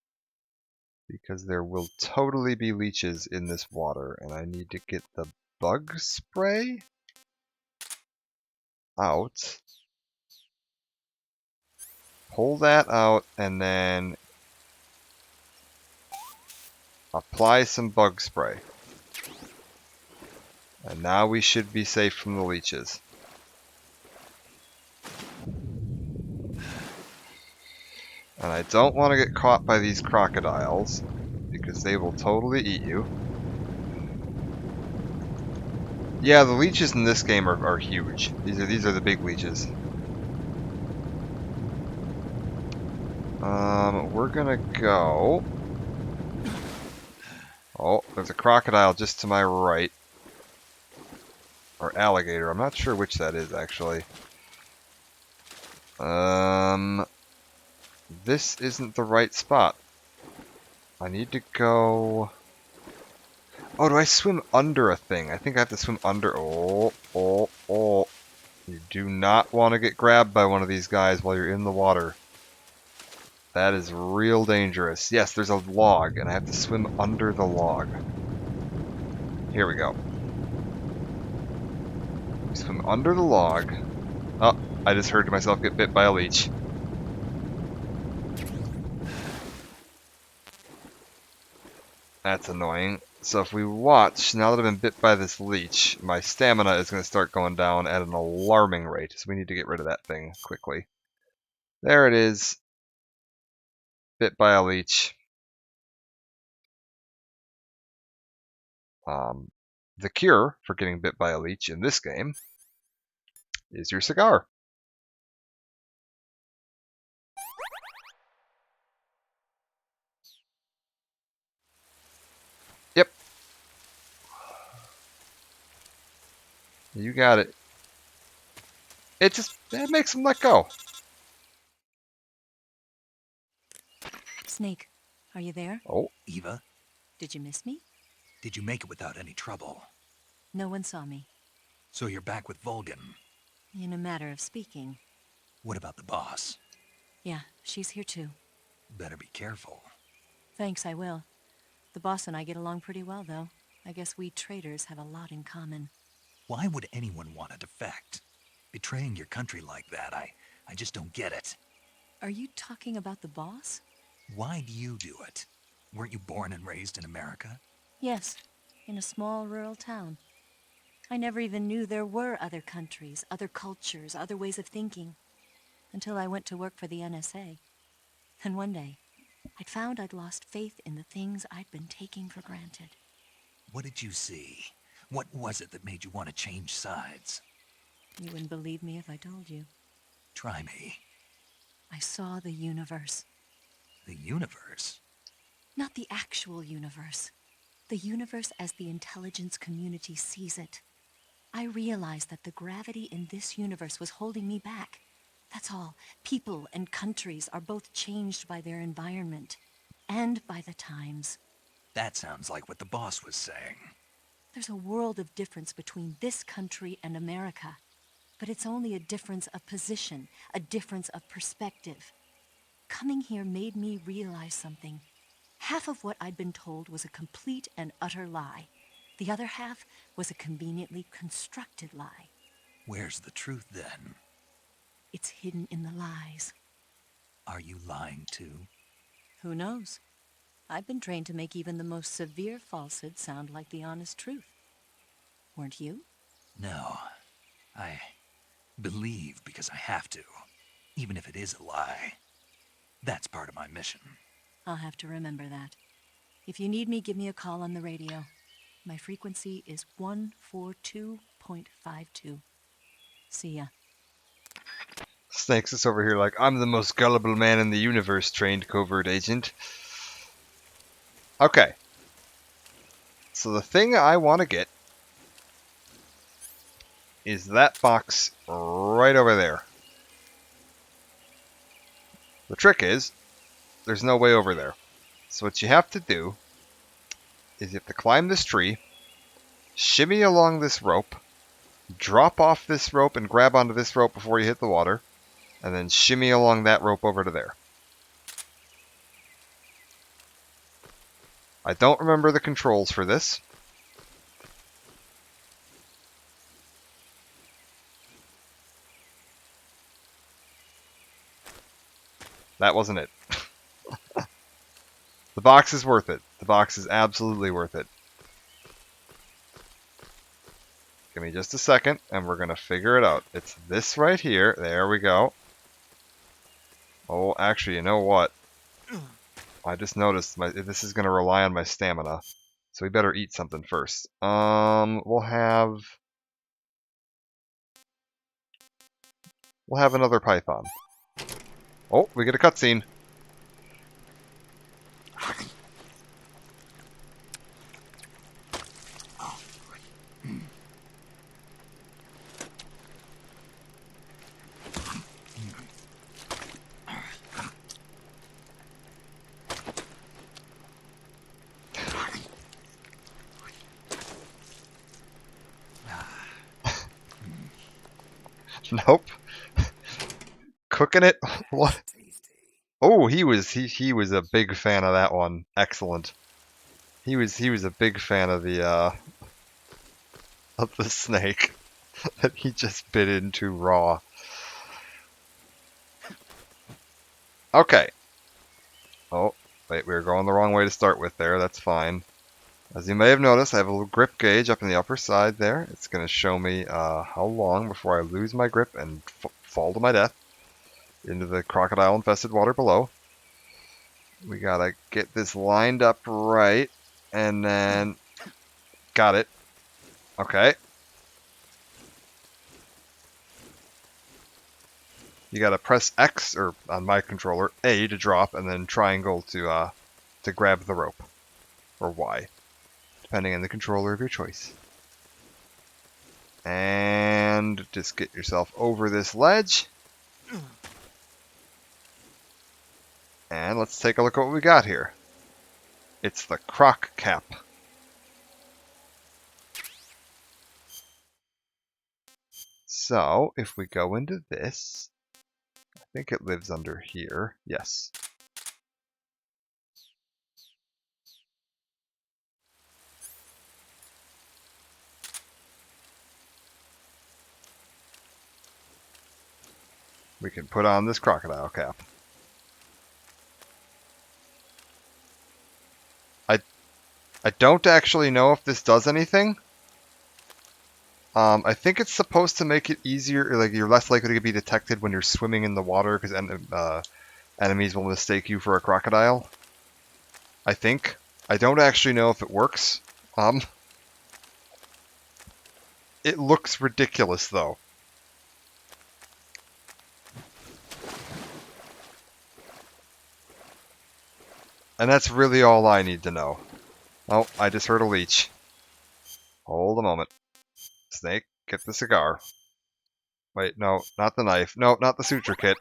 A: Because there will totally be leeches in this water. And I need to get the bug spray out. Pull that out and then apply some bug spray. And now we should be safe from the leeches. And I don't want to get caught by these crocodiles because they will totally eat you. Yeah, the leeches in this game are huge. These are the big leeches. We're gonna go... Oh, there's a crocodile just to my right. Or alligator, I'm not sure which that is, actually. This isn't the right spot. I need to go... Oh, do I swim under a thing? I think I have to swim under... Oh. You do not want to get grabbed by one of these guys while you're in the water. That is real dangerous. Yes, there's a log, and I have to swim under the log. Here we go. Swim under the log. Oh, I just heard myself get bit by a leech. That's annoying. So if we watch, now that I've been bit by this leech, my stamina is going to start going down at an alarming rate. So we need to get rid of that thing quickly. There it is. Bit by a leech. The cure for getting bit by a leech in this game is your cigar. Yep. You got it. It makes them let go.
S: Snake, are you there?
A: Oh.
B: Eva,
S: Did you miss me?
B: did you make it without any trouble?
S: No one saw me.
B: So you're back with Vulcan.
S: In a matter of speaking.
B: What about the boss?
S: Yeah, she's here too.
B: Better be careful.
S: Thanks, I will. The boss and I get along pretty well, though. I guess we traders have a lot in common.
B: Why would anyone want to defect? Betraying your country like that, I just don't get it.
S: Are you talking about the boss?
B: Why do you do it? Weren't you born and raised in America?
S: Yes, in a small rural town. I never even knew there were other countries, other cultures, other ways of thinking, until I went to work for the NSA. And one day, I'd found I'd lost faith in the things I'd been taking for granted.
B: What did you see? What was it that made you want to change sides?
S: You wouldn't believe me if I told you.
B: Try me.
S: I saw the universe.
B: The universe?
S: Not the actual universe. The universe as the intelligence community sees it. I realized that the gravity in this universe was holding me back. That's all. People and countries are both changed by their environment and by the times.
B: That sounds like what the boss was saying.
S: There's a world of difference between this country and America. But it's only a difference of position, a difference of perspective. Coming here made me realize something. Half of what I'd been told was a complete and utter lie. The other half was a conveniently constructed lie.
B: Where's the truth then?
S: It's hidden in the lies.
B: Are you lying too?
S: Who knows? I've been trained to make even the most severe falsehood sound like the honest truth. Weren't you?
B: No. I believe because I have to, even if it is a lie. That's part of my mission.
S: I'll have to remember that. If you need me, give me a call on the radio. My frequency is 142.52. See ya.
A: Snakes is over here like, I'm the most gullible man in the universe, trained covert agent. Okay. So the thing I want to get is that box right over there. The trick is, there's no way over there. So what you have to do is you have to climb this tree, shimmy along this rope, drop off this rope and grab onto this rope before you hit the water, and then shimmy along that rope over to there. I don't remember the controls for this. That wasn't it. The box is worth it. The box is absolutely worth it. Give me just a second, and we're going to figure it out. It's this right here. There we go. Oh, actually, you know what? I just noticed this is going to rely on my stamina. So we better eat something first. We'll have another python. Oh, we get a cutscene. Nope. Cooking it? What? Oh, he was a big fan of that one. Excellent. He was a big fan of the snake that he just bit into raw. Okay. Oh, wait, we were going the wrong way to start with there. That's fine. As you may have noticed, I have a little grip gauge up in the upper side there. It's going to show me how long before I lose my grip and fall to my death into the crocodile-infested water below. We gotta get this lined up right, and then got it. Okay. You gotta press X, or on my controller, A to drop, and then triangle to grab the rope, or Y, depending on the controller of your choice. And just get yourself over this ledge. And let's take a look at what we got here. It's the croc cap. So, if we go into this, I think it lives under here. Yes. We can put on this crocodile cap. I don't actually know if this does anything. I think it's supposed to make it easier, like you're less likely to be detected when you're swimming in the water because enemies will mistake you for a crocodile. I think. I don't actually know if it works. It looks ridiculous though. And that's really all I need to know. Oh, I just heard a leech. Hold a moment. Snake, get the cigar. Wait, no, not the knife. No, not the suture kit.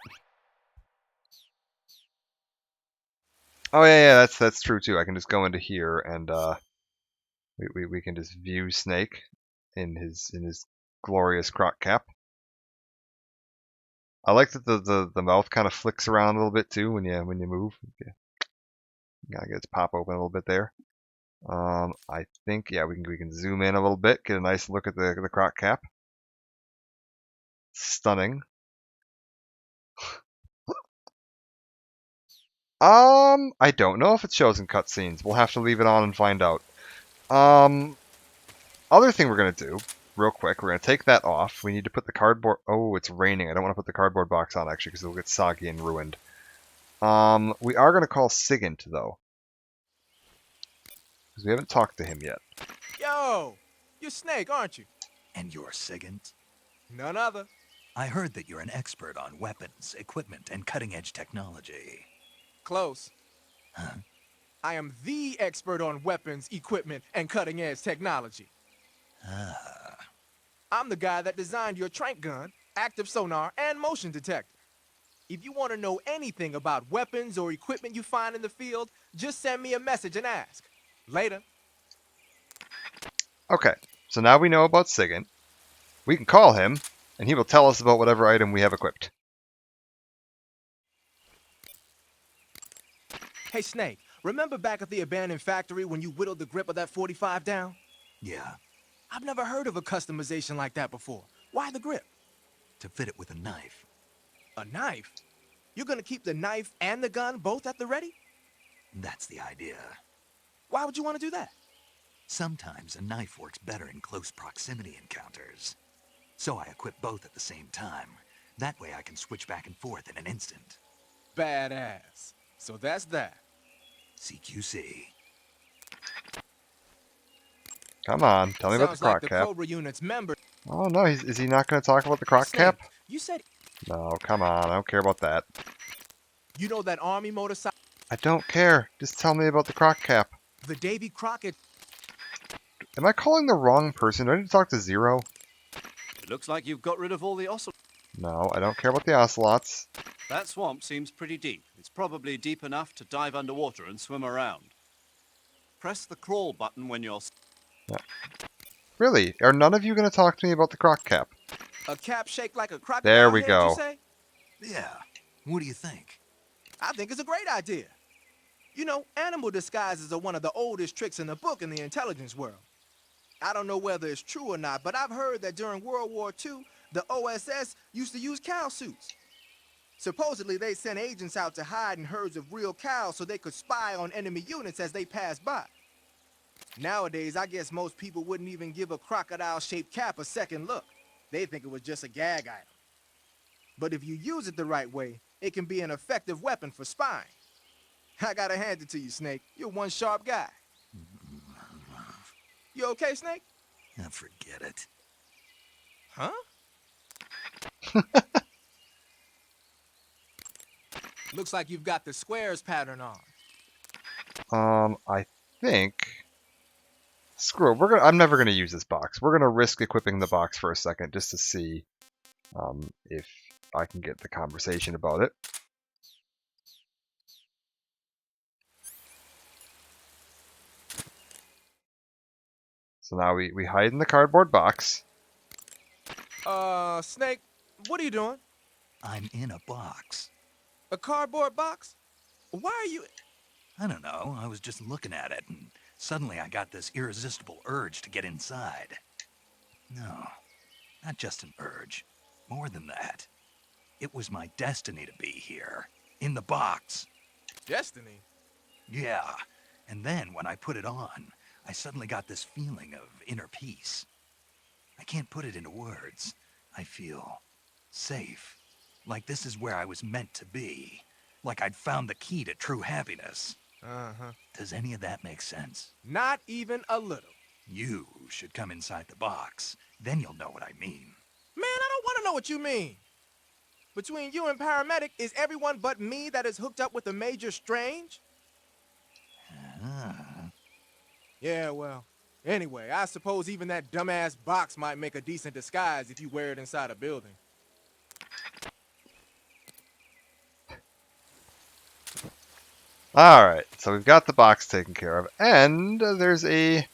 A: Oh yeah, that's true too. I can just go into here and we can just view Snake in his glorious croc cap. I like that the mouth kind of flicks around a little bit too when you move. You gotta get it pop open a little bit there. I think yeah we can zoom in a little bit, get a nice look at the croc cap. Stunning. I don't know if it shows in cutscenes. We'll have to leave it on and find out. Other thing we're gonna do, real quick, we're gonna take that off. We need to put the cardboard. Oh, it's raining. I don't want to put the cardboard box on actually because it'll get soggy and ruined. We are gonna call Sigint though, because we haven't talked to him yet.
T: Yo, you're Snake, aren't you?
B: And you're Sigint?
T: None other.
B: I heard that you're an expert on weapons, equipment, and cutting-edge technology.
T: Close.
B: Huh?
T: I am the expert on weapons, equipment, and cutting-edge technology.
B: Ah.
T: I'm the guy that designed your trank gun, active sonar, and motion detector. If you want to know anything about weapons or equipment you find in the field, just send me a message and ask. Later.
A: Okay, so now we know about Sigint. We can call him, and he will tell us about whatever item we have equipped.
T: Hey, Snake, remember back at the abandoned factory when you whittled the grip of that 45 down?
B: Yeah,
T: I've never heard of a customization like that before. Why the grip?
B: to fit it with a knife.
T: A knife? You're gonna keep the knife and the gun both at the ready?
B: That's the idea.
T: Why would you want to do that?
B: Sometimes a knife works better in close proximity encounters. So I equip both at the same time. That way I can switch back and forth in an instant.
T: Badass. So that's that.
B: CQC.
A: Come on, tell me about the
T: Sounds like
A: croc
T: the
A: cap.
T: Cobra Unit's member.
A: Oh no, is he not going to talk about the croc
T: Snake,
A: cap?
T: You said
A: No, come on, I don't care about that.
T: you know that army motorcycle,
A: I don't care. Just tell me about the croc cap.
T: the Davy Crockett.
A: Am I calling the wrong person? Do I need to talk to Zero?
C: It looks like you've got rid of all the ocelots.
A: No, I don't care about the ocelots.
C: That swamp seems pretty deep. It's probably deep enough to dive underwater and swim around. Press the crawl button when you're...
A: Yeah. Really? Are none of you going to talk to me about the croc cap?
T: A cap shaped like a crocodile.
A: There we
T: head,
A: go.
T: You say?
B: Yeah. What do you think?
T: I think it's a great idea. You know, animal disguises are one of the oldest tricks in the book in the intelligence world. I don't know whether it's true or not, but I've heard that during World War II, the OSS used to use cow suits. Supposedly, they sent agents out to hide in herds of real cows so they could spy on enemy units as they passed by. Nowadays, I guess most people wouldn't even give a crocodile-shaped cap a second look. They think it was just a gag item. But if you use it the right way, it can be an effective weapon for spying. I gotta hand it to you, Snake. You're one sharp guy. You okay, Snake?
B: Forget it.
T: Huh? Looks like you've got the squares pattern on.
A: I think. Screw it. I'm never gonna use this box. We're gonna risk equipping the box for a second just to see if I can get the conversation about it. So now we hide in the cardboard box.
T: Snake, what are you doing?
B: I'm in a box.
T: A cardboard box? Why are you...
B: I don't know. I was just looking at it, and suddenly I got this irresistible urge to get inside. No, not just an urge. More than that. It was my destiny to be here. In the box.
T: Destiny?
B: Yeah. And then when I put it on, I suddenly got this feeling of inner peace. I can't put it into words. I feel safe. Like this is where I was meant to be. Like I'd found the key to true happiness.
T: Uh-huh.
B: Does any of that make sense?
T: Not even a little.
B: You should come inside the box. Then you'll know what I mean.
T: Man, I don't want to know what you mean. Between you and Paramedic, is everyone but me that is hooked up with a Major Strange? Yeah, well, anyway, I suppose even that dumbass box might make a decent disguise if you wear it inside a building.
A: Alright, so we've got the box taken care of, and there's a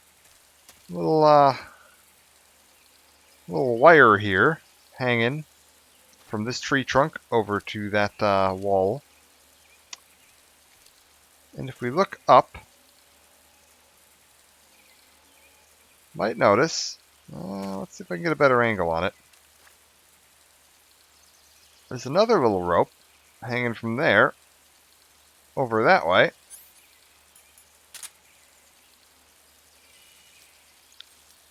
A: little wire here hanging from this tree trunk over to that wall. And if we look up, might notice, let's see if I can get a better angle on it. There's another little rope hanging from there over that way.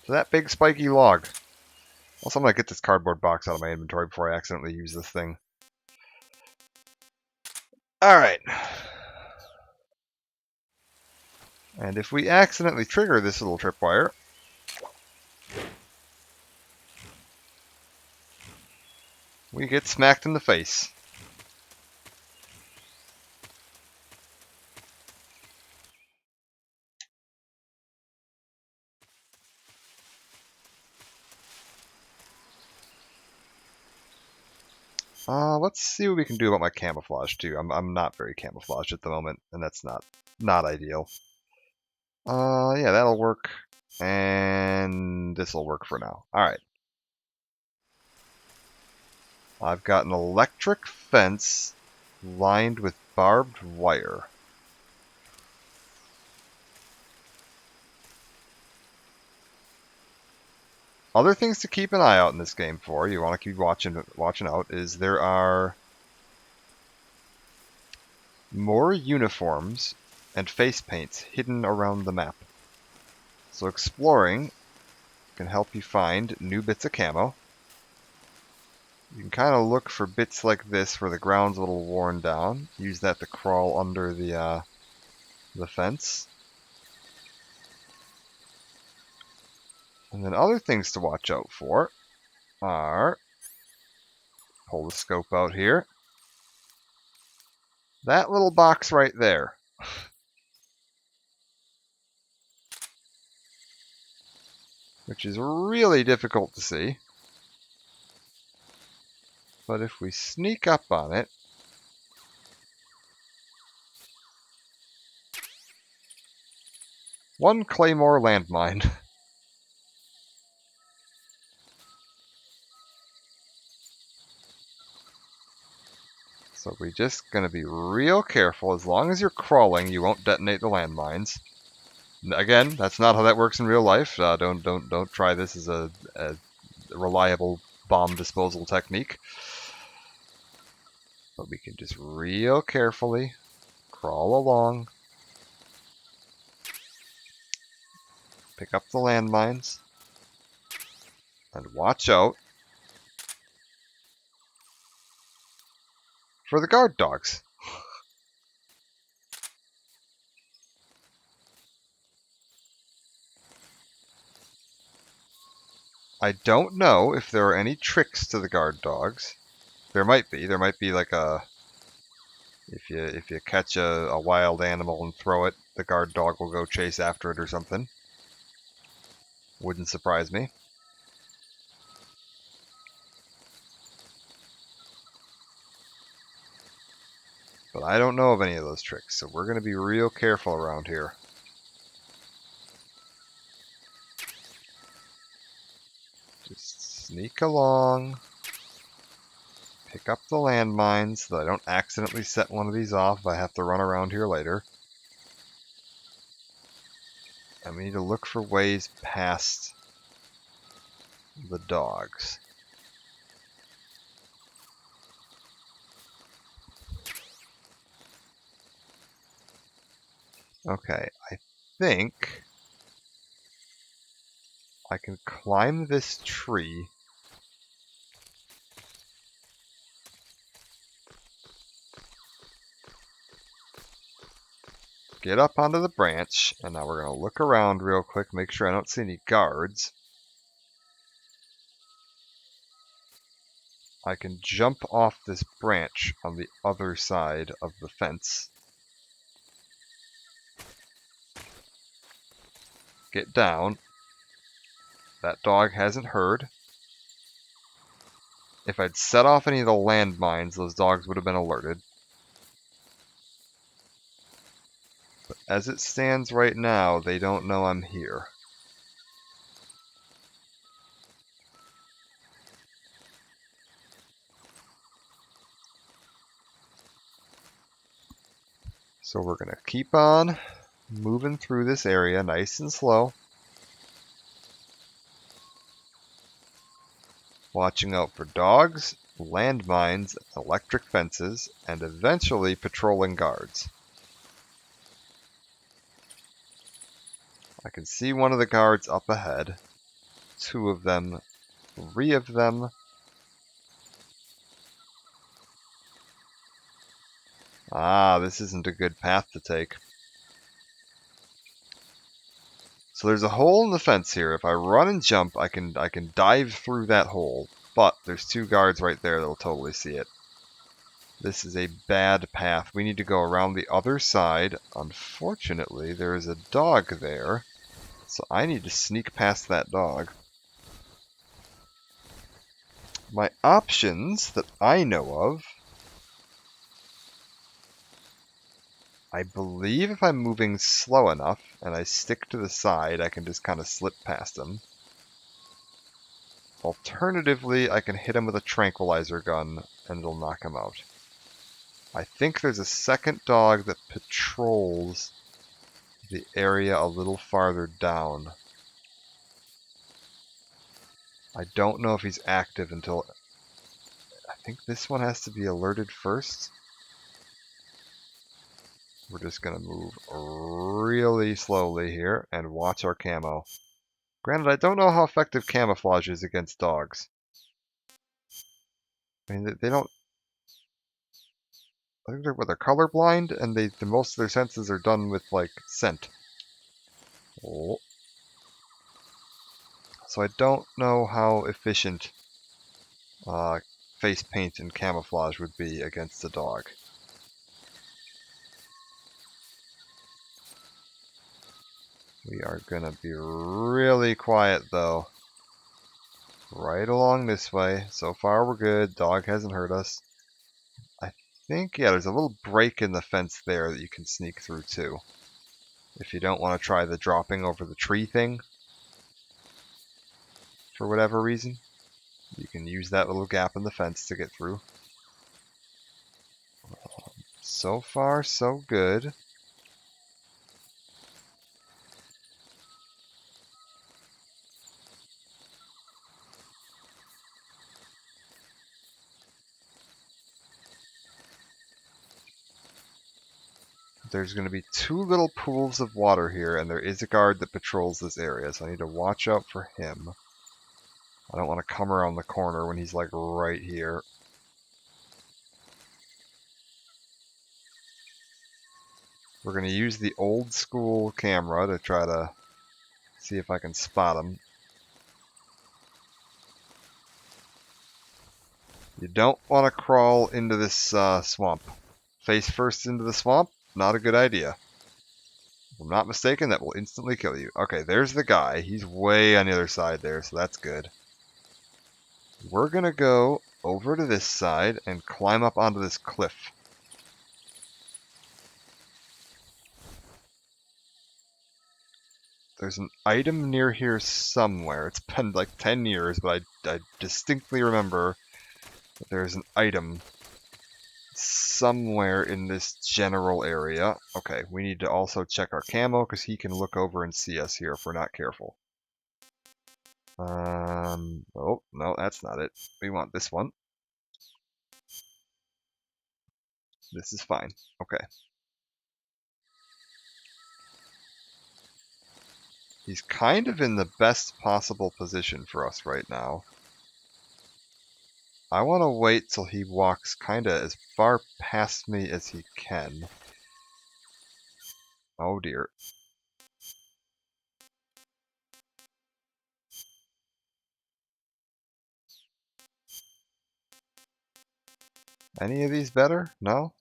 A: To that big spiky log. Also, I'm going to get this cardboard box out of my inventory before I accidentally use this thing. Alright. And if we accidentally trigger this little tripwire, we get smacked in the face. Let's see what we can do about my camouflage too. I'm not very camouflaged at the moment, and that's not ideal. Yeah, that'll work, and this'll work for now. Alright. I've got an electric fence lined with barbed wire. Other things to keep an eye out in this game for, you want to keep watching out, is there are more uniforms and face paints hidden around the map. So exploring can help you find new bits of camo. You can kind of look for bits like this where the ground's a little worn down. Use that to crawl under the fence. And then other things to watch out for are, pull the scope out here, that little box right there. Which is really difficult to see. But if we sneak up on it, one Claymore landmine. So we're just going to be real careful. As long as you're crawling, you won't detonate the landmines. Again, that's not how that works in real life. Don't try this as a reliable bomb disposal technique. But we can just real carefully crawl along. Pick up the landmines. And watch out for the guard dogs. I don't know if there are any tricks to the guard dogs. There might be. There might be like a... If you catch a wild animal and throw it, the guard dog will go chase after it or something. Wouldn't surprise me. But I don't know of any of those tricks, so we're going to be real careful around here. Just sneak along. Pick up the landmines so that I don't accidentally set one of these off if I have to run around here later. And we need to look for ways past the dogs. Okay, I think I can climb this tree get up onto the branch, and now we're going to look around real quick, make sure I don't see any guards. I can jump off this branch on the other side of the fence. Get down. That dog hasn't heard. If I'd set off any of the landmines, those dogs would have been alerted. But as it stands right now, they don't know I'm here. So we're going to keep on moving through this area nice and slow. Watching out for dogs, landmines, electric fences, and eventually patrolling guards. I can see one of the guards up ahead. 2 of them, 3 of them. Ah, this isn't a good path to take. So there's a hole in the fence here. If I run and jump, I can dive through that hole. But there's 2 guards right there that'll totally see it. This is a bad path. We need to go around the other side. Unfortunately, there is a dog there. So I need to sneak past that dog. My options that I know of, I believe if I'm moving slow enough and I stick to the side, I can just kind of slip past him. Alternatively, I can hit him with a tranquilizer gun and it'll knock him out. I think there's a second dog that patrols the area a little farther down. I don't know if he's active until... I think this one has to be alerted first. We're just going to move really slowly here and watch our camo. Granted, I don't know how effective camouflage is against dogs. I mean, they don't... I think they're colorblind, and most of their senses are done with, like, scent. Oh. So I don't know how efficient face paint and camouflage would be against a dog. We are gonna be really quiet though. Right along this way. So far we're good. Dog hasn't hurt us. I think, yeah, there's a little break in the fence there that you can sneak through too. If you don't want to try the dropping over the tree thing. For whatever reason. You can use that little gap in the fence to get through. So far, so good. There's going to be 2 little pools of water here, and there is a guard that patrols this area, so I need to watch out for him. I don't want to come around the corner when he's like right here. We're going to use the old school camera to try to see if I can spot him. You don't want to crawl into this swamp. Face first into the swamp, not a good idea. If I'm not mistaken, that will instantly kill you. Okay, there's the guy. He's way on the other side there, so that's good. We're going to go over to this side and climb up onto this cliff. There's an item near here somewhere. It's been like 10 years, but I distinctly remember that there's an item somewhere in this general area. Okay, we need to also check our camo because he can look over and see us here if we're not careful. Oh, no, that's not it. We want this one. This is fine. Okay. He's kind of in the best possible position for us right now. I want to wait till he walks kind of as far past me as he can. Oh dear. Any of these better? No?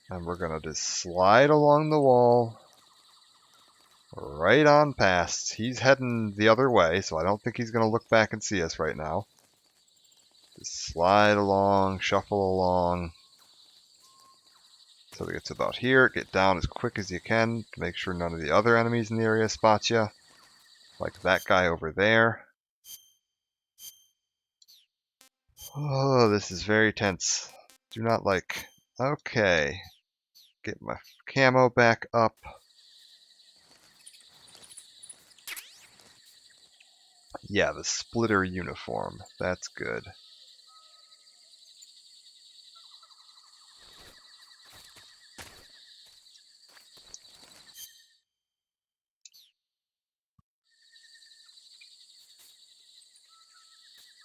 A: And we're going to just slide along the wall. Right on past. He's heading the other way, so I don't think he's going to look back and see us right now. Just slide along, shuffle along. So it gets about here. Get down as quick as you can to make sure none of the other enemies in the area spot you. Like that guy over there. Oh, this is very tense. Do not like. Okay. Get my camo back up. Yeah, the splitter uniform. That's good.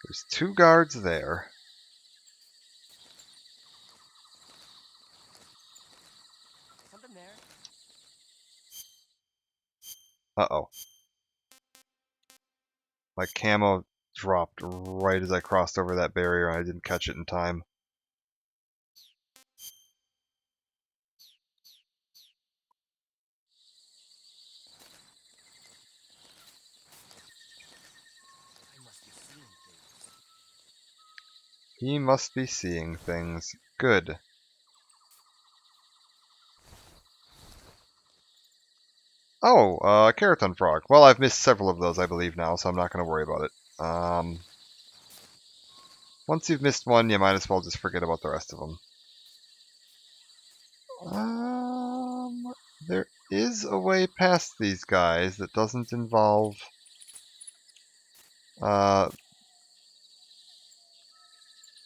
A: There's 2 guards there.
N: Something there.
A: Uh-oh. My camo dropped right as I crossed over that barrier and I didn't catch it in time. He must be seeing things. Good. Oh, Keratin Frog. Well, I've missed several of those, I believe, now, so I'm not going to worry about it. Once you've missed one, you might as well just forget about the rest of them. There is a way past these guys that doesn't involve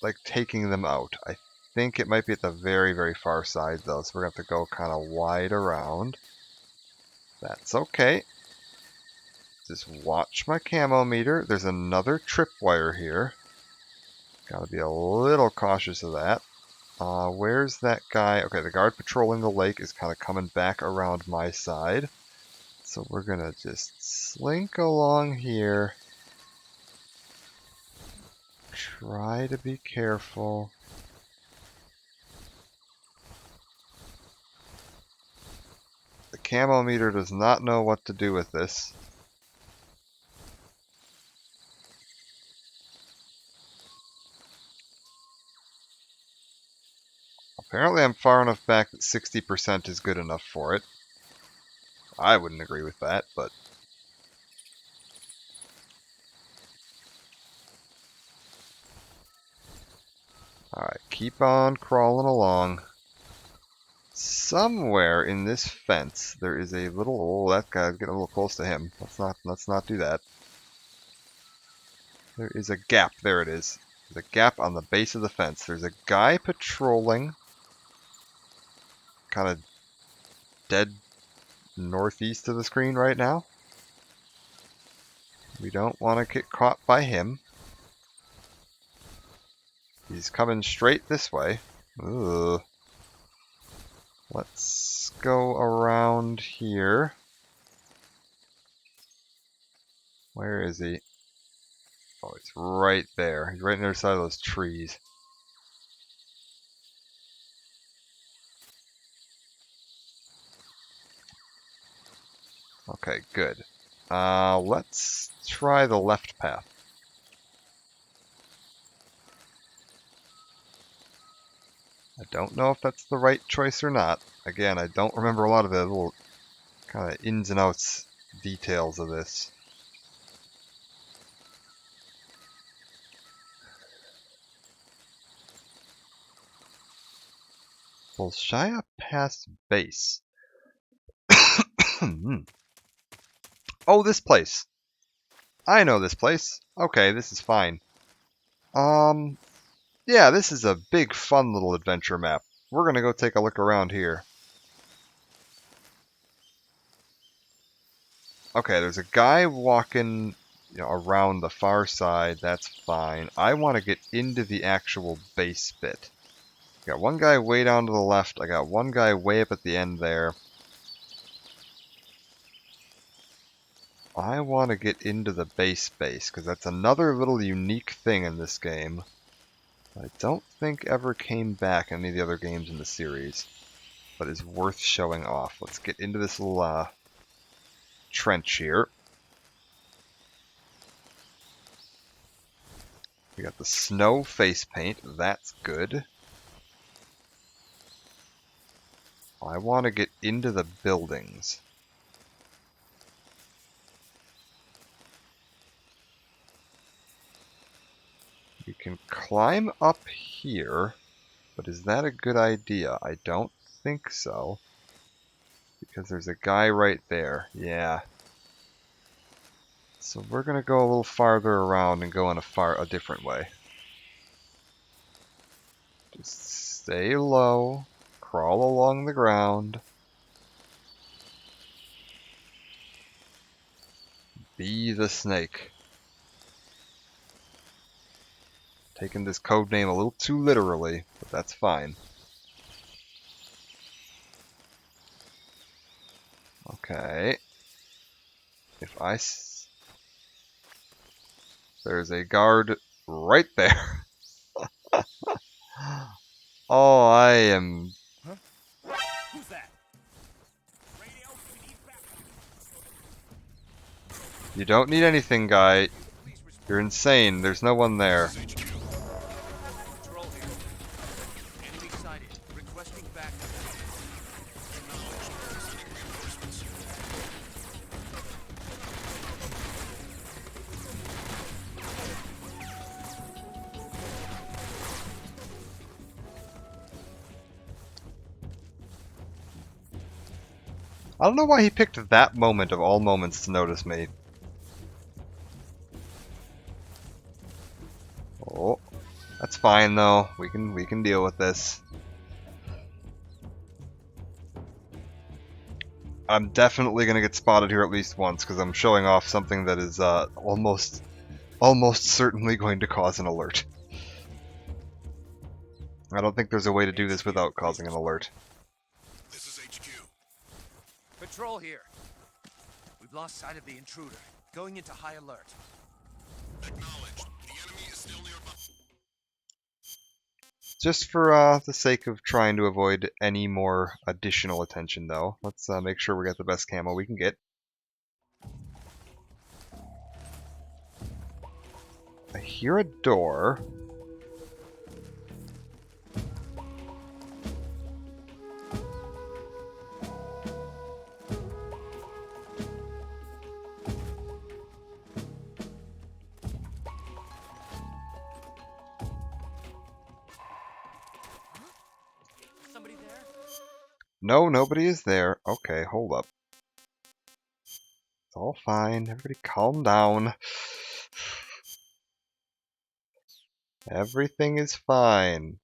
A: like taking them out. I think it might be at the very, very far side though, so we're gonna have to go kind of wide around. That's okay. Just watch my camo meter. There's another tripwire here. Gotta be a little cautious of that. Where's that guy? Okay, the guard patrolling the lake is kind of coming back around my side. So we're gonna just slink along here. Try to be careful. The camo meter does not know what to do with this. Apparently I'm far enough back that 60% is good enough for it. I wouldn't agree with that, but... Alright, keep on crawling along. Somewhere in this fence there is a little... Oh, that guy's getting a little close to him. Let's not do that. There is a gap. There it is. There's a gap on the base of the fence. There's a guy patrolling. Kind of dead northeast of the screen right now. We don't want to get caught by him. He's coming straight this way. Ugh. Let's go around here. Where is he? Oh, he's right there. He's right on the other side of those trees. Okay, good. Let's try the left path. I don't know if that's the right choice or not. Again, I don't remember a lot of the little kind of ins and outs details of this. Bolshaya Pass base. Oh, this place. I know this place. Okay, this is fine. Yeah, this is a big, fun little adventure map. We're gonna go take a look around here. Okay, there's a guy walking, around the far side. That's fine. I want to get into the actual base bit. Got one guy way down to the left. I got one guy way up at the end there. I want to get into the base because that's another little unique thing in this game. I don't think ever came back in any of the other games in the series, but is worth showing off. Let's get into this little trench here. We got the snow face paint. That's good. I want to get into the buildings. You can climb up here, but is that a good idea? I don't think so. Because there's a guy right there. Yeah. So we're going to go a little farther around and go in a different way. Just stay low, crawl along the ground. Be the snake. Taking this code name a little too literally, but that's fine. Okay. There's a guard right there. Oh, I am...
R: Huh? Who's that? Radio, we need backup.
A: You don't need anything, guy. You're insane. There's no one there.
R: Patrol here. Enemy sighted. Requesting backup.
A: I don't know why he picked that moment of all moments to notice me. Oh, that's fine though. We can deal with this. I'm definitely gonna get spotted here at least once because I'm showing off something that is almost certainly going to cause an alert. I don't think there's a way to do this without causing an alert.
Q: This is HQ.
R: Patrol here. We've lost sight of the intruder. Going into high alert.
Q: Acknowledged. The enemy is still nearby.
A: Just for the sake of trying to avoid any more additional attention, though, let's make sure we get the best camo we can get. I hear a door.
R: Somebody there?
A: No, nobody is there. Okay, hold up. It's all fine. Everybody calm down. Everything is fine.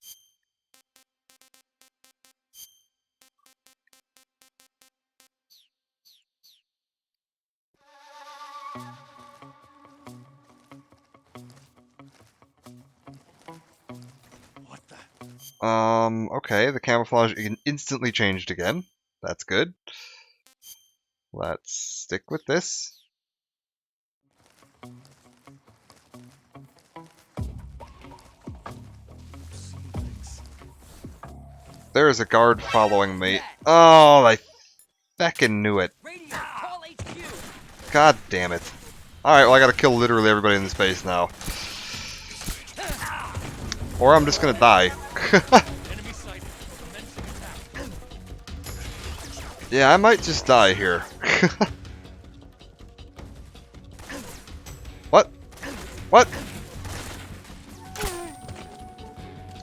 A: Okay, the camouflage instantly changed again. That's good. Let's stick with this. There's a guard following me. Oh, I feckin' knew it. God damn it. Alright, well I gotta kill literally everybody in this base now. Or I'm just gonna die. Yeah, I might just die here. What? What?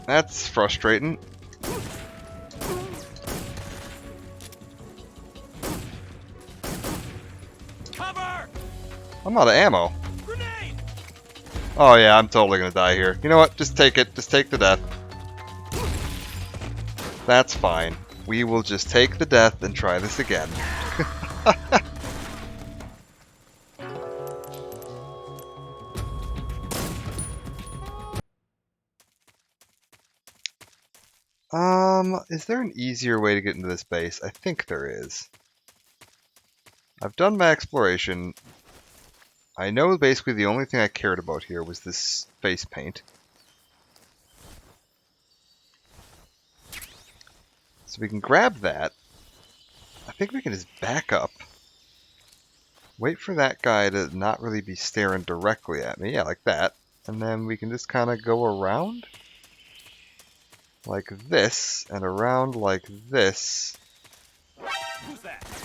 A: That's frustrating.
J: Cover!
A: I'm out of ammo. Oh yeah, I'm totally gonna die here. You know what? Just take it. Just take the death. That's fine. We will just take the death and try this again. Is there an easier way to get into this base? I think there is. I've done my exploration. I know basically the only thing I cared about here was this face paint. So we can grab that. I think we can just back up. Wait for that guy to not really be staring directly at me. Yeah, like that. And then we can just kind of go around. Like this. And around like this.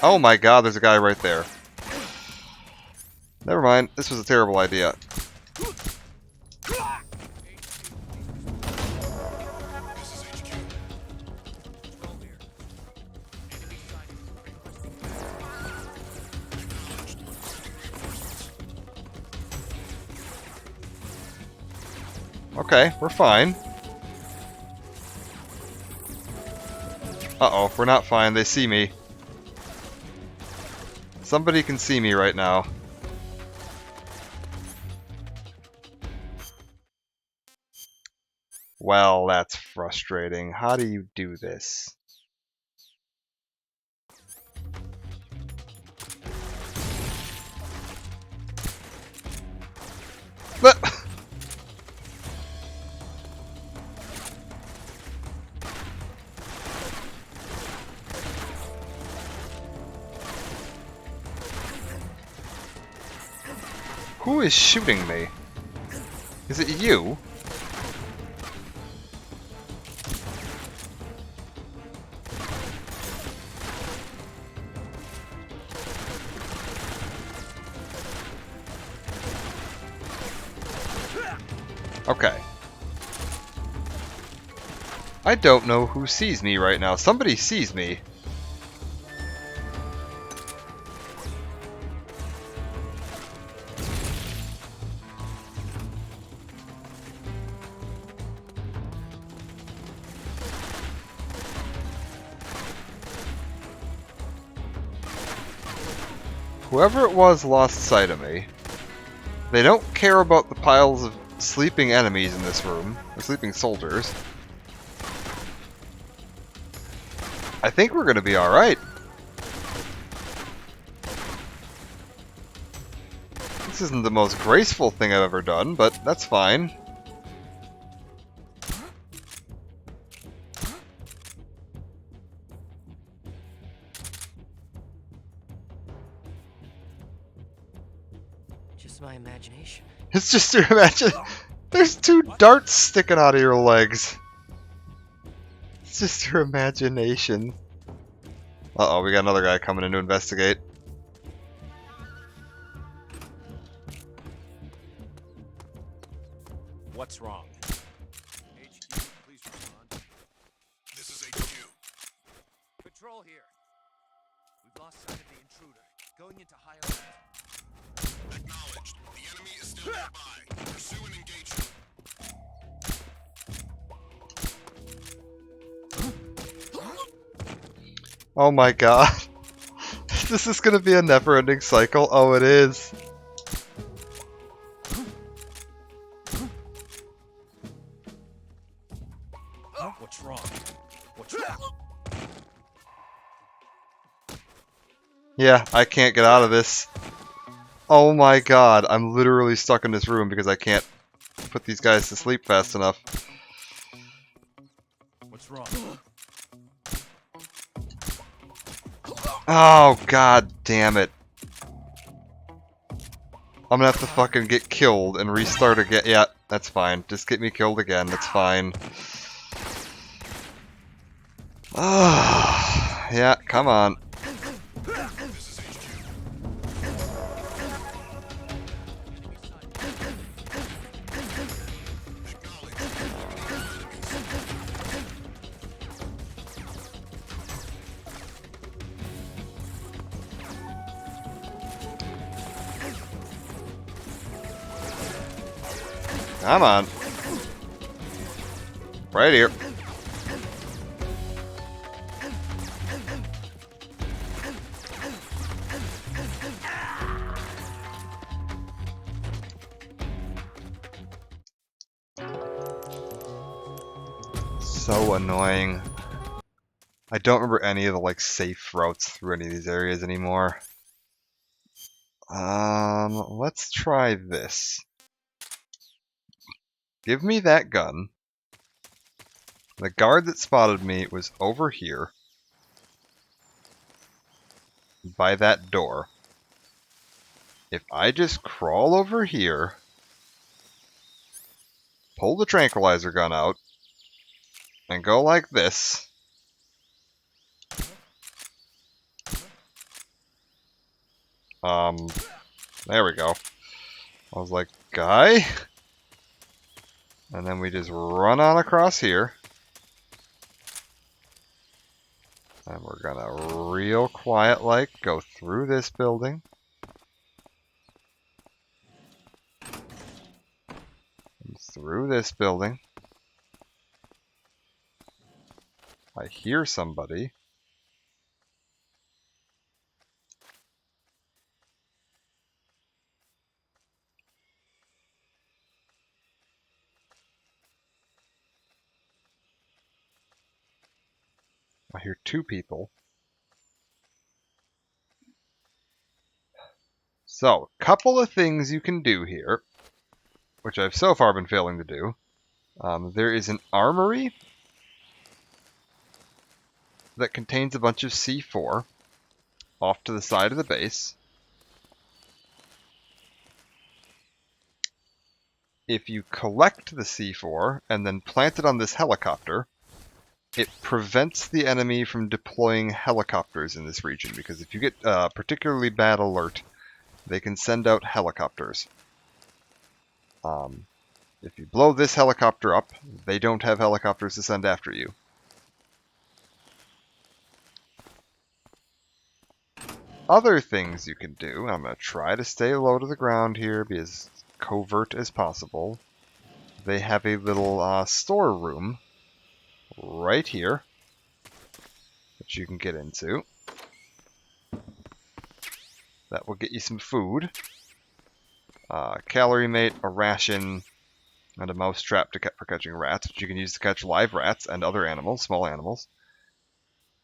A: Oh my god, there's a guy right there. Never mind. This was a terrible idea. Okay, we're fine. Uh-oh, we're not fine. They see me. Somebody can see me right now. Well, that's frustrating. How do you do this? But who is shooting me? Is it you? Okay. I don't know who sees me right now. Somebody sees me. Whoever it was lost sight of me. They don't care about the piles of sleeping enemies in this room, or sleeping soldiers. I think we're gonna be alright. This isn't the most graceful thing I've ever done, but that's fine.
F: Just my imagination.
A: It's just your imagination. There's two darts sticking out of your legs. It's just your imagination. Uh-oh, we got another guy coming in to investigate.
R: What's wrong?
Q: HQ, please respond. This is HQ.
R: Patrol here. We've lost sight of the intruder. Going into high alert.
Q: Acknowledged. The enemy is still nearby. Pursue and engage him.
A: Oh my god. This is gonna be a never-ending cycle. Oh, it is.
J: What's wrong? What's wrong?
A: Yeah, I can't get out of this. Oh my god, I'm literally stuck in this room because I can't put these guys to sleep fast enough.
J: What's wrong?
A: Oh god damn it. I'm gonna have to fucking get killed and restart again. Yeah, that's fine. Just get me killed again, that's fine. Yeah, come on. Come on. Right here. So annoying. I don't remember any of the like safe routes through any of these areas anymore. Let's try this. Give me that gun. The guard that spotted me was over here. By that door. If I just crawl over here, pull the tranquilizer gun out, and go like this. There we go. I was like, guy? And then we just run on across here. And we're gonna real quiet like go through this building. And through this building. I hear somebody. I hear two people. So, couple of things you can do here, which I've so far been failing to do. There is an armory that contains a bunch of C4 off to the side of the base. If you collect the C4 and then plant it on this helicopter, it prevents the enemy from deploying helicopters in this region, because if you get a particularly bad alert, they can send out helicopters. If you blow this helicopter up, they don't have helicopters to send after you. Other things you can do, I'm going to try to stay low to the ground here, be as covert as possible. They have a little storeroom right here that you can get into. That will get you some food. Calorie mate, a ration, and a mouse trap for catching rats, which you can use to catch live rats and other animals, small animals.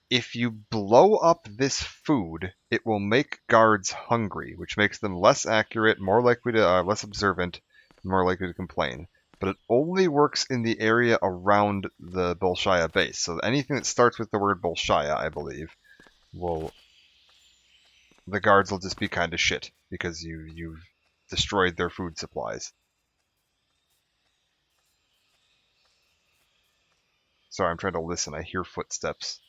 A: If you blow up this food, it will make guards hungry, which makes them less accurate, more likely to, less observant, more likely to complain. But it only works in the area around the Bolshaya base. So anything that starts with the word Bolshaya, I believe, the guards will just be kind of shit because you've destroyed their food supplies. Sorry, I'm trying to listen. I hear footsteps.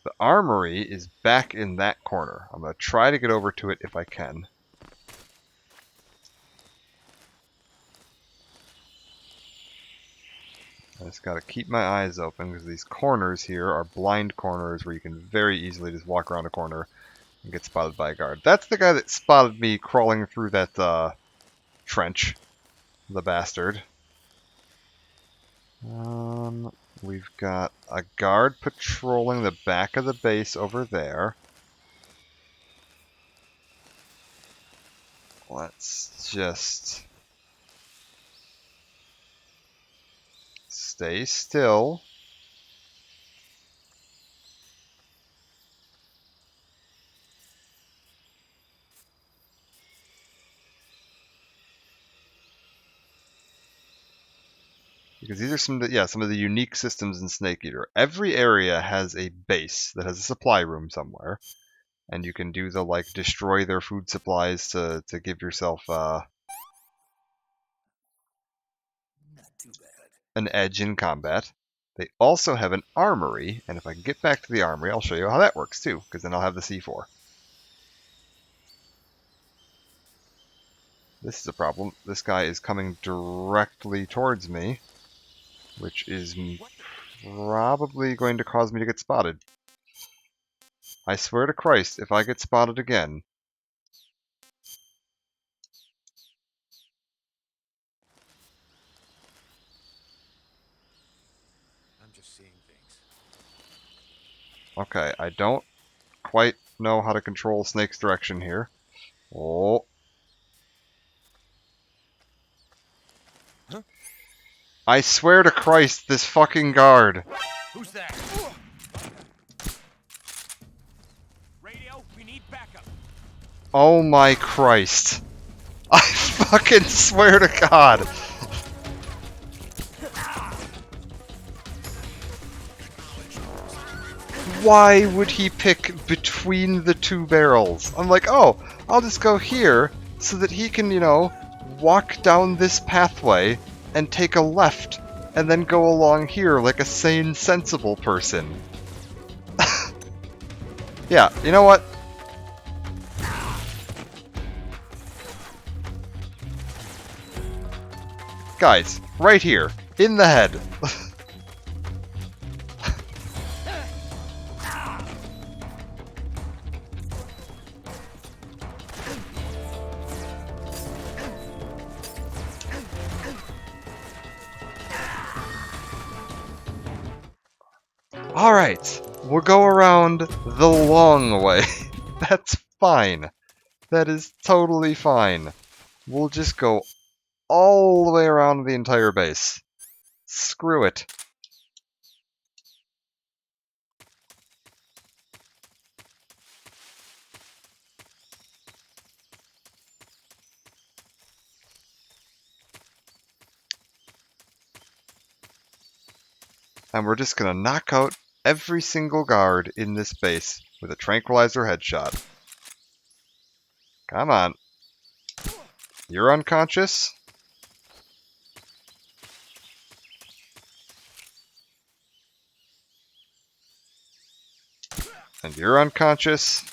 A: The armory is back in that corner. I'm going to try to get over to it if I can. I just gotta keep my eyes open because these corners here are blind corners where you can very easily just walk around a corner and get spotted by a guard. That's the guy that spotted me crawling through that trench. The bastard. We've got a guard patrolling the back of the base over there. Let's just stay still. Because these are some of the unique systems in Snake Eater. Every area has a base that has a supply room somewhere, and you can do the like destroy their food supplies to give yourself an edge in combat. They also have an armory, and if I can get back to the armory, I'll show you how that works too, because then I'll have the C4. This is a problem. This guy is coming directly towards me, which is probably going to cause me to get spotted. I swear to Christ, if I get spotted again...
F: I'm just seeing things.
A: Okay, I don't quite know how to control Snake's direction here. Oh.
F: Huh?
A: I swear to Christ, this fucking guard.
R: Who's that? Radio, we need backup.
A: Oh my Christ. I fucking swear to God. Why would he pick between the two barrels? I'm like, oh, I'll just go here so that he can, you know, walk down this pathway and take a left and then go along here like a sane, sensible person. Yeah, you know what? Guys, right here, in the head. Alright, we'll go around the long way. That's fine. That is totally fine. We'll just go all the way around the entire base. Screw it. And we're just gonna knock out every single guard in this base with a tranquilizer headshot. Come on. You're unconscious? And you're unconscious.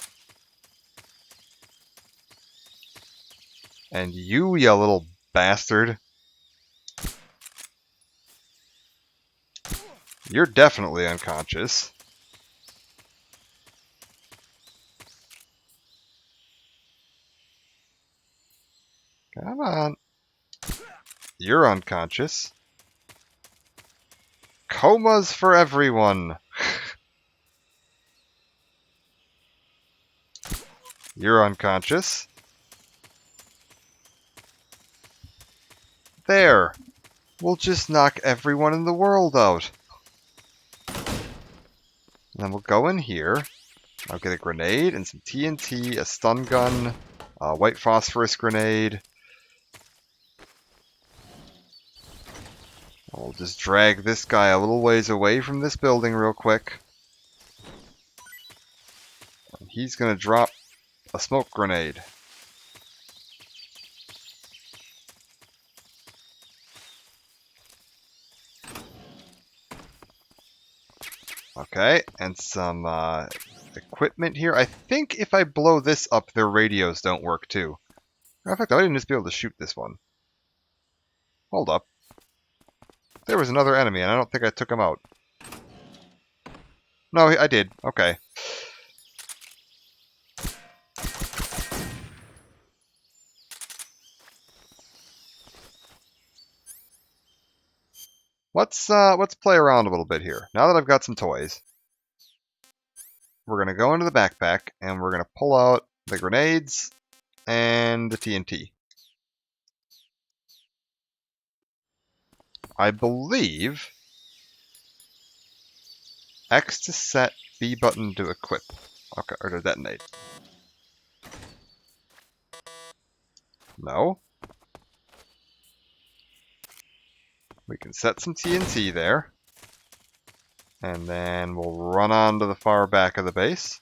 A: And you little bastard. You're definitely unconscious. Come on. You're unconscious. Comas for everyone. You're unconscious. There. We'll just knock everyone in the world out. And then we'll go in here. I'll get a grenade and some TNT, a stun gun, a white phosphorus grenade. We'll just drag this guy a little ways away from this building real quick. And he's gonna drop a smoke grenade. Okay, and some equipment here. I think if I blow this up, their radios don't work too. In fact, I might even just be able to shoot this one. Hold up. There was another enemy, and I don't think I took him out. No, I did. Okay. Let's play around a little bit here. Now that I've got some toys, we're gonna go into the backpack and we're gonna pull out the grenades and the TNT. I believe X to set, B button to equip. Okay, or to detonate. No. We can set some TNT there. And then we'll run on to the far back of the base.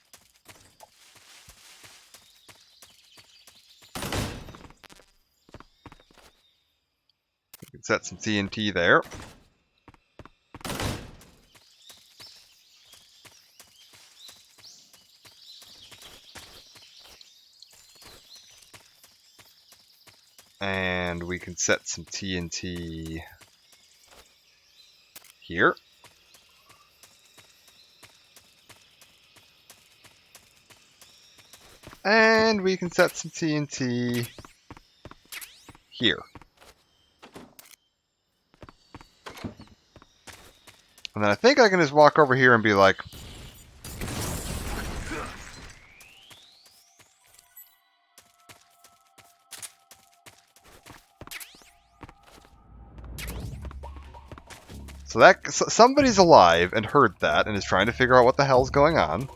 A: We can set some TNT there. And we can set some TNT here. And we can set some TNT here. And then I think I can just walk over here and be like, so somebody's alive and heard that and is trying to figure out what the hell's going on.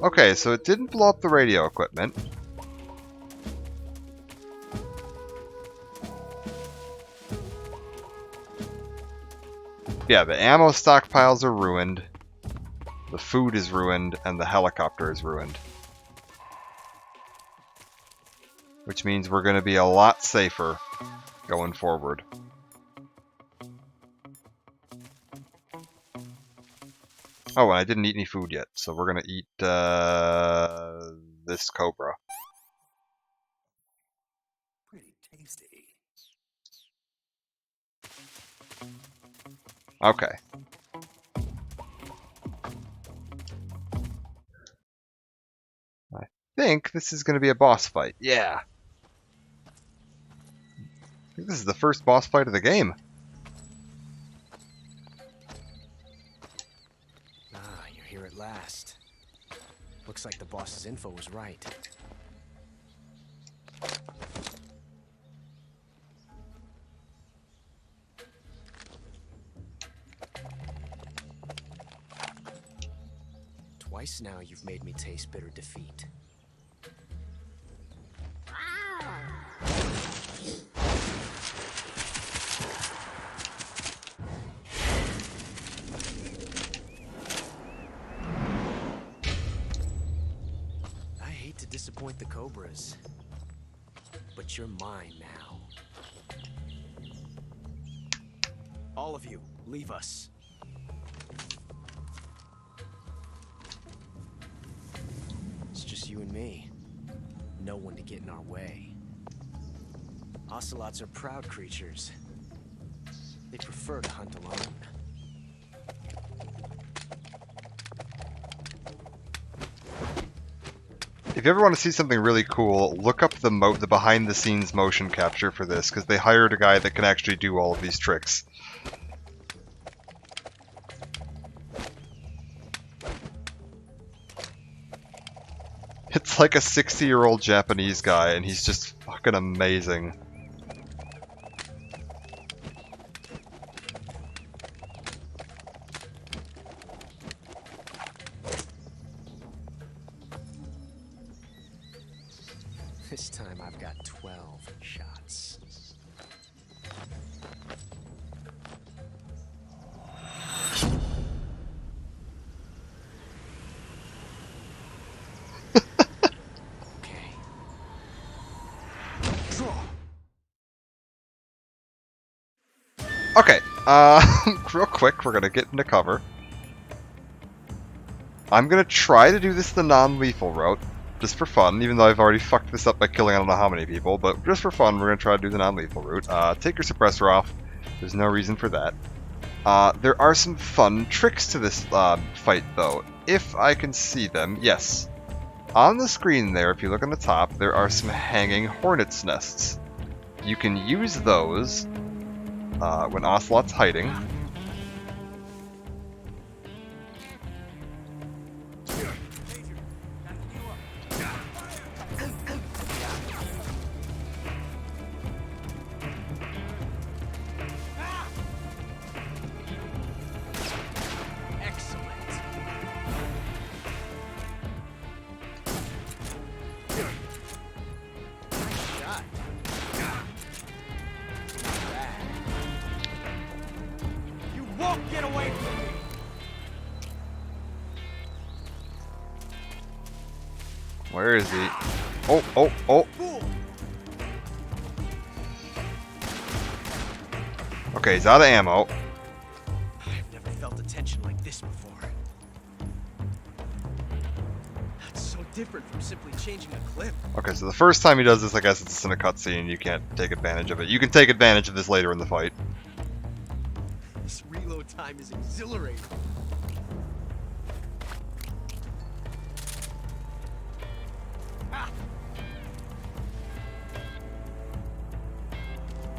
A: Okay, so it didn't blow up the radio equipment. Yeah, the ammo stockpiles are ruined, the food is ruined, and the helicopter is ruined. Which means we're going to be a lot safer going forward. Oh, and I didn't eat any food yet, so we're gonna eat this cobra.
B: Pretty tasty.
A: Okay. I think this is gonna be a boss fight. Yeah. I think this is the first boss fight of the game.
F: Here at last. Looks like the boss's info was right. Twice now you've made me taste bitter defeat. Disappoint the Cobras, but you're mine now. All of you, leave us. It's just you and me. No one to get in our way. Ocelots are proud creatures. They prefer to hunt alone.
A: If you ever want to see something really cool, look up the behind-the-scenes motion capture for this, because they hired a guy that can actually do all of these tricks. It's like a 60-year-old Japanese guy, and he's just fucking amazing.
F: This time I've got 12 shots. Okay. Draw.
A: Okay, real quick, we're gonna get into cover. I'm gonna try to do this the non-lethal route. Just for fun, even though I've already fucked this up by killing I don't know how many people, but just for fun, we're going to try to do the non-lethal route. Take your suppressor off, There's no reason for that. There are some fun tricks to this fight, though. If I can see them, yes. On the screen there, if you look on the top, there are some hanging hornet's nests. You can use those when Ocelot's hiding.
N: Get away from me!
A: Where is he? Oh, oh, oh! Okay, he's out of ammo.
F: I've never felt a tension like this before. That's so different from simply changing a clip.
A: Okay, so the first time he does this, I guess it's in a cutscene. You can't take advantage of it. You can take advantage of this later in the fight.
F: This reload time is exhilarating.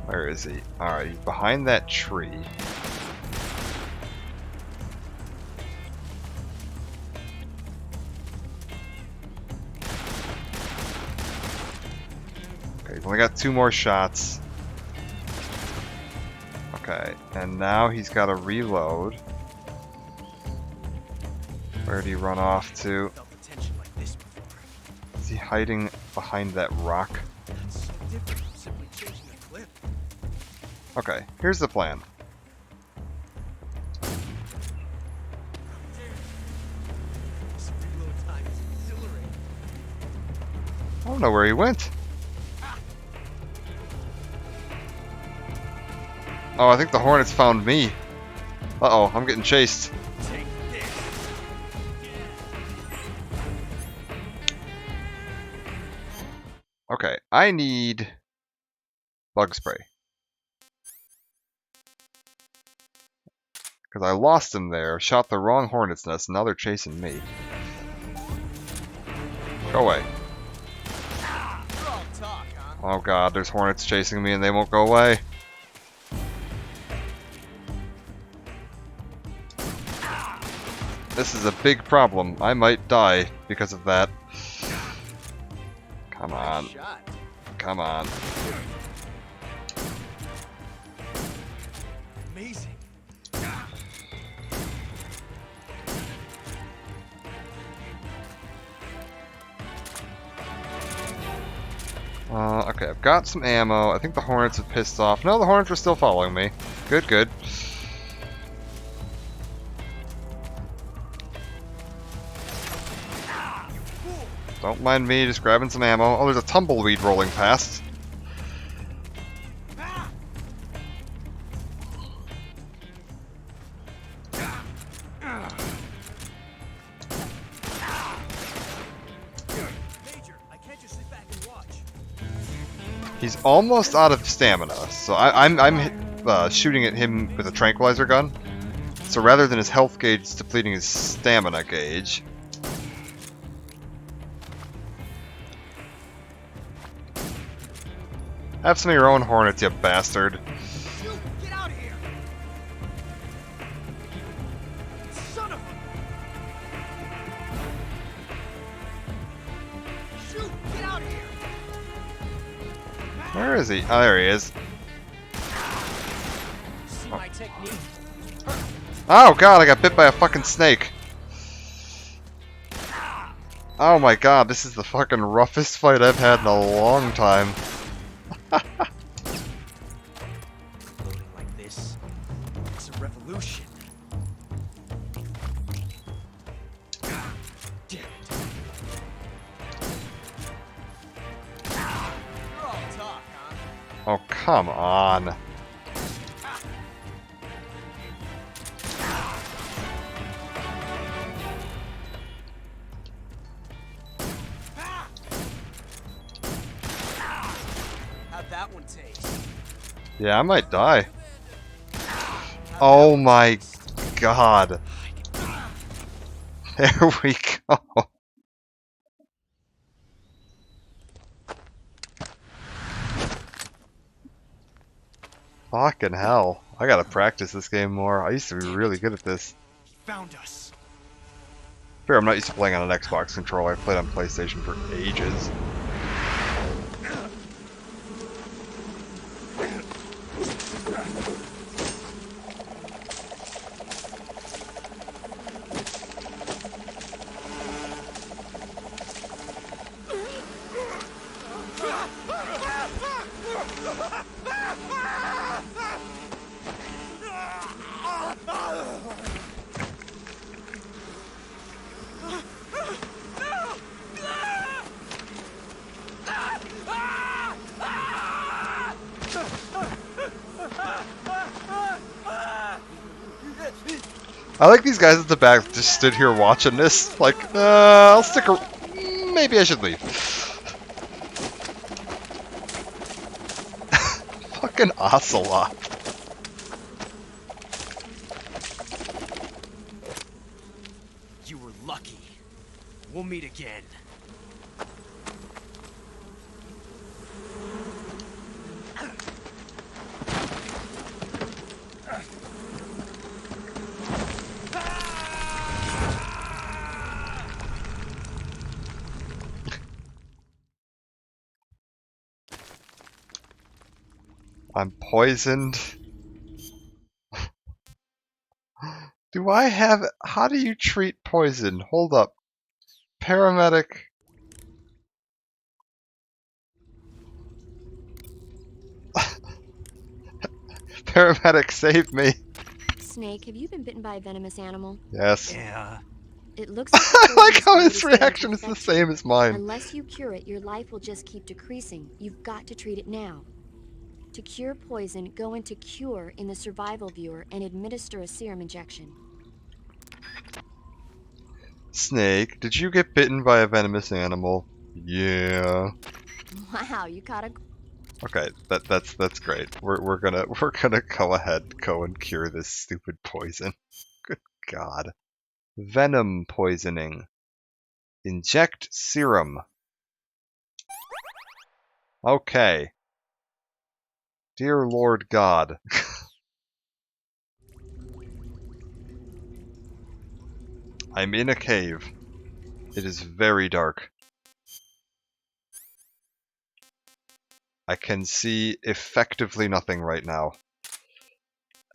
A: Where is he? Alright, he's behind that tree. Okay, he's only got 2 more shots. Okay, and now he's got to reload. Where'd he run off to? Is he hiding behind that rock? Okay, here's the plan. I don't know where he went. Oh, I think the Hornets found me. Uh-oh, I'm getting chased. Okay, I need bug spray. Because I lost him there, shot the wrong hornet's nest, and now they're chasing me. Go away. Oh god, there's hornets chasing me and they won't go away. This is a big problem. I might die because of that. Come on. Come on.
F: Amazing.
A: Okay, I've got some ammo. I think the Hornets have pissed off. No, the Hornets are still following me. Good, good. Don't mind me, just grabbing some ammo. Oh, there's a tumbleweed rolling past. He's almost out of stamina, so I'm shooting at him with a tranquilizer gun. So rather than his health gauge, it's depleting his stamina gauge. Have some of your own hornets, you bastard.
N: Shoot! Get out of here! Son of a... Shoot! Get out of here!
A: Where is he? Oh, there he is.
N: See my technique?
A: Oh god, I got bit by a fucking snake. Oh my god, this is the fucking roughest fight I've had in a long time.
F: Loading like this, it's a revolution. Damn it.
N: You're all talk, huh?
A: Oh, come on.
N: How'd that one taste?
A: Yeah, I might die. Oh my god. There we go. Fucking hell. I gotta practice this game more. I used to be really good at this.
N: Found us.
A: Fair, I'm not used to playing on an Xbox controller. I've played on PlayStation for ages. I like these guys at the back that just stood here watching this. Like, I'll stick around. Maybe I should leave. Fucking Ocelot.
N: You were lucky. We'll meet again.
A: I'm poisoned. Do I have... How do you treat poison? Hold up. Paramedic. Paramedic, save me.
G: Snake, have you been bitten by a venomous animal?
A: Yes.
B: Yeah.
G: It looks
A: I like how his
G: his
A: reaction is the same as mine.
G: Unless you cure it, your life will just keep decreasing. You've got to treat it now. To cure poison, go into Cure in the survival viewer and administer a serum injection.
A: Snake, did you get bitten by a venomous animal? Yeah.
G: Wow, you caught a...
A: Okay, that's great. We're gonna go ahead, go and cure this stupid poison. Good God. Venom poisoning. Inject serum. Okay. Dear Lord God. I'm in a cave. It is very dark. I can see effectively nothing right now.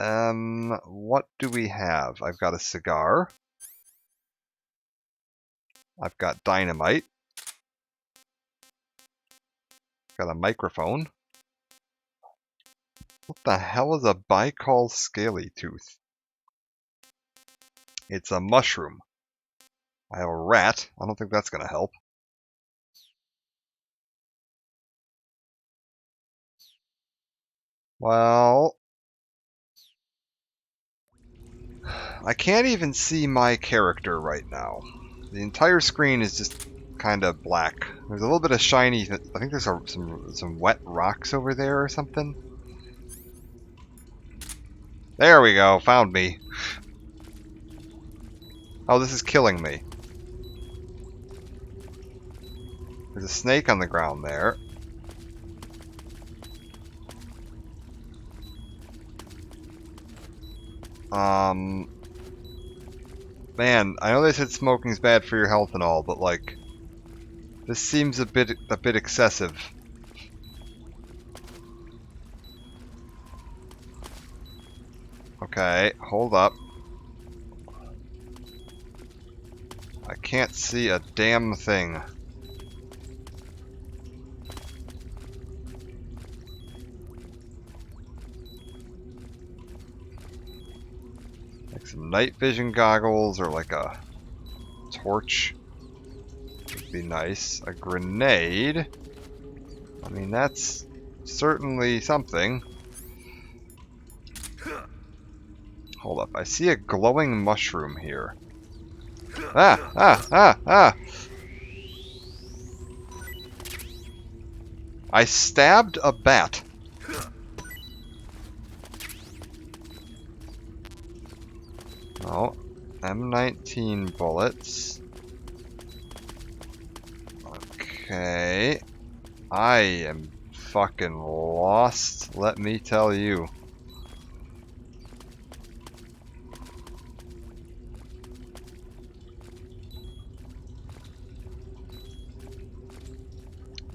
A: What do we have? I've got a cigar. I've got dynamite. Got a microphone. What the hell is a Bicol scaly tooth? It's a mushroom. I have a rat. I don't think that's gonna help. Well, I can't even see my character right now. The entire screen is just kind of black. There's a little bit of shiny. I think there's some wet rocks over there or something. There we go. Found me. Oh, this is killing me. There's a snake on the ground there. Man, I know they said smoking's bad for your health and all, but like, this seems a bit excessive. Okay, hold up. I can't see a damn thing. Like some night vision goggles or like a torch would be nice. A grenade. I mean, that's certainly something. Hold up, I see a glowing mushroom here. Ah! I stabbed a bat. Oh, M19 bullets. Okay. I am fucking lost, let me tell you.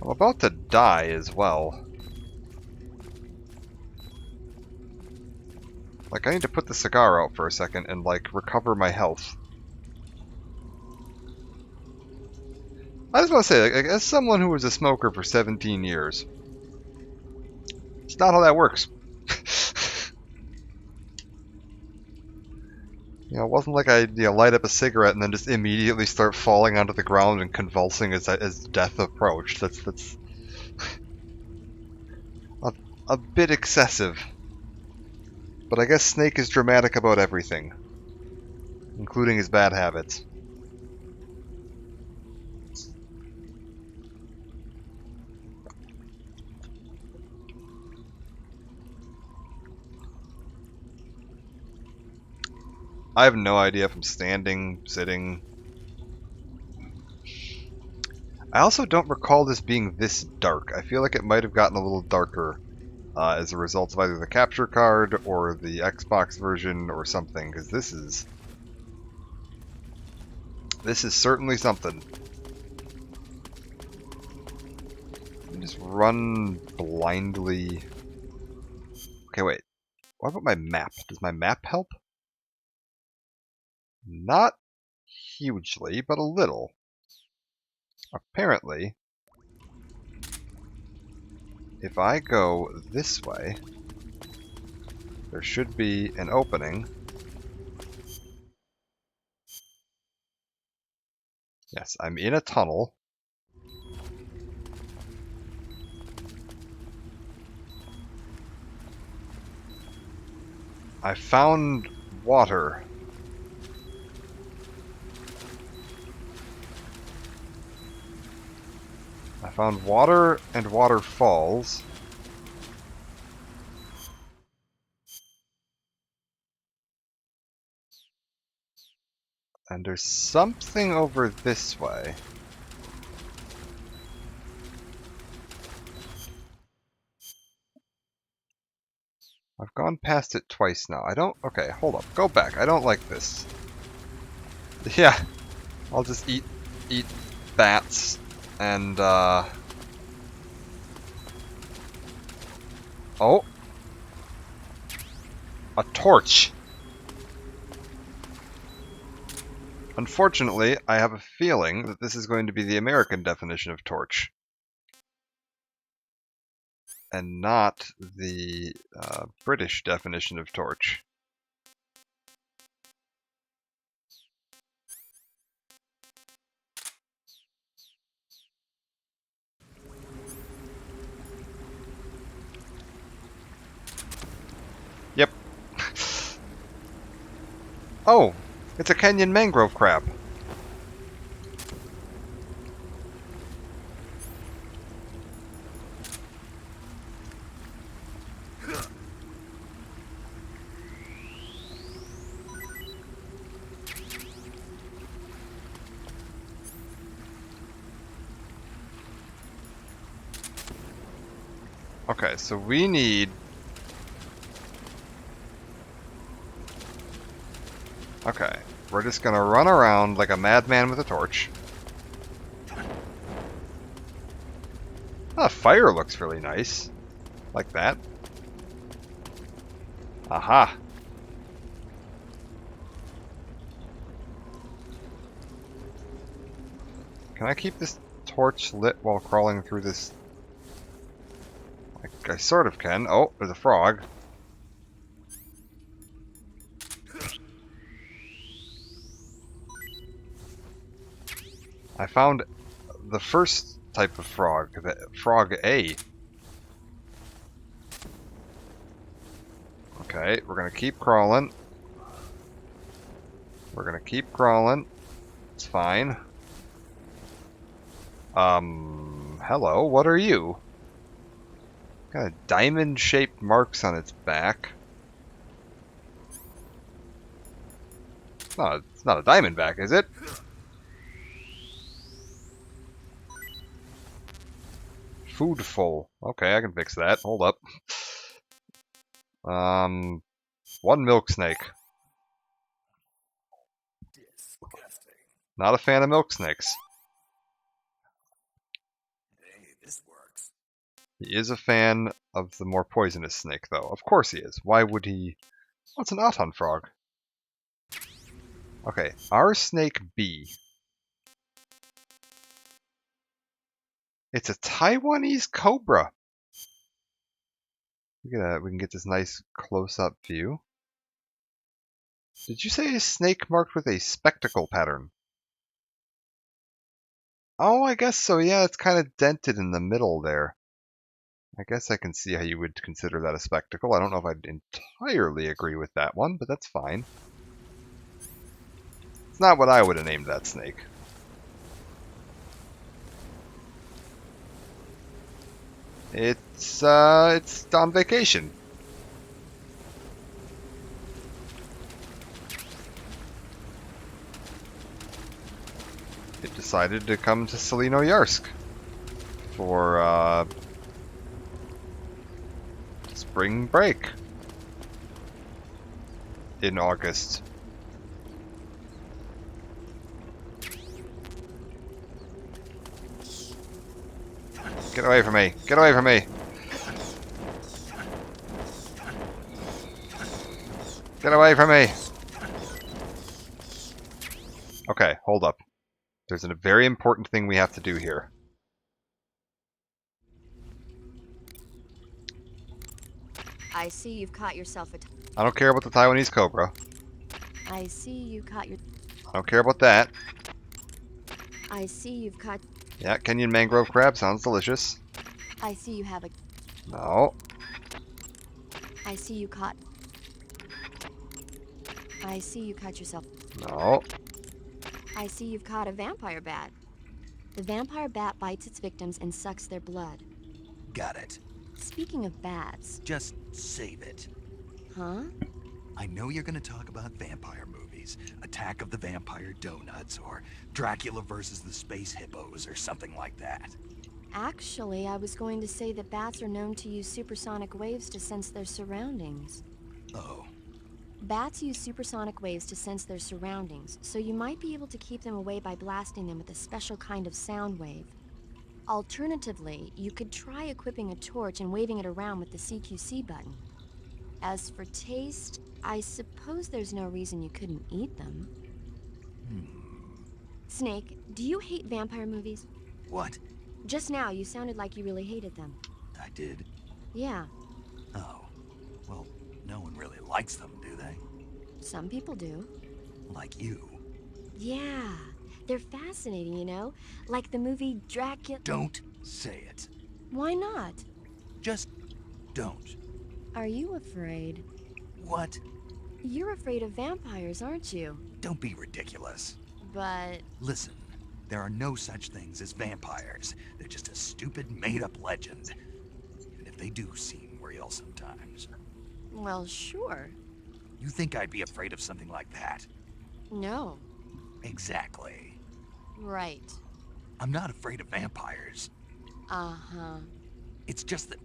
A: I'm about to die as well. Like, I need to put the cigar out for a second and, like, recover my health. I just want to say, like, as someone who was a smoker for 17 years, it's not how that works. You know, it wasn't like I light up a cigarette and then just immediately start falling onto the ground and convulsing as death approached. That's a bit excessive. But I guess Snake is dramatic about everything, including his bad habits. I have no idea if I'm standing, sitting. I also don't recall this being this dark. I feel like it might have gotten a little darker as a result of either the capture card or the Xbox version or something, because this is certainly something. Just run blindly. Okay, wait. What about my map? Does my map help? Not hugely, but a little. Apparently, if I go this way, there should be an opening. Yes, I'm in a tunnel. I found water. I found water and waterfalls. And there's something over this way. I've gone past it twice now. I don't... Okay, hold up. Go back. I don't like this. Yeah. I'll just eat bats and, Oh! A torch! Unfortunately, I have a feeling that this is going to be the American definition of torch. And not the British definition of torch. Yep. Oh! It's a Kenyan mangrove crab. Okay, so we need... Okay, we're just gonna run around like a madman with a torch. Oh, fire looks really nice. Like that. Aha! Can I keep this torch lit while crawling through this? I sort of can. Oh, there's a frog. I found the first type of frog, the frog A. Okay, we're gonna keep crawling. We're gonna keep crawling. It's fine. Hello, what are you? Got a diamond-shaped marks on its back. It's not a diamondback, is it? Food full. Okay, I can fix that. Hold up. One milk snake. Not a fan of milk snakes.
B: Hey, this works.
A: He is a fan of the more poisonous snake, though. Of course he is. Why would he... Oh, it's an Aton frog. Okay, our snake B. It's a Taiwanese cobra. Look at that. We can get this nice close-up view. Did you say a snake marked with a spectacle pattern? Oh, I guess so. Yeah, it's kind of dented in the middle there. I guess I can see how you would consider that a spectacle. I don't know if I'd entirely agree with that one, but that's fine. It's not what I would have named that snake. It's on vacation. It decided to come to Selino-Yarsk for spring break in August. Get away from me! Get away from me! Get away from me! Okay, hold up. There's a very important thing we have to do here.
G: I see you've caught yourself a...
A: I don't care about the Taiwanese cobra.
G: I see you caught your...
A: I don't care about that.
G: I see you've caught...
A: Yeah, Kenyan mangrove crab sounds delicious.
G: I see you have a...
A: No.
G: I see you caught... I see you caught yourself...
A: No.
G: I see you've caught a vampire bat. The vampire bat bites its victims and sucks their blood.
B: Got it.
G: Speaking of bats...
B: Just save it.
G: Huh?
B: I know you're gonna talk about vampire movies. Attack of the Vampire Donuts, or Dracula versus the Space Hippos, or something like that.
G: Actually, I was going to say that bats are known to use supersonic waves to sense their surroundings.
B: Oh.
G: Bats use supersonic waves to sense their surroundings, so you might be able to keep them away by blasting them with a special kind of sound wave. Alternatively, you could try equipping a torch and waving it around with the CQC button. As for taste, I suppose there's no reason you couldn't eat them. Snake, do you hate vampire movies?
B: What?
G: Just now, you sounded like you really hated them.
B: I did?
G: Yeah,
B: Oh. Well, no one really likes them, do they?
G: some people do.
B: Like you.
G: Yeah, they're fascinating, you know? Like the movie Dracula...
B: Don't say it.
G: Why not?
B: Just don't.
G: Are you afraid?
B: What?
G: You're afraid of vampires, aren't you?
B: Don't be ridiculous.
G: But...
B: Listen, there are no such things as vampires. They're just a stupid, made-up legend. Even if they do seem real sometimes.
G: well, sure.
B: You think I'd be afraid of something like that?
G: No.
B: Exactly.
G: Right.
B: I'm not afraid of vampires.
G: Uh-huh.
B: It's just that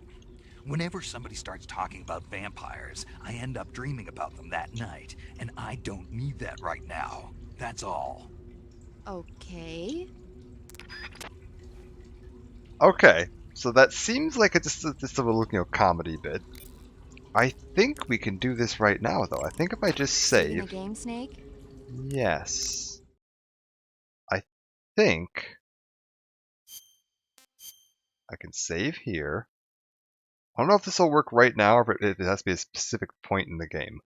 B: whenever somebody starts talking about vampires, I end up dreaming about them that night, and I don't need that right now. That's all.
G: Okay.
A: Okay, so that seems like it's just a little, comedy bit. I think we can do this right now, though. I think if I just
G: Saving
A: save...
G: the game, Snake?
A: Yes. I think I can save here. I don't know if this will work right now, or if it has to be a specific point in the game.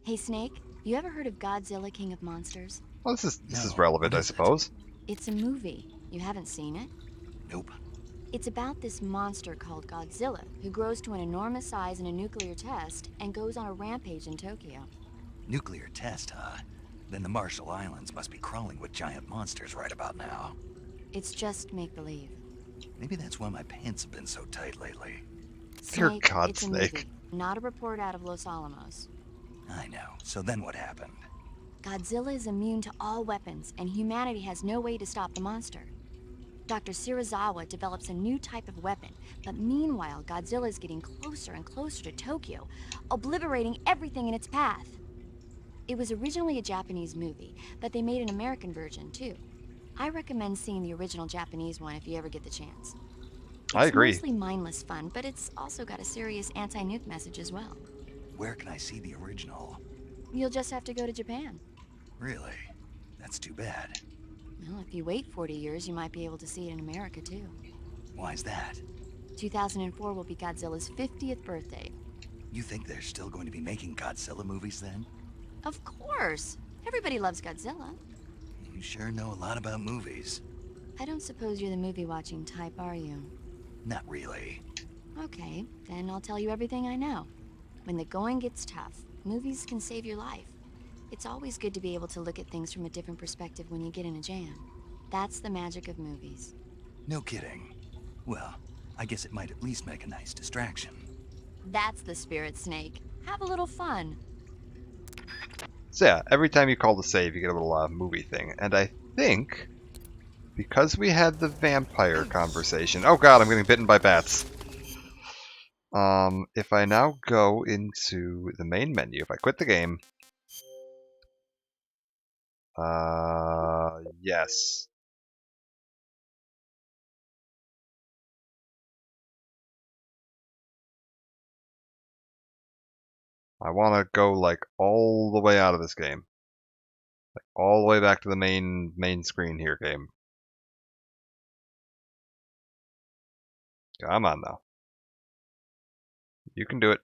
G: Hey, Snake, you ever heard of Godzilla King of Monsters?
A: Well, this is relevant, I suppose.
G: It's a movie. You haven't seen it?
B: Nope.
G: It's about this monster called Godzilla, who grows to an enormous size in a nuclear test and goes on a rampage in Tokyo.
B: Nuclear test, huh? Then the Marshall Islands must be crawling with giant monsters right about now.
G: It's just make-believe.
B: Maybe that's why my pants have been so tight lately.
A: Dear
G: Snake,
A: God,
G: it's a
A: Snake.
G: movie, not a report out of Los Alamos.
B: I know. So then what happened?
G: Godzilla is immune to all weapons, and humanity has no way to stop the monster. Dr. Shirazawa develops a new type of weapon, but meanwhile, Godzilla is getting closer and closer to Tokyo, obliterating everything in its path. It was originally a Japanese movie, but they made an American version too. I recommend seeing the original Japanese one if you ever get the chance.
A: I agree.
G: It's mostly mindless fun, but it's also got a serious anti-nuke message as well.
B: Where can I see the original?
G: You'll just have to go to Japan.
B: Really? That's too bad.
G: Well, if you wait 40 years, you might be able to see it in America too.
B: Why's that?
G: 2004 will be Godzilla's 50th birthday.
B: You think they're still going to be making Godzilla movies then?
G: Of course. Everybody loves Godzilla.
B: You sure know a lot about movies.
G: I don't suppose you're the movie-watching type, are you?
B: Not really.
G: Okay, then I'll tell you everything I know. When the going gets tough, movies can save your life. It's always good to be able to look at things from a different perspective when you get in a jam. That's the magic of movies.
B: No kidding. Well, I guess it might at least make a nice distraction.
G: That's the spirit, Snake. Have a little fun.
A: So yeah, every time you call to save, you get a little movie thing. And I think, because we had the vampire conversation... Oh god, I'm getting bitten by bats. If I now go into the main menu, if I quit the game... yes. I want to go, like, all the way out of this game. Like, all the way back to the main screen here, game. Come on, now. You can do it.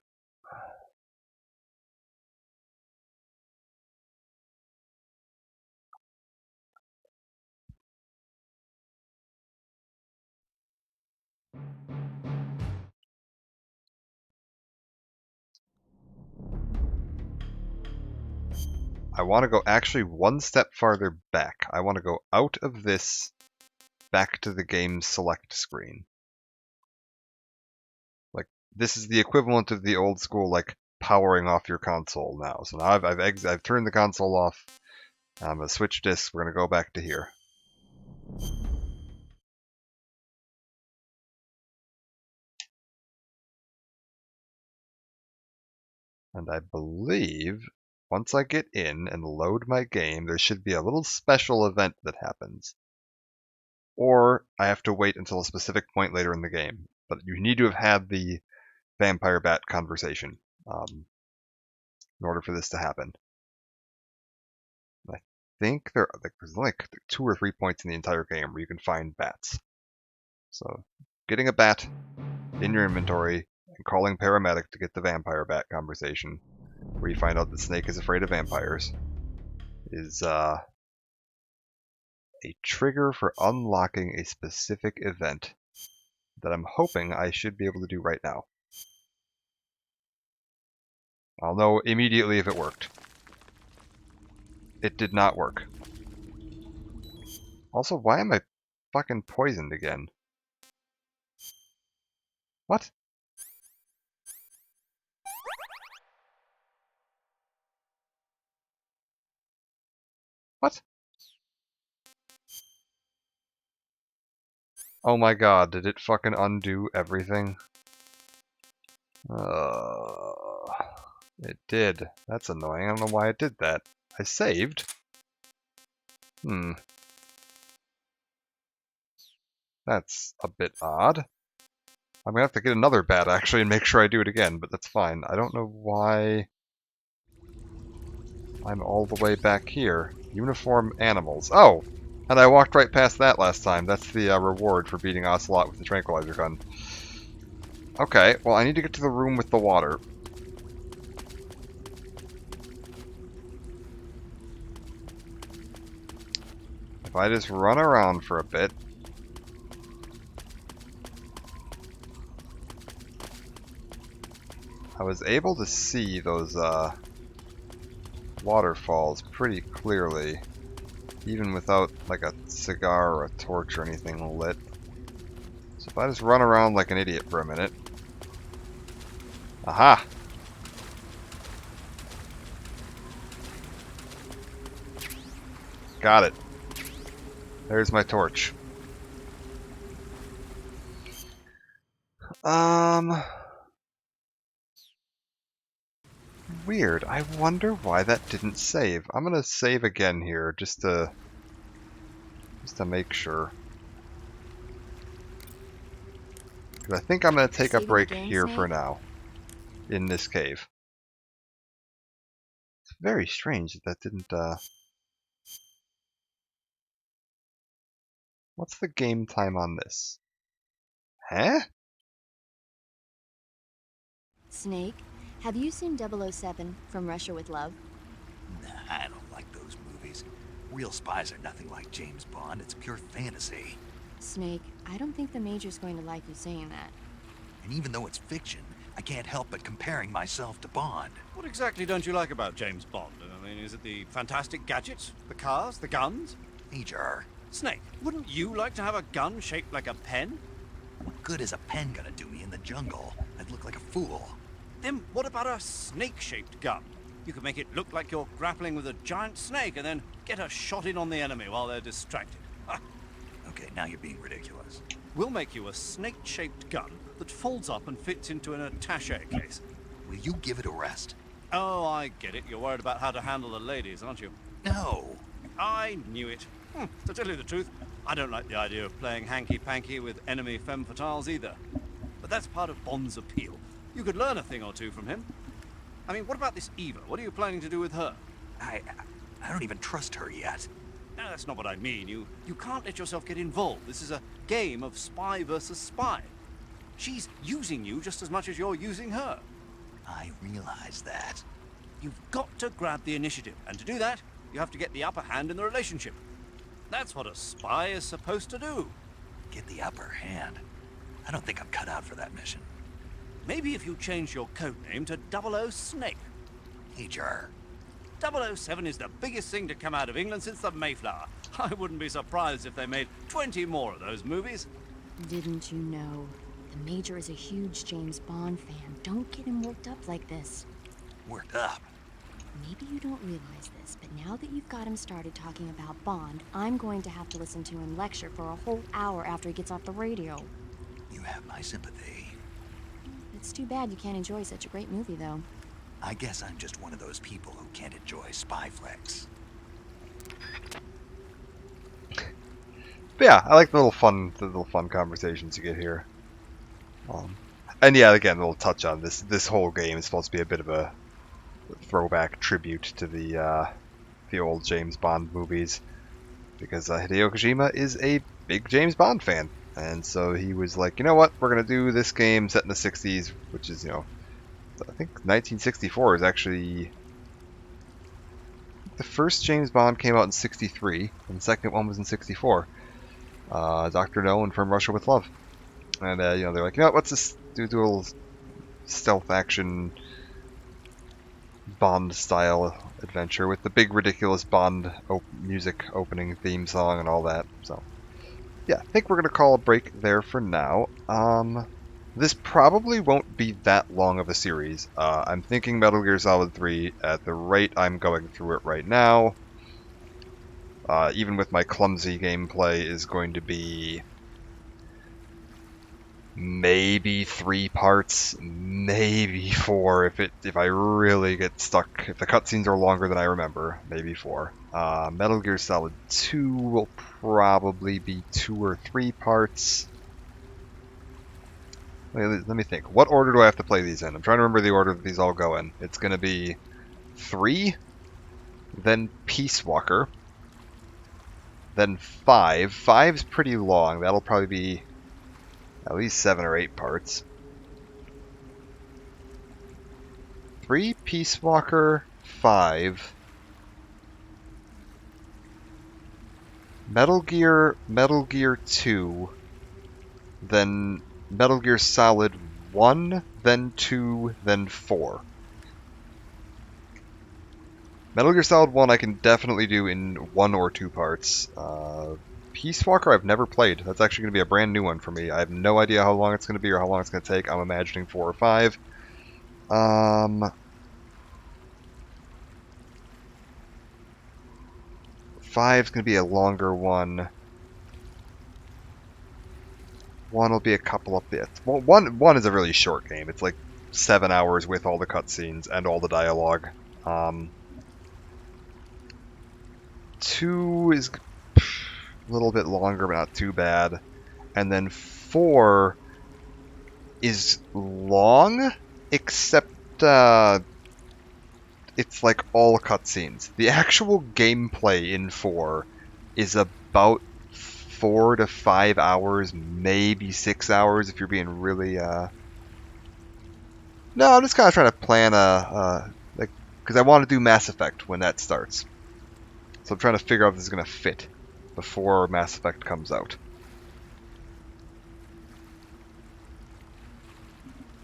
A: I want to go actually one step farther back. I want to go out of this back to the game select screen. Like, this is the equivalent of the old school, like, powering off your console now. So now I've turned the console off. I'm going to switch discs. We're going to go back to here. And I believe once I get in and load my game, there should be a little special event that happens. Or I have to wait until a specific point later in the game. But you need to have had the vampire bat conversation in order for this to happen. And I think there's only like 2 or 3 points in the entire game where you can find bats. So getting a bat in your inventory and calling paramedic to get the vampire bat conversation, where you find out that Snake is afraid of vampires, is a trigger for unlocking a specific event that I'm hoping I should be able to do right now. I'll know immediately if it worked. It did not work. Also, why am I fucking poisoned again? What? What? Oh my god, did it fucking undo everything? It did. That's annoying. I don't know why it did that. I saved. That's a bit odd. I'm gonna have to get another bat actually and make sure I do it again, but that's fine. I don't know why I'm all the way back here. Uniform animals. Oh! And I walked right past that last time. That's the reward for beating Ocelot with the tranquilizer gun. Okay, well I need to get to the room with the water. If I just run around for a bit. I was able to see those waterfalls pretty clearly, even without like a cigar or a torch or anything lit. So if I just run around like an idiot for a minute. Aha! Got it. There's my torch. Weird. I wonder why that didn't save. I'm gonna save again here just to make sure. 'Cause I think I'm gonna take a break here for now in this cave. It's very strange that that didn't. What's the game time on this? Huh?
G: Snake, have you seen 007 From Russia with Love?
B: Nah, I don't like those movies. Real spies are nothing like James Bond. It's pure fantasy.
G: Snake, I don't think the Major's going to like you saying that.
B: And even though it's fiction, I can't help but comparing myself to Bond.
C: What exactly don't you like about James Bond? I mean, is it the fantastic gadgets, the cars, the guns?
B: Major.
C: Snake, wouldn't you like to have a gun shaped like a pen?
B: What good is a pen gonna do me in the jungle? I'd look like a fool.
C: Then what about a snake-shaped gun? You could make it look like you're grappling with a giant snake and then get a shot in on the enemy while they're distracted.
B: Okay, now you're being ridiculous.
C: We'll make you a snake-shaped gun that folds up and fits into an attaché case.
B: Will you give it a rest?
C: Oh, I get it. You're worried about how to handle the ladies, aren't you?
B: No.
C: I knew it. To tell you the truth, I don't like the idea of playing hanky-panky with enemy femme fatales either. But that's part of Bond's appeal. You could learn a thing or two from him. I mean, what about this Eva? What are you planning to do with her?
B: I don't even trust her yet.
C: No, that's not what I mean. You can't let yourself get involved. This is a game of spy versus spy. She's using you just as much as you're using her.
B: I realize that.
C: You've got to grab the initiative, and to do that, you have to get the upper hand in the relationship. That's what a spy is supposed to do.
B: Get the upper hand? I don't think I'm cut out for that mission.
C: Maybe if you change your code name to 00 Snake.
B: Major.
C: 007 is the biggest thing to come out of England since the Mayflower. I wouldn't be surprised if they made 20 more of those movies.
G: Didn't you know? The Major is a huge James Bond fan. Don't get him worked up like this.
B: Worked up?
G: Maybe you don't realize this, but now that you've got him started talking about Bond, I'm going to have to listen to him lecture for a whole hour after he gets off the radio.
B: You have my sympathy.
G: It's too bad you can't enjoy such a great movie, though.
B: I guess I'm just one of those people who can't enjoy spy flicks.
A: But yeah, I like the little fun conversations you get here. And yeah, again, we'll touch on this. This whole game is supposed to be a bit of a throwback tribute to the old James Bond movies, because Hideo Kojima is a big James Bond fan, and so he was like, you know what, we're gonna do this game set in the '60s, which is, you know, I think 1964 is actually the first James Bond came out in '63, and the second one was in '64. Dr. No and From Russia with Love. And, you know, they're like, you know what, let's just do a little stealth action Bond-style adventure with the big, ridiculous Bond music opening theme song and all that. So, yeah, I think we're going to call a break there for now. This probably won't be that long of a series. I'm thinking Metal Gear Solid 3 at the rate I'm going through it right now. Even with my clumsy gameplay, is going to be maybe 3 parts, maybe 4 if I really get stuck. If the cutscenes are longer than I remember, maybe 4. Metal Gear Solid 2 will probably be 2 or 3 parts. Let me think. What order do I have to play these in? I'm trying to remember the order that these all go in. It's going to be 3, then Peace Walker, then 5. 5's pretty long. That'll probably be at least 7 or 8 parts. 3, Peace Walker, 5. Metal Gear 2, then Metal Gear Solid 1, then 2, then 4. Metal Gear Solid 1 I can definitely do in 1 or 2 parts. Peace Walker I've never played. That's actually going to be a brand new one for me. I have no idea how long it's going to be or how long it's going to take. I'm imagining 4 or 5. 5's going to be a longer one. 1 will be a couple up there. One is a really short game. It's like 7 hours with all the cutscenes and all the dialogue. 2 is a little bit longer, but not too bad. And then 4 is long, except it's like all cutscenes. The actual gameplay in 4 is about 4 to 5 hours, maybe 6 hours if you're being really No, I'm just kind of trying to plan like, because I want to do Mass Effect when that starts. So I'm trying to figure out if this is going to fit before Mass Effect comes out.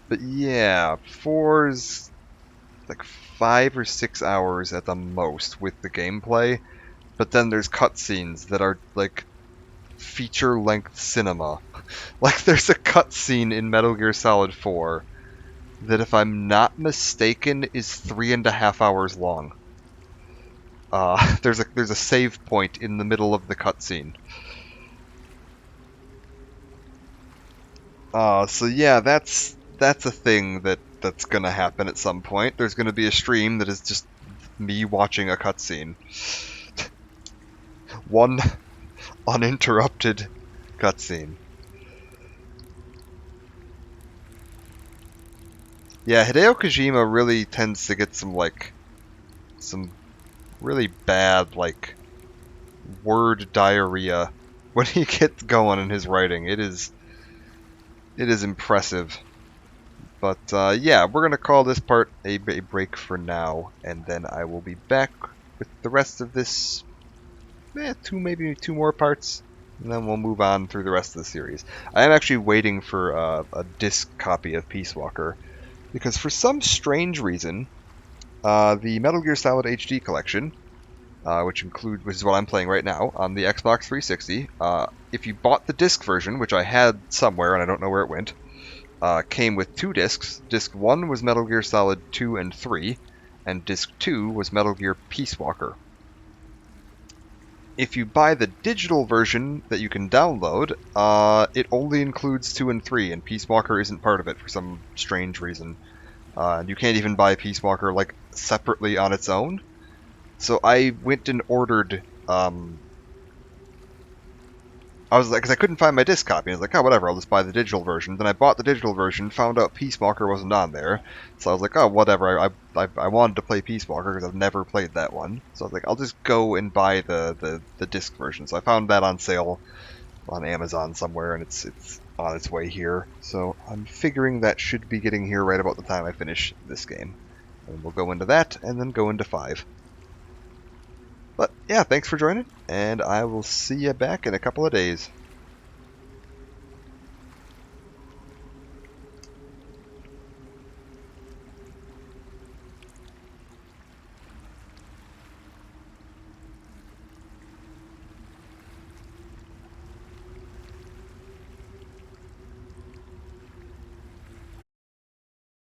A: But yeah, 4's like 5 or 6 hours at the most with the gameplay. But then there's cutscenes that are like feature-length cinema. Like there's a cutscene in Metal Gear Solid 4 that, if I'm not mistaken, is 3.5 hours long. There's a save point in the middle of the cutscene. So yeah, that's a thing that's gonna happen at some point. There's gonna be a stream that is just me watching a cutscene. One uninterrupted cutscene. Yeah, Hideo Kojima really tends to get some really bad, like, word diarrhea when he gets going in his writing. It is impressive. But yeah, we're gonna call this part a break for now, and then I will be back with the rest of this. Maybe two more parts, and then we'll move on through the rest of the series. I am actually waiting for a disc copy of Peace Walker, because for some strange reason, the Metal Gear Solid HD collection, which is what I'm playing right now on the Xbox 360, if you bought the disc version, which I had somewhere and I don't know where it went, came with 2 discs. Disc 1 was Metal Gear Solid 2 and 3, and Disc 2 was Metal Gear Peace Walker. If you buy the digital version that you can download, it only includes 2 and 3, and Peace Walker isn't part of it for some strange reason. And you can't even buy Peace Walker like separately on its own. So I went and ordered. I was like, because I couldn't find my disc copy. I was like, oh, whatever, I'll just buy the digital version. Then I bought the digital version, found out Peace Walker wasn't on there. So I was like, oh, whatever. I wanted to play Peace Walker because I've never played that one. So I was like, I'll just go and buy the disc version. So I found that on sale on Amazon somewhere, and it's on its way here. So I'm figuring that should be getting here right about the time I finish this game. And we'll go into that, and then go into 5. But yeah, thanks for joining, and I will see you back in a couple of days.